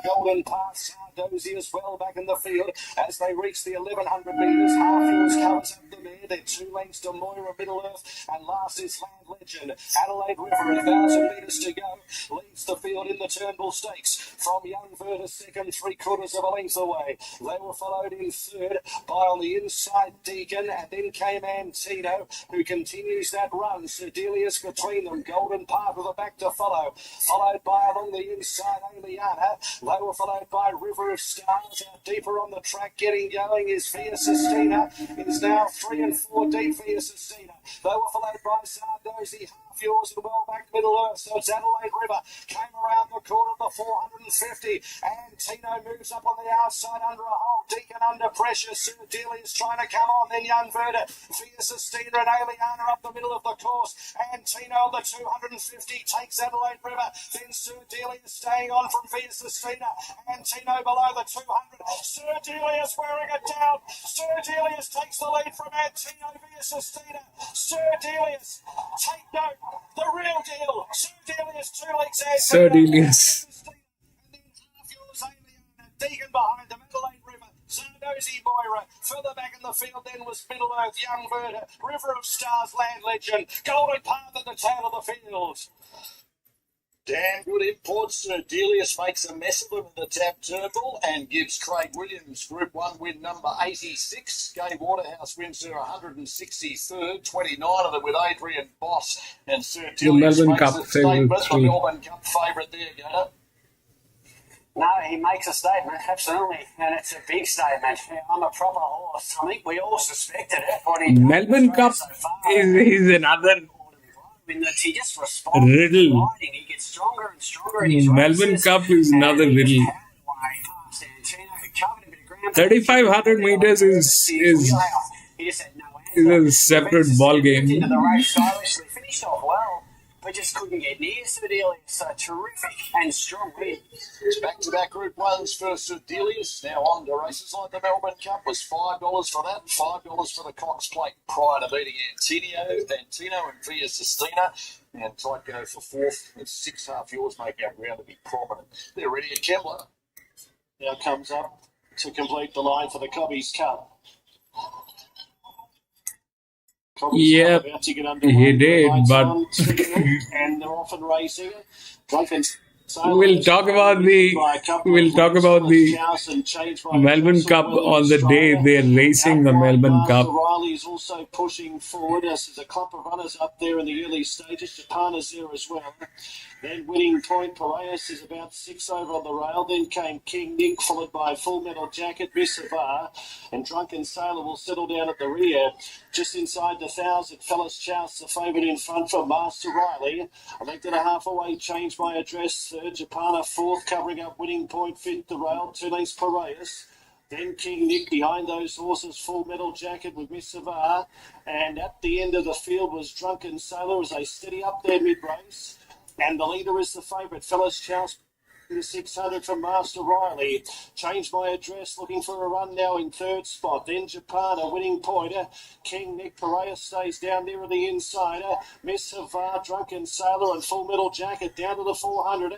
Golden Path, Dozy as well back in the field as they reach the 1100 metres. Half Yours covers up the mare. They're 2 lengths to Moira Middle Earth, and last is Land Legend. Adelaide River, 1,000 metres to go, leads the field in the Turnbull Stakes from Young Verta second, 3/4 of a length away. They were followed in third by on the inside Deacon, and then came Antino, who continues that run. Sedelius between them, Golden Path with a back to follow, followed by along the inside Aliana. They were followed by River of Stars. Out deeper on the track, getting going is Via Sistina. Is now 3 and 4 deep. Via Sistina. They were followed by Sardozi, Half Yours, and well back Middle Earth. So it's Adelaide River came around the corner of the 450, and Tino moves up on the outside under a hole. Deacon under pressure. Sir Delia's trying to come on. Then Young Verta, Via Sistina, and Aliana up the middle of the course. And Tino on the 250 takes Adelaide River. Then Sir Delia staying on from Via Sistina. And Tino below the 200. Sir Delia's wearing it down. Sir Delia's takes the lead from Antino Via Sistina. Sir Delia's, take note, the real deal. Sir Delia's 2 legs. Sir Delia's. Deacon behind them, Adelaide River, Zardozi Moira, further back in the field then was Middle Earth, Young Verta, River of Stars, Land Legend, Golden Path at the tail of the field. Damn good imports. Sir Delius makes a mess of them in the Tab Turnbull and gives Craig Williams Group 1 win number 86. Gay Waterhouse wins her 163rd, 29 of them with Adrian Boss, and Sir Delius Melbourne makes Cup a statement. favourite The 3. Melbourne Cup favourite there, Gator. No, he makes a statement, absolutely, and it's a big statement. I'm a proper horse. I think we all suspected it. What he Melbourne Cup is another he just responds riddle. to riding. He gets stronger and stronger in his Melbourne races. Cup is another riddle. 3,500 meters is a separate ball game. Into the race stylishly, finished off well, but just couldn't get near Sedelius. So terrific and strong win. It's back-to-back Group 1s for Sir Delius. Now on to races like the Melbourne Cup was $5 for that, $5 for the Cox Plate prior to beating Antino and Via Sistina. And Tycho for fourth. It's 6 Half Yours making up ground to be prominent. They're ready at Kembla. Now comes up to complete the line for the Cobbies Cup. Yep, he did, but and they're off and racing. we'll talk about the Melbourne Cup on the day they're racing the Melbourne Cup. Riley is also pushing forward as there's a clump of runners up there in the early stages. Japan is there as well. Then Winning Point, Piraeus is about 6 over on the rail. Then came King Nick, followed by Full Metal Jacket, Miss Savar, and Drunken Sailor will settle down at the rear. Just inside the 1,000, Fellas Chouse, the favourite in front from Master Riley. A length and a half away, Change My Address, third. Japana fourth, covering up Winning Point, fifth the rail, 2 lengths Piraeus. Then King Nick behind those horses, Full Metal Jacket with Miss Savar. And at the end of the field was Drunken Sailor as they steady up their mid-race. And the leader is the favourite, Fellas Chouse, the 600 from Master Riley. Change My Address, looking for a run now in third spot. Then Japan, a Winning Pointer. King Nick Piraeus stays down there at the insider. Miss Havar, Drunken Sailor, and Full Metal Jacket down to the 400.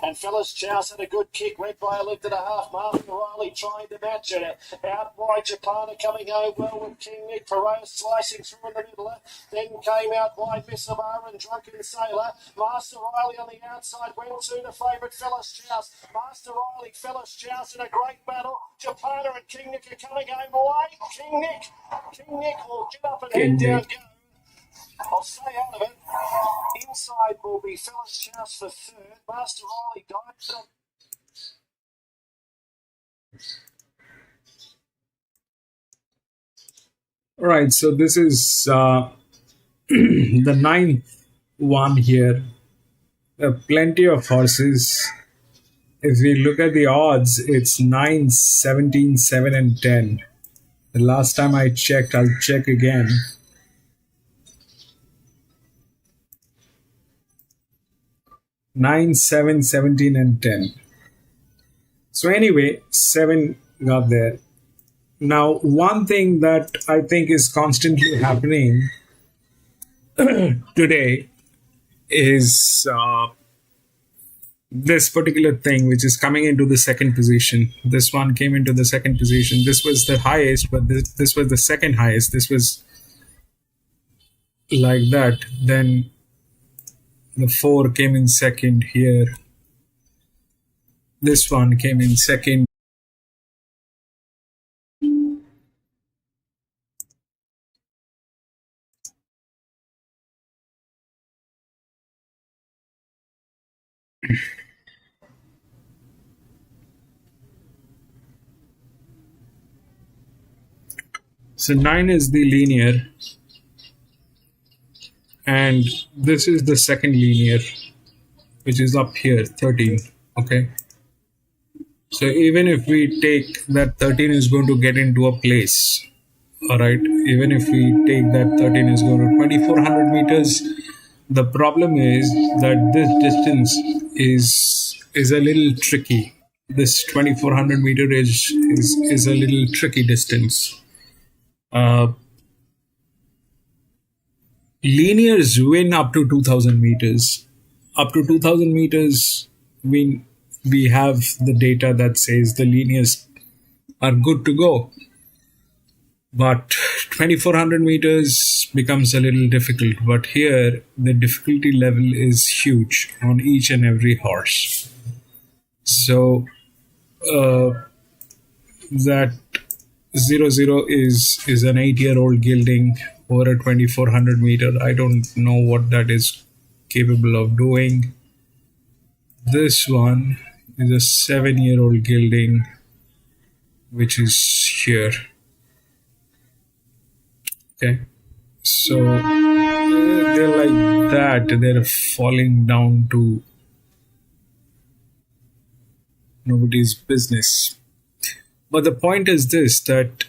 And Fellas Chouse had a good kick, led by a length and a half. Master Riley trying to match it. Out wide, Japan coming home well with King Nick Piraeus slicing through in the middle. Then came out wide Miss Havar and Drunken Sailor. Master Riley on the outside went to the favourite Fellas Chouse. Master Riley, Fellas Chouse in a great battle. Japana and King Nick are coming home away. King Nick will get up and head down. Go. I'll stay out of it. Inside will be Fellas Chouse for third. Master Riley died. All right, so this is the 9th one here. There are plenty of horses. If we look at the odds, it's 9, 17, 7, and 10. The last time I checked, I'll check again. Nine, 7, 17, and 10. So anyway, 7 got there. Now, one thing that I think is constantly happening today is this particular thing which is coming into the second position. This one came into the second position. This was the highest, but this was the second highest. This was like that. Then the 4 came in second here. This one came in second. So 9 is the linear, and this is the second linear, which is up here, 13. Okay. So even if we take that 13 is going to get into a place, all right, even if we take that 13 is going to 2400 meters, the problem is that this distance is a little tricky. This 2400 meter is a little tricky distance. Linears win up to 2000 meters. Up to 2000 meters, we have the data that says the linears are good to go. But 2400 meters becomes a little difficult. But here, the difficulty level is huge on each and every horse. So that 00 is an 8-year-old gelding over a 2400 meter. I don't know what that is capable of doing. This one is a 7-year-old gelding, which is here. Okay, so they're like that. They're falling down to nobody's business. But the point is this, that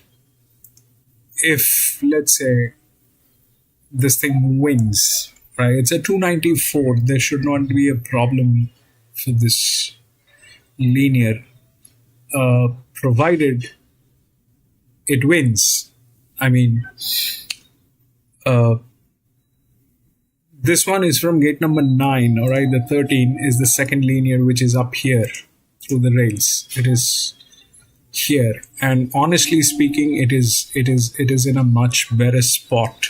if, let's say, this thing wins, right? It's a 294. There should not be a problem for this linear, provided it wins. I mean, this one is from gate number 9, all right? The 13 is the second linear, which is up here through the rails. It is here, and honestly speaking, it is in a much better spot.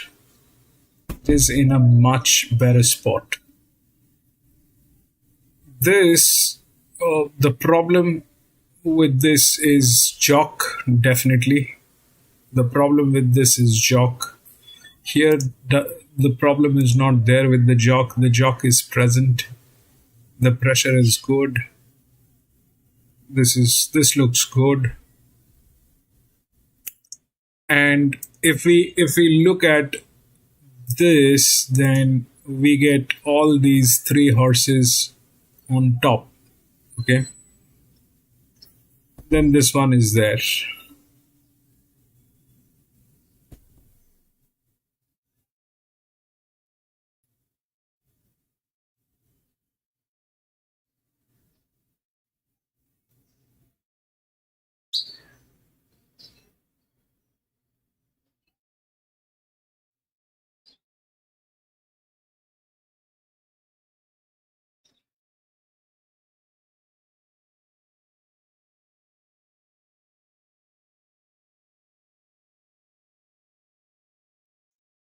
It is in a much better spot. This, the problem with this is jock, definitely. The problem with this is jock. Here, the problem is not there with the jock. The jock is present. The pressure is good. This looks good. And if we look at this, then we get all these 3 horses on top. Okay. Then this one is there.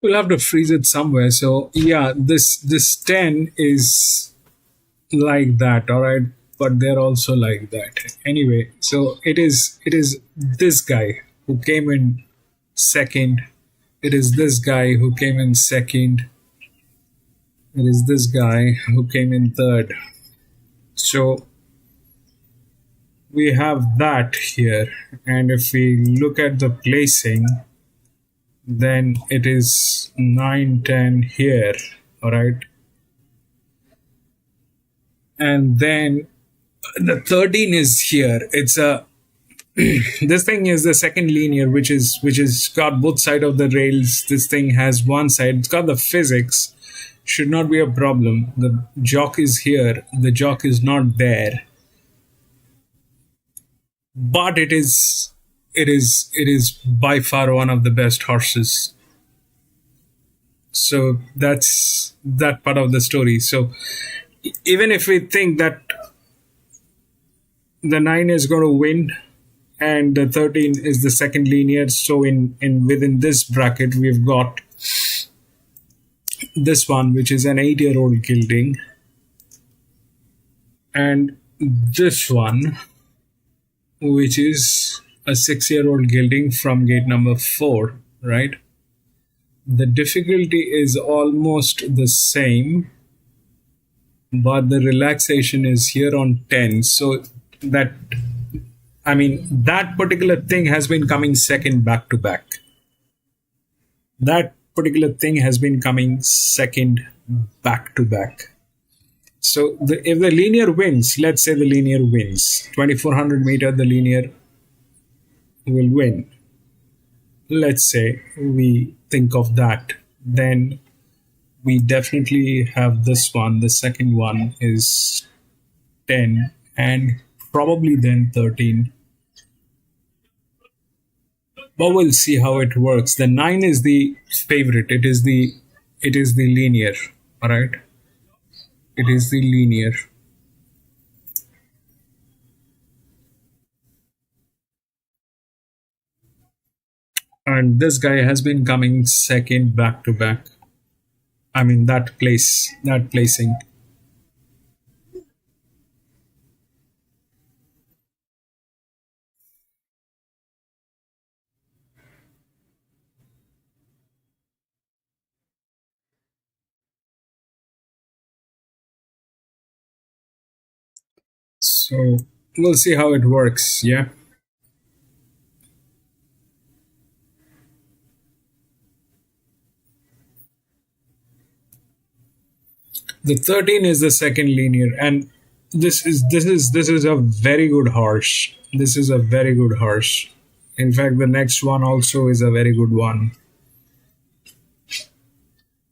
We'll have to freeze it somewhere. So yeah, this 10 is like that, all right, but they're also like that. Anyway, so it is this guy who came in second. It is this guy who came in second. It is this guy who came in third. So we have that here, and if we look at the placing, then it is 9, 10 here, all right, and then the 13 is here. It's a this thing is the second linear, which is got both sides of the rails. This thing has one side. It's got the physics. Should not be a problem. The jock is here. The jock is not there. But it is by far one of the best horses. So that's that part of the story. So even if we think that the 9 is going to win, and the 13 is the second linear. So in within this bracket, we've got this one, which is an 8-year-old gilding, and this one, which is a 6-year-old gilding from gate number 4, right? The difficulty is almost the same, but the relaxation is here on 10. So that, I mean, that particular thing has been coming second back to back. That particular thing has been coming second back to back. So if the linear wins, let's say the linear wins, 2400 meter, the linear will win. Let's say we think of that, then we definitely have this one. The second one is 10 and probably then 13. But we'll see how it works. The 9 is the favorite. It is the linear. All right. It is the linear. And this guy has been coming second back to back. I mean, that placing. So we'll see how it works. Yeah. The 13 is the second linear, and this is a very good horse. This is a very good horse. In fact, the next one also is a very good one.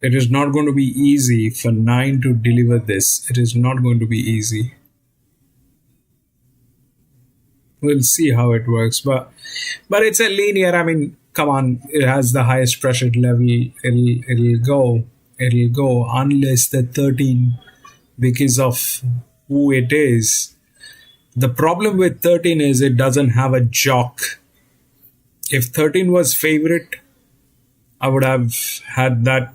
It is not going to be easy for 9 to deliver this. It is not going to be easy. We'll see how it works, but it's a linear. I mean, come on, it has the highest pressure level. It'll go unless the 13, because of who it is. The problem with 13 is it doesn't have a jock. If 13 was favorite, I would have had that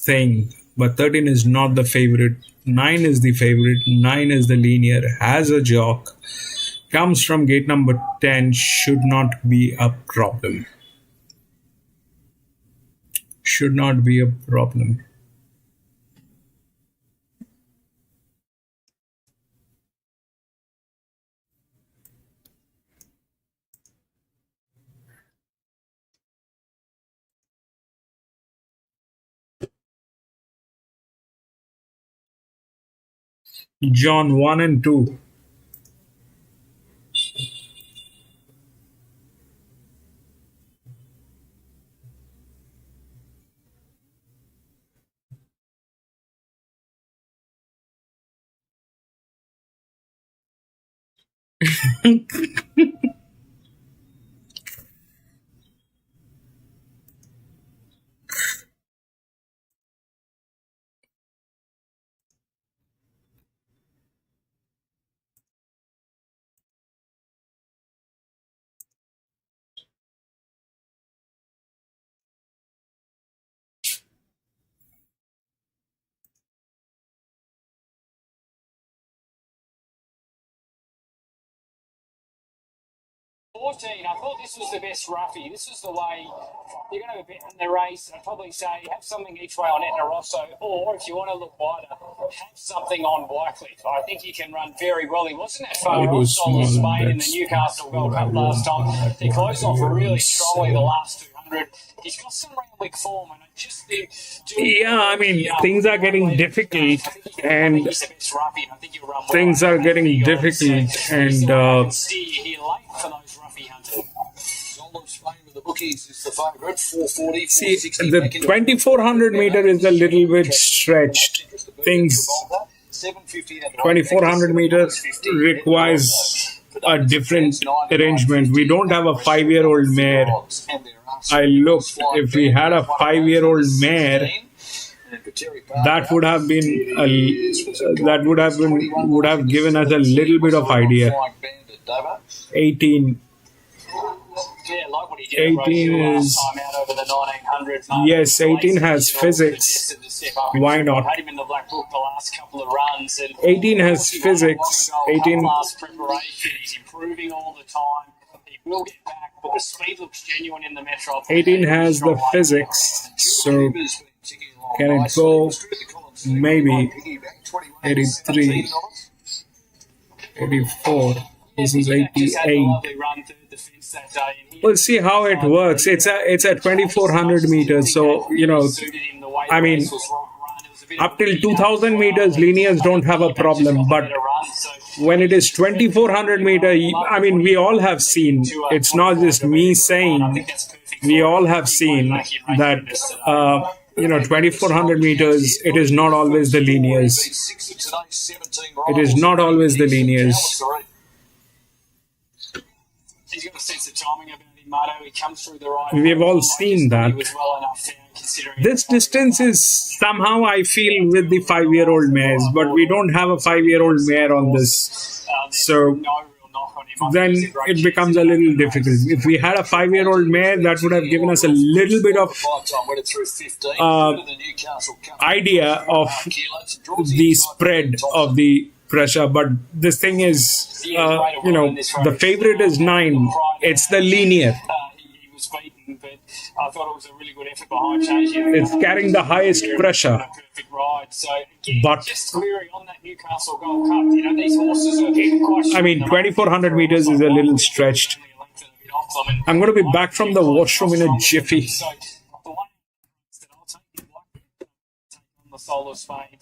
thing, but 13 is not the favorite. 9 is the favorite. 9 is the linear, has a jock, comes from gate number 10, should not be a problem. Should not be a problem. John 1 and 2. I thought this was the best roughie. This is the way you're going to have a bet in the race. I'd probably say have something each way on Etna Rosso, or if you want to look wider, have something on Wycliffe. I think he can run very well. He wasn't that far off Solar Spain in the Newcastle Gold Cup last time. He closed off really strongly the last 200. He's got some Randwick form, and I mean, things are getting difficult, and things are getting difficult, and see, the 2400 meter is a little bit stretched. Things 2400 meters requires a different arrangement. We don't have a 5-year-old mare. I looked, if we had a 5-year-old mare, that would have been would have given us a little bit of idea. Dover? 18. Yeah, like what he did at 18 Rosehill is... last time out over the 1900 mark. Yes, 18 has physics. Why not? I had him in the black book the last couple of runs. And 18 has physics. 18... Last preparation, he's improving all the time. He will get back, but the speed looks genuine in the Metro. 18 has the physics, so can it go maybe 83, 84? This is 88. We'll see how it works. It's at 2400 meters, so you know, I mean, up till 2000 meters, linears don't have a problem, but when it is 2400 meter, I mean, we all have seen, it's not just me saying, we all have seen that, you know, 2400 meters, it is not always the linears. It is not always the linears. He's got a sense of timing about him, Marto. He comes through the right. We've all seen that. This distance is somehow, I feel, with the 5-year-old mares, but we don't have a 5-year-old mare on this. So then it becomes a little difficult. If we had a 5-year-old mare, that would have given us a little bit of idea of the spread of the pressure. But this thing is, you know, the favorite is 9. It's the linear. He was beaten, but I thought it was a really good effort behind changing. It's carrying the highest pressure. So again, but just query on that Newcastle Gold Cup. You know, these horses are I mean, 2400 meters is a little stretched. I'm going to be back from the washroom in a jiffy. The Soul of Spain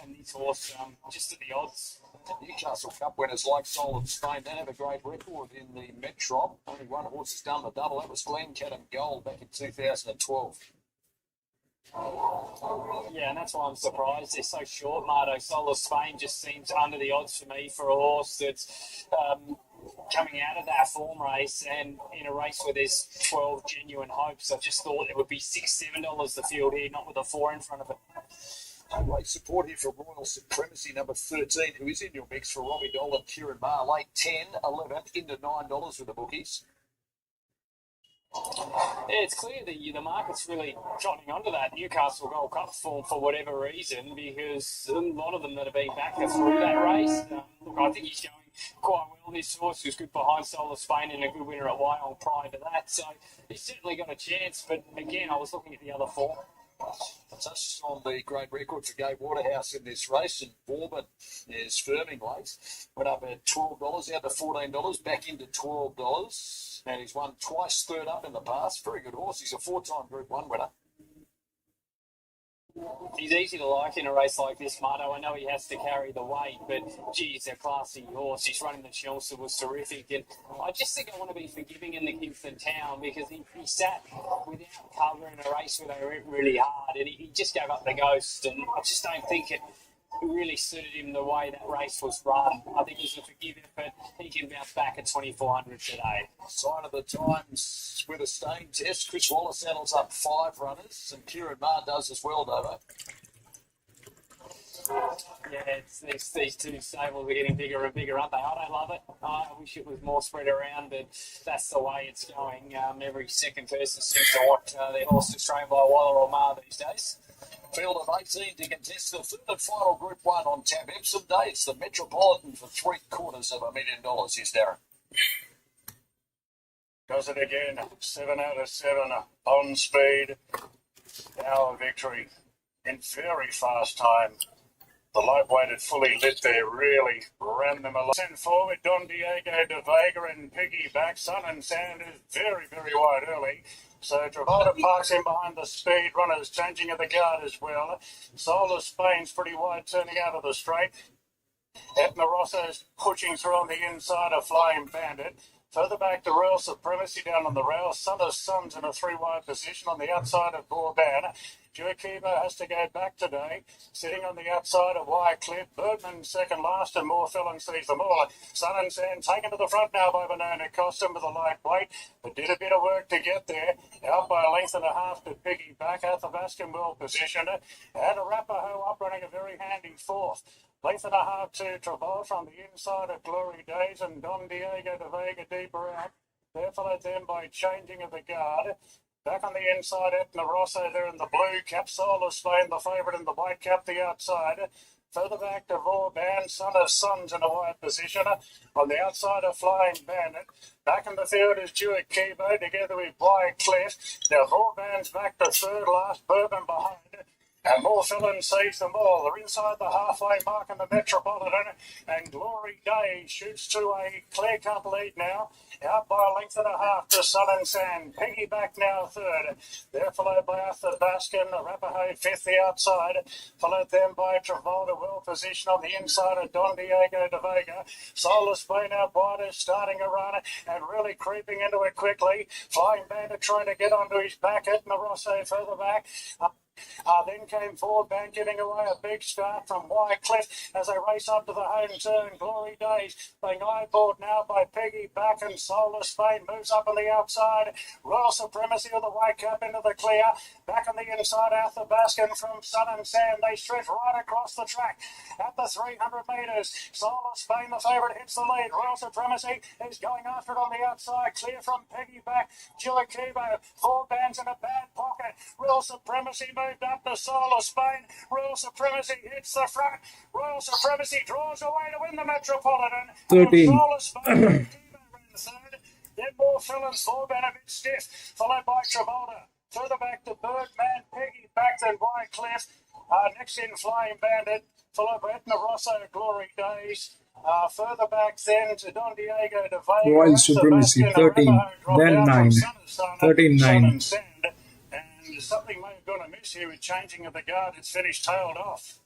and this horse just at the odds. Newcastle Cup winners like Soul of Spain don't have a great record in the Metro. Only one horse has done the double. That was Glencairn Gold back in 2012. Yeah, and that's why I'm surprised they're so short, Marto. Soul of Spain just seems under the odds for me for a horse that's coming out of that form race and in a race where there's 12 genuine hopes. I just thought it would be $6-7 the field here, not with a 4 in front of it. Late support here for Royal Supremacy, number 13, who is in your mix for Robbie Dolan, Kieran Maher. Late 10, 11, into $9 with the bookies. Yeah, it's clear that the market's really trotting onto that Newcastle Gold Cup form for whatever reason, because a lot of them that have been back are through that race. Look, I think he's going quite well. This horse was good behind Soul of Spain and a good winner at Wyong prior to that, so he's certainly got a chance. But again, I was looking at the other 4. I touched on the great record for Gabe Waterhouse in this race, and Bourbon is firming late. Went up at $12, out to $14, back into $12, and he's won twice third up in the past. Very good horse. He's a 4-time Group 1 winner. He's easy to like in a race like this, Marto. I know he has to carry the weight, but gee, he's a classy horse. He's running the Chelsea was terrific, and I just think I want to be forgiving in the Kingston Town because he sat without cover in a race where they were really hard, and he just gave up the ghost, and I just don't think it really suited him the way that race was run. I think it was a forgive effort. He can bounce back at 2400 today. Sign of the times with a staying test. Chris Wallace saddles up 5 runners, and Kieran Maher does as well, Dover. Yeah, these two stables are getting bigger and bigger, aren't they? I don't love it. I wish it was more spread around, but that's the way it's going. Every second person seems to want their horse to train by Waller or Maher these days. Field of 18 to contest the third and final Group 1 on tap. Epsom Day, it's the Metropolitan for $750,000. Here's Darren. Does it again. 7 out of 7 on speed. Our victory in very fast time. The light-weighted fully lit there really ran them along. Send forward Don Diego de Vega and piggyback. Sun and Sand is very, very wide early. So Travada parks in behind the speed runners, changing at the guard as well. Soul of Spain's pretty wide, turning out of the straight. Etna Rosso's pushing through on the inside of Flying Bandit. Further back to Royal Supremacy down on the rail. Son of Sons in a 3-wide position on the outside of Bourbon. Joaquimo has to go back today, sitting on the outside of Wycliffe. Birdman second last, and Moore Fillon sees them all. Sun and Sand taken to the front now by Banana Costume with a lightweight, but did a bit of work to get there. Out by a length and a half to piggyback. Athabascan well positioned. And Arapaho up running a very handy 4th. Length and a half to Travolta on the inside of Glory Days and Don Diego de Vega deeper out. They're followed then by Changing of the Guard. Back on the inside, Etna Rosso there in the blue cap. Solar Spain, the favourite in the white cap, the outside. Further back to Vauban, Son of Sons in a wide position. On the outside of Flying Bandit. Back in the field is Jewett Kibo together with Wycliffe. Now Vauban's back to third, last Bourbon behind. And More Fillin sees them all. They're inside the halfway mark in the Metropolitan. And Glory Day shoots to a clear-cut lead now. Out by a length and a half to Sun and Sand. Peggy back now third. They're followed by Arthur Baskin. Arapaho fifth the outside. Followed then by Travolta, well positioned on the inside of Don Diego de Vega. Solar Spain out wide is starting a run and really creeping into it quickly. Flying Bandit trying to get onto his back. Etna Rosso further back. Then came forward, Bank giving away a big start from Wycliffe as they race up to the home turn. Glory Days being eyeballed now by Peggy Back and Solar Spain moves up on the outside. Royal Supremacy of the white cap into the clear. Back on the inside, Arthur Baskin from Sun and Sand. They stretch right across the track at the 300 metres. Solar Spain, the favourite, hits the lead. Royal Supremacy is going after it on the outside. Clear from Peggy Back. Chilakibo, 4 bands in a bad pocket. Royal Supremacy moved up to Solar Spain. Royal Supremacy hits the front. Royal Supremacy draws away to win the Metropolitan. 13. Solar Spain ran third. Then More Fillins, 4 band a bit stiff, followed by Travolta. Further back to Birdman, Peggy Back, then Wycliffe. Next in Flying Bandit, followed by Etna Rosso, Glory Days. Further back then to Don Diego de Vega. Royal Supremacy, 13, then 9, 13-9. And something may have gone amiss here with Changing of the Guard. It's finished tailed off.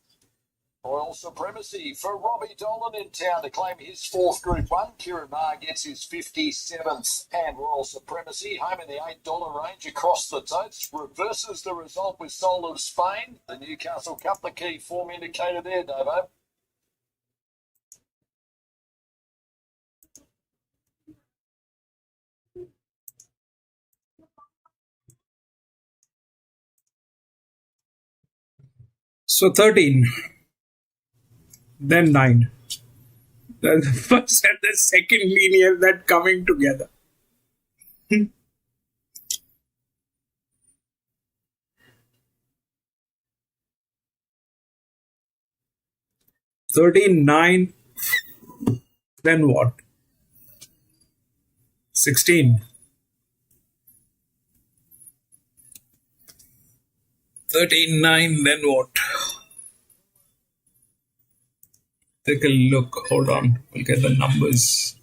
Royal Supremacy for Robbie Dolan in town to claim his 4th Group 1. Kieran Maher gets his 57th. And Royal Supremacy, home in the $8 range across the totes, reverses the result with Soul of Spain. The Newcastle Cup, the key form indicator there, Davo. So 13, then 9. The first and the second linear that coming together. 13-9, then what? 16. 13-9, then what? Take a look. Hold on. We'll get the numbers.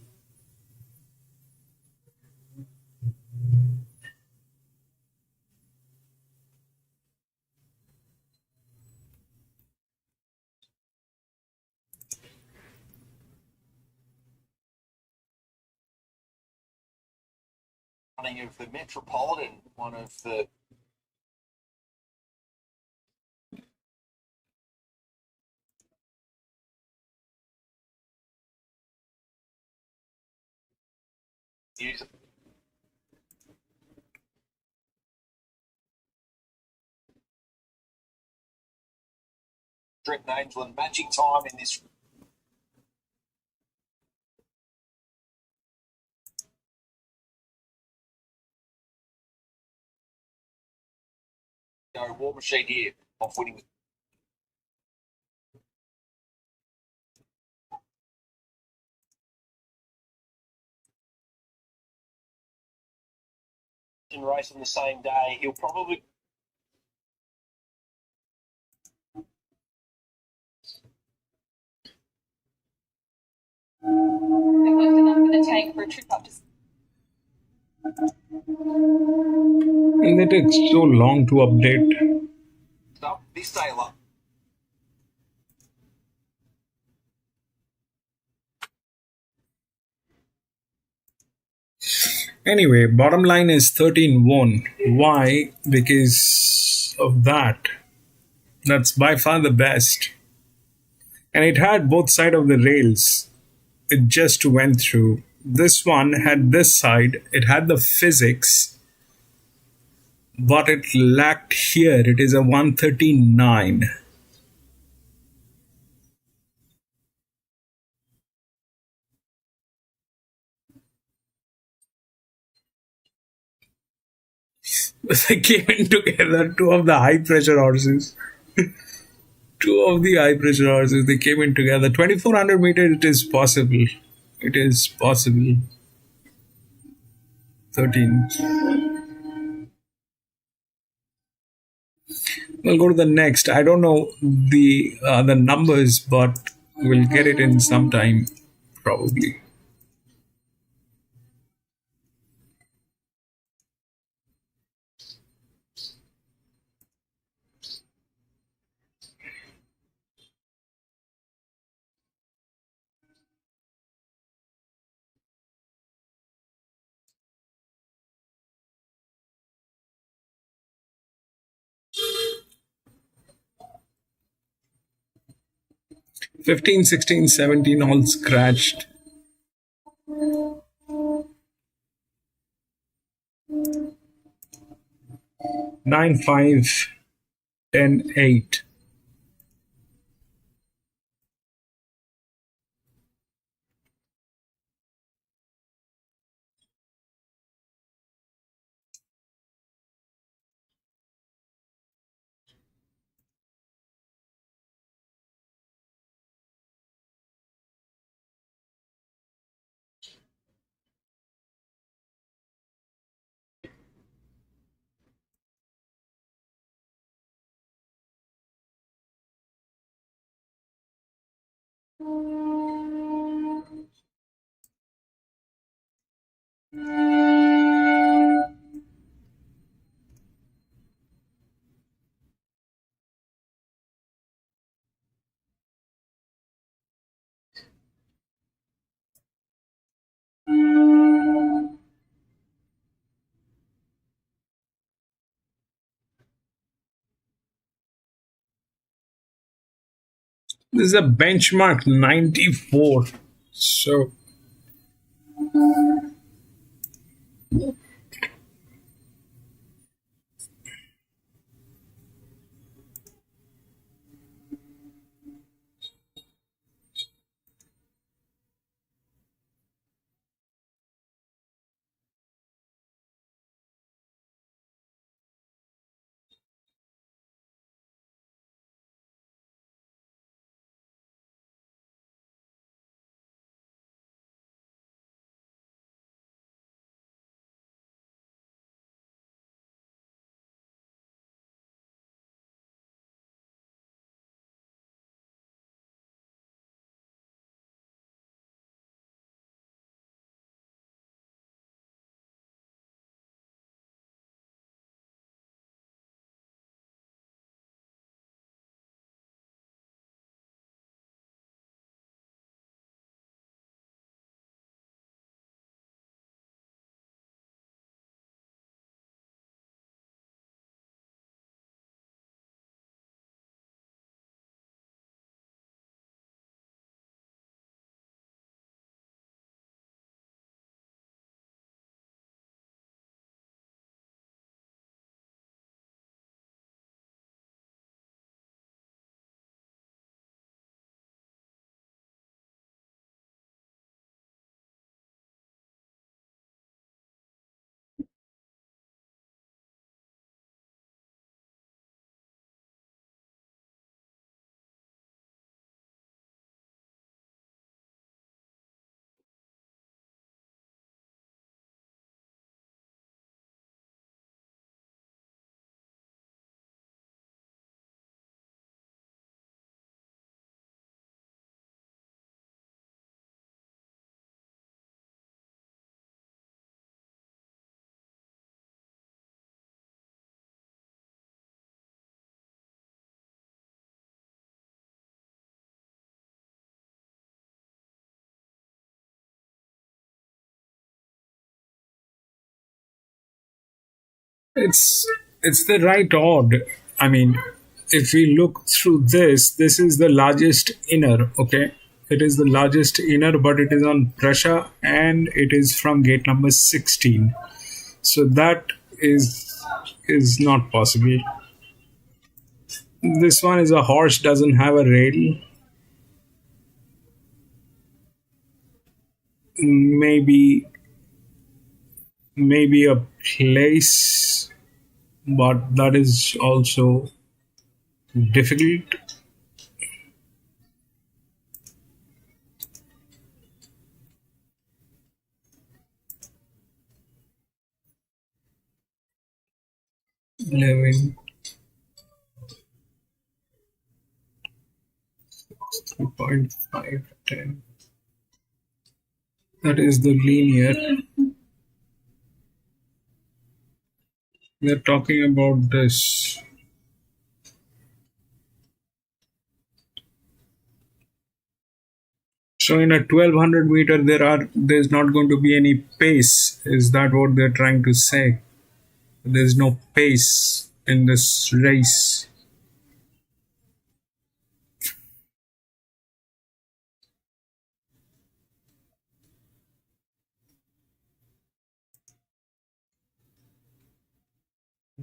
Running of the Metropolitan, one of the use Trent Namesland magic time in this War Machine here off winning in race on the same day. He'll probably They've left enough in the tank for a trip up to. And they take so long to update. stop this Taylor. Anyway, bottom line is 13 won. Why? Because of that. That's by far the best. And it had both sides of the rails. It just went through. This one had this side. It had the physics. But it lacked here. It is a 139. They came in together, two of the high pressure horses. Two of the high pressure horses, they came in together. 2400 meters, it is possible. It is possible. 13. We'll go to the next. I don't know the numbers, but we'll get it in some time, probably. Fifteen, 16, 17 all scratched. 9, 5, 10, 8. This is a benchmark 94. So it's the right odd. I mean, if we look through this is the largest inner. Okay, it is the largest inner, but it is on pressure and it is from gate number 16. So that is not possible. This one is a horse, doesn't have a rail. Maybe a place. but that is also difficult. Living 2.510. That is the linear. We are talking about this. So in a 1200 meter, there's not going to be any pace. Is that what they're trying to say? There's no pace in this race.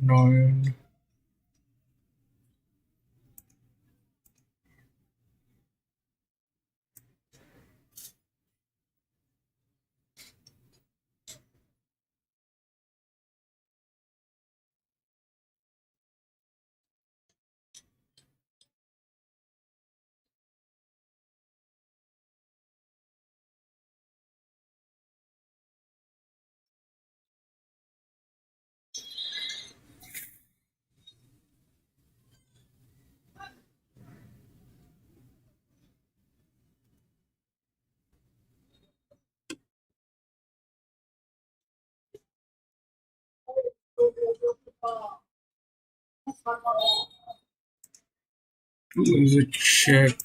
Nine. Is a check.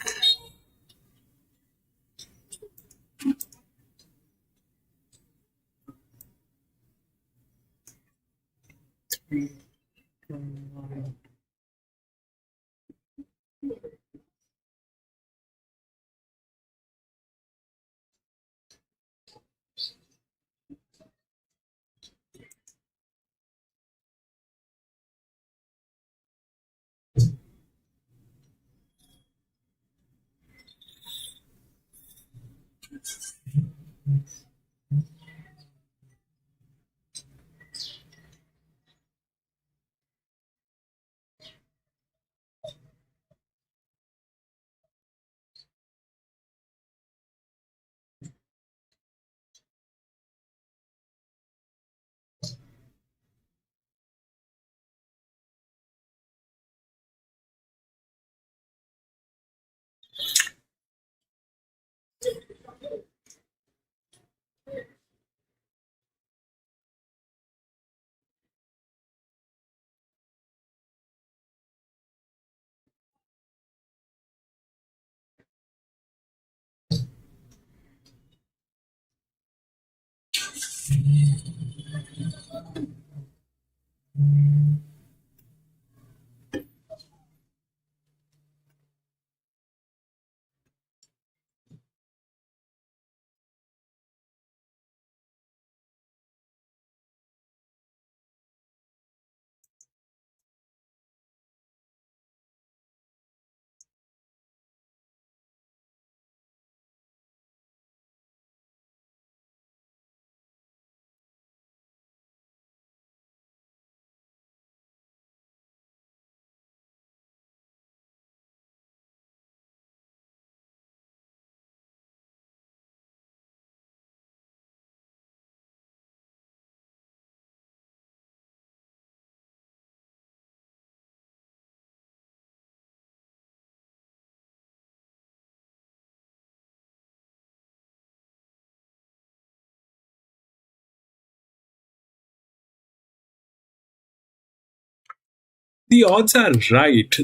The odds are right.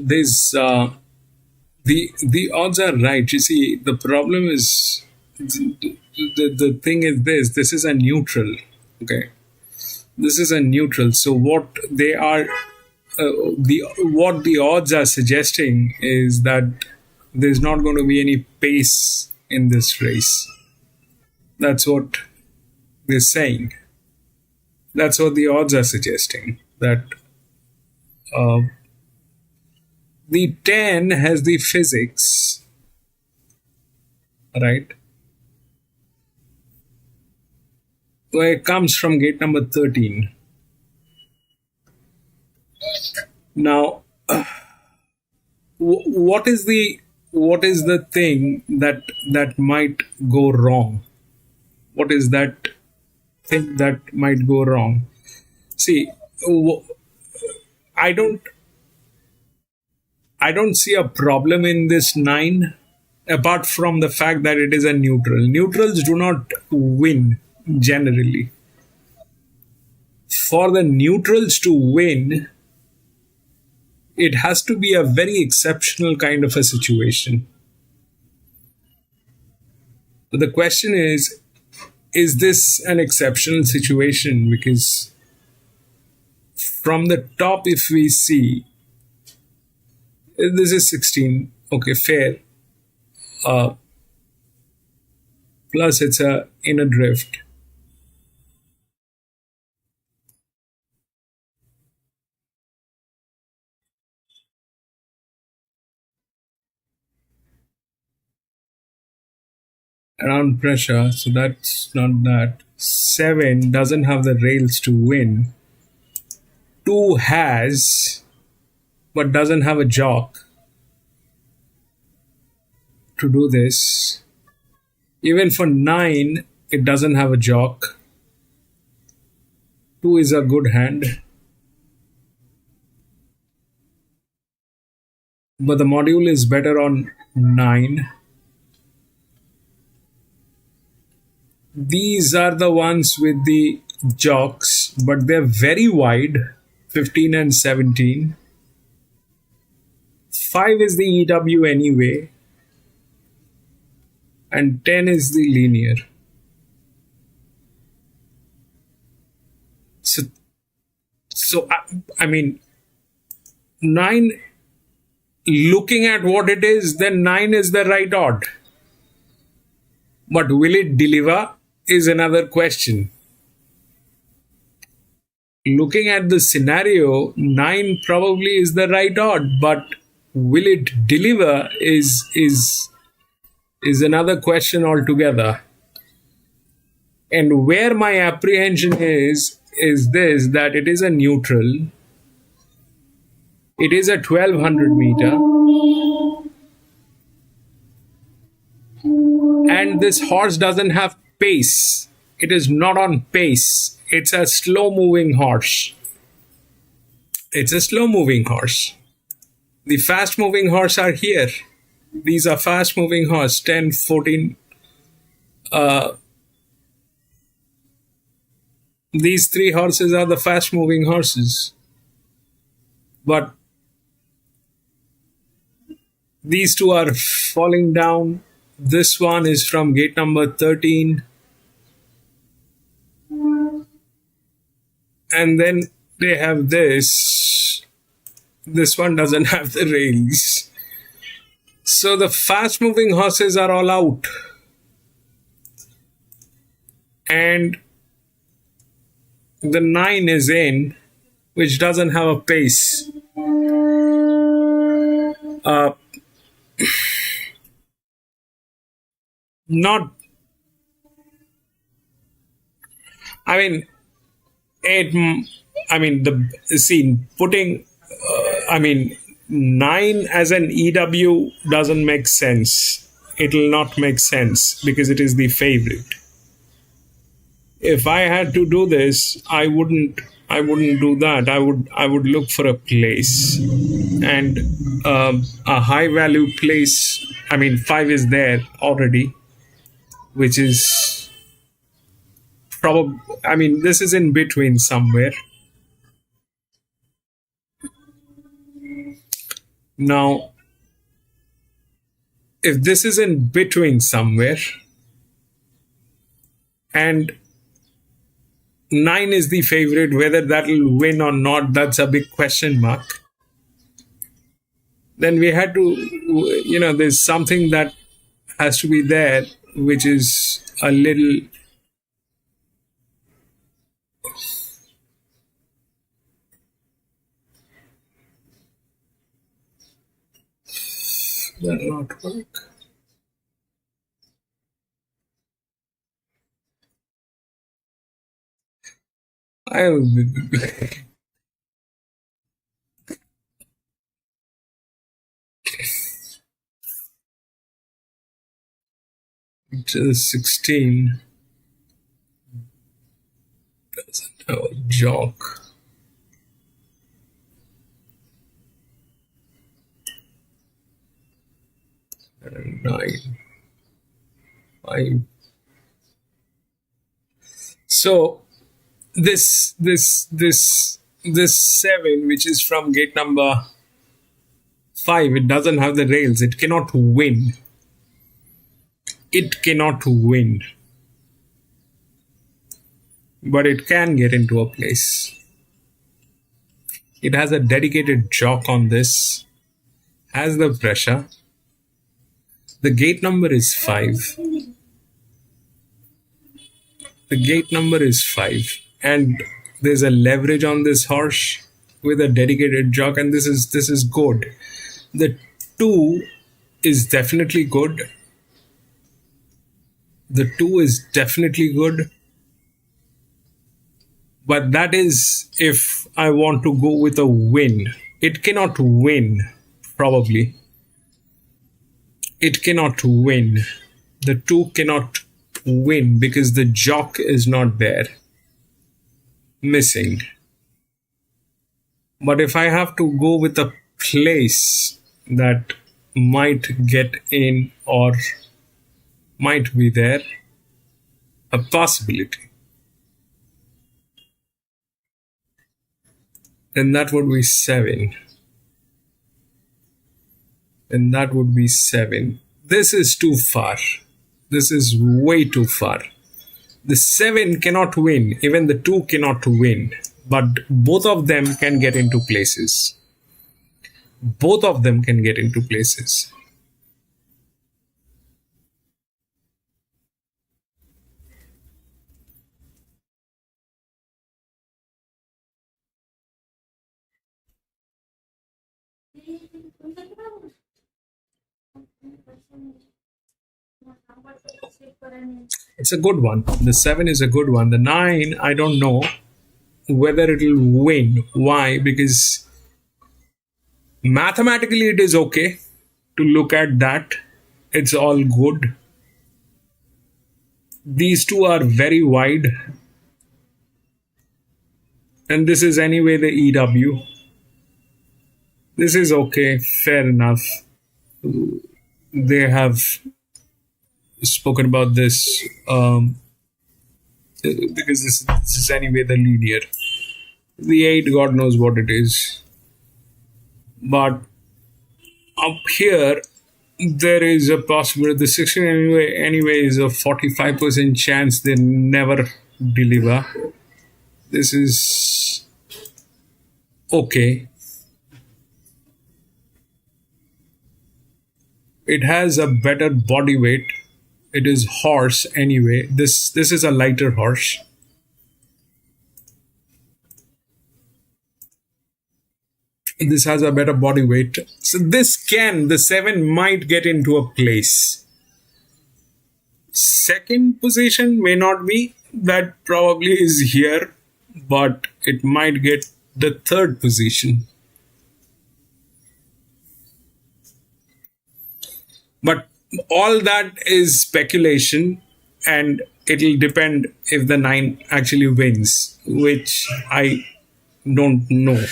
The odds are right. You see, the problem is the thing is this is a neutral. Okay, this is a neutral. So what they are the what the odds are suggesting is that there's not going to be any pace in this race. That's what they're saying. That's what the odds are suggesting. That uh, the 10 has the physics, right? Where it comes from gate number 13. Now, what is the thing that might go wrong? What is that thing that might go wrong? See, I don't I don't see a problem in this 9 apart from the fact that it is a neutral. Neutrals do not win generally. For the neutrals to win, it has to be a very exceptional kind of a situation. But the question is this an exceptional situation? Because from the top, if we see, this is 16, okay, fair. Plus, it's a inner drift. Around pressure, so that's not that. 7 doesn't have the rails to win. 2 has, but doesn't have a jock to do this. Even for 9, it doesn't have a jock. 2 is a good hand. But the module is better on 9. These are the ones with the jocks, but they're very wide, 15 and 17. 5 is the EW anyway, and 10 is the linear. So I mean, 9, looking at what it is, then 9 is the right odd. But will it deliver is another question. Looking at the scenario, 9 probably is the right odd, but will it deliver is another question altogether. And where my apprehension is this, that it is a neutral. It is a 1200 meter. And this horse doesn't have pace. It is not on pace. It's a slow moving horse. It's a slow moving horse. The fast moving horse are here. These are fast moving horse, 10, 14. These 3 horses are the fast moving horses. But these 2 are falling down. This one is from gate number 13. And then they have this. This one doesn't have the rails. So the fast moving horses are all out. And the 9 is in, which doesn't have a pace. Not, I mean, putting, 9 as an EW doesn't make sense. It will not make sense because it is the favorite. If I had to do this, I wouldn't do that. I would look for a place, and a high value place. 5 is there already, which is probably, this is in between somewhere. Now, if this is in between somewhere, and 9 is the favorite, whether that will win or not, that's a big question mark. Then we had to, there's something that has to be there, which is a little. That not work. to the 16 doesn't have a jock. And 9, 5. So this 7, which is from gate number 5, it doesn't have the rails. It cannot win. It cannot win. But it can get into a place. It has a dedicated jock on this. Has the pressure. The gate number is 5. The gate number is 5. And there's a leverage on this horse with a dedicated jock, and this is good. The 2 is definitely good. The 2 is definitely good. But that is if I want to go with a win. It cannot win, probably. It cannot win. The 2 cannot win because the jock is not there. Missing. But if I have to go with a place that might get in or might be there, a possibility, then that would be 7. And that would be 7. This is too far. This is way too far. The 7 cannot win. Even the 2 cannot win. But both of them can get into places. Both of them can get into places. It's a good one. The 7 is a good one. The 9, I don't know whether it will win. Why? Because mathematically it is okay to look at that. It's all good. These two are very wide. And this is anyway the EW. This is okay. Fair enough. They have spoken about this because this is anyway the linear. The 8, God knows what it is. But up here, there is a possibility. The 16 anyway is a 45% chance they never deliver. This is okay. It has a better body weight. It is horse anyway. This is a lighter horse. This has a better body weight. So the 7 might get into a place. Second position may not be. That probably is here. But it might get the 3rd position. But all that is speculation, and it'll depend if the 9 actually wins, which I don't know.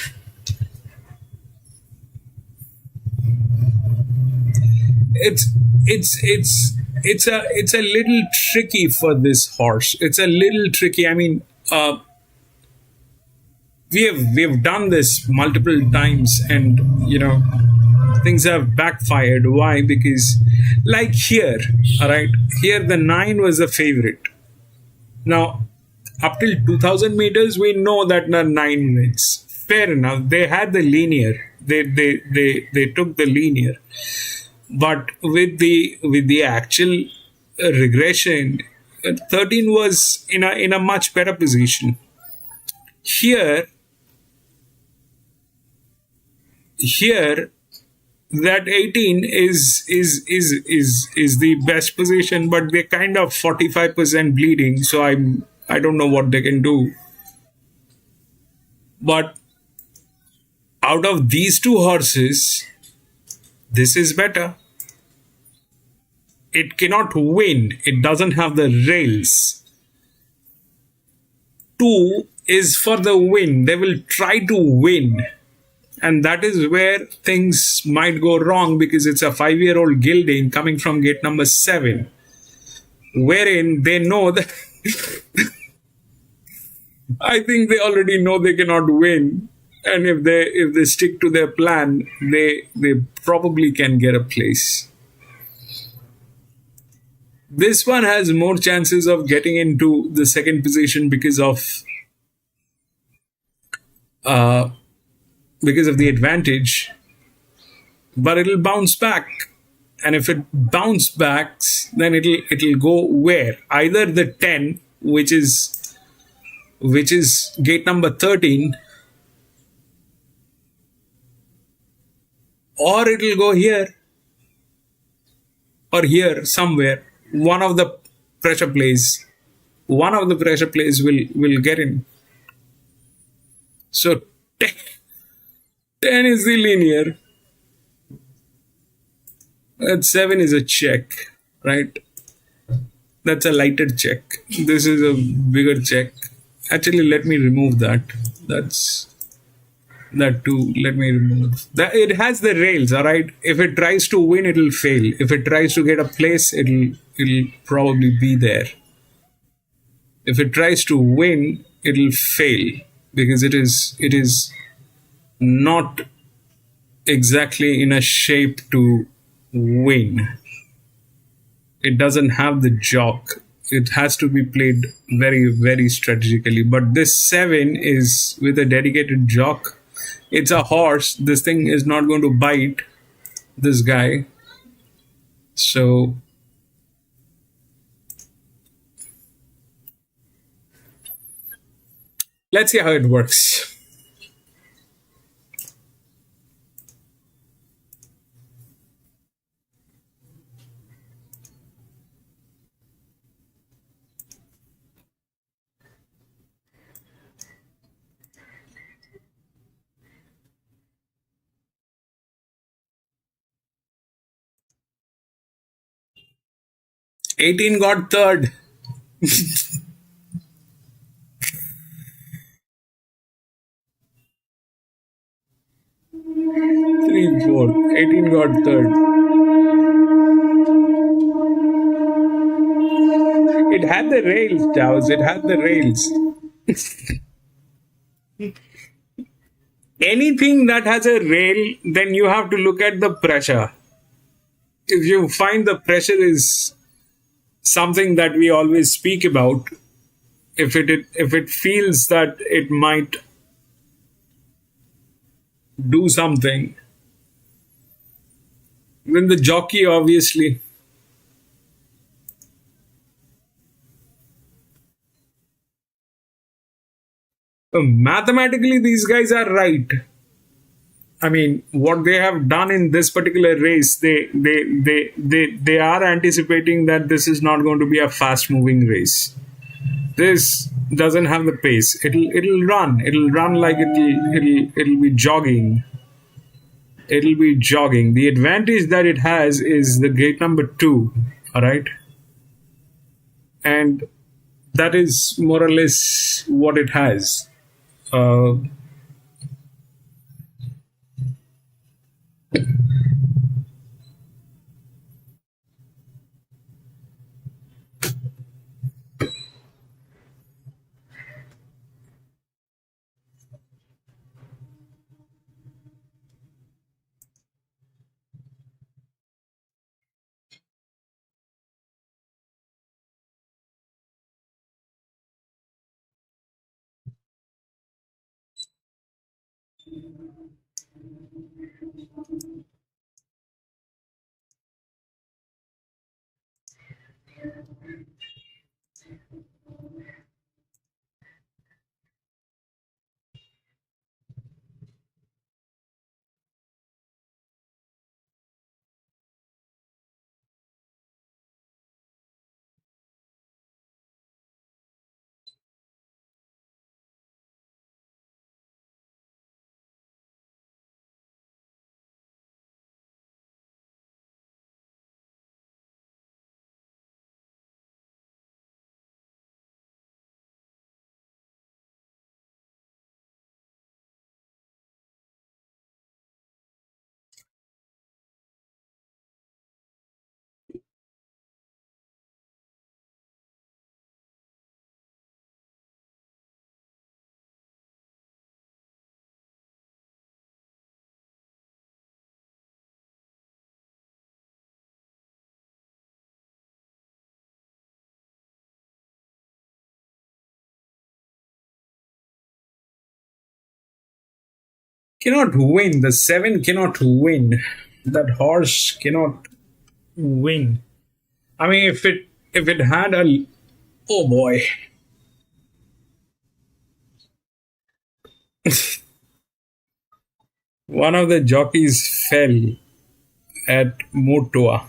It's a little tricky for this horse. It's a little tricky. I mean, we've done this multiple times, and things have backfired. Why? Because like here, all right, here the 9 was the favorite. Now, up till 2000 meters, we know that the 9 wins. Fair enough. They had the linear. They took the linear. But with the actual regression, 13 was in a much better position. Here, that 18 is the best position, but they're kind of 45% bleeding, so I don't know what they can do. But out of these two horses, this is better. it cannot win. It doesn't have the rails. 2 is for the win. They will try to win. And that is where things might go wrong, because it's a 5-year-old gilding coming from gate number 7, wherein they know that I think they already know they cannot win. And if they stick to their plan, they probably can get a place. This one has more chances of getting into the second position because of the advantage, but it'll bounce back. And if it bounce backs, then it'll go where? Either the 10, which is gate number 13, or it'll go here or here somewhere. One of the pressure plays will get in. So 10 is the linear. That 7 is a check, right? That's a lighter check. This is a bigger check. Actually, let me remove that. That's that too. Let me remove that. It has the rails, all right. If it tries to win, it'll fail. If it tries to get a place, it'll probably be there. If it tries to win, it'll fail, because it is not exactly in a shape to win. It doesn't have the jock. It has to be played very, very strategically. But this 7 is with a dedicated jock. It's a horse. This thing is not going to bite this guy. So let's see how it works. '18 got third. 3 4. 18 got third. It had the rails, Taos. It had the rails. Anything that has a rail, then you have to look at the pressure. If you find the pressure is something that we always speak about, if it feels that it might do something, then the jockey obviously. Mathematically, these guys are right. I mean, what they have done in this particular race, they are anticipating that this is not going to be a fast-moving race. This doesn't have the pace. It'll run. It'll run like it'll be jogging. It'll be jogging. The advantage that it has is the gate number 2. All right, and that is more or less what it has. cannot win. The 7 cannot win. That horse cannot win. I mean, if it had a, oh boy. One of the jockeys fell at Motua.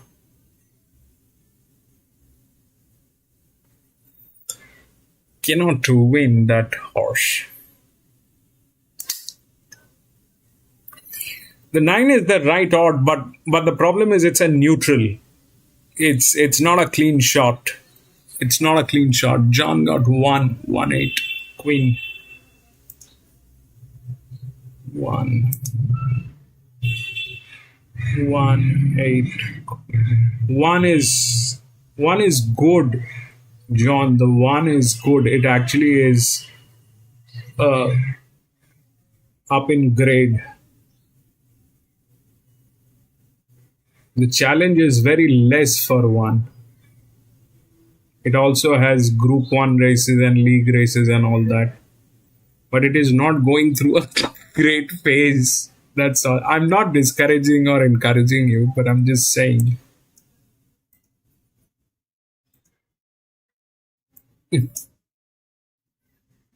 Cannot win that horse. The 9 is the right odd, but the problem is it's a neutral. It's not a clean shot. It's not a clean shot. John got 1-8, queen. 1-8. One is good, John. The 1 is good. It actually is up in grade. The challenge is very less for 1. It also has Group 1 races and league races and all that. But it is not going through a great phase. That's all. I'm not discouraging or encouraging you, but I'm just saying. It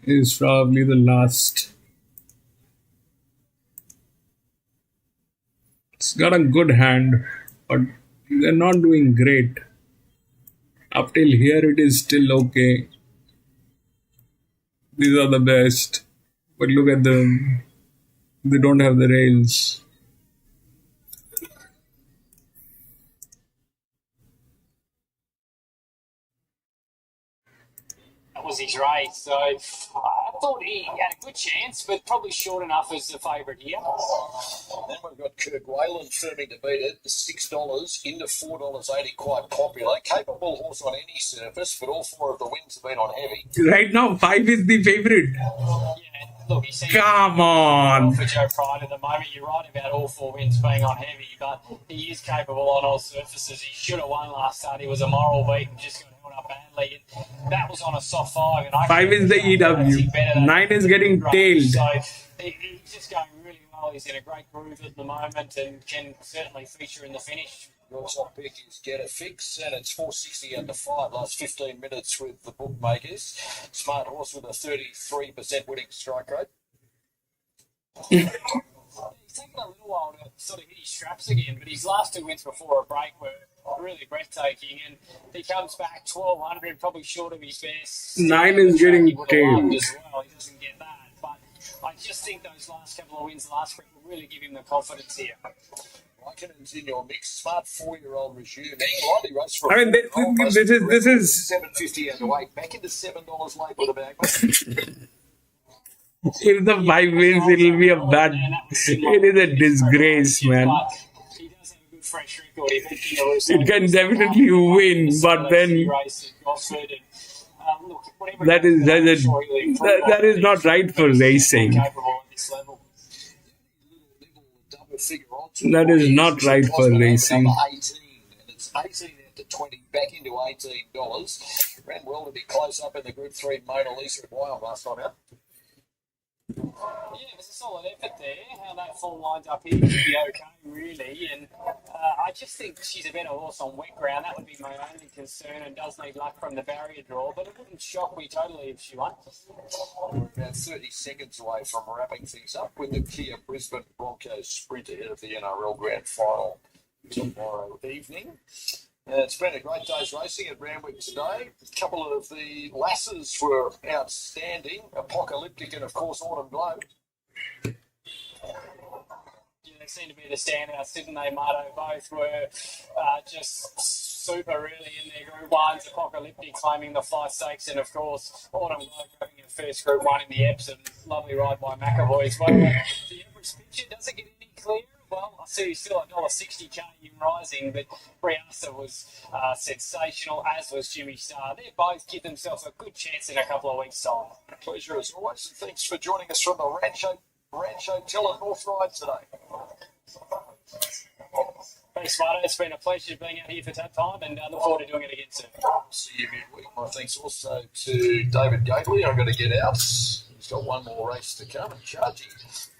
is probably the last. It's got a good hand, but they're not doing great. Up till here, it is still okay. These are the best. But look at them. They don't have the rails. That was his race, so I thought he had a good chance, but probably short enough as the favourite here. Then we've got Kirk Whalen firming to beat it. $6 into $4.80, quite popular. Capable horse on any surface, but all 4 of the wins have been on heavy. Right now, 5 is the favourite. Yeah, look, you see, Come on. for Joe Pride at the moment, you're right about all 4 wins being on heavy, but he is capable on all surfaces. He should have won last start. He was a moral beat and just got held up badly. And that was on a soft 5. And 5 is the EW. 9 is getting tailed. So he's just going really well. He's in a great groove at the moment and can certainly feature in the finish. Your top pick is Get a Fix, and it's $4.60 under 5 last 15 minutes with the bookmakers. Smart horse with a 33% winning strike rate. He's taken a little while to sort of hit his straps again, but his last 2 wins before a break were really breathtaking, and he comes back 1,200, probably short of his best. 9 is getting tailed. As well. He doesn't get that, but I just think those last couple of wins last week will really give him the confidence here. Raikkonen's in your mix. Smart 4-year-old resuming. Lightly race for I mean, this is $7.50 underweight. Back into $7 late with a bag. If the 5 wins, it'll be a bad. It is a disgrace, man. He does have a good fresh record. It can definitely win, but then that is not right for racing. That is not right for racing. Number 18, and it's 18 to 20, back into $18. Ran well to be close up in the Group 3 Mona Lisa at Wyong last time out. Yeah, it was a solid effort there. How that form lines up here could be okay, really. And I just think she's a better horse on wet ground. That would be my only concern, and does need luck from the barrier draw. But it wouldn't shock me totally if she won. We're about 30 seconds away from wrapping things up with the Kia Brisbane Broncos sprint ahead of the NRL Grand Final tomorrow evening. It's been a great day's racing at Randwick today. A couple of the lasses were outstanding. Apocalyptic and, of course, Autumn Glow. Yeah, they seem to be the standouts, didn't they, Marto? Both were just super, really, in their Group 1s. Apocalyptic claiming the Fly Stakes, and, of course, Autumn Glow grabbing her first Group 1 in the Epsom. Lovely ride by McAvoy as well. The average picture doesn't get any clearer. Well, I see he's still $1.60 in rising, but Briasta was sensational, as was Jimmy Starr. They both give themselves a good chance in a couple of weeks' time. Pleasure as always, and thanks for joining us from the Rancho Hotel at North Ride today. Thanks, Marto. It's been a pleasure being out here for that time, and look forward to doing it again soon. See you midweek. My thanks also to David Gately. I'm going to get out. He's got one more race to come, and Charging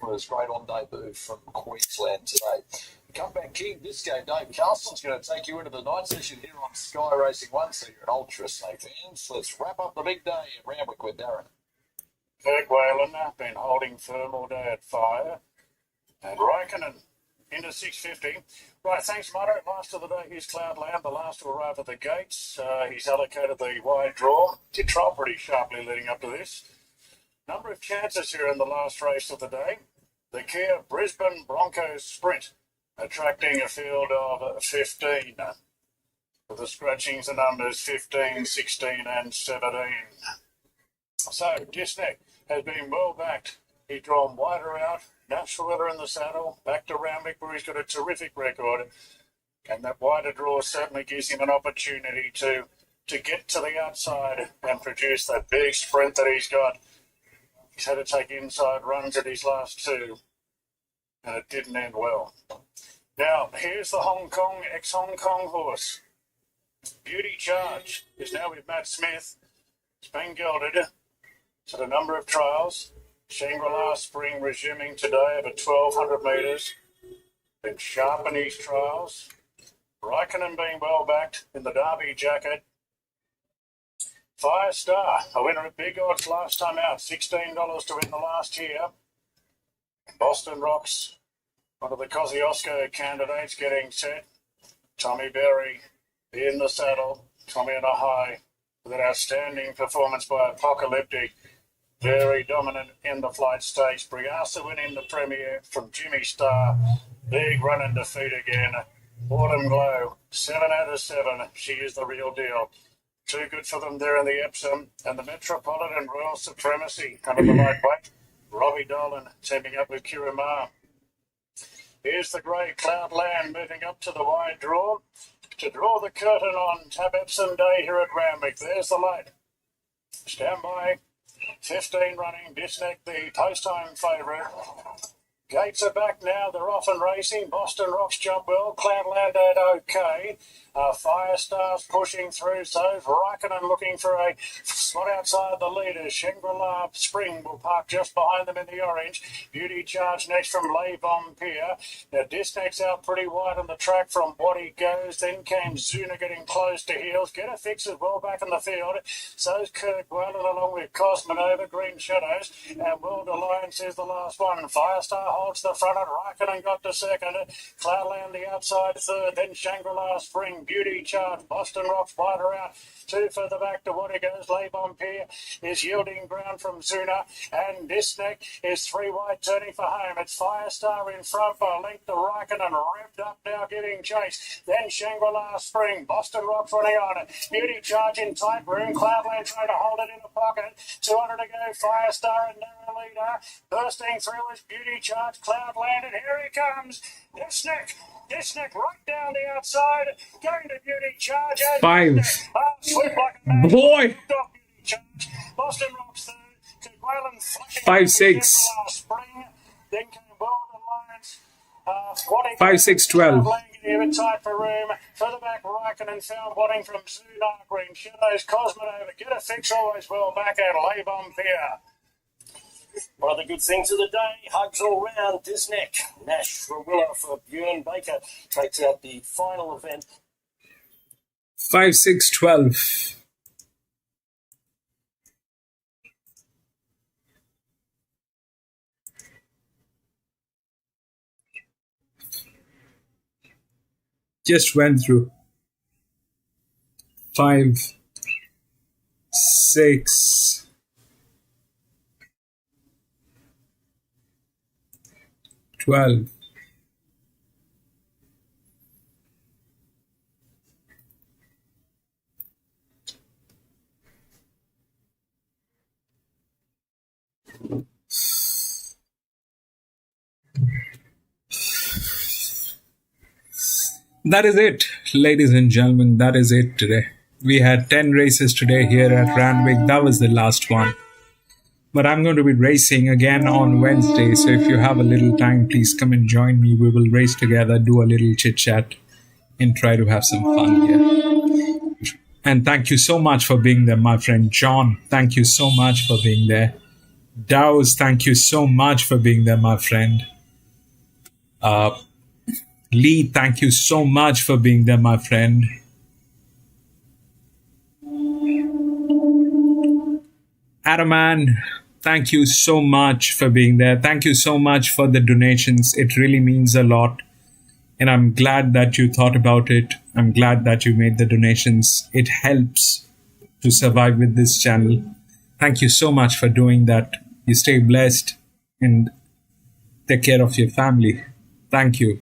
was great on debut from Queensland today. Comeback King, this game, Dave Carlson's going to take you into the night session here on Sky Racing 1, so you're an ultra safe fans. Let's wrap up the big day at Randwick with Darren. Kirk Whalen been holding firm all day at fire. And Raikkonen into 650. Right, thanks, Motto. Last of the day, here's Cloudland, the last to arrive at the gates. He's allocated the wide draw. Did trial pretty sharply leading up to this. Number of chances here in the last race of the day. The Kia Brisbane Broncos Sprint, attracting a field of 15. With the scratchings, the numbers 15, 16 and 17. So, Disneck has been well backed. He's drawn wider out. Natural Weather in the saddle. Back to Randwick, where he's got a terrific record. And that wider draw certainly gives him an opportunity to get to the outside and produce that big sprint that he's got. He's had to take inside runs at his last two, and it didn't end well. Now, here's the ex-Hong Kong horse. Beauty Charge is now with Matt Smith. It's been gelded. It's had a number of trials. Shangri-La Spring resuming today over 1,200 metres. Been sharp in his trials. Raikkonen being well backed in the Derby jacket. Fire Star, a winner at big odds last time out, $16 to win the last year. Boston Rocks, one of the Kosciuszko candidates getting set. Tommy Berry in the saddle. Tommy in a high with an outstanding performance by Apocalyptic. Very dominant in the flight stage. Briasa winning the Premier from Jimmy Star. Big run and defeat again. Autumn Glow, 7 out of 7. She is the real deal. Too good for them there in the Epsom. And the Metropolitan Royal Supremacy under the lightweight. Robbie Dolan teaming up with Kiramar. Here's the grey Cloudland moving up to the wide draw. To draw the curtain on Tab Epsom Day here at Randwick. There's the light. Stand by. 15 running. Disneck, the post-time favourite. Gates are back now. They're off and racing. Boston Rocks jump well. Cloudland at okay. Fire Stars pushing through. So Raikkonen looking for a spot outside the leaders. Shangri-La Spring will park just behind them in the orange. Beauty Charge next from Les Pier. Now Disneck's out pretty wide on the track from what he goes. Then came Zuna getting close to heels. Get a fix as well back in the field. So's Kirk Whalen along with Cosmanova, Green Shadows. And World Alliance is the last one. Firestar holds the front and Raikkonen got to second. Cloudland the outside third. Then Shangri-La Spring. Beauty Charge. Boston Rocks wider out. Two further back to what he goes. Les Pier is yielding ground from Zuna. And Disneck is three wide turning for home. It's Firestar in front by a length to Raikkonen. Revved up now getting chased. Then Shangri-La Spring. Boston Rocks running on it. Beauty Charge in tight room. Cloudland trying to hold it in the pocket. 200 to go. Firestar and narrow leader. Bursting through is Beauty Charge. Cloudland and here he comes. Disneck right down the outside. Going to Beauty Charge. 5. Sweep like a man. Boy. Beauty Charge. Boston Rocks third. Whalen 5, 6. Spring. Then came World Alliance. 5, 6, 12. Here in tight for room. Further back, Raikkonen found Wadding from Zuna. Green Shadows. Cosmanova. Get a fix always well back at Les Pier. One of the good things of the day, hugs all round. Disneck, Nash, Rawilla for Björn Baker takes out the final event. 5, 6, 12. Just went through. 5, 6, 12. That is it, ladies and gentlemen. That is it today. We had 10 races today here at Randwick. That was the last one. But I'm going to be racing again on Wednesday. So if you have a little time, please come and join me. We will race together, do a little chit chat, and try to have some fun here. And thank you so much for being there, my friend John. Thank you so much for being there. Dow's, thank you so much for being there, my friend. Lee, thank you so much for being there, my friend. Araman, thank you so much for being there. Thank you so much for the donations. It really means a lot. And I'm glad that you thought about it. I'm glad that you made the donations. It helps to survive with this channel. Thank you so much for doing that. You stay blessed and take care of your family. Thank you.